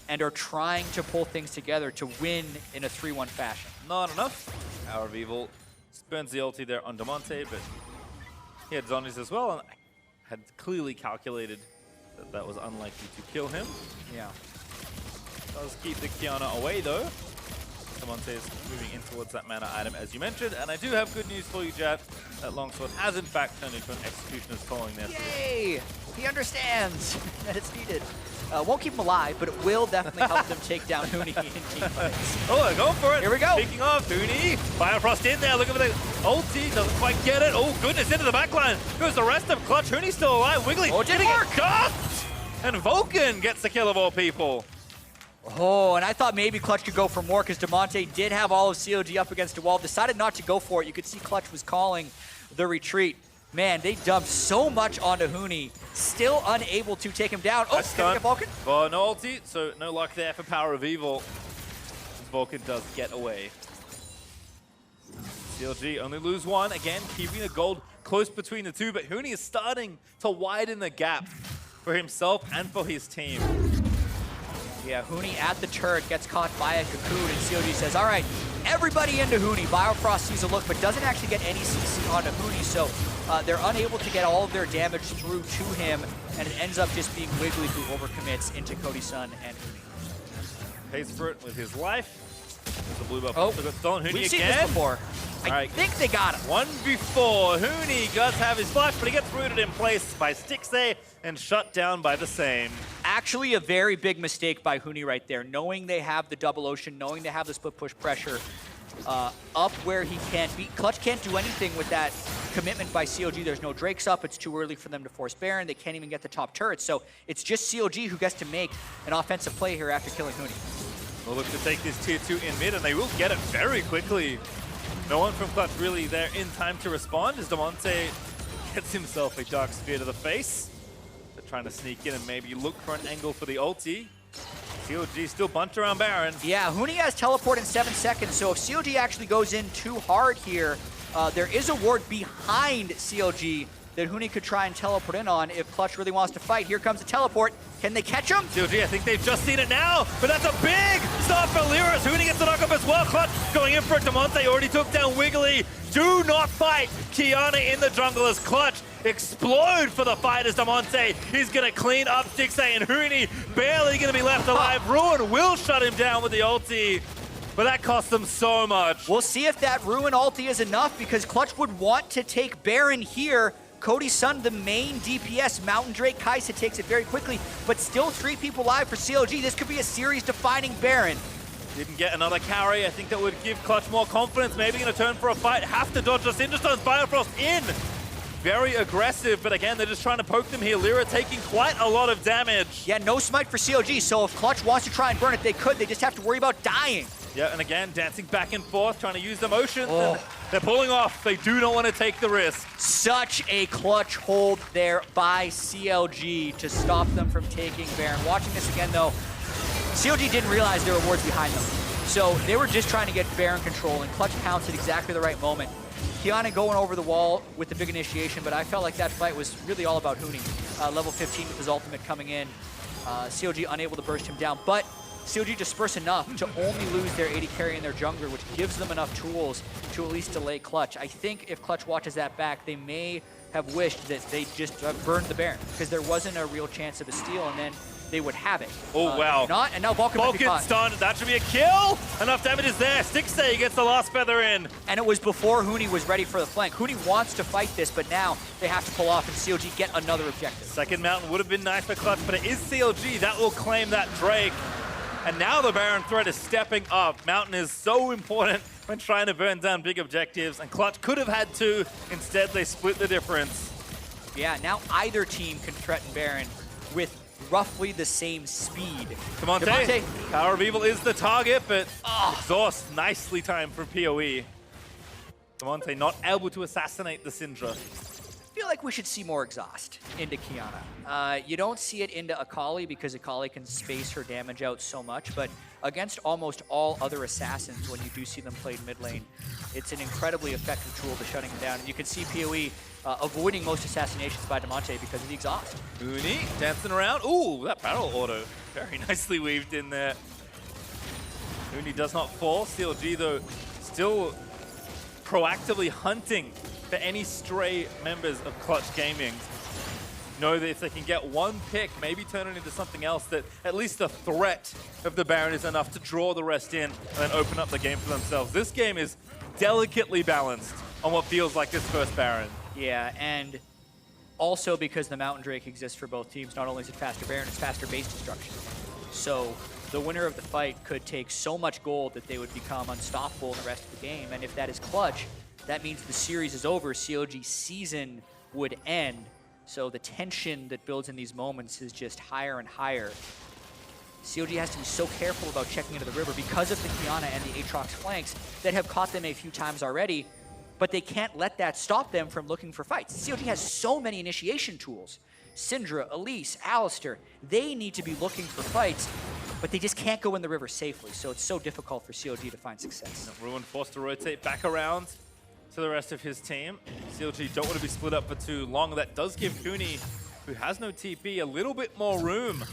and are trying to pull things together to win in a 3-1 fashion. Not enough. Power of Evil spurns the ulti there on Damonte, but he had Zhonya's as well, and had clearly calculated that that was unlikely to kill him. Yeah. Does keep the Qiyana away though. Damonte is moving in towards that mana item as you mentioned, and I do have good news for you, Jat. That longsword has in fact turned into an Executioner's Calling there. Yay! He understands that it's needed. Won't keep him alive, but it will definitely help them take down Huni in team fights. Oh, they're going for it. Here we go. Speaking of Huni, Firefrost in there, looking for the ulti, doesn't quite get it. Oh goodness, into the backline. Goes the rest of Clutch. Huni's still alive. Wiggly. Oh, it didn't work. Cut! And Vulcan gets the kill of all people. Oh, and I thought maybe Clutch could go for more because Damonte did have all of CLG up against a wall. Decided not to go for it. You could see Clutch was calling the retreat. Man, they dumped so much onto Huni, still unable to take him down. Oh, can we get Vulcan? Well, no ulti, so no luck there for Power of Evil. Vulcan does get away. CLG only lose 1. Again, keeping the gold close between the 2, but Huni is starting to widen the gap for himself and for his team. Yeah, Huni at the turret gets caught by a cocoon, and CLG says, all right, everybody into Huni. Biofrost sees a look, but doesn't actually get any CC onto Huni, so they're unable to get all of their damage through to him, and it ends up just being Wiggly who overcommits into Cody Sun and Huni. Pays for it with his life. There's the blue buff. Oh, also got stolen. Huni we've again. seen this before. I think they got him. 1v4. Huni does have his flash, but he gets rooted in place by Stixley and shut down by the same. Actually, a very big mistake by Huni right there, knowing they have the double ocean, knowing they have the split push pressure up where he can't beat. Clutch can't do anything with that commitment by CLG. There's no Drakes up. It's too early for them to force Baron. They can't even get the top turret. So it's just CLG who gets to make an offensive play here after killing Huni. We'll look to take this tier 2 in mid, and they will get it very quickly. No one from Clutch really there in time to respond as Damonte gets himself a Dark Spear to the face. They're trying to sneak in and maybe look for an angle for the ulti. CLG still bunched around Baron. Yeah, Huni has teleport in 7 seconds, so if CLG actually goes in too hard here, there is a ward behind CLG that Huni could try and teleport in on if Clutch really wants to fight. Here comes the teleport. Can they catch him? CLG, I think they've just seen it now, but that's a big stop for Lyris. Huni gets the knock up as well. Clutch going in for it. Damonte already took down Wiggly. Do not fight Kiana in the jungle as Clutch explode for the fight as Damonte is going to clean up Stixxay, and Huni barely going to be left alive. Ruin will shut him down with the ulti, but that cost them so much. We'll see if that Ruin ulti is enough, because Clutch would want to take Baron here. Cody Sun, the main DPS. Mountain Drake Kai'Sa takes it very quickly, but still 3 people alive for CLG. This could be a series-defining Baron. Didn't get another carry. I think that would give Clutch more confidence. Maybe going to turn for a fight. Have to dodge the Cinder Stones. Bifrost in. Very aggressive, but again, they're just trying to poke them here. Lyra taking quite a lot of damage. Yeah, no smite for CLG, so if Clutch wants to try and burn it, they could. They just have to worry about dying. Yeah, and again, dancing back and forth, trying to use the motion. Oh. They're pulling off. They do not want to take the risk. Such a clutch hold there by CLG to stop them from taking Baron. Watching this again, though, CLG didn't realize there were wards behind them. So they were just trying to get Baron control, and Clutch pounced at exactly the right moment. Kiana going over the wall with the big initiation, but I felt like that fight was really all about Huni. Level 15 with his ultimate coming in. CLG unable to burst him down, but CLG disperse enough to only lose their AD carry and their jungler, which gives them enough tools to at least delay Clutch. I think if Clutch watches that back, they may have wished that they just burned the Baron, because there wasn't a real chance of a steal, and then they would have it. Oh, wow. Not, and now Vulcan might be caught. Stunned. That should be a kill. Enough damage is there. Stixxay gets the last feather in. And it was before Huni was ready for the flank. Huni wants to fight this, but now they have to pull off and CLG get another objective. Second mountain would have been nice for Clutch, but it is CLG that will claim that Drake. And now the Baron threat is stepping up. Mountain is so important when trying to burn down big objectives, and Clutch could have had 2. Instead, they split the difference. Yeah, now either team can threaten Baron with roughly the same speed. Damonte. Power of Evil is the target, but exhaust nicely timed for PoE. Damonte not able to assassinate the Syndra. I feel like we should see more exhaust into Kiana. You don't see it into Akali because Akali can space her damage out so much, but against almost all other assassins, when you do see them played mid lane, it's an incredibly effective tool to shutting them down. And you can see PoE avoiding most assassinations by Damonte because of the exhaust. Uni dancing around. Ooh, that barrel auto. Very nicely weaved in there. Uni does not fall. CLG, though, still proactively hunting for any stray members of Clutch Gaming. Know that if they can get 1 pick, maybe turn it into something else, that at least the threat of the Baron is enough to draw the rest in and then open up the game for themselves. This game is delicately balanced on what feels like this first Baron. Yeah, and also because the Mountain Drake exists for both teams, not only is it faster Baron, it's faster base destruction. So the winner of the fight could take so much gold that they would become unstoppable in the rest of the game. And if that is Clutch, that means the series is over. CLG's season would end. So the tension that builds in these moments is just higher and higher. CLG has to be so careful about checking into the river because of the Kiana and the Aatrox flanks that have caught them a few times already, but they can't let that stop them from looking for fights. CLG has so many initiation tools. Syndra, Elise, Alistair, they need to be looking for fights, but they just can't go in the river safely, so it's so difficult for CLG to find success. Ruin forced to rotate back around to the rest of his team. CLG don't want to be split up for too long. That does give Huni, who has no TP, a little bit more room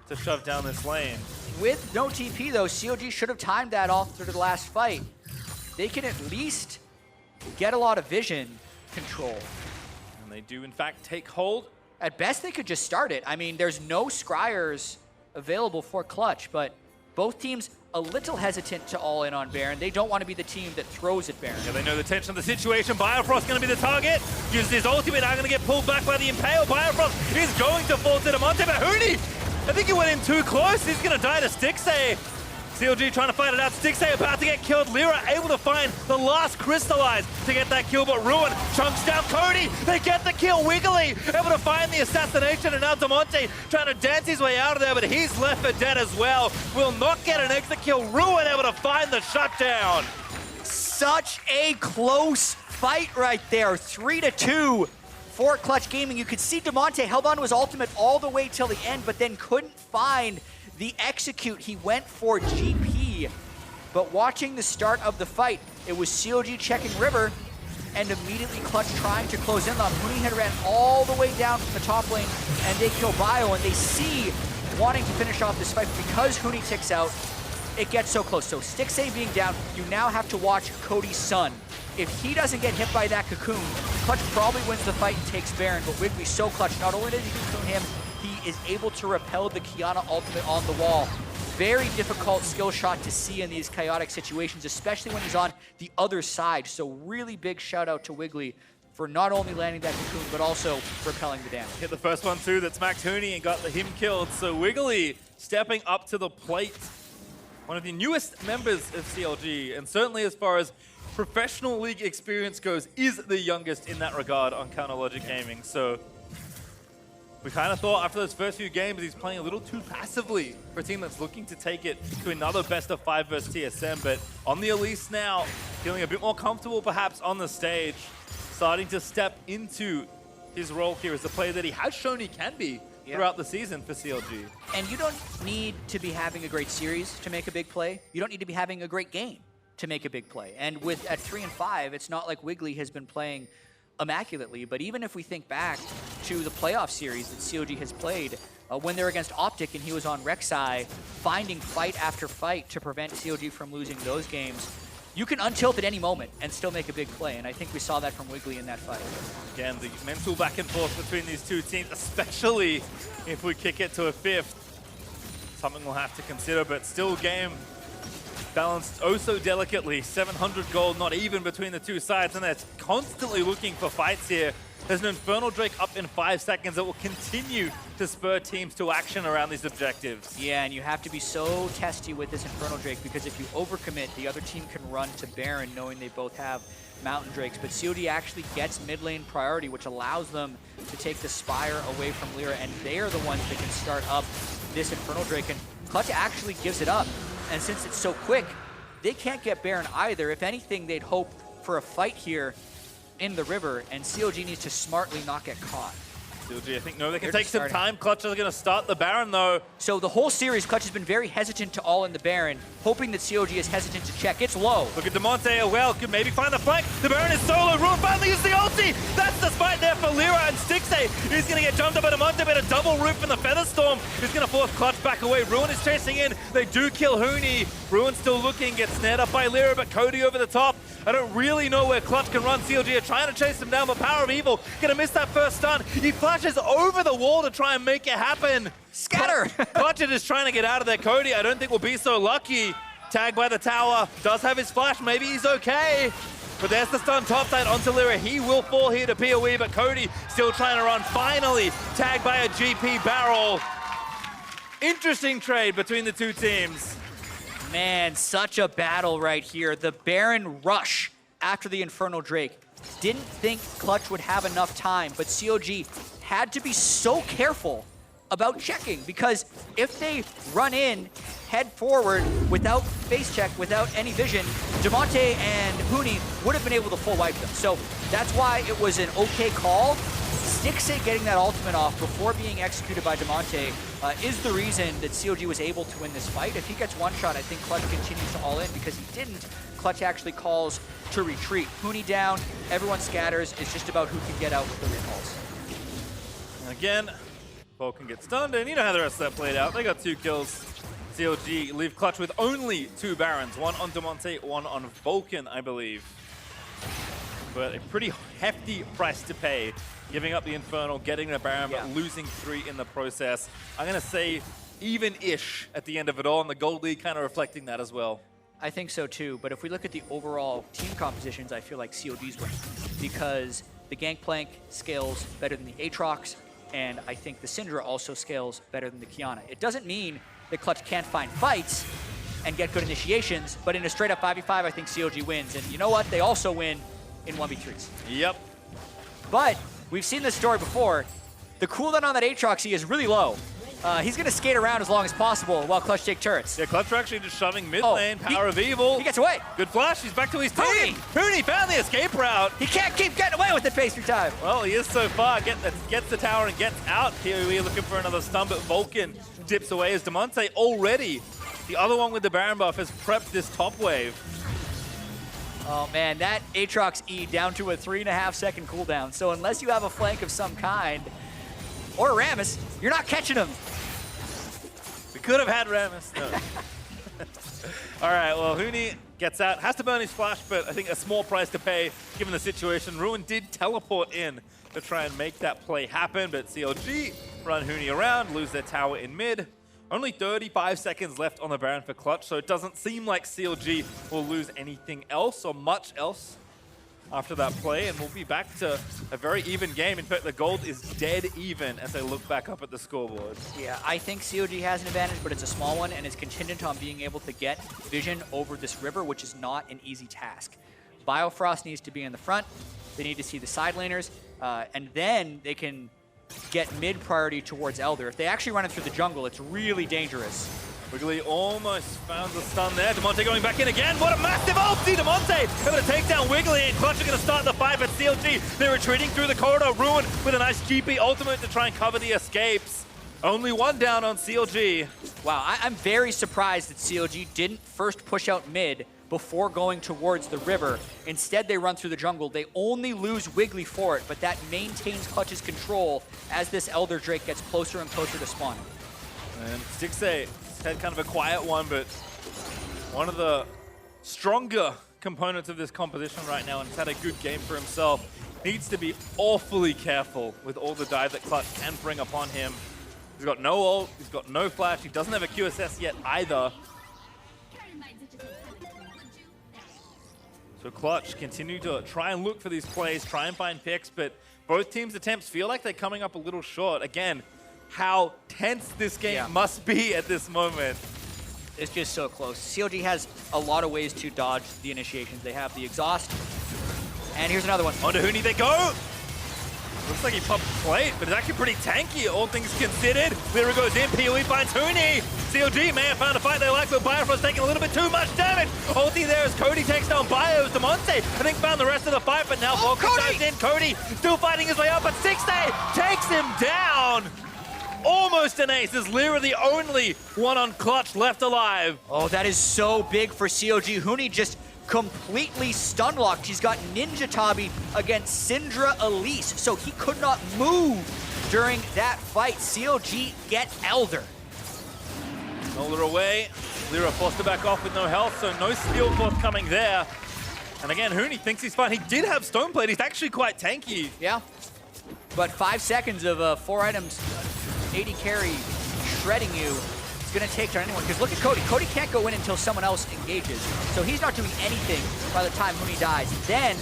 to shove down this lane. With no TP, though, CLG should have timed that off through the last fight. They can at least get a lot of vision control. And they do, in fact, take hold. At best, they could just start it. I mean, there's no Scryers available for Clutch, but both teams a little hesitant to all in on Baron. They don't want to be the team that throws at Baron. Yeah, they know the tension of the situation. Bifrost going to be the target. Uses his ultimate, now going to get pulled back by the Impale. Bifrost is going to fall to Damonte, but Huni, I think he went in too close. He's going to die to Stixxay. CLG trying to fight it out. Stixay about to get killed. Lyra able to find the last Crystallize to get that kill, but Ruin chunks down Cody. They get the kill. Wiggly able to find the assassination, and now Damonte trying to dance his way out of there, but he's left for dead as well. Will not get an exit kill. Ruin able to find the shutdown. Such a close fight right there. 3-2 for Clutch Gaming. You could see Damonte held on to his ultimate all the way till the end, but then couldn't find the execute. He went for GP, but watching the start of the fight, it was CLG checking River, and immediately Clutch trying to close in on him. Huni had ran all the way down from the top lane, and they kill Bio, and they see wanting to finish off this fight, but because Huni ticks out, it gets so close. So Stixay being down, you now have to watch Cody's son. If he doesn't get hit by that cocoon, Clutch probably wins the fight and takes Baron, but Wiggly's so clutch. Not only does he cocoon him, he is able to repel the Kiana ultimate on the wall. Very difficult skill shot to see in these chaotic situations, especially when he's on the other side. So really big shout out to Wiggly for not only landing that cocoon, but also repelling the damage. Hit the first one too, that smacked Huni and got him killed. So Wiggly stepping up to the plate. One of the newest members of CLG, and certainly as far as professional league experience goes, is the youngest in that regard on Counterlogic Gaming. So we kind of thought after those first few games he's playing a little too passively for a team that's looking to take it to another best of 5 versus TSM. But on the Elise now, feeling a bit more comfortable perhaps on the stage, starting to step into his role here as the player that he has shown he can be throughout the season for CLG. And you don't need to be having a great series to make a big play. You don't need to be having a great game to make a big play. And with at 3-5, it's not like Wiggly has been playing immaculately, but even if we think back to the playoff series that CLG has played, when they're against Optic and he was on Rek'Sai, finding fight after fight to prevent CLG from losing those games, you can untilt at any moment and still make a big play, and I think we saw that from Wiggly in that fight. Again, the mental back and forth between these two teams, especially if we kick it to a 5th. Something we'll have to consider, but still game balanced oh so delicately. 700 gold, not even between the two sides, and they're constantly looking for fights here. There's an Infernal Drake up in 5 seconds that will continue to spur teams to action around these objectives. Yeah, and you have to be so testy with this Infernal Drake, because if you overcommit, the other team can run to Baron knowing they both have Mountain Drakes. But COD actually gets mid lane priority, which allows them to take the Spire away from Lyra, and they are the ones that can start up this Infernal Drake. And Clutch actually gives it up, and since it's so quick, they can't get Baron either. If anything, they'd hope for a fight here in the river, and CLG needs to smartly not get caught. CLG, I think, no, they can take some time. Clutch is going to start the Baron, though. So the whole series, Clutch has been very hesitant to all in the Baron, hoping that CLG is hesitant to check. It's low. Look at Damonte, well, could maybe find the flank. The Baron is solo. Ruin finally uses the ulti. That's the spike there for Lyra, and Stixay is going to get jumped up by Damonte, but a double root from the Featherstorm is going to force Clutch back away. Ruin is chasing in. They do kill Huni. Ruin still looking, gets snared up by Lyra, but Cody over the top. I don't really know where Clutch can run. CLG are trying to chase him down, but Power of Evil gonna miss that first stun. He flashes over the wall to try and make it happen. Scatter! Clutch is just trying to get out of there. Cody, I don't think will be so lucky. Tagged by the tower, does have his flash, maybe he's okay. But there's the stun topside onto Lyra. He will fall here to PoE, but Cody still trying to run. Finally, tagged by a GP barrel. Interesting trade between the two teams. Man, such a battle right here. The Baron rush after the Infernal Drake. Didn't think Clutch would have enough time, but CLG had to be so careful about checking, because if they run in, head forward without face check, without any vision, Damonte and Huni would have been able to full wipe them. So that's why it was an okay call. Stixay getting that ultimate off before being executed by Damonte is the reason that CLG was able to win this fight. If he gets one shot, I think Clutch continues to all in. Because he didn't, Clutch actually calls to retreat. Huni down, everyone scatters. It's just about who can get out with the recalls. And again, Vulcan gets stunned, and you know how the rest of that played out. They got 2 kills. CLG leave Clutch with only 2 Barons, one on Damonte, one on Vulcan, I believe. But a pretty hefty price to pay. Giving up the Infernal, getting the Baron, but losing 3 in the process. I'm going to say even-ish at the end of it all, and the Gold League kind of reflecting that as well. I think so too, but if we look at the overall team compositions, I feel like COD's winning, because the Gangplank scales better than the Aatrox, and I think the Syndra also scales better than the Kiana. It doesn't mean that Clutch can't find fights, and get good initiations, but in a straight up 5v5, I think CLG wins. And you know what? They also win in 1v3s. Yep. But we've seen this story before. The cooldown on that Aatrox is really low. He's going to skate around as long as possible while Clutch take turrets. Yeah, Clutch are actually just shoving mid lane, Power of Evil. He gets away. Good flash, he's back to his team. Huni found the escape route. He can't keep getting away with it pastry time. Well, he is so far. Gets the tower and gets out. Here we are looking for another stun, but Vulcan dips away as Damonte already, the other one with the Baron buff, has prepped this top wave. Oh man, that Aatrox E down to a 3.5 second cooldown. So unless you have a flank of some kind, or Rammus, you're not catching him. We could have had Rammus. No. All right, well, Huni gets out, has to burn his flash, but I think a small price to pay given the situation. Ruin did teleport in to try and make that play happen, but CLG run Huni around, lose their tower in mid. Only 35 seconds left on the Baron for Clutch, so it doesn't seem like CLG will lose anything else or much else after that play, and we'll be back to a very even game. In fact, the gold is dead even as they look back up at the scoreboard. Yeah, I think CLG has an advantage, but it's a small one, and it's contingent on being able to get vision over this river, which is not an easy task. Biofrost needs to be in the front. They need to see the side laners, and then they can get mid priority towards Elder. If they actually run it through the jungle, it's really dangerous. Wiggly almost found the stun there. Damonte going back in again. What a massive ulti! Damonte able to take down Wiggly, and Clutch are going to start the fight, but CLG, they're retreating through the corridor. Ruin with a nice GP ultimate to try and cover the escapes. Only one down on CLG. Wow, I'm very surprised that CLG didn't first push out mid before going towards the river. Instead, they run through the jungle. They only lose Wiggly for it, but that maintains Clutch's control as this Elder Drake gets closer and closer to spawn. And Stixxay had kind of a quiet one, but one of the stronger components of this composition right now, and he's had a good game for himself. Needs to be awfully careful with all the dive that Clutch can bring upon him. He's got no ult, he's got no flash, he doesn't have a QSS yet either. So Clutch continue to try and look for these plays, try and find picks, but both teams' attempts feel like they're coming up a little short. Again, how tense this game must be at this moment. It's just so close. CLG has a lot of ways to dodge the initiations. They have the exhaust, and here's another one. Onto Huni they go! Looks like he popped the plate, but it's actually pretty tanky, all things considered. Lyra goes in, PoE finds Huni. CLG may have found a fight they like, but Biofrost taking a little bit too much damage. Ulti there as Cody takes down Bios. Damonte, I think, found the rest of the fight, but now Vulcan dives in. Cody still fighting his way up, but Stixxay takes him down. Almost an ace. Is Lyra the only one on Clutch left alive? Oh, that is so big for CLG. Huni just completely stun locked. She's got Ninja Tabi against Syndra Elise, so he could not move during that fight. CLG get Elder. Elder away. Lyra forced to back off with no health, so no steal forthcoming there. And again, Huni thinks he's fine. He did have Stoneplate. He's actually quite tanky. Yeah, but 5 seconds of 4 items, 80 carry, shredding you. Going to take down anyone, because look at Cody. Cody can't go in until someone else engages, so he's not doing anything by the time Huni dies. Then,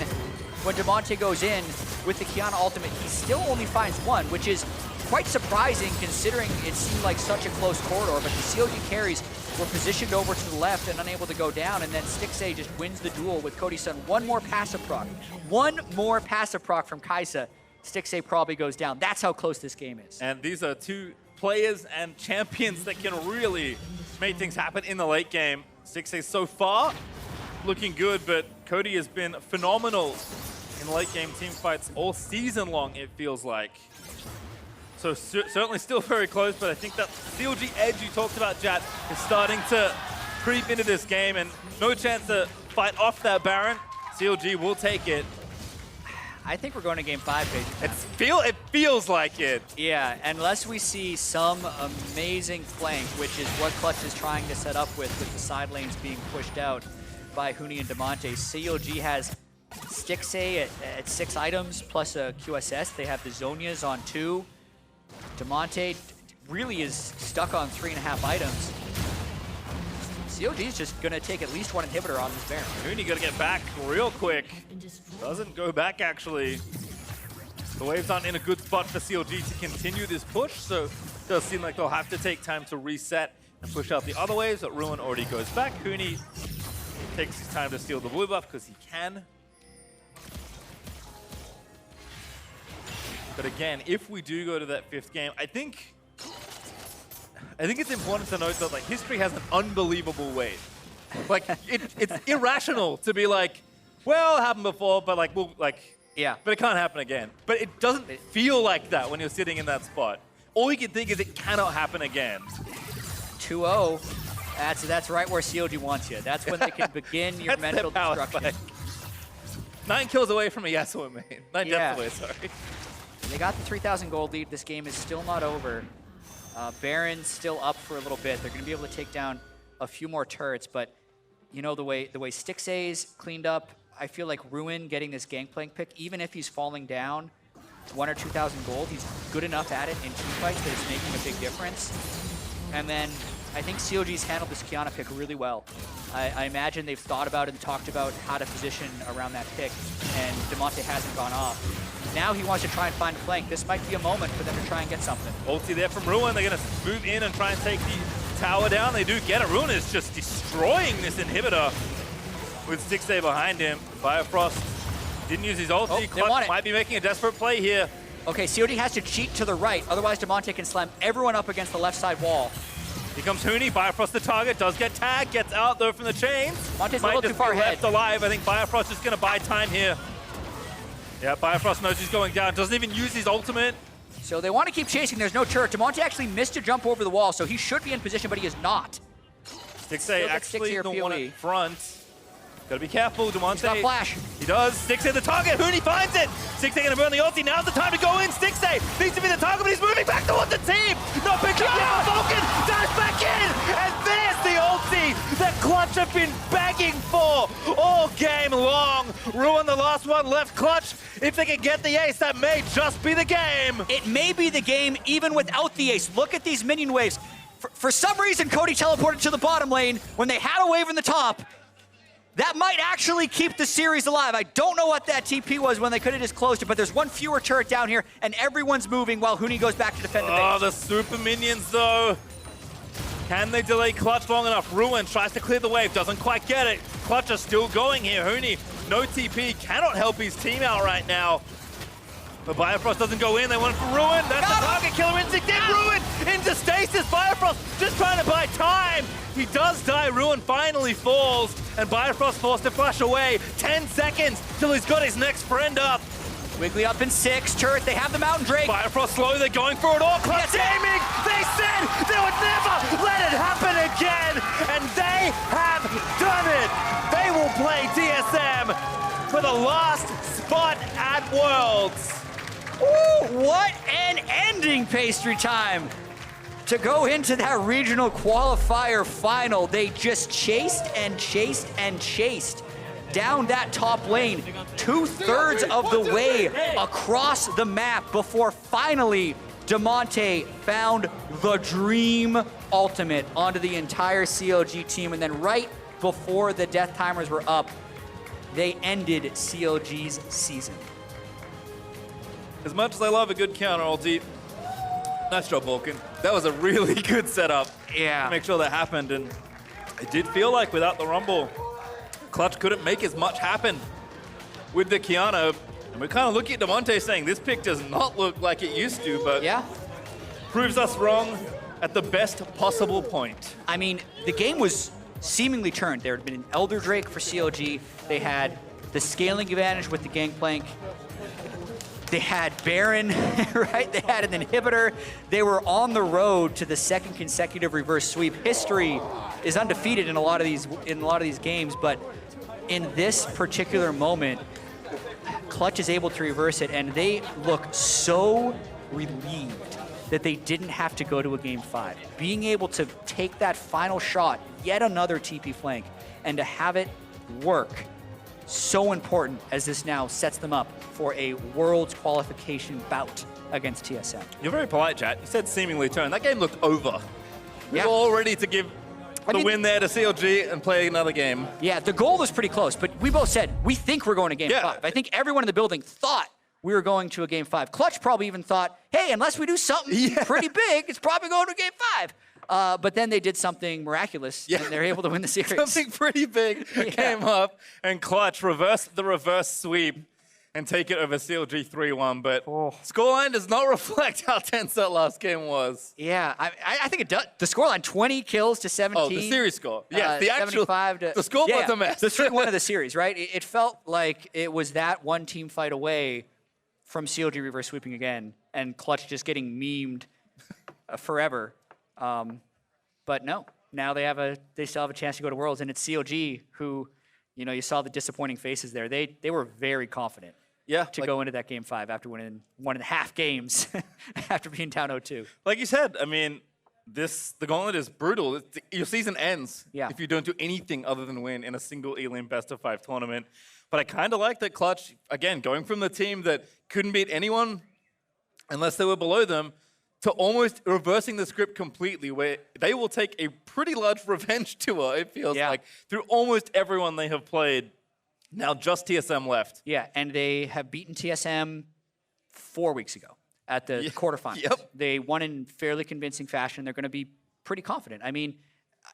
when Damonte goes in with the Kiana ultimate, he still only finds one, which is quite surprising considering it seemed like such a close corridor, but the CLG carries were positioned over to the left and unable to go down, and then Stixxay just wins the duel with Cody's son. One more passive proc. One more passive proc from Kaisa. Stixxay probably goes down. That's how close this game is. And these are two players and champions that can really make things happen in the late game. Stixxay so far looking good, but Cody has been phenomenal in late game team fights all season long, it feels like. So certainly still very close, but I think that CLG edge you talked about, Jat, is starting to creep into this game, and no chance to fight off that Baron. CLG will take it. I think we're going to game 5, Paige. It feels like it. Yeah, unless we see some amazing flank, which is what Clutch is trying to set up with the side lanes being pushed out by Huni and Damonte. CLG has Stixxay at 6 items plus a QSS. They have the Zonias on 2. Damonte really is stuck on 3.5 items. CLG is just going to take at least one inhibitor on this Baron. Huni got to get back real quick. Doesn't go back, actually. The waves aren't in a good spot for CLG to continue this push, so it does seem like they'll have to take time to reset and push out the other waves, but Ruin already goes back. Huni takes his time to steal the blue buff because he can. But again, if we do go to that 5th game, I think it's important to note that like history has an unbelievable weight. Like it's irrational to be like, well, it happened before, but like yeah, but it can't happen again. But it doesn't feel like that when you're sitting in that spot. All you can think is it cannot happen again. 2-0. That's right where CLG wants you. That's when they can begin your mental destruction. 9 kills away from a Yasuo main. 9 deaths away, sorry. They got the 3,000 gold lead. This game is still not over. Baron's still up for a little bit. They're going to be able to take down a few more turrets, but you know the way Stixay's cleaned up, I feel like Ruin getting this Gangplank pick, even if he's falling down 1,000 or 2,000 gold, he's good enough at it in teamfights that it's making a big difference. And then I think CLG's handled this Kiana pick really well. I imagine they've thought about it and talked about how to position around that pick, and Damonte hasn't gone off. Now he wants to try and find a flank. This might be a moment for them to try and get something. Ulti there from Ruin. They're going to move in and try and take the tower down. They do get it. Ruin is just destroying this inhibitor with Stixay behind him. Firefrost didn't use his ulti. Clutch might be making a desperate play here. Okay, COD has to cheat to the right. Otherwise, Damonte can slam everyone up against the left side wall. Here comes Huni. Firefrost the target. Does get tagged. Gets out though from the chains. Monte's a little too far ahead. Left alive. I think Firefrost is going to buy time here. Yeah, Firefrost knows he's going down. Doesn't even use his ultimate. So they want to keep chasing. There's no turret. Damonte actually missed a jump over the wall, so he should be in position, but he is not. Stixay actually the one in front. Gotta be careful, Damonte. He's got flash. He does. Stixay the target. Huni finds it. Stixay gonna burn the ulti. Now's the time to go in. Stixay needs to be the target, but he's moving back towards the team. No pick up now. Vulcan dash back in. And there's the ulti that Clutch have been begging for all game long. Ruin the last one left. Clutch, if they can get the ace, that may just be the game. It may be the game even without the ace. Look at these minion waves. For some reason, Cody teleported to the bottom lane when they had a wave in the top. That might actually keep the series alive. I don't know what that TP was when they could have just closed it, but there's one fewer turret down here, and everyone's moving while Huni goes back to defend the base. Oh, the super minions, though. Can they delay Clutch long enough? Ruin tries to clear the wave, doesn't quite get it. Clutch are still going here. Huni, no TP, cannot help his team out right now. But Bifrost doesn't go in. They want it for Ruin. That's the target. Killer Instinct in. Ruin into stasis. Bifrost just trying to buy time. He does die. Ruin finally falls. And Bifrost forced to flash away. 10 seconds till he's got his next friend up. Wiggly up in 6. Turret, they have the Mountain Drake. Bifrost slow. They're going for it all. Clutch aiming. They said they would never let it happen again. And they have done it. They will play DSM for the last spot at Worlds. Ooh, what an ending, Pastry Time! To go into that regional qualifier final, they just chased and chased and chased down that top lane, 2/3 of the way across the map before finally Damonte found the dream ultimate onto the entire CLG team. And then right before the death timers were up, they ended CLG's season. As much as I love a good counter ulti, nice job, Vulcan. That was a really good setup. Yeah. To make sure that happened, and it did feel like without the Rumble, Clutch couldn't make as much happen with the Kiana. And we're kind of looking at Damonte saying this pick does not look like it used to, but yeah, proves us wrong at the best possible point. I mean, the game was seemingly turned. There had been an Elder Drake for CLG. They had the scaling advantage with the Gangplank. They had Baron, right? They had an inhibitor. They were on the road to the second consecutive reverse sweep. History is undefeated in a lot of these games, but in this particular moment, Clutch is able to reverse it, and they look so relieved that they didn't have to go to a game 5. Being able to take that final shot, yet another TP flank, and to have it work, so important as this now sets them up for a Worlds qualification bout against TSM. You're very polite, chat. You said seemingly turned. That game looked over. We were all ready to give the win there to CLG and play another game. Yeah, the goal was pretty close, but we both said we think we're going to game 5. I think everyone in the building thought we were going to a game 5. Clutch probably even thought, hey, unless we do something pretty big, it's probably going to a game 5. But then they did something miraculous, and they're able to win the series. Something pretty big came up, and Clutch reversed the reverse sweep and take it over CLG 3-1. But scoreline does not reflect how tense that last game was. Yeah, I think it does. The scoreline, 20 kills to 17. Oh, the series score. Yeah, the actual. 75 to, the score was a mess. The 3-1 of the series, right? It felt like it was that one team fight away from CLG reverse sweeping again, and Clutch just getting memed forever. But no, now they still have a chance to go to Worlds, and it's CLG who, you saw the disappointing faces there. They were very confident. To go into that game 5 after winning 1.5 games after being down 0-2. Like you said, I mean, the gauntlet is brutal. Your season ends if you don't do anything other than win in a single Elim best of 5 tournament. But I kind of like that Clutch, again, going from the team that couldn't beat anyone unless they were below them, to almost reversing the script completely, where they will take a pretty large revenge tour, it feels like, through almost everyone they have played. Now just TSM left. Yeah, and they have beaten TSM 4 weeks ago at the quarterfinals. They won in fairly convincing fashion. They're going to be pretty confident. I mean,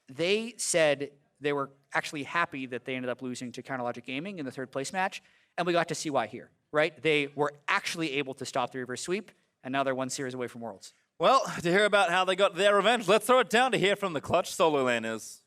they said they were actually happy that they ended up losing to Counterlogic Gaming in the 3rd place match, and we got to see why here, right? They were actually able to stop the reverse sweep, and now they're 1 series away from Worlds. Well, to hear about how they got their revenge, let's throw it down to hear from the Clutch solo laners.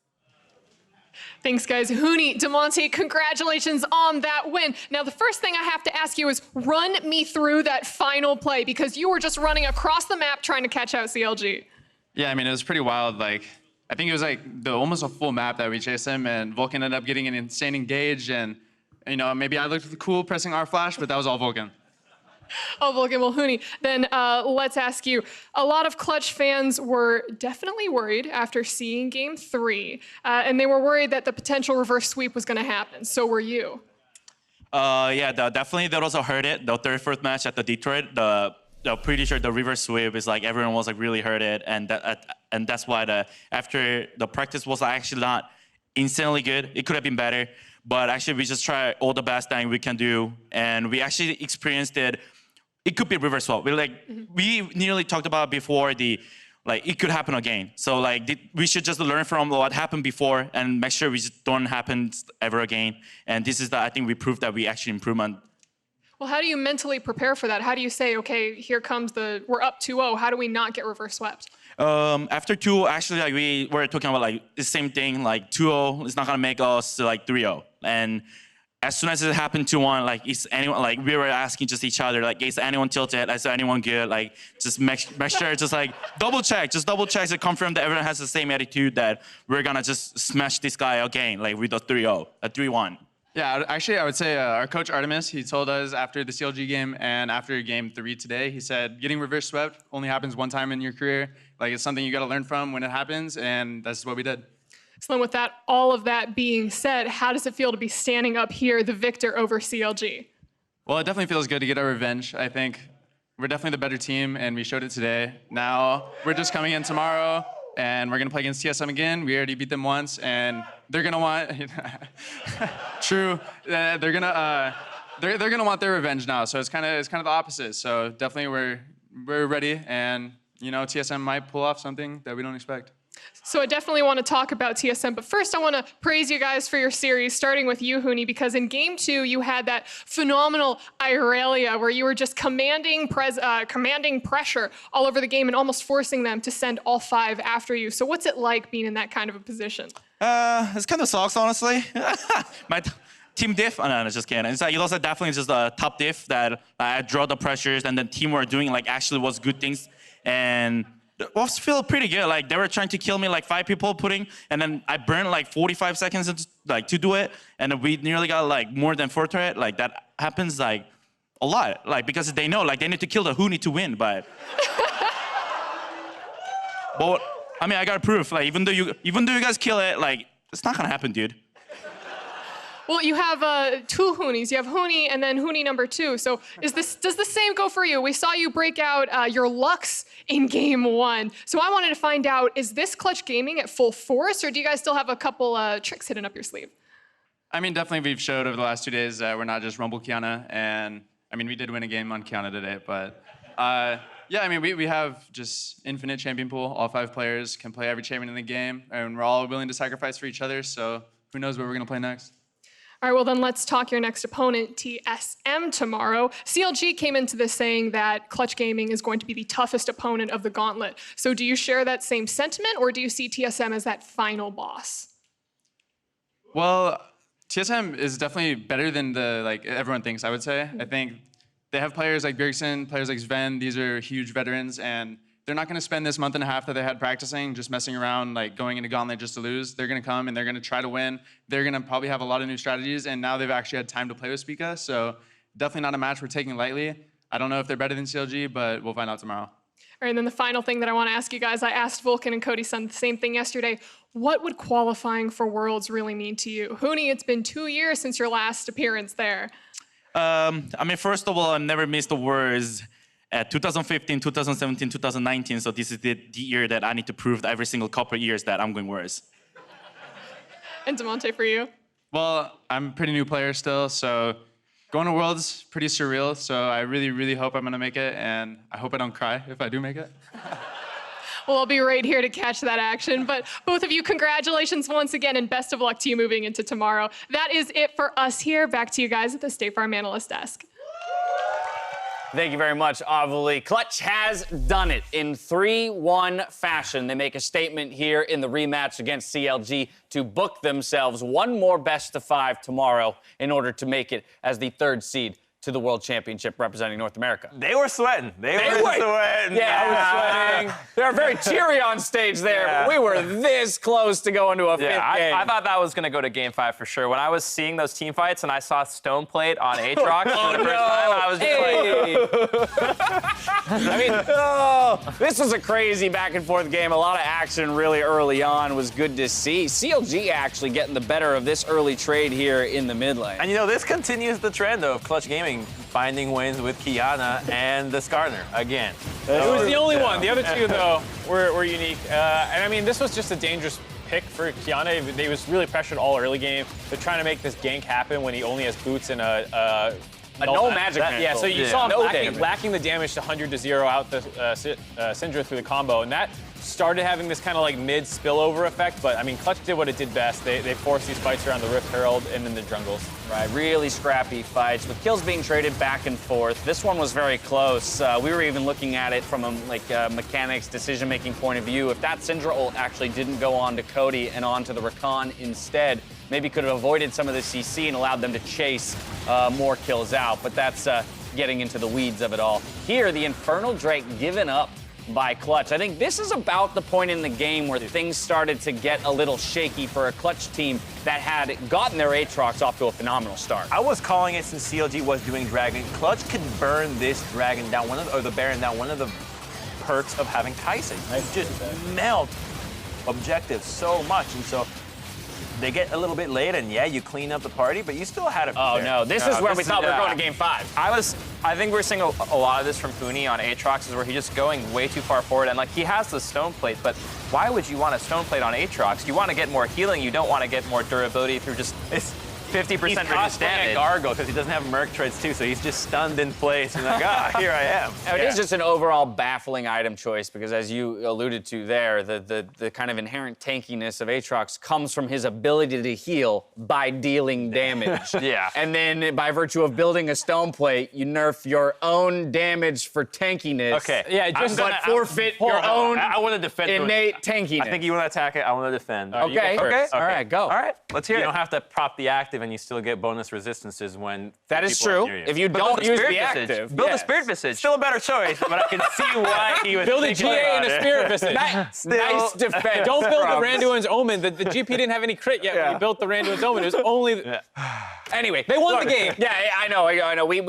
Thanks, guys. Huni, DeMonte, congratulations on that win. Now, the first thing I have to ask you is run me through that final play, because you were just running across the map trying to catch out CLG. Yeah, I mean, it was pretty wild. Like, I think it was like almost a full map that we chased him, and Vulcan ended up getting an insane engage, and, maybe I looked cool pressing R flash, but that was all Vulcan. Oh, Vulcan, well, Huni, then let's ask you. A lot of Clutch fans were definitely worried after seeing Game 3, and they were worried that the potential reverse sweep was going to happen. So were you? Yeah, definitely that also hurt it. The 34th match at the Detroit, pretty sure the reverse sweep is like everyone was like really hurt it, and that's why after the practice was actually not insanely good. It could have been better, but actually we just tried all the best thing we can do, and we actually experienced it. It could be reverse swap. We nearly talked about before it could happen again. So we should just learn from what happened before and make sure we just don't happen ever again. And this is I think we proved that we actually improved on. Well, how do you mentally prepare for that? How do you say, okay, here comes we're up 2-0. How do we not get reverse swept? After 2, actually, we were talking about the same thing. 2-0 is not gonna make us 3-0. And as soon as it happened 2-1, is anyone we were asking just each other, is anyone tilted? Is anyone good? Just make sure, just double check to confirm that everyone has the same attitude that we're gonna just smash this guy again, with a 3-0, a 3-1. Yeah, actually, I would say our coach Artemis, he told us after the CLG game and after Game 3 today, he said getting reverse swept only happens one time in your career. It's something you got to learn from when it happens, and that's what we did. So then with all of that being said, how does it feel to be standing up here, the victor over CLG? Well, it definitely feels good to get our revenge. I think we're definitely the better team, and we showed it today. Now we're just coming in tomorrow, and we're gonna play against TSM again. We already beat them once, and they're gonna want. True. They're gonna want their revenge now. So it's kind of the opposite. So definitely we're ready, and TSM might pull off something that we don't expect. So I definitely want to talk about TSM, but first I want to praise you guys for your series, starting with you, Huni, because in Game 2 you had that phenomenal Irelia where you were just commanding pressure all over the game and almost forcing them to send all 5 after you. So what's it like being in that kind of a position? It's kind of sucks, honestly. My team diff? Oh, no, just kidding. It was definitely just a top diff that I draw the pressures, and the team were doing actually was good things, and it was feel pretty good. They were trying to kill me 5 people putting, and then I burned 45 seconds to do it, and then we nearly got more than 4 turret. That happens a lot. Because they know they need to kill the Huni to win, but but I mean I got proof. Even though you guys kill it, it's not gonna happen, dude. Well, you have 2 Hunis. You have Huni and then Huni number 2. So does the same go for you? We saw you break out your Lux in Game 1. So I wanted to find out, is this Clutch Gaming at full force, or do you guys still have a couple tricks hidden up your sleeve? I mean, definitely we've showed over the last 2 days that we're not just Rumble Kiana, and I mean, we did win a game on Kiana today, but Yeah, I mean, we have just infinite champion pool. All 5 players can play every champion in the game, and we're all willing to sacrifice for each other, so who knows what we're going to play next. All right, well then let's talk your next opponent, TSM, tomorrow. CLG came into this saying that Clutch Gaming is going to be the toughest opponent of the gauntlet. So do you share that same sentiment, or do you see TSM as that final boss? Well, TSM is definitely better than everyone thinks, I would say. I think they have players like Bjergsen, players like Sven. These are huge veterans, and they're not going to spend this month and a half that they had practicing just messing around, like going into Gauntlet just to lose. They're going to come and they're going to try to win. They're going to probably have a lot of new strategies, and now they've actually had time to play with Spica, so definitely not a match we're taking lightly. I don't know if they're better than CLG, but we'll find out tomorrow. All right, and then the final thing that I want to ask you guys, I asked Vulcan and Cody Sun the same thing yesterday. What would qualifying for Worlds really mean to you? Hooney, it's been 2 years since your last appearance there. I mean, first of all, I never missed the Worlds. 2015, 2017, 2019, so this is the year that I need to prove every single couple of years that I'm going worse. And Demonte, for you? Well, I'm a pretty new player still, so going to Worlds pretty surreal, so I really, really hope I'm going to make it, and I hope I don't cry if I do make it. Well, I'll be right here to catch that action. But both of you, congratulations once again, and best of luck to you moving into tomorrow. That is it for us here. Back to you guys at the State Farm Analyst Desk. Thank you very much, Avali. Clutch has done it in 3-1 fashion. They make a statement here in the rematch against CLG to book themselves one more best-of-5 tomorrow in order to make it as the 3rd seed to the World Championship representing North America. They were sweating. They were sweating. Yeah, I was sweating. They were very cheery on stage there, but we were this close to going to a 5th game. I thought that was going to go to Game 5 for sure. When I was seeing those team fights and I saw Stoneplate on Aatrox for the first time, I was just like... I mean, this was a crazy back-and-forth game. A lot of action really early on was good to see. CLG actually getting the better of this early trade here in the mid lane. And, you know, this continues the trend of Clutch Gaming finding wins with Kiana and the Skarner again. It was the only one. The other two, though, were unique. And I mean, this was just a dangerous pick for Kiana. They was really pressured all early game. They're trying to make this gank happen when he only has boots and a no magic mantle. Yeah, so you saw him lacking the damage to 100 to 0 out the Syndra through the combo, and that started having this kind of like mid spillover effect, but I mean, Clutch did what it did best. They forced these fights around the Rift Herald and in the jungles. Right, really scrappy fights with kills being traded back and forth. This one was very close. We were even looking at it from a mechanics, decision-making point of view. If that Syndra ult actually didn't go on to Cody and on to the Rakan instead, maybe could have avoided some of the CC and allowed them to chase more kills out, but that's getting into the weeds of it all. Here, the Infernal Drake given up by Clutch. I think this is about the point in the game where things started to get a little shaky for a Clutch team that had gotten their Aatrox off to a phenomenal start. I was calling it since CLG was doing Dragon. Clutch could burn this Dragon down, or the Baron down. One of the perks of having Tyson. You just melt objectives so much, and so they get a little bit late, and yeah, you clean up the party, but you still had it. Oh no, this is where we thought we were going to Game 5. I think we're seeing a lot of this from Hooney on Aatrox, is where he's just going way too far forward, and like he has the stone plate, but why would you want a stone plate on Aatrox? You want to get more healing, you don't want to get more durability through just 50% reduced damage. Gargoyle because he doesn't have Merc traits too, so he's just stunned in place and like, here I am. It is just an overall baffling item choice because, as you alluded to there, the kind of inherent tankiness of Aatrox comes from his ability to heal by dealing damage. Yeah. And then by virtue of building a stone plate, you nerf your own damage for tankiness. Okay. Yeah, just forfeit your own I want to defend innate tankiness. I think you want to attack it. I want to defend. Okay. All right, go. All right, let's hear it. You don't have to prop the active, and you still get bonus resistances when that is true. If you don't use the active, build a Spirit Visage. Still a better choice, but I can see why he was build a GA and a Spirit Visage. Nice defense. Don't build the Randuin's Omen. The GP didn't have any crit yet when you built the Randuin's Omen. It was only. Anyway, they won the game. Yeah, I know.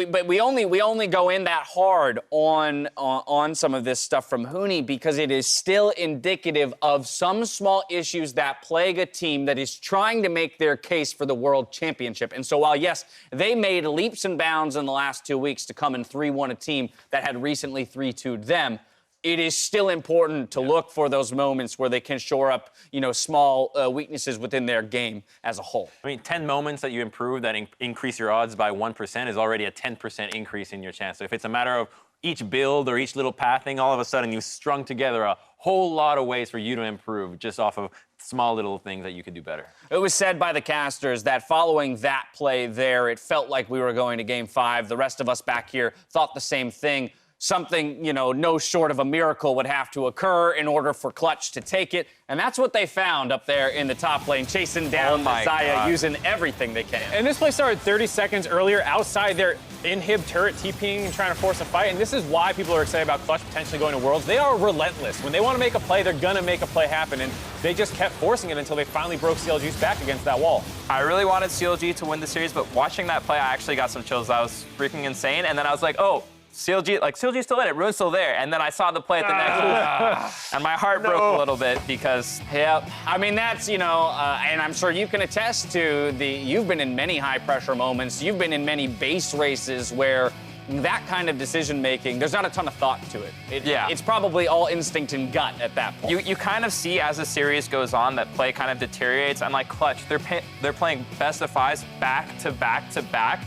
But we only go in that hard on some of this stuff from Hooney because it is still indicative of some small issues that plague a team that is trying to make their case for the World Championship. And so while, yes, they made leaps and bounds in the last 2 weeks to come and 3-1 a team that had recently 3-2'd them, it is still important to look for those moments where they can shore up, small weaknesses within their game as a whole. I mean, 10 moments that you improve that increase your odds by 1% is already a 10% increase in your chance. So if it's a matter of each build or each little pathing, all of a sudden you strung together a whole lot of ways for you to improve just off of small little things that you could do better. It was said by the casters that following that play there, it felt like we were going to Game 5. The rest of us back here thought the same thing. Something, no short of a miracle would have to occur in order for Clutch to take it. And that's what they found up there in the top lane, chasing down Messiah, using everything they can. And this play started 30 seconds earlier outside their inhib turret, TPing and trying to force a fight. And this is why people are excited about Clutch potentially going to Worlds. They are relentless. When they want to make a play, they're going to make a play happen. And they just kept forcing it until they finally broke CLG's back against that wall. I really wanted CLG to win the series, but watching that play, I actually got some chills. That was freaking insane. And then I was like, oh, CLG's still in it, Rune's still there. And then I saw the play at the next and my heart broke a little bit because, I mean, that's, and I'm sure you can attest to you've been in many high pressure moments. You've been in many base races where that kind of decision making, there's not a ton of thought to it. It's probably all instinct and gut at that point. You kind of see as the series goes on that play kind of deteriorates. And like Clutch, they're playing best of fives back to back to back.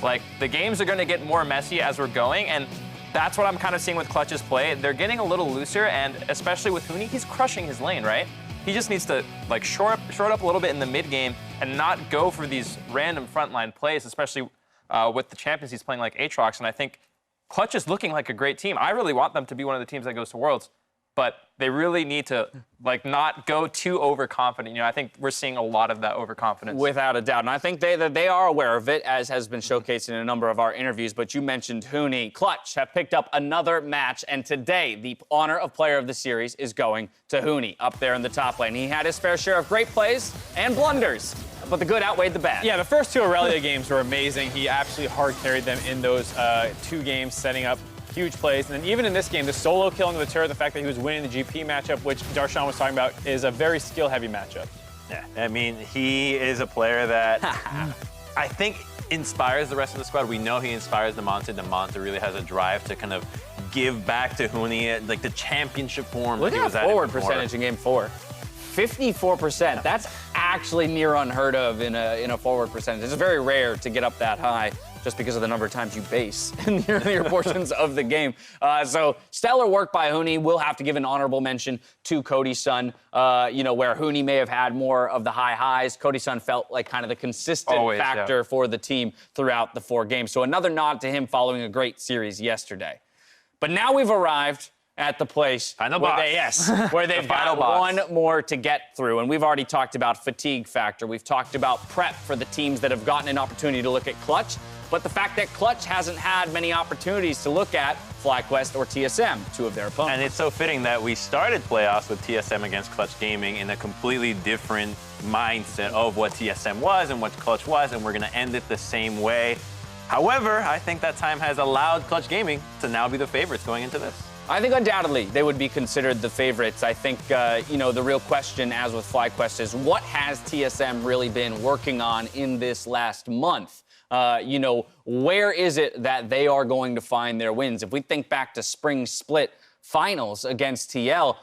Like, the games are going to get more messy as we're going, and that's what I'm kind of seeing with Clutch's play. They're getting a little looser, and especially with Huni, he's crushing his lane, right? He just needs to, like, shore up a little bit in the mid game and not go for these random frontline plays, especially with the champions he's playing like Aatrox, and I think Clutch is looking like a great team. I really want them to be one of the teams that goes to Worlds, but they really need to, like, not go too overconfident. I think we're seeing a lot of that overconfidence. Without a doubt. And I think they are aware of it, as has been showcased in a number of our interviews. But you mentioned Huni. Clutch have picked up another match. And today, the honor of player of the series is going to Huni up there in the top lane. He had his fair share of great plays and blunders, but the good outweighed the bad. Yeah, the first two Aurelia games were amazing. He absolutely hard carried them in those 2 games, setting up huge plays. And then even in this game, the solo kill into the turret, the fact that he was winning the GP matchup, which Darshan was talking about, is a very skill-heavy matchup. Yeah, I mean, he is a player that I think inspires the rest of the squad. We know he inspires the Monte. The Monte really has a drive to kind of give back to Huni, like the championship form. Look at that forward percentage in Game 4. 54%. That's actually near unheard of in a forward percentage. It's very rare to get up that high, just because of the number of times you base in the earlier portions of the game. So stellar work by Huni. We'll have to give an honorable mention to Cody Sun, where Huni may have had more of the high highs. Cody Sun felt like kind of the consistent factor for the team throughout the 4 games. So another nod to him following a great series yesterday. But now we've arrived at the place where they've got one more to get through. And we've already talked about fatigue factor. We've talked about prep for the teams that have gotten an opportunity to look at Clutch. But the fact that Clutch hasn't had many opportunities to look at FlyQuest or TSM, 2 of their opponents. And it's so fitting that we started playoffs with TSM against Clutch Gaming in a completely different mindset of what TSM was and what Clutch was, and we're going to end it the same way. However, I think that time has allowed Clutch Gaming to now be the favorites going into this. I think undoubtedly they would be considered the favorites. I think, the real question, as with FlyQuest, is what has TSM really been working on in this last month? Where is it that they are going to find their wins? If we think back to Spring Split finals against TL,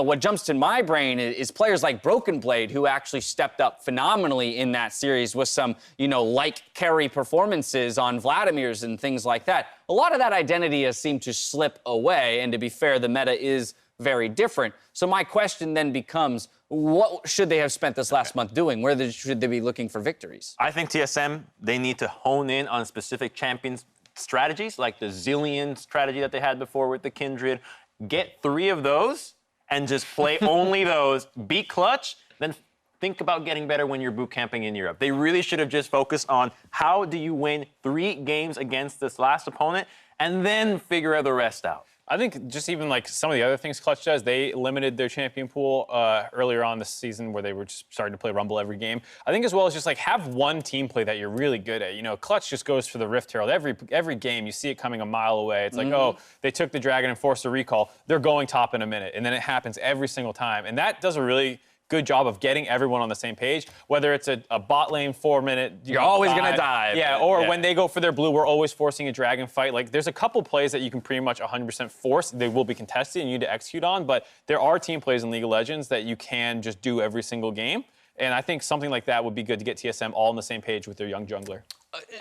what jumps to my brain is players like Broken Blade, who actually stepped up phenomenally in that series with some, like carry performances on Vladimir's and things like that. A lot of that identity has seemed to slip away, and to be fair, the meta is very different. So my question then becomes, what should they have spent this last month doing? Where should they be looking for victories? I think TSM, they need to hone in on specific champions strategies, like the Zillion strategy that they had before with the Kindred. Get 3 of those and just play only those. Beat Clutch, then think about getting better when you're boot camping in Europe. They really should have just focused on how do you win 3 games against this last opponent and then figure the rest out. I think just even like some of the other things Clutch does, they limited their champion pool earlier on this season where they were just starting to play Rumble every game. I think as well as just like have one team play that you're really good at. Clutch just goes for the Rift Herald. Every game, you see it coming a mile away. It's like, oh, they took the Dragon and forced a recall. They're going top in a minute. And then it happens every single time. And that does a really good job of getting everyone on the same page, whether it's a bot lane 4-minute. You're always going to dive. Yeah, or when they go for their blue, we're always forcing a dragon fight. Like, there's a couple plays that you can pretty much 100% force. They will be contested and you need to execute on, but there are team plays in League of Legends that you can just do every single game. And I think something like that would be good to get TSM all on the same page with their young jungler.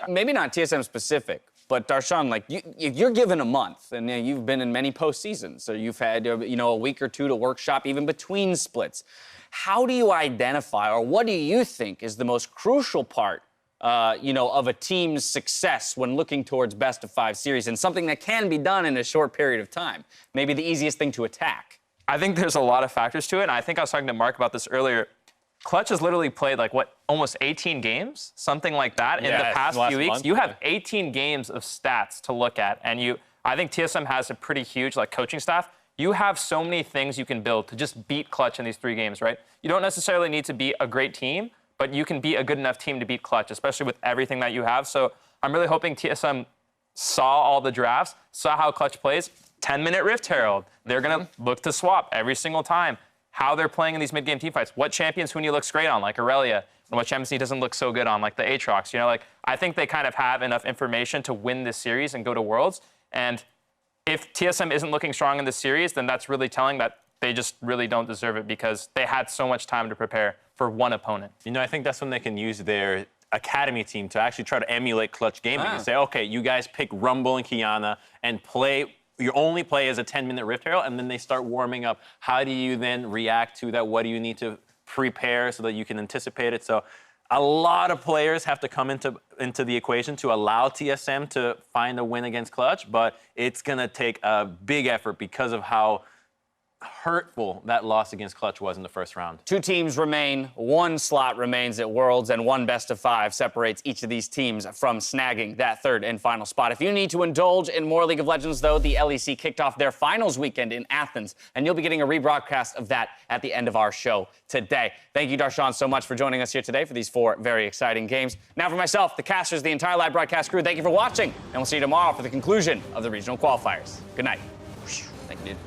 Maybe not TSM specific, But Darshan, like you're given a month, and you've been in many postseasons, so you've had a week or two to workshop even between splits. How do you identify, or what do you think is the most crucial part, of a team's success when looking towards best-of-5 series, and something that can be done in a short period of time? Maybe the easiest thing to attack. I think there's a lot of factors to it, and I think I was talking to Mark about this earlier. Clutch has literally played almost 18 games, something like that, in the past few weeks. You have 18 games of stats to look at, and I think TSM has a pretty huge coaching staff. You have so many things you can build to just beat Clutch in these 3 games, right? You don't necessarily need to be a great team, but you can be a good enough team to beat Clutch, especially with everything that you have. So I'm really hoping TSM saw all the drafts, saw how Clutch plays. 10-minute Rift Herald. They're going to look to swap every single time. How they're playing in these mid-game teamfights. What champions Huni looks great on, like Aurelia, and what champions he doesn't look so good on, like the Aatrox. I think they kind of have enough information to win this series and go to Worlds. And if TSM isn't looking strong in this series, then that's really telling that they just really don't deserve it because they had so much time to prepare for one opponent. I think that's when they can use their academy team to actually try to emulate Clutch Gaming and say, okay, you guys pick Rumble and Kiana and play. You only play as a 10-minute Rift Herald, and then they start warming up. How do you then react to that? What do you need to prepare so that you can anticipate it? So a lot of players have to come into the equation to allow TSM to find a win against Clutch, but it's going to take a big effort because of how hurtful that loss against Clutch was in the first round. 2 teams remain, 1 slot remains at Worlds, and 1 best-of-5 separates each of these teams from snagging that 3rd and final spot. If you need to indulge in more League of Legends, though, the LEC kicked off their finals weekend in Athens, and you'll be getting a rebroadcast of that at the end of our show today. Thank you, Darshan, so much for joining us here today for these 4 very exciting games. Now for myself, the casters, the entire live broadcast crew, thank you for watching, and we'll see you tomorrow for the conclusion of the regional qualifiers. Good night. Thank you, dude.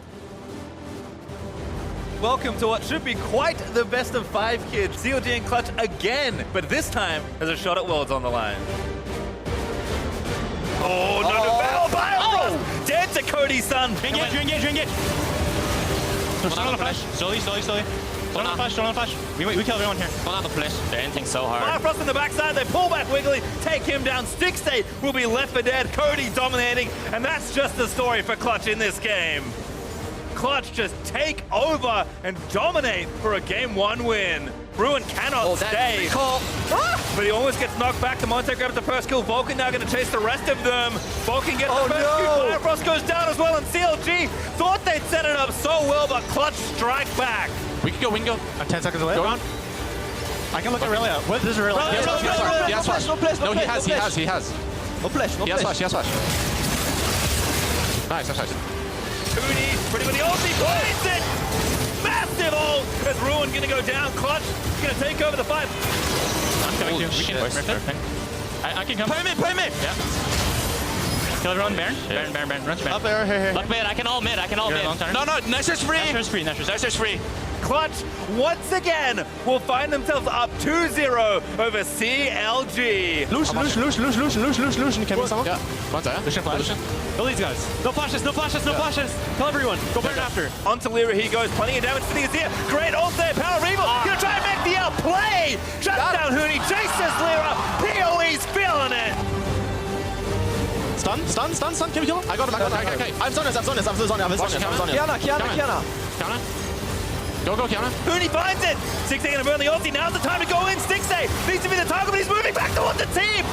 Welcome to what should be quite the best of 5 here. CLG and Clutch again, but this time there's a shot at Worlds on the line. Oh, no, no, battle by dead to Cody's son. Engage. Still on the flash. Slowly. Still on the flash. We kill everyone here. Still on the flash. They're ending so hard. Frost on the backside, they pull back Wiggly, take him down. Stick State will be left for dead. Cody dominating, and that's just the story for Clutch in this game. Clutch just take over and dominate for a Game 1 win. Ruin cannot stay. But he almost gets knocked back. The Monte grabs the first kill. Vulcan now going to chase the rest of them. Vulcan gets the first kill. Frost goes down as well, and CLG thought they'd set it up so well, but Clutch strike back. We can go. I'm 10 seconds away. Go on. I can look at Aurelia. What is Aurelia? He has flash. No, he has. No flash. He has flash. Nice. Huni, pretty with the ulti, plays it! Massive ult as Ruin gonna go down. Clutch gonna take over the fight. I'm coming to. We can I can come. Play mid. Yeah. Kill everyone, Baron. Baron. Run to Baron. Up there, here. Look mid, I can all mid. No, Nestor's free. Clutch, once again, will find themselves up 2-0 over CLG. Lucian. Can we someone? Yeah. Lucian. Kill these guys. No flashes. Kill everyone. Go Baron after. Onto Lyra he goes. Plenty of damage to the Azir. Great ult there. Power of Evil. Gonna try and make the outplay. Shuts down Huni. Chases Lyra. PoE's feeling it. Stun. Can we kill him? I got him. Okay. I'm Zonus. Kiana. Go, Kiana. Huni finds it. 16 gonna burn the ulti. Now's the time to go in. Stick State needs to be the target, but he's moving back towards the team.